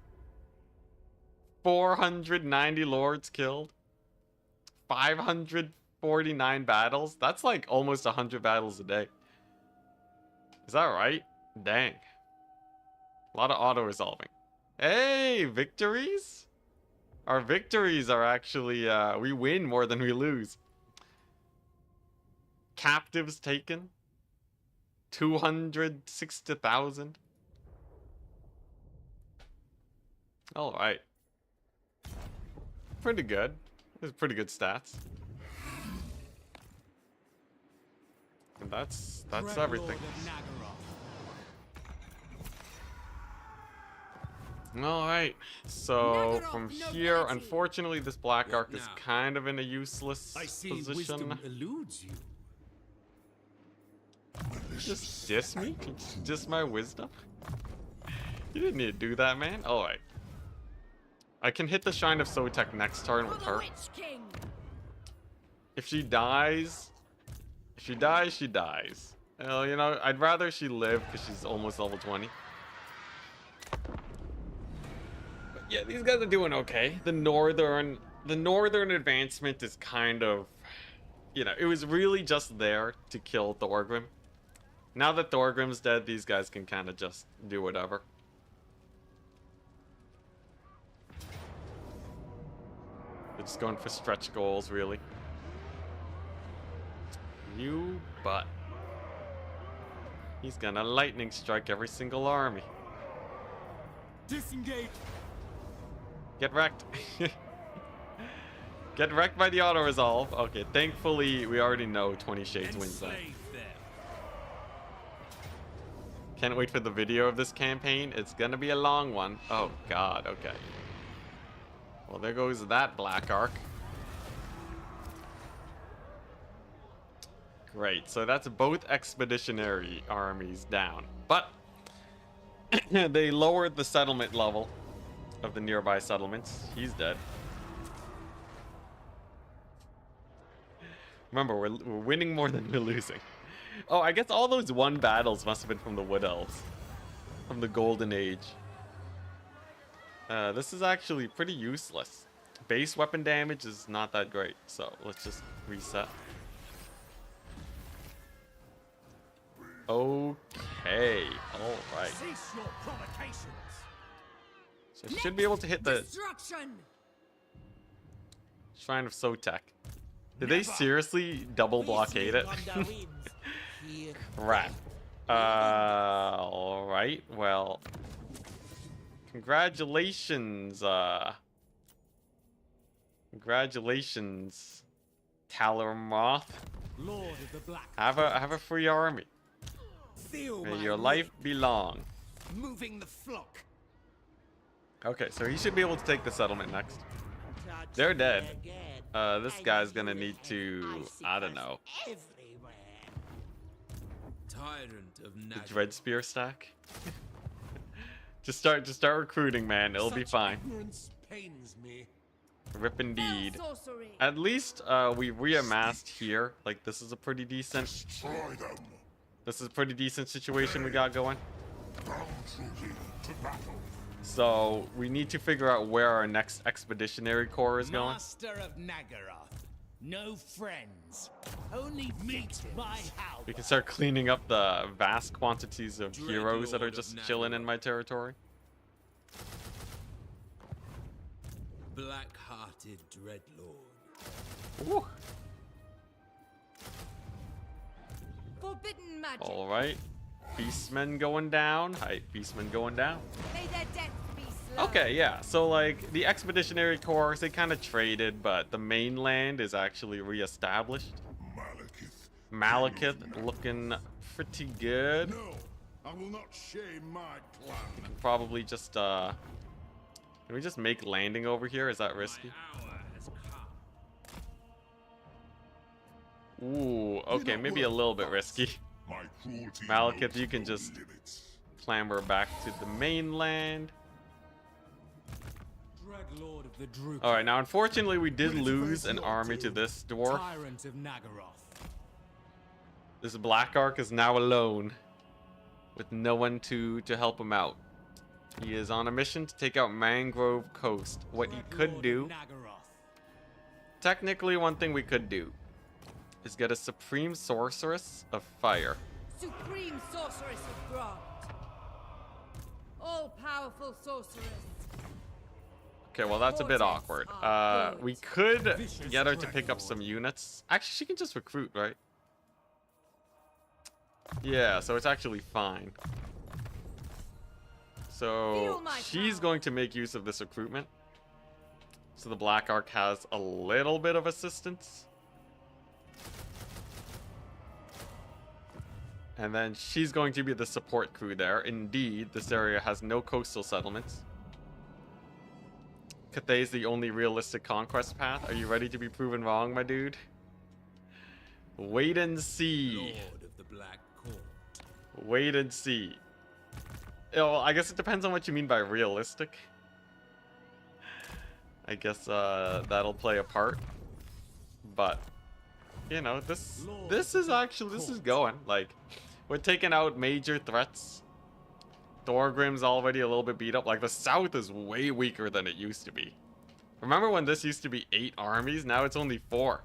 490 lords killed. 549 battles. That's like almost 100 battles a day. Is that right? Dang. A lot of auto-resolving. Hey, victories? Our victories are actually, we win more than we lose. Captives taken. 260,000. Alright. Pretty good. Those are pretty good stats. And that's everything. Alright, so from here, unfortunately, this Black Ark is kind of in a useless I see position. wisdom eludes you. Just diss me? Diss my wisdom? You didn't need to do that, man. Alright. I can hit the Shrine of Sotek next turn with her. If she dies... If she dies, she dies. Well, you know, I'd rather she live because she's almost level 20. Yeah, these guys are doing okay. The northern advancement is kind of, you know, it was really just there to kill Thorgrim. Now that Thorgrim's dead, these guys can kind of just do whatever. They're just going for stretch goals, really. You butt. He's gonna lightning strike every single army. Disengage. Get wrecked. Get wrecked by the auto-resolve. Okay, thankfully, we already know 20 Shades wins that. Can't wait for the video of this campaign. It's gonna be a long one. Oh, God, okay. Well, there goes that Black Ark. Great, so that's both expeditionary armies down. But they lowered the settlement level of the nearby settlements. He's dead. Remember, we're winning more than we're losing. Oh, I guess all those one battles must have been from the Wood Elves. From the Golden Age. This is actually pretty useless. Base weapon damage is not that great, so let's just reset. Okay, alright. Cease your provocations. So I should be able to hit the Destruction. Shrine of Sotek. Did they seriously double blockade it? Crap. Alright, well. Congratulations, Congratulations, Talarmoth. Lord of the Black. Have a free army. Feel May my your life be long. moving the flock. Okay, so he should be able to take the settlement next. They're dead. This guy's gonna need to, I don't know, Tyrant of the Nag. Dread Spear stack. just start recruiting, man. It'll be fine. Ignorance pains me. Rip indeed. Sorcery. At least we reamassed here. Like this is a pretty decent. Destroy them. This is a pretty decent situation we got going. Bound truly to battle. So we need to figure out where our next expeditionary corps is going. Master of Nagaroth. No friends. Only meet my house. We can start cleaning up the vast quantities of heroes that are just chilling in my territory. Black-hearted Dreadlord. Woo. Forbidden magic. All right, beastmen going down. Hi, beastmen going down. May their death be slow. Okay, yeah. So like the expeditionary corps, they kind of traded, but the mainland is actually reestablished. Malekith looking pretty good. No, I will not shame my clan. Probably just can we just make landing over here? Is that risky? My hour has come. Ooh, okay, maybe a little bit risky. My cruelty Malekith, knows you can no just limits. clamber back to the mainland. Dreadlord of the Druid. All right, now unfortunately we did lose an army to this dwarf. Tyrant of Nagaroth. This Black Ark is now alone, with no one to help him out. He is on a mission to take out Mangrove Coast. What he could do, technically one thing we could do, is get a Supreme Sorceress of Fire. Supreme Sorceress of Bronze. All-powerful sorceress. Okay, well that's a bit awkward. We could get her to pick up some units. Actually, she can just recruit, right? Yeah, so it's actually fine. So she's going to make use of this recruitment. So the Black Ark has a little bit of assistance. And then she's going to be the support crew there. Indeed, this area has no coastal settlements. Cathay is the only realistic conquest path. Are you ready to be proven wrong, my dude? Wait and see. Lord of the Black Court. Wait and see. Well, I guess it depends on what you mean by realistic. I guess that'll play a part. But you know, this is going. Like, we're taking out major threats. Thorgrim's already a little bit beat up. Like, the south is way weaker than it used to be. Remember when this used to be 8 armies? Now it's only 4.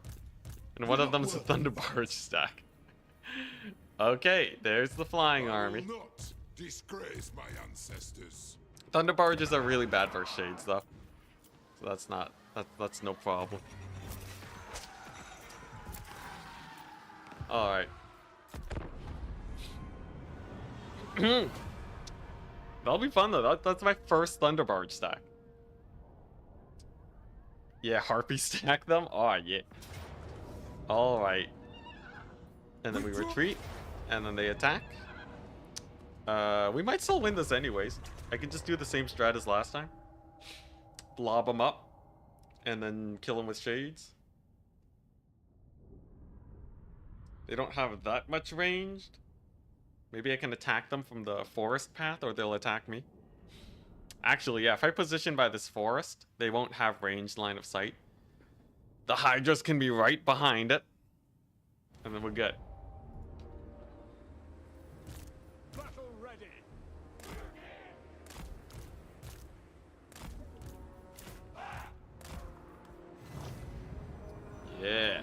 And one of them's a Thunderbarge stack. Okay, there's the flying army. I will not disgrace my ancestors. Thunderbarges are really bad for shades, though. So that's no problem. Alright. That'll be fun, though. That's my first Thunderbarge stack. Yeah, Harpy stack them? Oh, yeah. Alright. And then we retreat. And then they attack. We might still win this anyways. I can just do the same strat as last time. Blob them up. And then kill them with shades. They don't have that much ranged. Maybe I can attack them from the forest path, or they'll attack me. Actually, yeah, if I position by this forest, they won't have ranged line of sight. The Hydras can be right behind it. And then we're good. Battle ready. Yeah.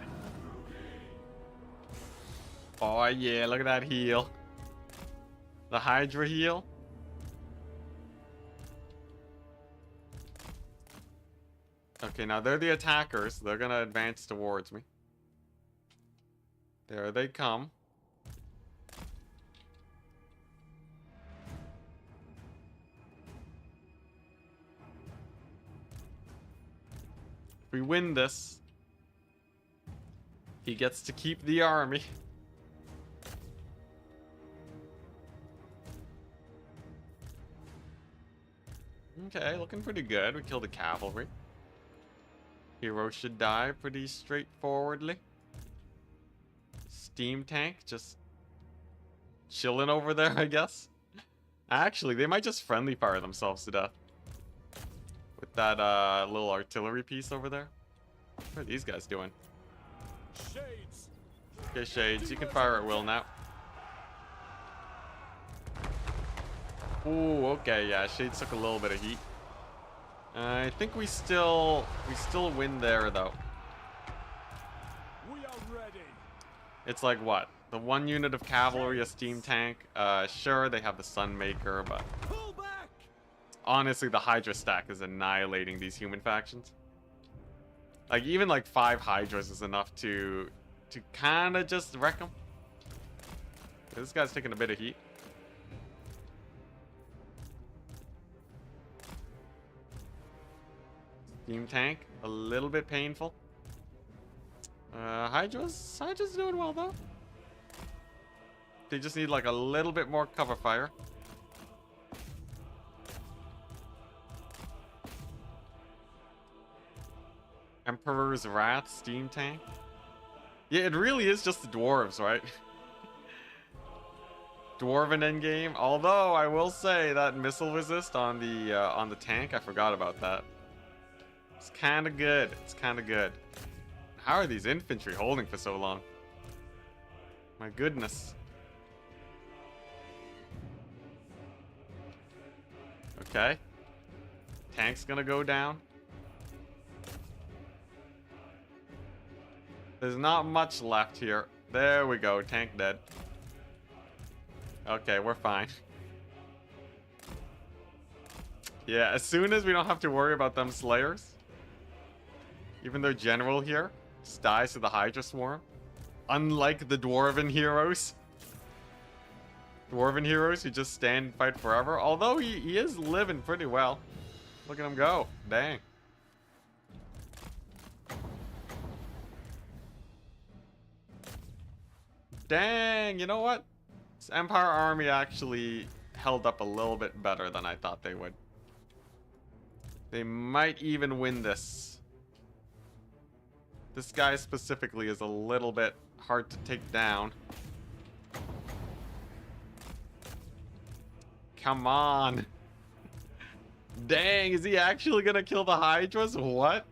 Oh yeah, look at that heal. The Hydra heal. Okay, now they're the attackers. They're gonna advance towards me. There they come. If we win this, he gets to keep the army. Okay, looking pretty good. We killed the cavalry. Hero should die pretty straightforwardly. Steam tank just chilling over there, I guess. Actually, they might just friendly fire themselves to death. With that little artillery piece over there. What are these guys doing? Shades. Okay, Shades, you can fire at will now. Ooh, okay, yeah, Shades took a little bit of heat. I think we still win there though. We are ready. It's like what? The 1 unit of cavalry, a steam tank. Sure, they have the Sunmaker, but Pull back. honestly, the Hydra stack is annihilating these human factions. Like, even like 5 Hydras is enough to kind of just wreck them. This guy's taking a bit of heat. Steam tank, a little bit painful. Hydra's doing well though. They just need like a little bit more cover fire. Emperor's Wrath steam tank. Yeah, it really is just the dwarves, right? Dwarven endgame. Although I will say that missile resist on the tank, I forgot about that. It's kind of good. It's kind of good. How are these infantry holding for so long? My goodness. Okay. Tank's gonna go down. There's not much left here. There we go. Tank dead. Okay, we're fine. Yeah, as soon as we don't have to worry about them Slayers. Even though General here just dies to the Hydra Swarm. Unlike the Dwarven heroes. Dwarven heroes who just stand and fight forever. Although he is living pretty well. Look at him go. Dang. Dang, you know what? This Empire army actually held up a little bit better than I thought they would. They might even win this. This guy specifically is a little bit hard to take down. Come on. Dang, is he actually gonna kill the Hydras? What?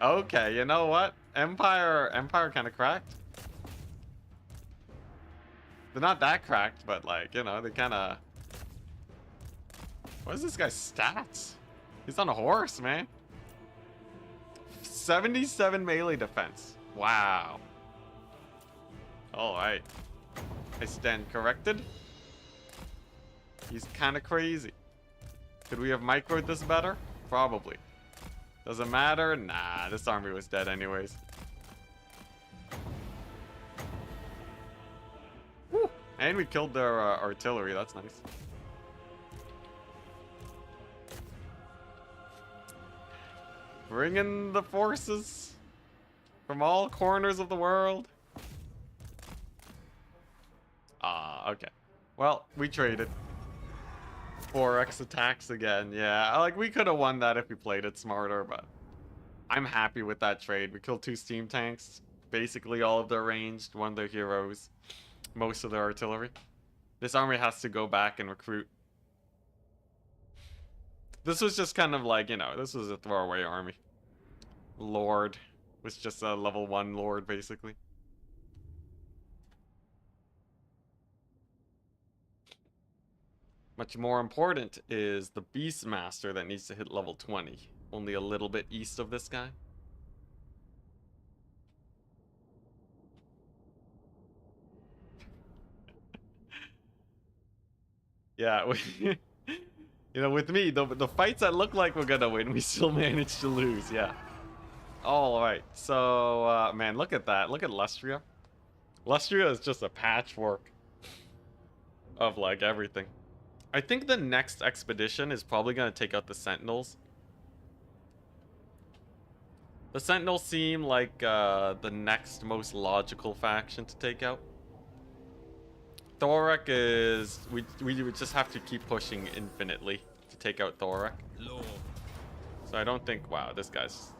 Okay, you know what? Empire kind of cracked. They're not that cracked, but like, you know, they kind of... What is this guy's stats? He's on a horse, man. 77 melee defense. Wow. Alright. I stand corrected. He's kind of crazy. Could we have microed this better? Probably. Does it matter? Nah, this army was dead anyways. Woo. And we killed their artillery. That's nice. Bring in the forces from all corners of the world. Ah, okay. Well, we traded. 4x attacks again. Yeah, like we could have won that if we played it smarter, but I'm happy with that trade. We killed 2 steam tanks, basically all of their ranged, one of their heroes, most of their artillery. This army has to go back and recruit. This was just kind of like, you know, this was a throwaway army. Lord was just a level 1 Lord, basically. Much more important is the Beastmaster that needs to hit level 20. Only a little bit east of this guy. Yeah, you know, with me, the fights that look like we're gonna win, we still manage to lose, yeah. Alright, so, man, look at that. Look at Lustria. Lustria is just a patchwork of, like, everything. I think the next expedition is probably going to take out the Sentinels. The Sentinels seem like the next most logical faction to take out. Thorek is... We would just have to keep pushing infinitely to take out Thorek. Law. So I don't think... Wow, this guy's...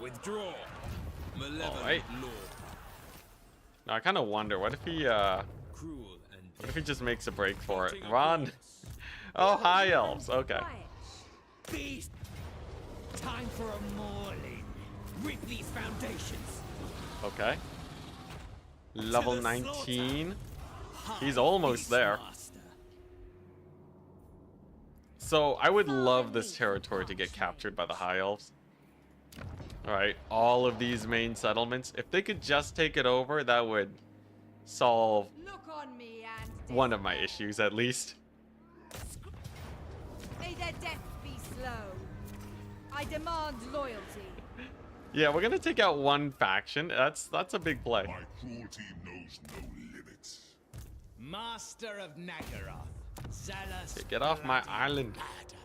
Withdraw. Malevolent Alright. law. Now I kind of wonder, what if he... Cruel and What if he just makes a break for it? Run! Oh, hi, elves. Okay. Beast! Time for a mauling. Rip these foundations. Okay. Level To the 19. slaughter. He's almost there. Beastmaster. So, I would love this territory to get captured by the High Elves. Alright, all of these main settlements. If they could just take it over, that would solve Look on me and one of my issues, at least. may their death be slow. I demand loyalty. Yeah, we're gonna take out one faction. That's a big play. My cruelty knows no limits. Master of Nagaroth. Zealous. Get off my bloody island. ladder.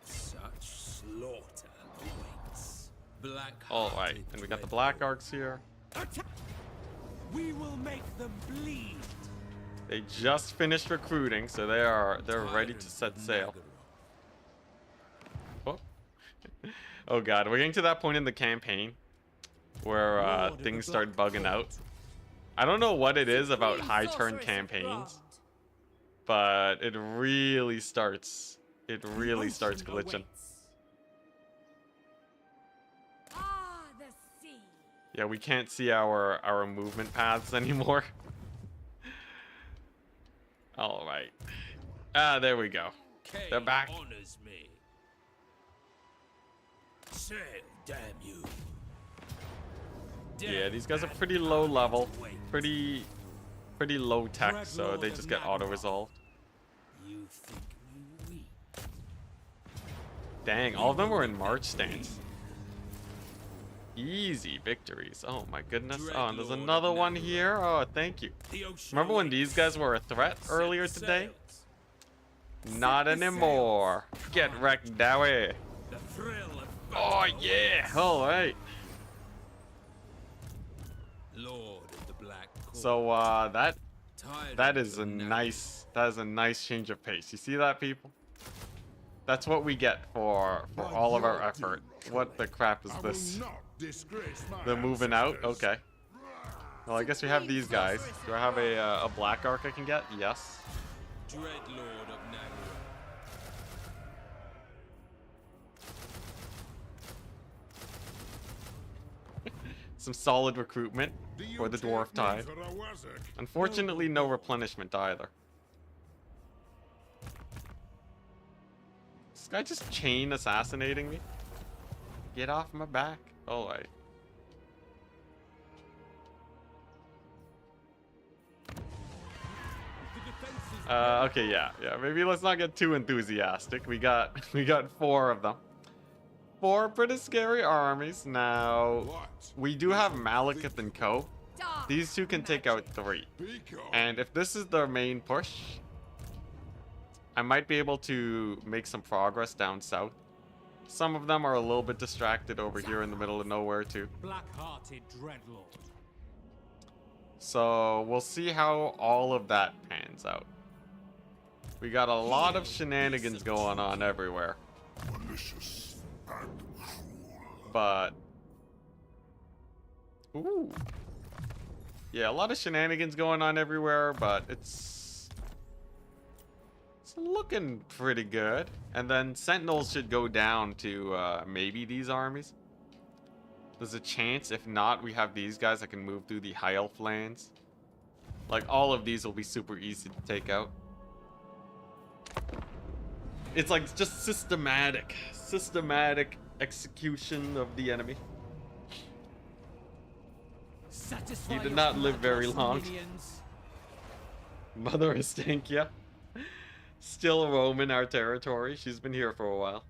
such slaughter awaits. Black. Alright, and we got the Black Arcs here. Attack! We will make them bleed. They just finished recruiting, so they're ready to set sail. Oh. Oh god, we're getting to that point in the campaign where things start bugging out. I don't know what it is about high turn campaigns, but it really starts glitching. Ah, the sea. Yeah, we can't see our movement paths anymore. All right. Ah, there we go. They're Cain back. honors me. Sail, damn you. Yeah, Death these guys are and pretty low level, wait. pretty low tech, so they just get auto resolved. You think me weak? Dang, all of them were in March stance. Easy victories. Oh my goodness. Oh, and there's another one here. Oh, thank you. The ocean Remember when these guys were a threat earlier today? Not anymore. Get wrecked, Dowie. The thrill of Oh yeah. All right. Lord of the Black Court. So that Tired is a of the nice change of pace. You see that, people? That's what we get for all of our effort. What the crap is I will this? not disgrace my They're moving out? ancestors. Okay. Well, I guess we have these guys. Do I have a black arc I can get? Yes. Dread Lord of Nagara. Some solid recruitment Do you for the take dwarf me tide. for a wazzock? Unfortunately, no replenishment either. This guy just chain assassinating me? Get off my back. Oh, I. Okay, yeah. Maybe let's not get too enthusiastic. We got 4 of them. 4 pretty scary armies. Now, What? we do have Malekith and Co. Dark These 2 can take out 3. Speak on. And if this is their main push, I might be able to make some progress down south. Some of them are a little bit distracted over here in the middle of nowhere too. Black-hearted dreadlord. So we'll see how all of that pans out. We got a lot of shenanigans going on everywhere. Malicious and cruel. But ooh. Yeah, a lot of shenanigans going on everywhere, but it's looking pretty good. And then Sentinels should go down to maybe these armies. There's a chance. If not, we have these guys that can move through the high elf lands. Like, all of these will be super easy to take out. It's like just systematic execution of the enemy. Satisfy He did your not live very bloodlust, long. minions. Mother Estankia. Still roaming our territory. She's been here for a while.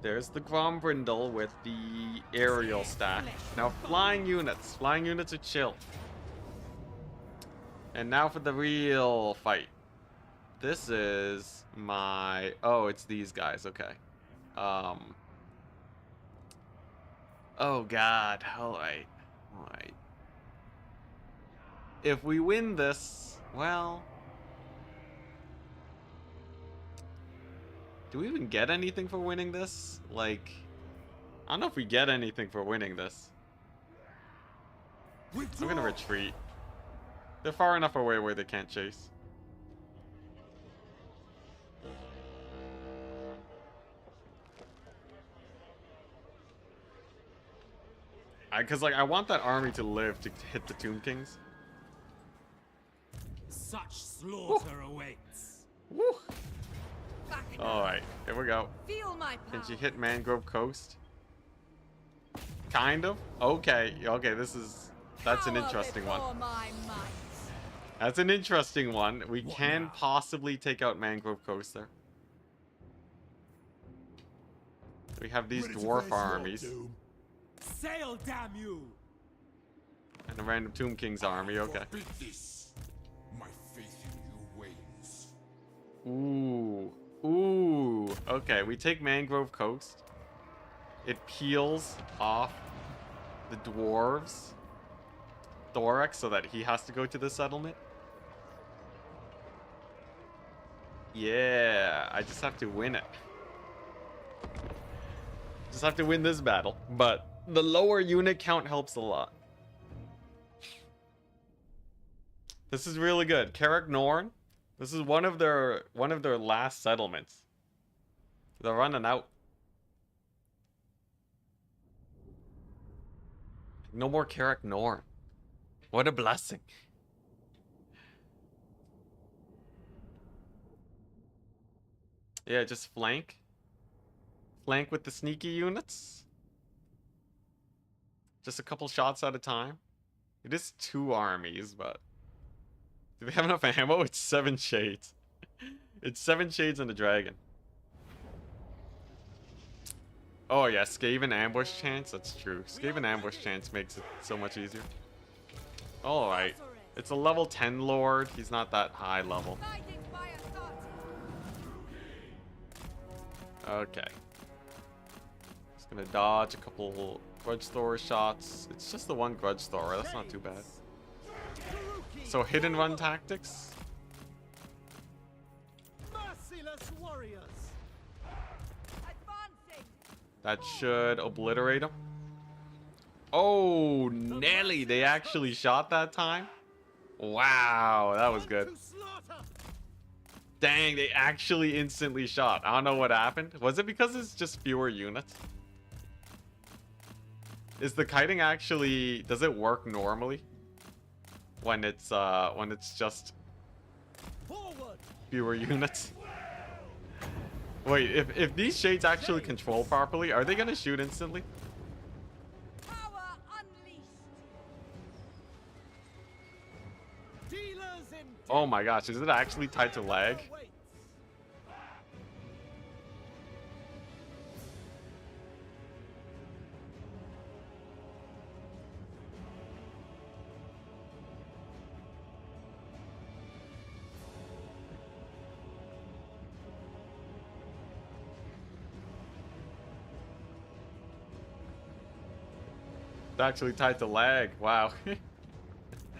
There's the Grombrindle with the aerial stack. Now flying units. Flying units are chill. And now for the real fight. This is my... Oh, it's these guys. Okay. Oh, God. Alright. Alright. If we win this, well... Do we even get anything for winning this? Like... I don't know if we get anything for winning this. I'm gonna retreat. They're far enough away where they can't chase. Cause like I want that army to live to hit the Tomb Kings. Such slaughter awaits. Woo! back Alright, here we go. Feel my power. Can she hit Mangrove Coast? Kind of. Okay, this is... That's an Power interesting one. before my might. That's an interesting one. We can possibly take out Mangrove Coast there. We have these Ready to dwarf face your armies. doom. Sail, damn you! And a random Tomb King's army, okay. Forbid this. My faith in you wanes. Ooh. Ooh. Okay, we take Mangrove Coast. It peels off the dwarves' thorax so that he has to go to the settlement. Yeah, I just have to win it. Just have to win this battle. But the lower unit count helps a lot. This is really good. Carrick Norn. This is one of their last settlements. They're running out. No more Carrick Norn. What a blessing. Yeah, just flank. Flank with the sneaky units. Just a couple shots at a time. It is 2 armies, but... Do we have enough ammo? It's 7 shades. It's 7 shades and a dragon. Oh yeah, Skaven ambush chance? That's true. Skaven ambush chance makes it so much easier. Alright. It's a level 10 lord. He's not that high level. Fighting by authority. Okay. Just gonna dodge a couple grudge thrower shots. It's just the one grudge thrower. That's not too bad. So hit and run tactics. Merciless warriors. Advancing. That should obliterate him. Oh, Nelly, they actually shot that time? Wow, that was good. To slaughter. Dang, they actually instantly shot. I don't know what happened. Was it because it's just fewer units? Is the kiting actually... Does it work normally? When it's just Forward. fewer units? Wait, if these shades actually control properly, are they gonna shoot instantly? Power unleashed. Dealers in Oh my gosh, is it actually tied to lag? awaits. It's actually tied to lag. Wow. Dark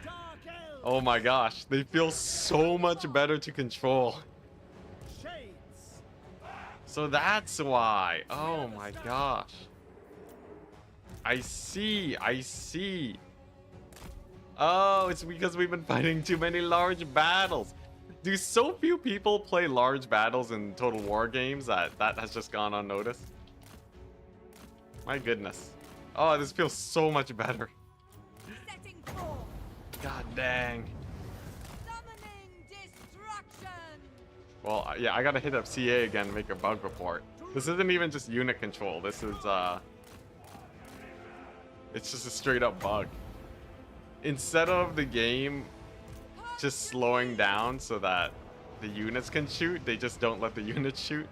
elves. Oh my gosh, they feel so much better to control. Shades. So that's why. Oh my gosh. I see. I see. Oh, it's because we've been fighting too many large battles. Do so few people play large battles in Total War games that has just gone unnoticed? My goodness. Oh, this feels so much better. Setting forth. God dang. Summoning destruction. Well, yeah, I gotta hit up CA again and make a bug report. This isn't even just unit control. This is, it's just a straight up bug. Instead of the game just slowing down so that the units can shoot, they just don't let the units shoot.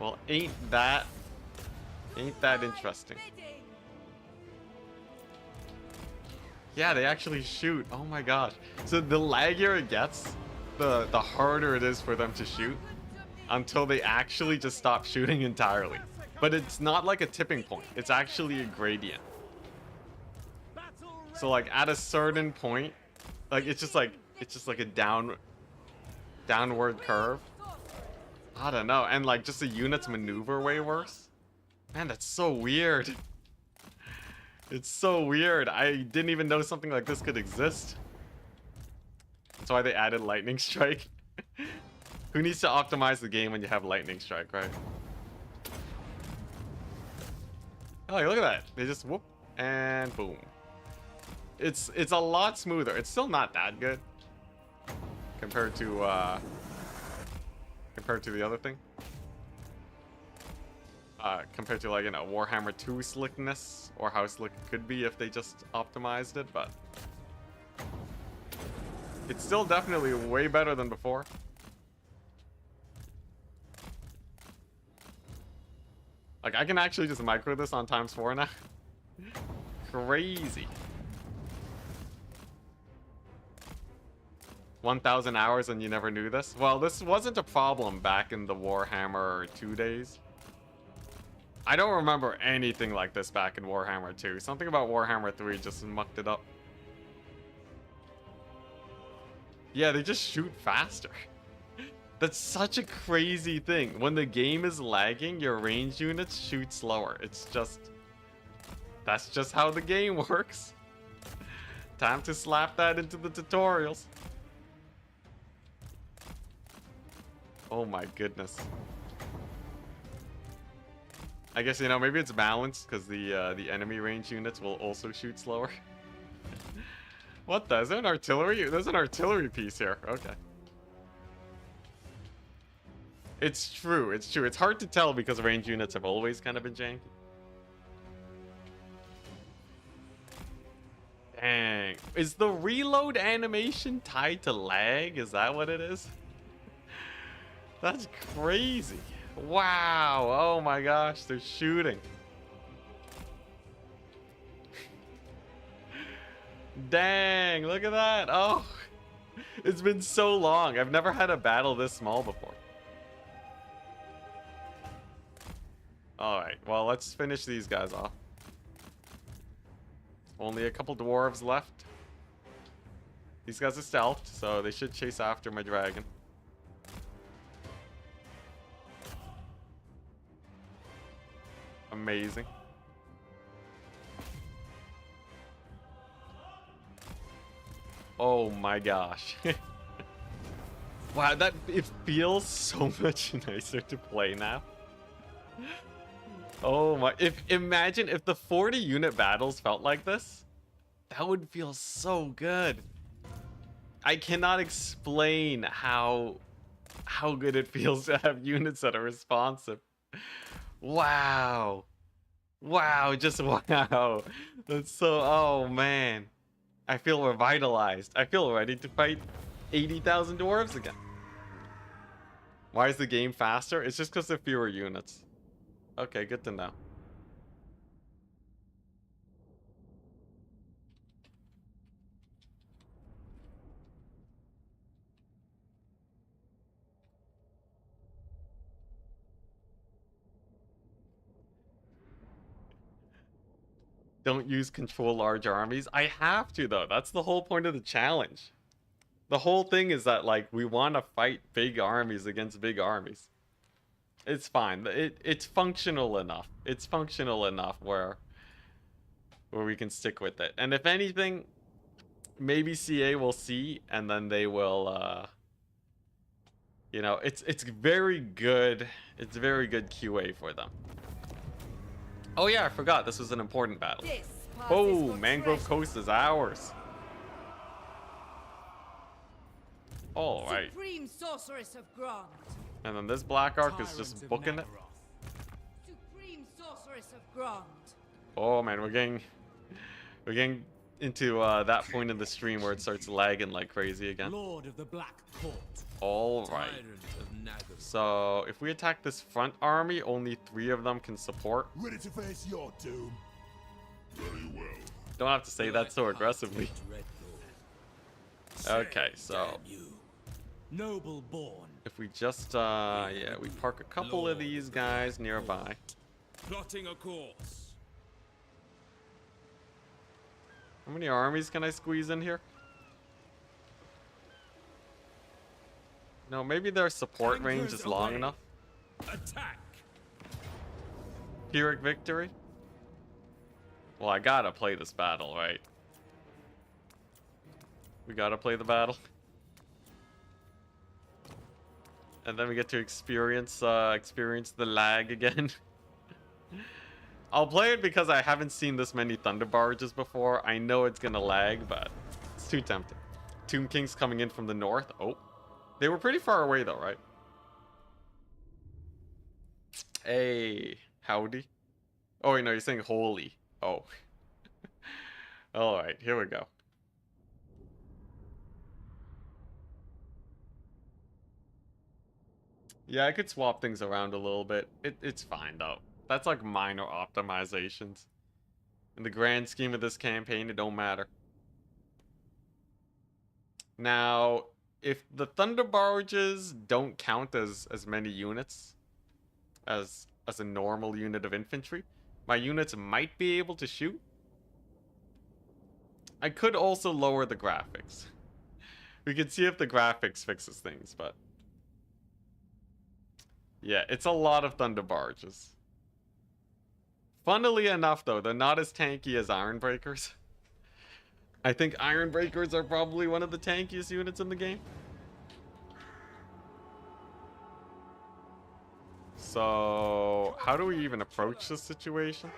Well, ain't that interesting. Bidding. Yeah, they actually shoot. Oh my gosh. So the laggier it gets, the harder it is for them to shoot until they actually just stop shooting entirely. But it's not like a tipping point. It's actually a gradient. Battle So like at a certain point, like it's just like a downward curve. I don't know. And like just the units maneuver way worse. Man, that's so weird. It's so weird. I didn't even know something like this could exist. That's why they added Lightning Strike. Who needs to optimize the game when you have Lightning Strike, right? Oh, look at that. They just whoop and boom. It's a lot smoother. It's still not that good compared to the other thing. Compared to like, you know, Warhammer 2 slickness, or how slick it could be if they just optimized it, but it's still definitely way better than before. Like, I can actually just micro this on ×4 now. Crazy. 1,000 hours and you never knew this? Well, this wasn't a problem back in the Warhammer 2 days. I don't remember anything like this back in Warhammer 2. Something about Warhammer 3 just mucked it up. Yeah, they just shoot faster. That's such a crazy thing. When the game is lagging, your ranged units shoot slower. It's just... That's just how the game works. Time to slap that into the tutorials. Oh my goodness. I guess, you know, maybe it's balanced because the enemy range units will also shoot slower. What the? Is there an artillery? There's an artillery piece here. Okay. It's true. It's true. It's hard to tell because range units have always kind of been janky. Dang. Is the reload animation tied to lag? Is that what it is? That's crazy. Wow. Oh my gosh. They're shooting. Dang. Look at that. Oh. It's been so long. I've never had a battle this small before. Alright. Well, let's finish these guys off. Only a couple dwarves left. These guys are stealthed, so they should chase after my dragon. Amazing. Oh my gosh. Wow, it feels so much nicer to play now. Oh my, imagine if the 40 unit battles felt like this. That would feel so good. I cannot explain how good it feels to have units that are responsive. Wow. Wow, just wow. That's so, oh man. I feel revitalized. I feel ready to fight 80,000 dwarves again. Why is the game faster? It's just because there are fewer units. Okay, good to know. Don't use control large armies. I have to, though. That's the whole point of the challenge. The whole thing is that, like, we want to fight big armies against big armies. It's fine. It's functional enough. It's functional enough where we can stick with it. And if anything, maybe CA will see, and then they will, you know, it's very good. It's very good QA for them. Oh yeah, I forgot. This was an important battle. Oh, Mangrove Coast is ours. All right. Supreme Sorceress of Grant. And then this Black Ark is just booking it. Supreme Sorceress of Grant. Oh man, we're getting into that point in the stream where it starts lagging like crazy again. Lord of the Black Court. All right. So if we attack this front army, only 3 of them can support. Ready to face your doom? Very well. Don't have to say that so aggressively. Okay, so Noble born. if we just yeah, we park a couple of these guys nearby. Plotting a course. How many armies can I squeeze in here? No, maybe their support range is long enough. Attack. Pyrrhic victory? Well, I gotta play this battle, right? We gotta play the battle. And then we get to experience the lag again. I'll play it because I haven't seen this many Thunder Barges before. I know it's gonna lag, but it's too tempting. Tomb King's coming in from the north. Oh. They were pretty far away though, right? Hey, howdy. Oh, wait, no, you're saying holy. Oh. Alright, here we go. Yeah, I could swap things around a little bit. It's fine though. That's like minor optimizations. In the grand scheme of this campaign, it don't matter. Now, if the Thunder Barges don't count as many units as a normal unit of infantry, my units might be able to shoot. I could also lower the graphics. We could see if the graphics fixes things, but yeah, it's a lot of Thunder Barges. Funnily enough, though, they're not as tanky as Iron Breakers. I think Iron Breakers are probably one of the tankiest units in the game. So, how do we even approach this situation?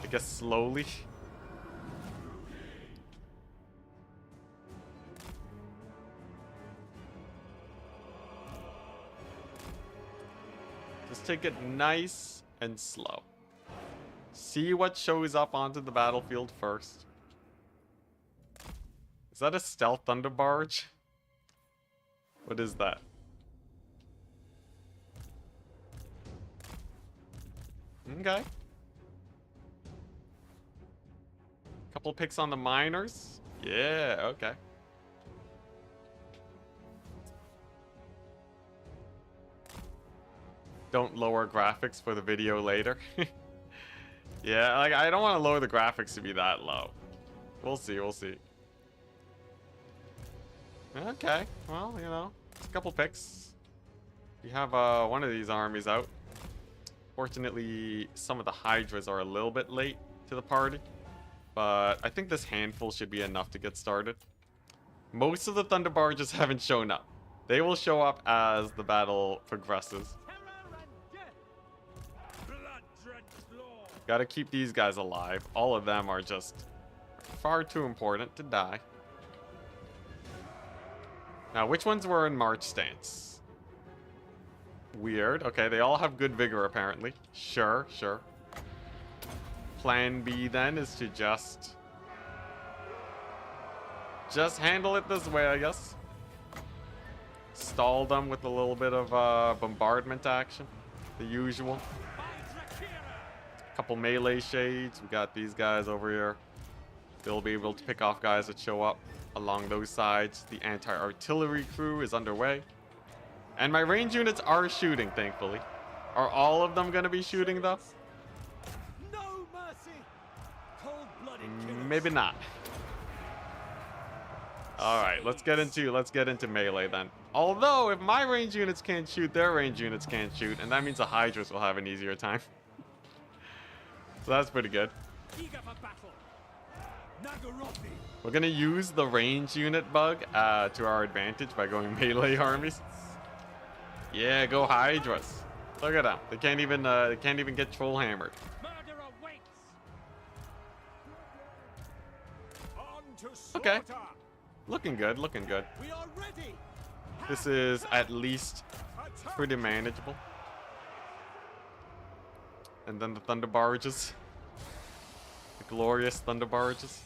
I guess slowly. Just take it nice and slow. See what shows up onto the battlefield first. Is that a stealth thunder barge? What is that? Okay. Couple picks on the miners. Yeah, okay. Don't lower graphics for the video later. Yeah, like I don't want to lower the graphics to be that low. We'll see, we'll see. Okay, well, you know, it's a couple picks. We have one of these armies out. Fortunately, some of the Hydras are a little bit late to the party. But I think this handful should be enough to get started. Most of the Thunder Barges haven't shown up. They will show up as the battle progresses. Gotta keep these guys alive. All of them are just far too important to die. Now, which ones were in March stance? Weird. Okay, they all have good vigor, apparently. Sure, sure. Plan B, then, is to just handle it this way, I guess. Stall them with a little bit of bombardment action. The usual. Couple melee shades. We got these guys over here. They'll be able to pick off guys that show up along those sides. The anti-artillery crew is underway. And my range units are shooting, thankfully. Are all of them going to be shooting, though? No mercy. Cold-blooded killers. Maybe not. Alright, let's get into melee then. Although, if my range units can't shoot, their range units can't shoot. And that means the Hydras will have an easier time. So that's pretty good. Eager for battle. Nagarothi. We're gonna use the range unit bug to our advantage by going melee armies. Yeah, go Hydras. Look at them. They can't even get troll hammered. Murder awaits. On to Okay. slaughter. Looking good, looking good. We are ready. This is at least Attack. pretty manageable. And then the Thunder Barges. The glorious Thunder Barges.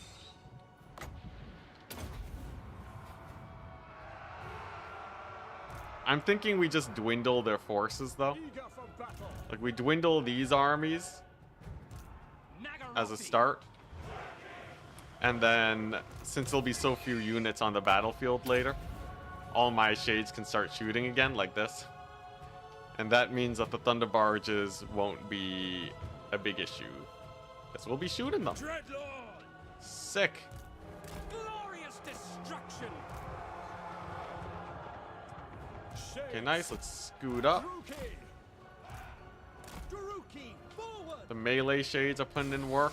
I'm thinking we just dwindle their forces, though. Eager for battle. Like, we dwindle these armies as a start. And then, since there'll be so few units on the battlefield later, all my shades can start shooting again, like this. And that means that the Thunder Barges won't be a big issue. Because we'll be shooting them. Dreadlord. Sick. Glorious destruction. Okay, nice. Let's scoot up. Daruki, forward. The melee shades are putting in work.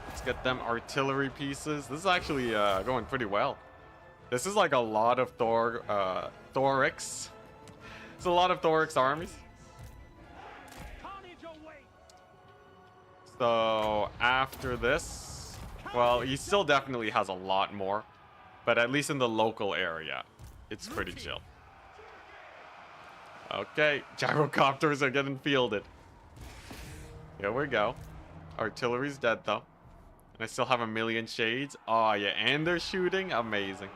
Let's get them artillery pieces. This is actually going pretty well. This is like a lot of Thorix. It's a lot of Thorix armies. Carnage away. So after this, well, he still definitely has a lot more. But at least in the local area, it's pretty chill. Okay, gyrocopters are getting fielded. Here we go. Artillery's dead, though. And I still have a million shades. Oh, yeah, and they're shooting. Amazing.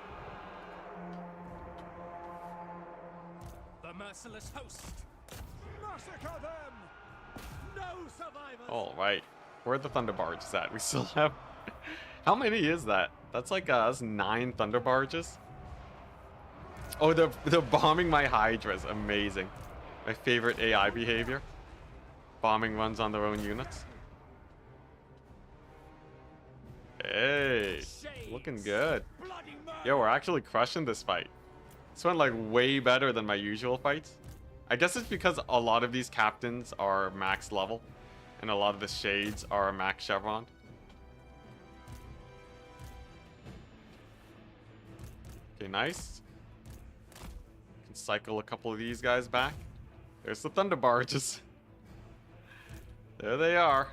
The merciless host. Massacre them. No survivors. All right. Where are the Thunder Barges at? We still have... How many is that? That's like that's 9 Thunder Barges. Oh, they're bombing my Hydras. Amazing. My favorite AI behavior. Bombing runs on their own units. Hey, looking good. Yeah, we're actually crushing this fight. This went like way better than my usual fights. I guess it's because a lot of these captains are max level, and a lot of the shades are max chevron. Okay, nice. cycle a couple of these guys back. There's the thunder barges. There they are.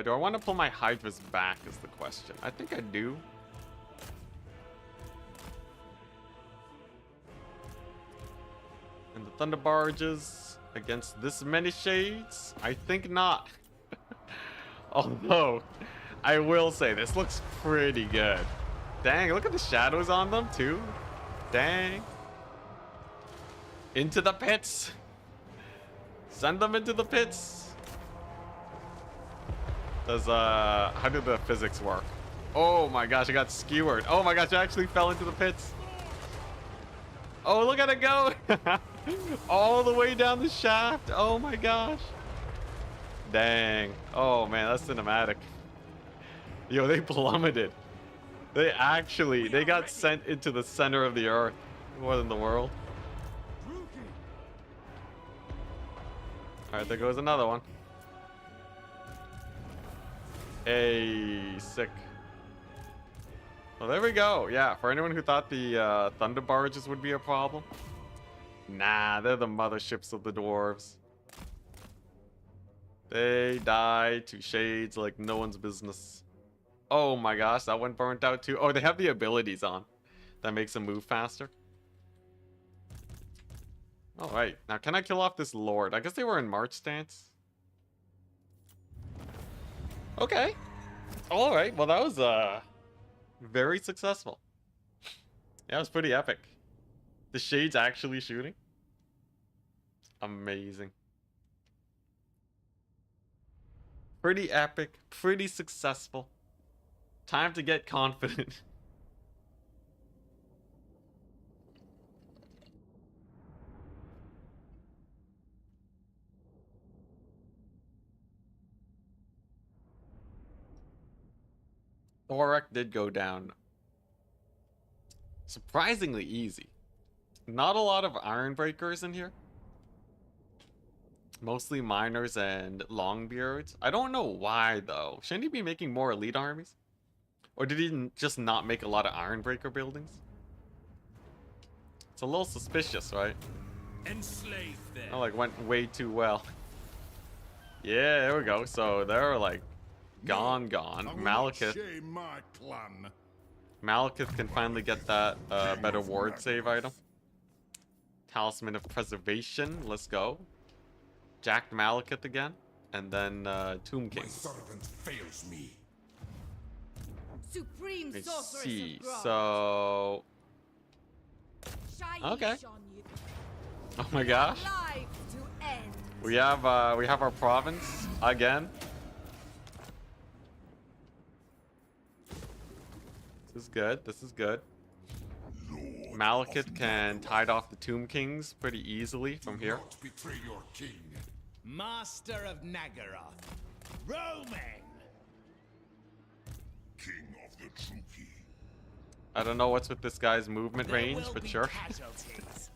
Do I want to pull my hydras back is the question. I think I do. And the thunder barges against this many shades? I think not. Although, I will say this looks pretty good. Dang, look at the shadows on them too. Dang. Into the pits. Send them into the pits. How do the physics work? Oh my gosh, I got skewered. Oh my gosh, I actually fell into the pits. Oh, look at it go. All the way down the shaft. Oh my gosh. Dang. Oh man, that's cinematic. Yo, they plummeted. They got sent into the center of the earth. More than the world. Alright, there goes another one. Hey, sick. Well, there we go. Yeah, for anyone who thought the thunder barges would be a problem. Nah, they're the motherships of the dwarves. They die to shades like no one's business. Oh my gosh, that one burnt out too. Oh, they have the abilities on. That makes them move faster. Alright, now can I kill off this lord? I guess they were in march stance. Okay. Alright, well that was very successful. Yeah, it was pretty epic. The shades actually shooting. Amazing. Pretty epic, pretty successful. Time to get confident. Thorak did go down surprisingly easy. Not a lot of iron breakers in here. Mostly miners and longbeards. I don't know why though. Shouldn't he be making more elite armies? Or did he just not make a lot of iron breaker buildings? It's a little suspicious, right? Enslave them. Oh, like went way too well. Yeah, there we go. So they're like gone. Malekith. Malekith can finally get that better ward save item. Talisman of Preservation. Let's go. Jacked Malekith again. And then Tomb King. My servant fails me. Supreme Let's sorceress see. of Grant. So... Okay. Oh my gosh. Life to end. We have our province again. This is good. This is good. Malekith can tide off the Tomb Kings pretty easily from here. Not betray your king. Master of Nagaroth. Roaming. King of the True King. I don't know what's with this guy's movement There range, will but be sure. casualties.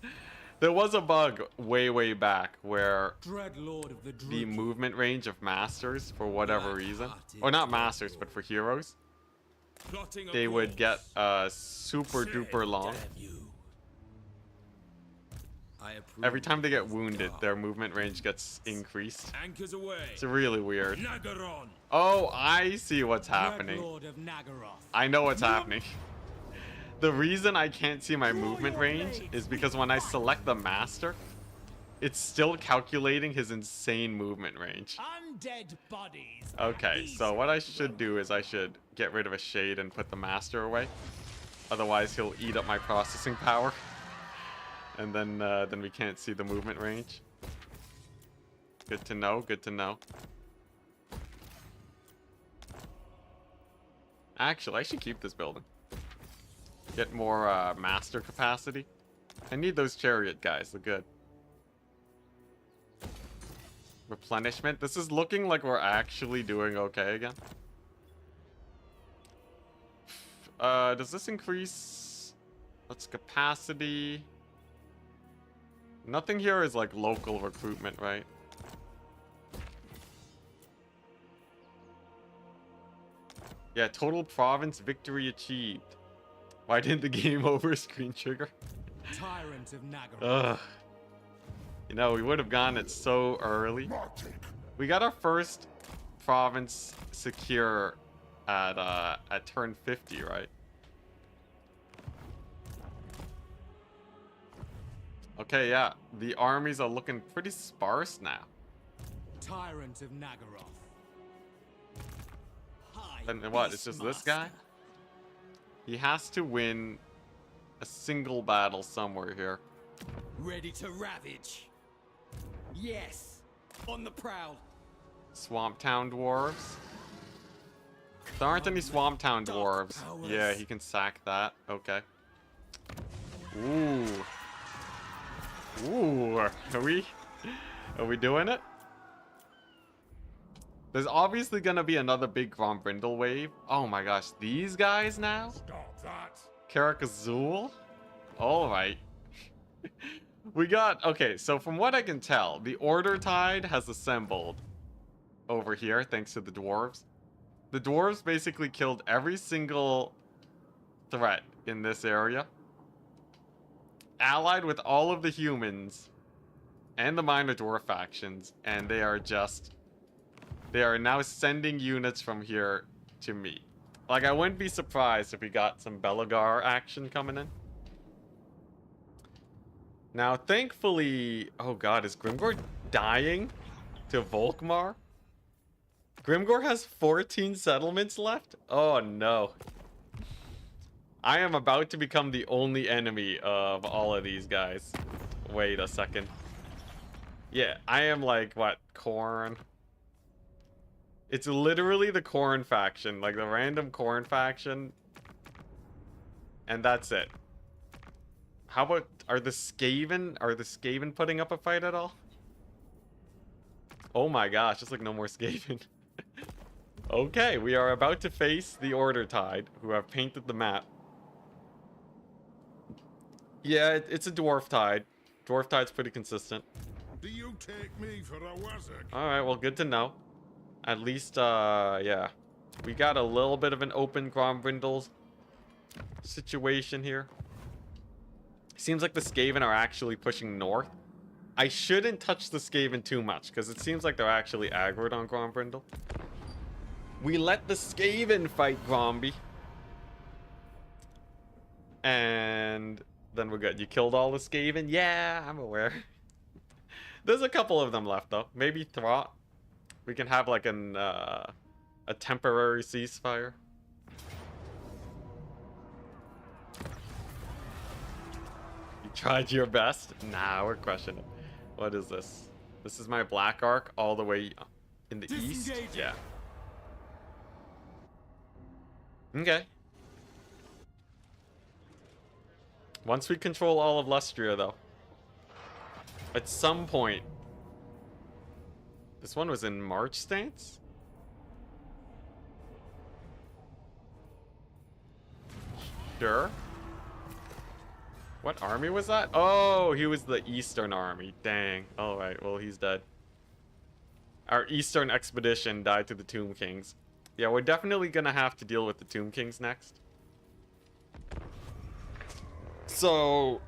There was a bug way back where Dread Lord of the the Druid. movement range of masters, for whatever reason, or not masters, but for heroes, Plotting a they would get course. super duper long. Damn you. I approve. Every time they get wounded, their movement range gets increased. Anchors away. It's really weird. Nagaron. Oh, I see what's Dread happening. Lord of Nagaroth. I know what's happening. The reason I can't see my movement range is because when I select the master, it's still calculating his insane movement range. Undead bodies. Okay, so what I should do is I should get rid of a shade and put the master away. Otherwise, he'll eat up my processing power. And then we can't see the movement range. Good to know, good to know. Actually, I should keep this building. Get more master capacity. I need those chariot guys, they're good. Replenishment. This is looking like we're actually doing okay again. Does this increase... Let's capacity... Nothing here is like local recruitment, right? Yeah, total province victory achieved. Why didn't the game over screen trigger? Tyrant of Nagaroth. Ugh. You know, we would have gotten it so early. We got our first province secure at turn 50, right? Okay, yeah. The armies are looking pretty sparse now. Tyrant of Nagaroth. And what? It's just this guy? He has to win a single battle somewhere here. Ready to ravage. Yes, on the prowl. Swamp Town dwarves. There aren't any Swamp Town dwarves. Yeah, he can sack that. Okay. Ooh. Ooh. Are we doing it? There's obviously gonna be another big Grombrindle wave. Oh my gosh, these guys now? Stop that. Karak Azul? Alright. We got... Okay, so from what I can tell, the Order Tide has assembled over here, thanks to the dwarves. The dwarves basically killed every single threat in this area. Allied with all of the humans and the minor dwarf factions, and they are just... They are now sending units from here to me. Like, I wouldn't be surprised if we got some Belagar action coming in. Now, thankfully... Oh god, is Grimgor dying to Volkmar? Grimgor has 14 settlements left? Oh no. I am about to become the only enemy of all of these guys. Wait a second. Yeah, I am like, what, Khorne? It's literally the Khorne faction, like the random Khorne faction. And that's it. How about, are the Skaven putting up a fight at all? Oh my gosh, just like no more Skaven. Okay, we are about to face the Order Tide, who have painted the map. Yeah, it's a Dwarf Tide. Dwarf Tide's pretty consistent. Do you take me for a wizard? Alright, well, good to know. At least, yeah. We got a little bit of an open Grombrindle situation here. Seems like the Skaven are actually pushing north. I shouldn't touch the Skaven too much, because it seems like they're actually aggroed on Grombrindle. We let the Skaven fight Gromby. And then we're good. You killed all the Skaven? Yeah, I'm aware. There's a couple of them left, though. Maybe Throt. We can have like a temporary ceasefire. You tried your best? Nah, we're crushing it. What is this? This is my Black Arc all the way in the east? Yeah. Okay. Once we control all of Lustria, though. At some point. This one was in March stance? Sure. What army was that? Oh, he was the Eastern army. Dang. Alright, well, he's dead. Our Eastern expedition died to the Tomb Kings. Yeah, we're definitely gonna have to deal with the Tomb Kings next. So,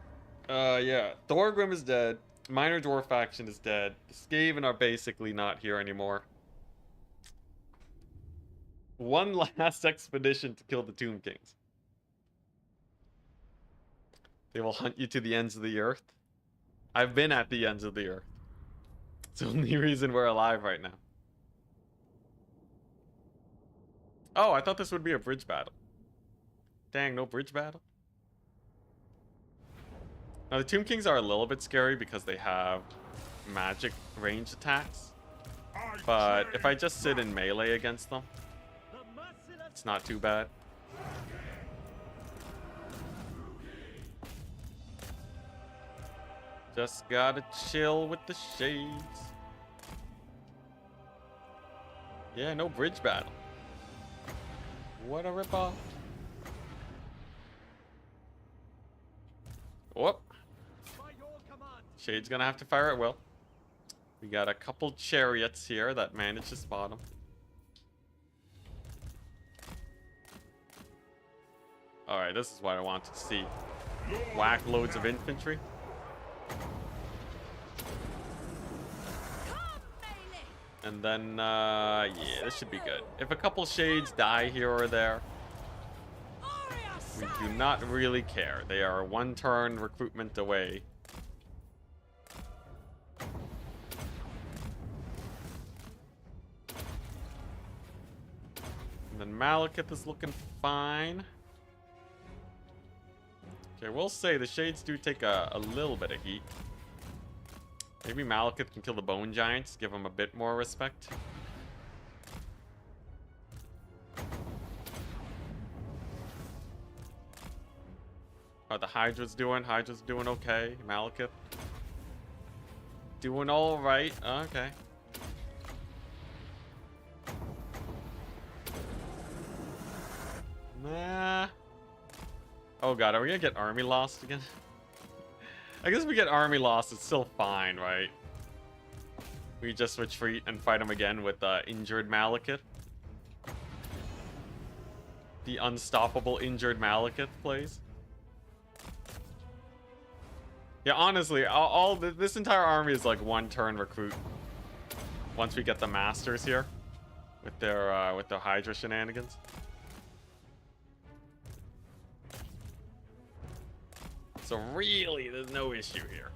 yeah. Thorgrim is dead. Minor Dwarf faction is dead. The Skaven are basically not here anymore. One last expedition to kill the Tomb Kings. They will hunt you to the ends of the earth. I've been at the ends of the earth. It's the only reason we're alive right now. Oh, I thought this would be a bridge battle. Dang, no bridge battle? Now, the Tomb Kings are a little bit scary because they have magic range attacks. But if I just sit in melee against them, it's not too bad. Just gotta chill with the shades. Yeah, no bridge battle. What a ripoff. Whoop. Shade's gonna have to fire at will. We got a couple chariots here that managed to spot him. Alright, this is what I wanted to see. Whack loads of infantry. And then, yeah, this should be good. If a couple shades die here or there, we do not really care. They are one turn recruitment away. And then Malekith is looking fine. Okay, we'll say the shades do take a little bit of heat. Maybe Malekith can kill the Bone Giants, give them a bit more respect. How the Hydra's doing? Hydra's doing okay. Malekith doing all right. Okay. Nah. Oh god, are we gonna get army lost again? I guess if we get army lost, it's still fine, right? We just retreat and fight him again with injured Malekith. The unstoppable injured Malekith plays. Yeah, honestly, this entire army is like one turn recruit. Once we get the masters here with their Hydra shenanigans. So really, there's no issue here.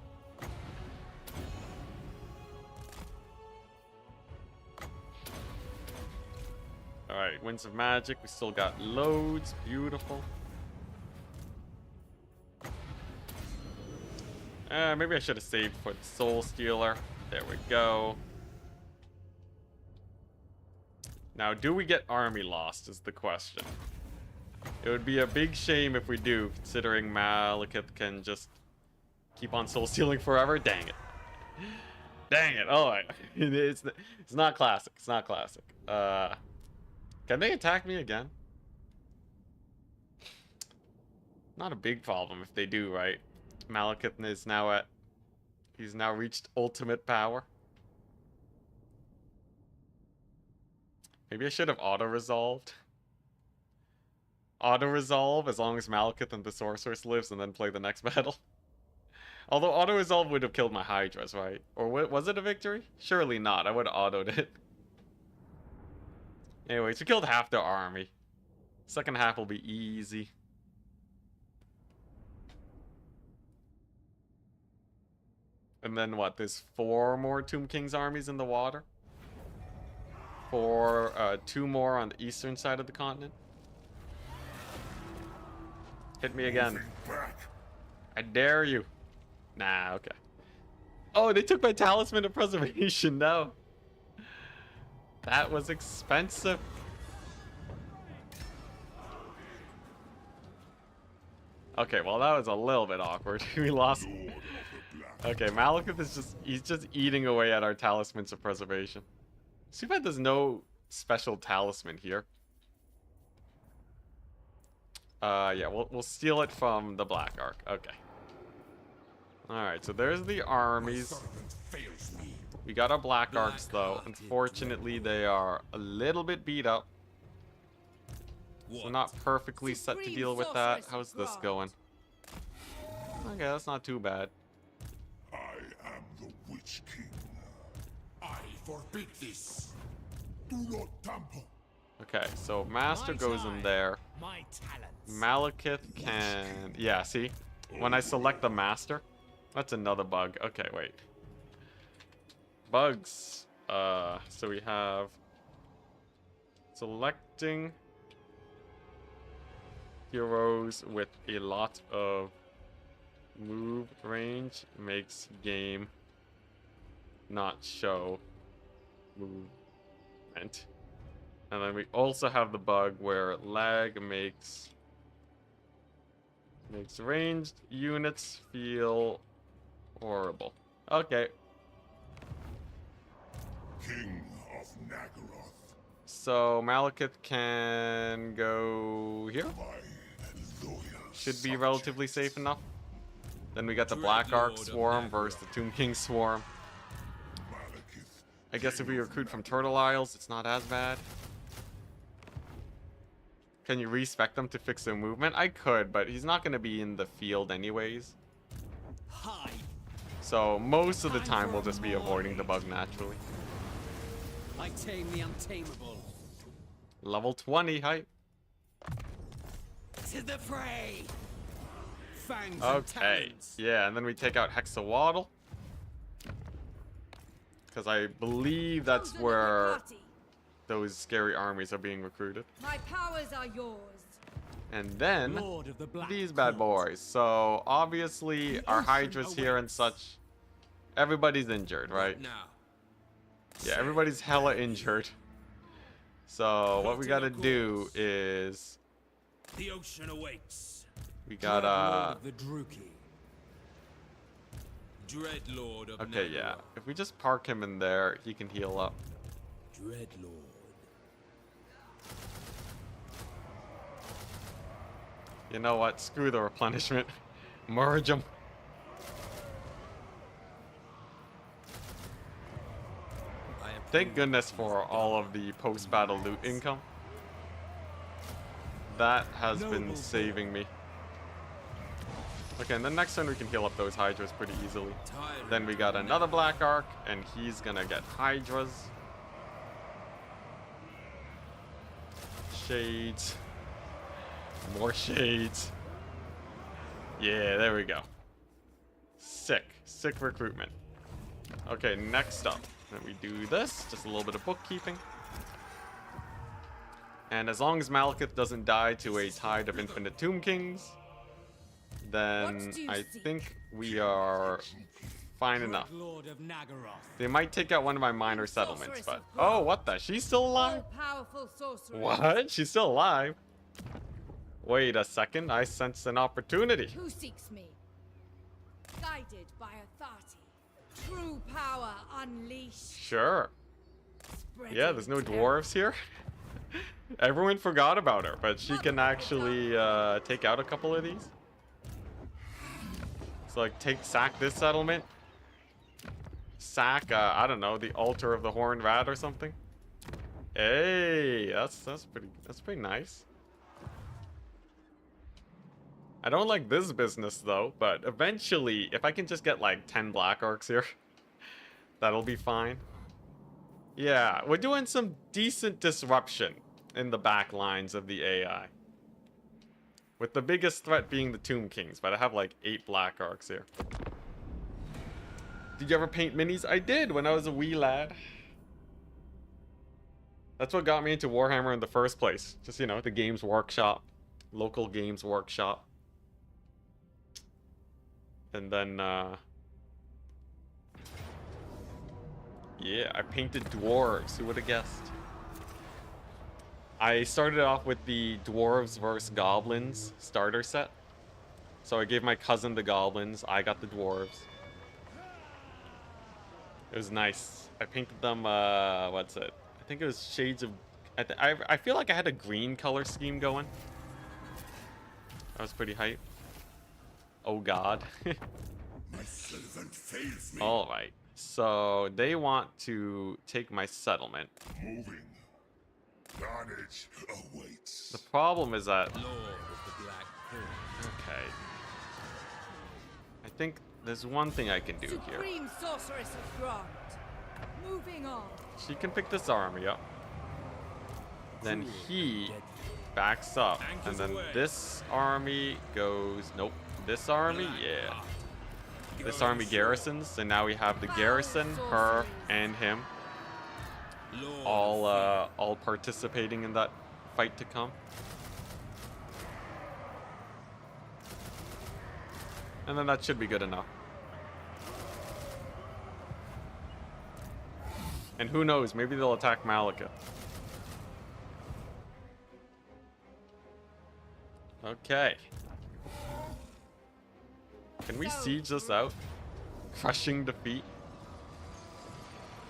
Alright, Winds of Magic. We still got loads. Beautiful. Maybe I should have saved for the Soul Stealer. There we go. Now, do we get army lost is the question. It would be a big shame if we do, considering Malekith can just keep on soul stealing forever. Dang it. Dang it. Alright. It's not classic. It's not classic. Can they attack me again? Not a big problem if they do, right? Malekith is now at... He's now reached ultimate power. Maybe I should have auto-resolved. Auto-resolve as long as Malekith and the Sorceress lives and then play the next battle. Although auto-resolve would have killed my Hydras, right? Or was it a victory? Surely not. I would have autoed it. Anyways, we killed half their army. Second half will be easy. And then what? There's 4 more Tomb King's armies in the water? 2 more on the eastern side of the continent? Hit me again. I dare you. Nah, okay. Oh, they took my Talisman of Preservation. No. That was expensive. Okay, well that was a little bit awkward. We lost. Okay, Malekith is he's just eating away at our Talismans of Preservation. Too bad there's no special talisman here. Yeah, we'll steal it from the Black Ark. Okay. Alright, so there's the armies. We got our Black Arks, though. Unfortunately, they are a little bit beat up. So not perfectly set to deal with that. How's this going? Okay, that's not too bad. I am the Witch King. I forbid this. Do not tamper. Okay, so Master goes in there. My talents. Malekith can... Yeah, see? When I select the Master... That's another bug. Okay, wait. Bugs. So we have... Selecting... heroes with a lot of move range makes game not show movement. And then we also have the bug where lag makes ranged units feel horrible. Okay. King of Nagaroth. So Malekith can go here. My loyal Should be relatively safe enough. Then we got the Black Ark Swarm versus the Tomb King Swarm. Malekith. I guess if we recruit from Turtle Isles, it's not as bad. Can you respec them to fix their movement? I could, but he's not going to be in the field anyways. Hide. So most of the time we'll just be avoiding the bug naturally. I tame the untamable. Level 20 hype. To the fray. Fangs and Okay. talons. Yeah, and then we take out Hexawaddle. Because I believe that's Chosen of the where party. those scary armies are being recruited. My powers are yours. And then Lord of the Black these bad Court. boys. So obviously The our ocean Hydras here and awaits. such. Everybody's injured, right? Now. Yeah, everybody's hella injured. So what we gotta do is The ocean awaits. we Dread gotta. Lord of the Druki. Dread Lord of Okay, yeah. Nagara. If we just park him in there, he can heal up. Dread Lord. You know what? Screw the replenishment. Merge them. I am Thank goodness for all of the post-battle loot income. That has been Noble saving me. Okay, and then next turn we can heal up those Hydras pretty easily. tired. Then we got another Black Arc, and he's gonna get Hydras. Shades. More shades. Yeah, there we go. Sick. Sick recruitment. Okay, next up. Then we do this. Just a little bit of bookkeeping. And as long as Malekith doesn't die to a tide of infinite Tomb Kings, then What do you I seek? think we are fine enough. Dread Lord of Nagaroth. They might take out one of my minor settlements, Sorceress but... of God. Oh, what the? She's still alive? All-powerful sorcerer. What? She's still alive? Wait a second. I sense an opportunity. Who seeks me? Guided by authority. True power unleashed. Sure. Yeah, there's no Spreading dwarves here. Everyone forgot about her, but she can actually take out a couple of these. So like sack this settlement. Sack, I don't know, the altar of the horned rat or something. Hey, that's pretty nice. I don't like this business though, but eventually, if I can just get like 10 Black Arcs here, that'll be fine. Yeah, we're doing some decent disruption in the back lines of the AI. With the biggest threat being the Tomb Kings, but I have like 8 Black Arcs here. Did you ever paint minis? I did when I was a wee lad. That's what got me into Warhammer in the first place. Just, you know, the Games Workshop. Local Games Workshop. And then, yeah, I painted dwarves. Who would have guessed? I started off with the Dwarves vs. Goblins starter set. So I gave my cousin the Goblins. I got the Dwarves. It was nice. I painted them, what's it? I think it was shades of... I feel like I had a green color scheme going. That was pretty hype. Oh god. My servant fails me. Alright. So they want to take my settlement. Moving. Carnage awaits. The problem is that... Lord of the Black Court. Okay. I think there's one thing I can do here. Supreme sorceress of Grant. Moving on. She can pick this army up. Then he backs up. And then this army goes... Nope. This army? Yeah. This army garrisons. And now we have the garrison, her, and him. All participating in that fight to come. And then that should be good enough. And who knows, maybe they'll attack Malekith. Okay. Can we siege this out? Crushing defeat?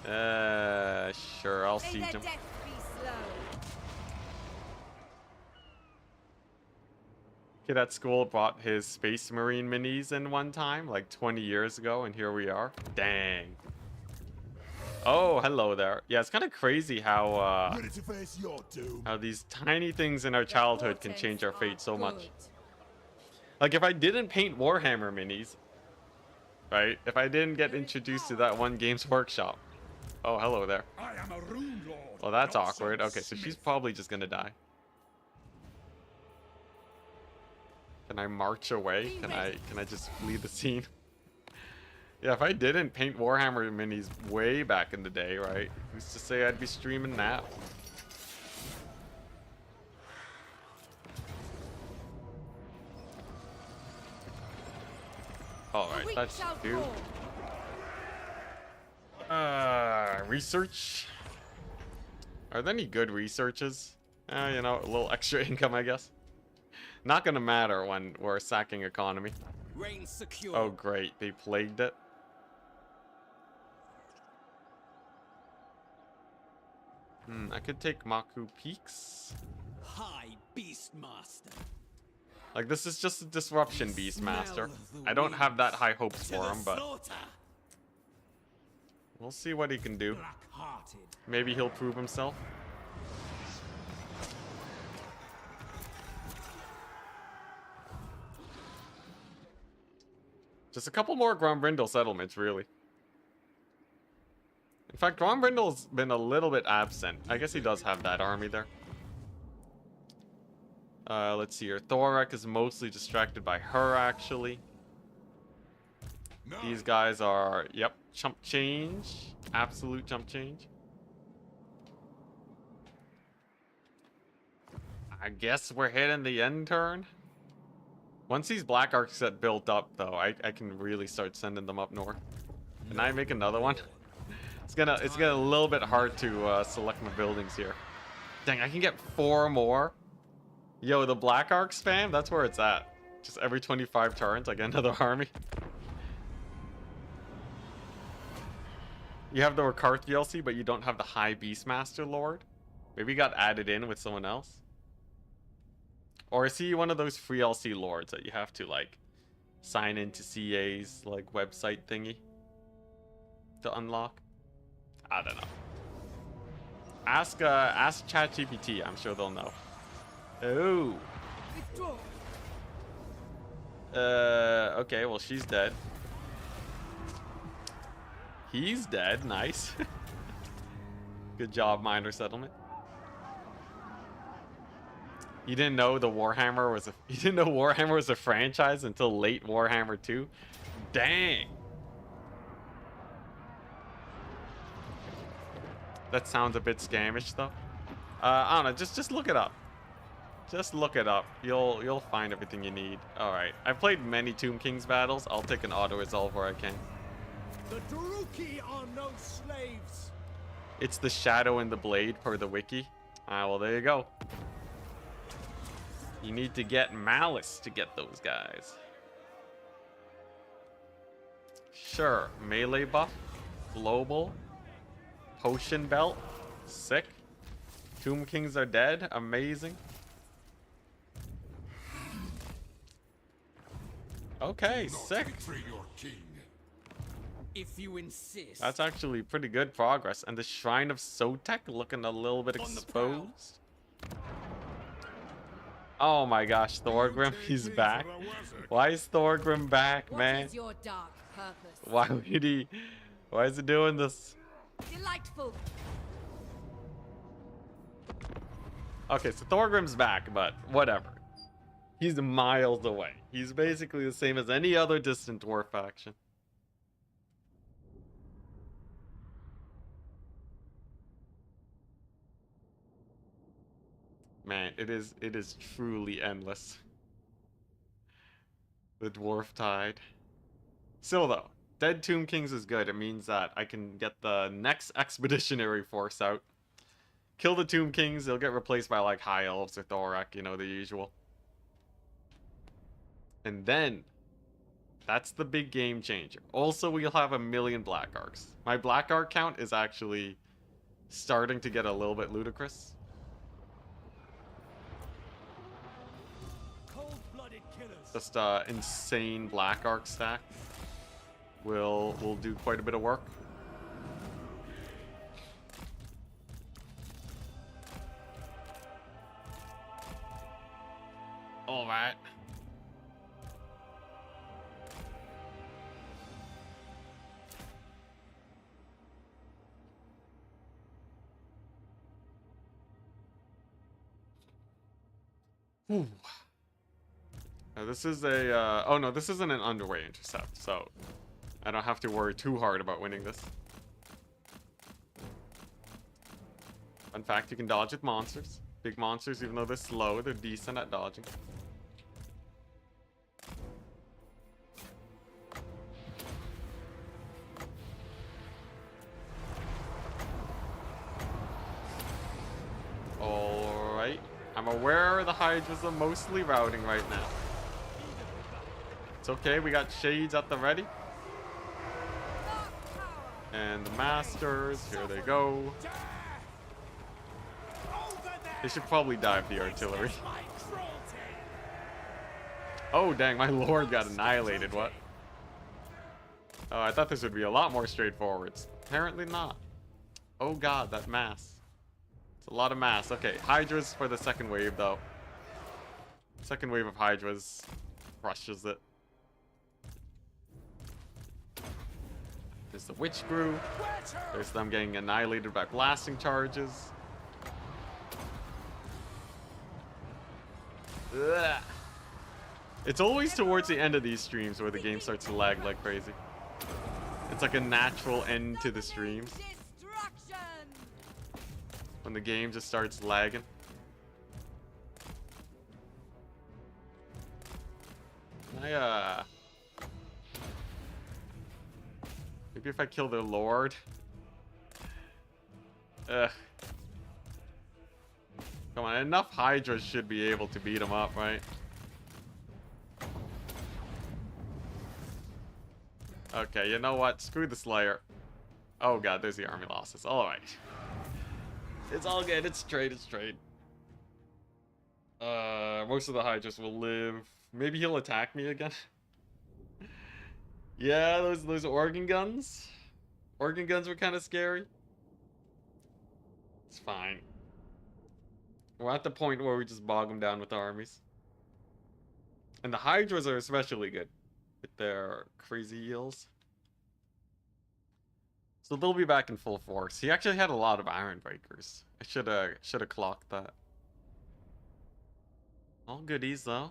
Sure, I'll May siege their him. death be slow. Kid at school bought his Space Marine minis in one time, like 20 years ago, and here we are. Dang. Oh, hello there. Yeah, it's kind of crazy Ready to face your doom? how these tiny things in our childhood can change our fate so much. Good. Like if I didn't paint Warhammer minis, right? If I didn't get introduced to that one Games Workshop. Oh, hello there. I am a rune lord. Well, that's not awkward. some Okay, so she's smith. probably just gonna die. Can I march away? Can I just flee the scene? Yeah, if I didn't paint Warhammer minis way back in the day, right? Who's to say I'd be streaming now? Alright, that's two. Research. Are there any good researches? You know, a little extra income, I guess. Not gonna matter when we're sacking economy. Reign secure. Oh, great. They plagued it. I could take Maku Peaks. High Beastmaster. Like, this is just a disruption Beastmaster. Smell the I don't have that winds. high hopes To for the him, but slaughter. we'll see what he can do. Black-hearted. Maybe he'll prove himself. Just a couple more Grombrindle settlements, really. In fact, Grombrindle's been a little bit absent. I guess he does have that army there. Let's see here. Thorak is mostly distracted by her, actually. These guys are, yep, chump change. Absolute chump change. I guess we're hitting the end turn. Once these black arcs get built up, though, I can really start sending them up north. Can I make another one? It's gonna a little bit hard to select my buildings here. Dang, I can get 4 more. Yo, the black arc spam, that's where it's at. Just every 25 turns, I get another army. You have the Rakarth DLC, but you don't have the High Beastmaster Lord. Maybe you got added in with someone else. Or is he one of those free LC lords that you have to, like, sign into CA's, like, website thingy to unlock? I don't know. Ask ChatGPT. I'm sure they'll know. Oh. Withdraw. Okay, well, she's dead. He's dead. Nice. Good job, minor settlement. You didn't know the Warhammer was a franchise until late Warhammer 2? Dang. That sounds a bit scamish though. I don't know, just look it up. Just look it up. You'll find everything you need. Alright. I've played many Tomb Kings battles. I'll take an auto resolve where I can. The Druki are no slaves. It's the shadow and the blade per the wiki. Well there you go. You need to get Malice to get those guys. Sure, melee buff, global, potion belt, sick. Tomb Kings are dead, amazing. Okay, sick. Betray your king. If you insist. That's actually pretty good progress. And the Shrine of Sotek looking a little bit On the prowl. exposed. Oh my gosh, Thorgrim, he's back. Why is Thorgrim back, What man? is your dark purpose? Why would he? Why is he doing this? Delightful. Okay, so Thorgrim's back, but whatever. He's miles away. He's basically the same as any other distant dwarf faction. Man, it is truly endless. The dwarf tide. Still though, Dead Tomb Kings is good. It means that I can get the next expeditionary force out. Kill the Tomb Kings, they'll get replaced by like High Elves or Thorak, you know, the usual. And then, that's the big game changer. Also, we'll have 1,000,000 Black Arcs. My Black Arc count is actually starting to get a little bit ludicrous. Cold-blooded killers. Just insane Black Arc stack will do quite a bit of work. Alright. Now this is a, oh no, this isn't an underway intercept, so I don't have to worry too hard about winning this. Fun fact, you can dodge with monsters. Big monsters, even though they're slow, they're decent at dodging. Alright. I'm aware the Hydras are mostly routing right now. It's okay, we got shades at the ready. And the masters, here they go. They should probably die of the artillery. Oh dang, my lord got annihilated, what? Oh, I thought this would be a lot more straightforward. Apparently not. Oh god, that mass. It's a lot of mass. Okay, Hydras for the second wave though. Second wave of Hydras crushes it. There's the witch brew. There's them getting annihilated by blasting charges. Ugh. It's always towards the end of these streams where the game starts to lag like crazy. It's like a natural end to the streams. When the game just starts lagging. Maybe if I kill their lord. Ugh. Come on, enough Hydras should be able to beat them up, right? Okay, you know what? Screw the Slayer. Oh god, there's the army losses. Alright. It's all good. It's trade. It's trade. Most of the Hydras will live. Maybe he'll attack me again. Yeah, those organ guns. Organ guns were kind of scary. It's fine. We're at the point where we just bog them down with the armies. And the Hydras are especially good with their crazy heals. So they'll be back in full force. He actually had a lot of Iron Breakers. I should have clocked that. All goodies though.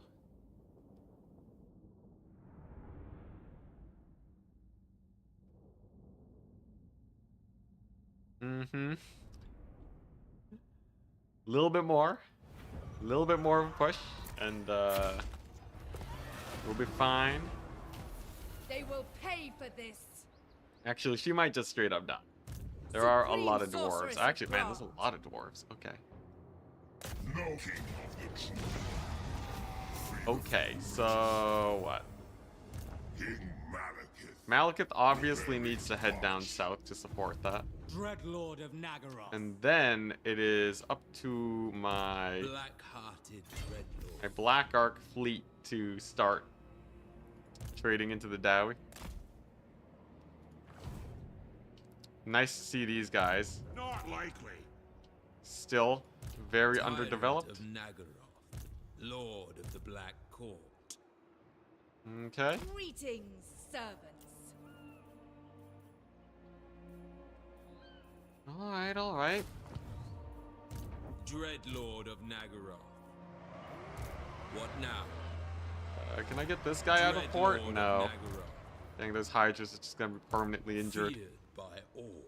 Mm-hmm. A little bit more of a push, and we'll be fine. They will pay for this. Actually, she might just straight up die. There are a lot of dwarves. Actually, man, there's a lot of dwarves. Okay. No king of the truth. Okay, so what? King Malekith. Malekith obviously needs to head down south to support that. Dreadlord of Nagaroth. And then it is up to my Black-hearted dreadlord. my Black Ark fleet to start trading into the Dowie. Nice to see these guys. Not likely. Still very Tyrant underdeveloped. of Nagaroth, Lord of the Black Court. Okay. Greetings, servants. Alright, alright. Dreadlord of Nagaroth. What now? Can I get this guy out of port? Dreadlord of No. Nagaroth, Dang, those Hydras are just gonna be permanently injured. feared by all.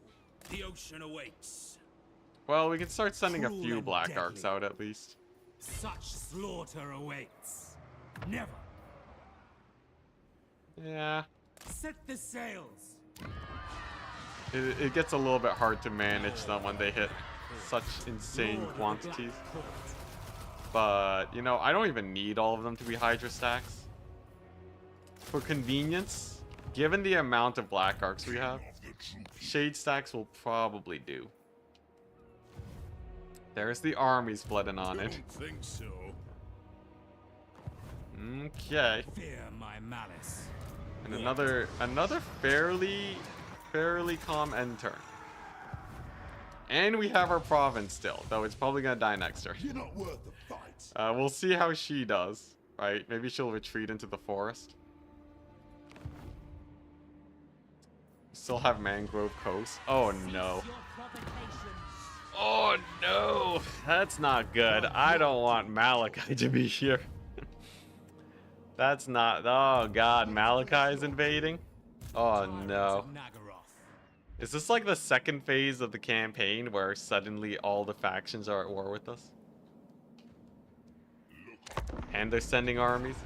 The ocean awaits. Well, we can start sending a Cruel few and Black deadly. Arcs out at least. Such slaughter awaits. Never. Yeah. Set the sails. It gets a little bit hard to manage them when they hit such insane Lord of the quantities. Black Court. But, you know, I don't even need all of them to be Hydra stacks. For convenience, given the amount of Black Arcs we have, Of the truth. Shade stacks will probably do. There's the armies flooding on it. Don't think so. Okay. Fear my malice. And another fairly calm end turn. And we have our province still, though it's probably gonna die next turn. You're not worth the fight. We'll see how she does. right? Maybe she'll retreat into the forest. Still have Mangrove Coast. Oh no. Oh no! That's not good. I don't want Malachi to be here. That's not... Oh god, Malachi is invading? Oh no. Is this like the second phase of the campaign where suddenly all the factions are at war with us? And they're sending armies?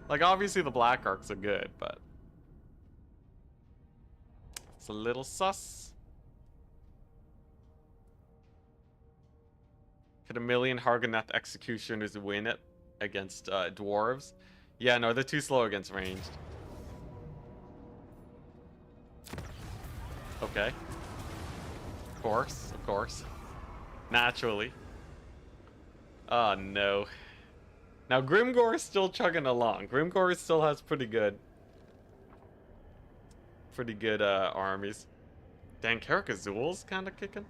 Like, obviously the Black Arcs are good, but... it's a little sus. Could a million Hargoneth executioners win it against dwarves? Yeah, no, they're too slow against ranged. Okay. Of course, of course. Naturally. Oh no. Now Grimgor is still chugging along. Grimgor still has pretty good armies. Dang, Karakazul's kind of kicking.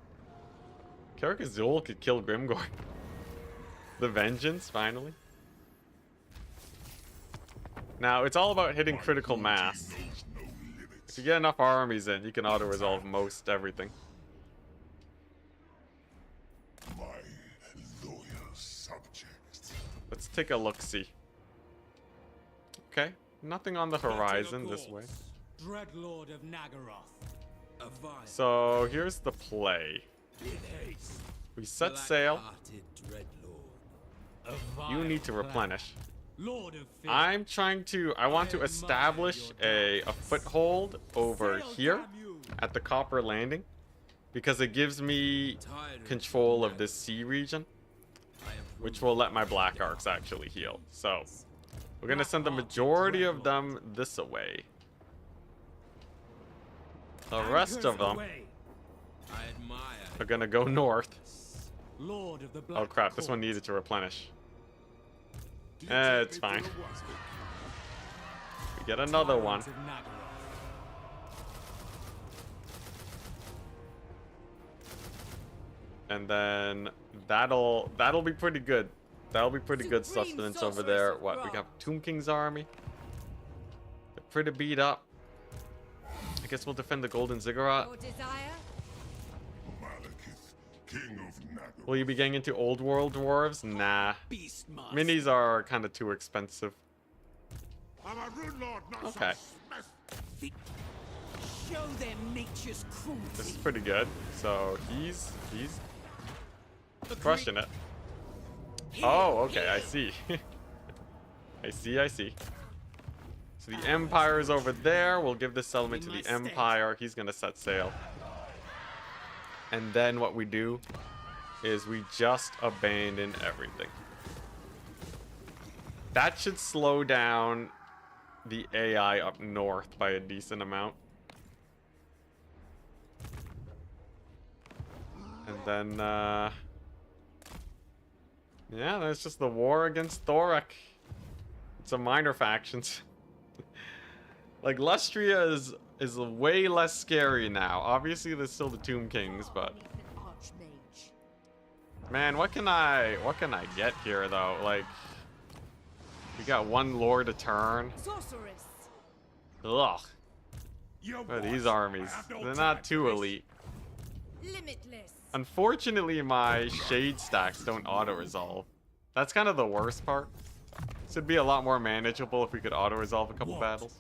Karakazul could kill Grimgor. The Vengeance, finally. Now, it's all about hitting critical mass. If you get enough armies in, you can auto-resolve most everything. My loyal subjects. Let's take a look-see. Okay, nothing on the horizon this way. Dreadlord of Nagaroth. A vile, So, here's the play. In haste. We set sail. black-hearted dreadlord. A You vile need to plan. replenish. Lord of fear. I want to establish a foothold over Sail, here damn you. at the Copper Landing because it gives me Tired of control of you. this sea region, I approve. which will let my Black Arcs actually heal. So, we're going to send the majority of them this way. The rest Anchors of them away. I admire. are going to go north. Lord of the Black Oh crap, this one Court. needed to replenish. Do you take It's me for fine. a wasp? We get another one. Tyrant of Nagaroth. And then that'll be pretty good. That'll be pretty good Supreme sustenance over sorceress there. of What, we Ra. got Tomb King's army. They're pretty beat up. I guess we'll defend the Golden Ziggurat. Your desire? Malekith, king of Nagaroth. Will you be getting into old world dwarves? Nah. Beast master. Minis are kind of too expensive. I'm a rune lord, not Okay. some smith. Show them nature's cruelty. This is pretty good. So he's crushing it. Oh, okay, I see. I see. So the Empire is over there. We'll give this settlement to the Empire. He's gonna set sail. And then what we do is we just abandon everything. That should slow down the AI up north by a decent amount. And then, yeah, that's just the war against Thorak. It's a minor factions. Like, Lustria is way less scary now. Obviously, there's still the Tomb Kings, but... man, what can I get here, though? Like, we got one lord a turn. Sorceress. Ugh. Your What are these wasp, I armies? have no They're time not for too this. elite. Limitless. Unfortunately, my shade stacks don't auto-resolve. That's kind of the worst part. This would be a lot more manageable if we could auto-resolve a couple What? battles.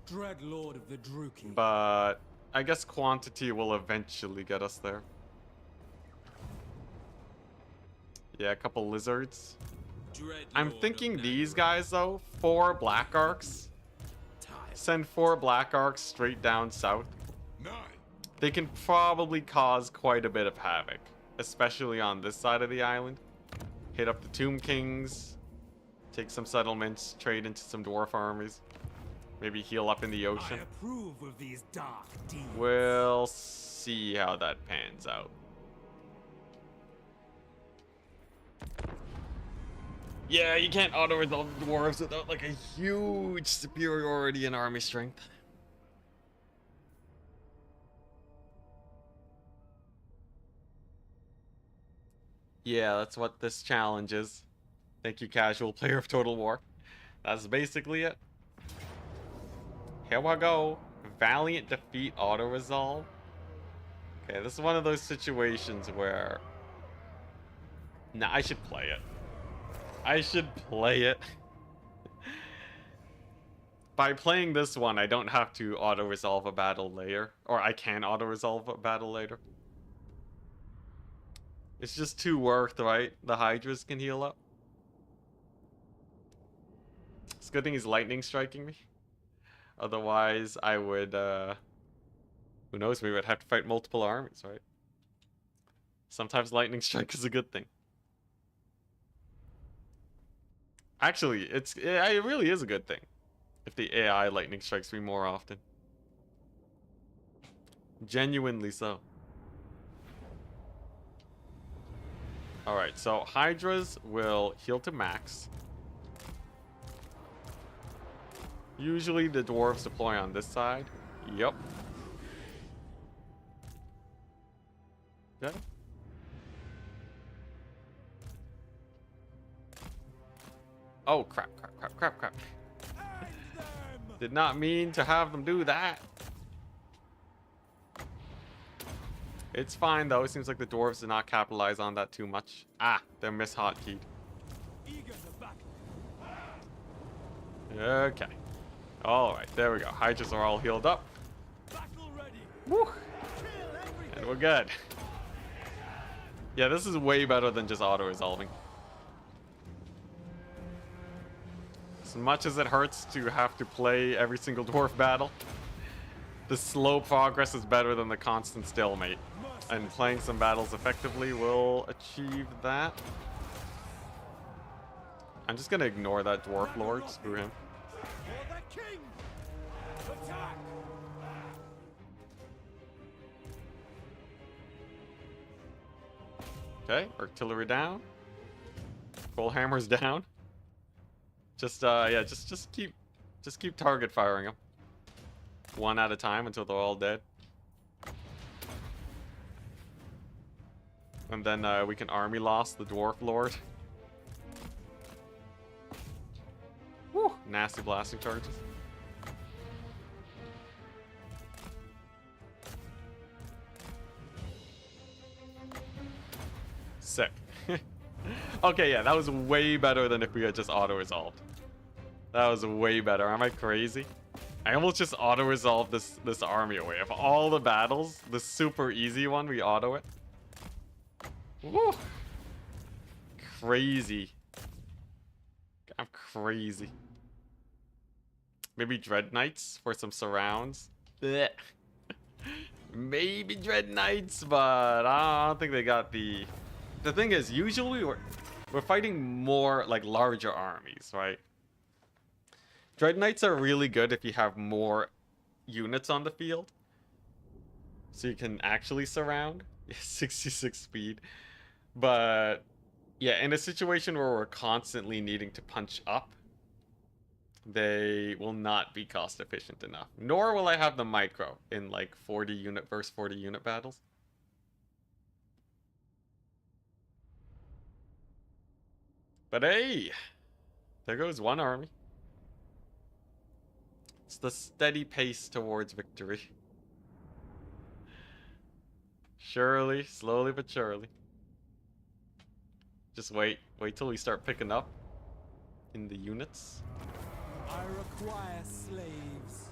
Dreadlord of the Druki. But I guess quantity will eventually get us there. Yeah, a couple lizards. I'm Dreadlord thinking of these Nagaroth. guys, though, 4 Black Arcs. Tired. Send 4 Black Arcs straight down south. 9. They can probably cause quite a bit of havoc, especially on this side of the island. Hit up the Tomb Kings, take some settlements, trade into some dwarf armies, maybe heal up in the I ocean. approve of these dark deeds. We'll see how that pans out. Yeah, you can't auto-resolve dwarves without like a huge superiority in army strength. Yeah, that's what this challenge is. Thank you, casual player of Total War. That's basically it. Here we go. Valiant defeat auto-resolve. Okay, this is one of those situations where... Nah, I should play it. I should play it. By playing this one, I don't have to auto-resolve a battle later. Or I can auto-resolve a battle later. It's just too worth, right? The Hydras can heal up. It's a good thing he's lightning striking me. Otherwise, I would, who knows, we would have to fight multiple armies, right? Sometimes lightning strike is a good thing. Actually, it really is a good thing. If the AI lightning strikes me more often. Genuinely so. Alright, so Hydras will heal to max. Usually the dwarves deploy on this side. Yep. Okay. Oh, crap. Did not mean to have them do that. It's fine, though. It seems like the dwarves did not capitalize on that too much. Ah, they're mish-hotkeyed. Okay. Alright, there we go. Hydras are all healed up. Woo! And we're good. Yeah, this is way better than just auto-resolving. As much as it hurts to have to play every single dwarf battle, the slow progress is better than the constant stalemate. And playing some battles effectively will achieve that. I'm just gonna ignore that dwarf lord. Screw him. Okay, artillery down. Full hammers down. Just yeah, just keep target firing them. One at a time until they're all dead. And then we can army loss the dwarf lord. Woo! Nasty blasting charges. Sick. Okay, yeah, that was way better than if we had just auto-resolved. That was way better. Am I crazy? I almost just auto-resolved this army away. Of all the battles, the super easy one, we auto it. Woo! Crazy. I'm crazy. Maybe Dread Knights for some surrounds. Blech. Maybe Dread Knights, but I don't think they got the... The thing is, usually we're fighting more like larger armies, right? Dread Knights are really good if you have more units on the field. So you can actually surround. 66 speed. But yeah, in a situation where we're constantly needing to punch up, they will not be cost efficient enough. Nor will I have the micro in like 40 unit versus 40 unit battles. But hey, there goes one army. It's the steady pace towards victory. Surely, slowly but surely. Just wait till we start picking up in the units. I require slaves.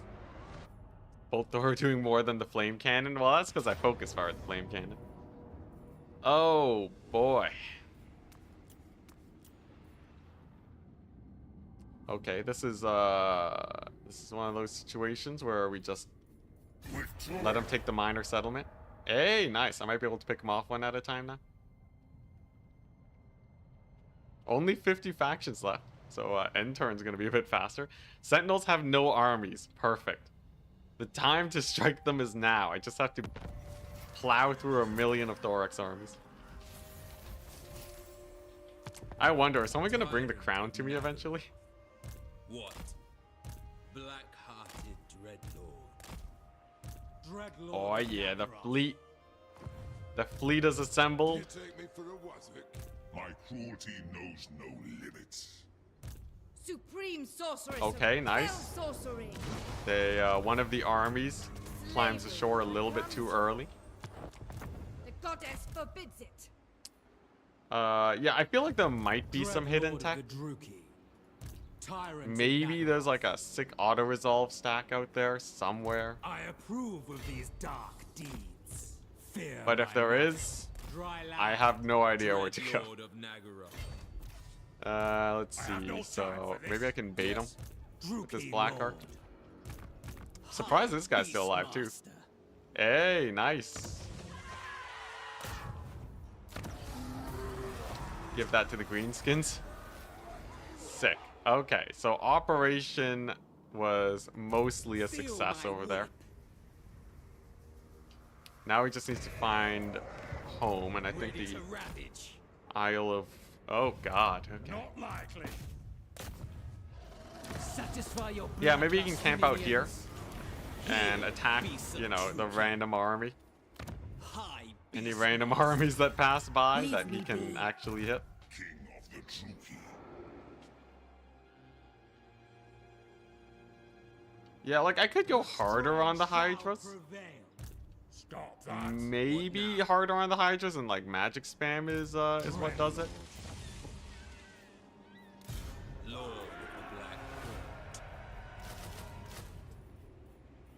Both are doing more than the flame cannon. Well, that's because I focus fire at the flame cannon. Oh boy. Okay, this is one of those situations where we just let them take the minor settlement. Hey, nice. I might be able to pick them off one at a time now. Only 50 factions left, so end turn's gonna be a bit faster. Sentinels have no armies. Perfect. The time to strike them is now. I just have to plow through 1 million of Thorax armies. I wonder, is someone gonna bring the crown to me eventually? What? Black-hearted Dreadlord. Dreadlord. Oh yeah, the fleet. The fleet is assembled. You take me for a wazzock? My cruelty knows no limits. Supreme sorceress. Okay, of nice. fell sorcery. They one of the armies climbs ashore a little bit too early. The goddess forbids it. Yeah, I feel like there might be some hidden Dreadlord tech. of the Druki. Tyrant of Maybe there's Nagaroth. like a sick auto resolve stack out there somewhere. I approve of these dark deeds. Fear But if my there wrath. is, Dry land. I have no idea where to go. Lord of Nagaroth. Let's I have see. no time So for this. maybe I can bait him with this Druki black Lord. arc. Surprised this guy's still alive too. Beastmaster. Hey, nice. Give that to the greenskins. Sick. Okay, so operation was mostly a Feel success my over there. whip. Now he just needs to find home, and I think Ready the to ravage. Isle of... Oh, God. Okay. Not likely. Satisfy your Yeah, maybe he can bloodlust, camp out here minions. and attack, Beasts of you know, the Druki. random army. High Any beast random master. armies that pass by Leave that he me can be. actually hit. King of the Druki. Yeah, like, I could go harder on the Shall Hydras. prevail. Stop that. Maybe harder on the Hydras, and like magic spam is what does it. Lord of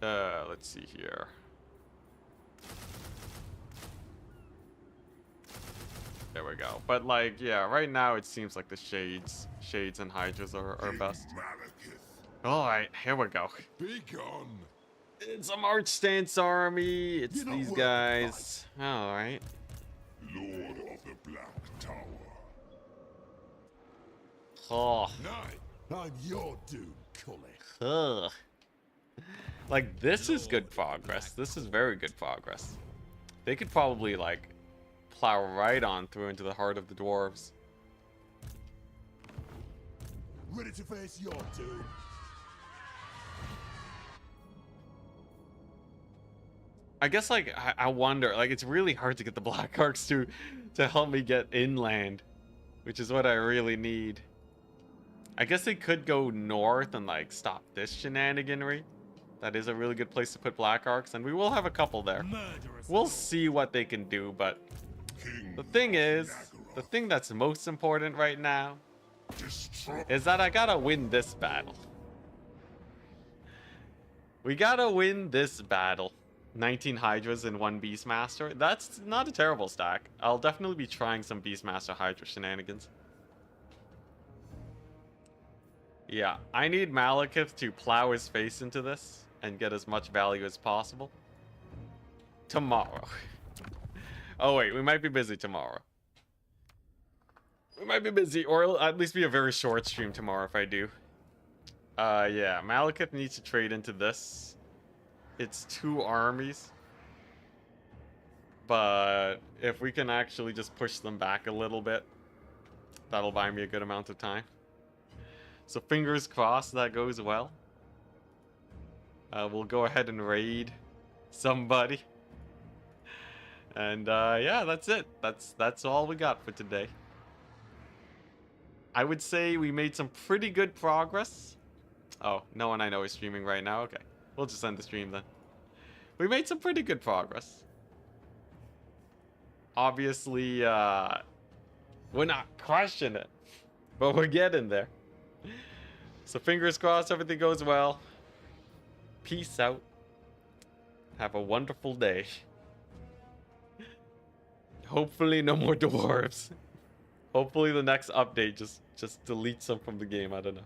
the Black. Let's see here. There we go. But like, yeah, right now it seems like the shades and Hydras are King best. Malekith. Alright, here we go. Be gone. It's a March Stance army. It's You're not these worth the guys. Alright. Lord of the Black Tower. Oh. Nay, I'm your doom, Cully. Ugh. Like, this is good progress. This is very good progress. They could probably, like, plow right on through into the heart of the dwarves. Ready to face your doom. I guess, like, I wonder, like, it's really hard to get the Black Arcs to help me get inland, which is what I really need. I guess they could go north and, like, stop this shenaniganry. That is a really good place to put Black Arcs, and we will have a couple there. Murderous. We'll see what they can do, but King the thing is, Nagaroth. the thing that's most important right now Destroy. is that I gotta win this battle. We gotta win this battle. 19 Hydras and 1 Beastmaster. That's not a terrible stack. I'll definitely be trying some Beastmaster Hydra shenanigans. Yeah, I need Malekith to plow his face into this and get as much value as possible. Tomorrow. Oh wait, we might be busy tomorrow. We might be busy, or it'll at least be a very short stream tomorrow if I do. Yeah, Malekith needs to trade into this. It's 2 armies. But if we can actually just push them back a little bit, that'll buy me a good amount of time. So fingers crossed that goes well. We'll go ahead and raid somebody. And yeah, that's it. That's all we got for today. I would say we made some pretty good progress. Oh, no one I know is streaming right now. Okay, we'll just end the stream then. We made some pretty good progress. Obviously, we're not crushing it, but we're getting there. So fingers crossed everything goes well. Peace out. Have a wonderful day. Hopefully no more dwarves. Hopefully the next update just deletes them from the game. I don't know.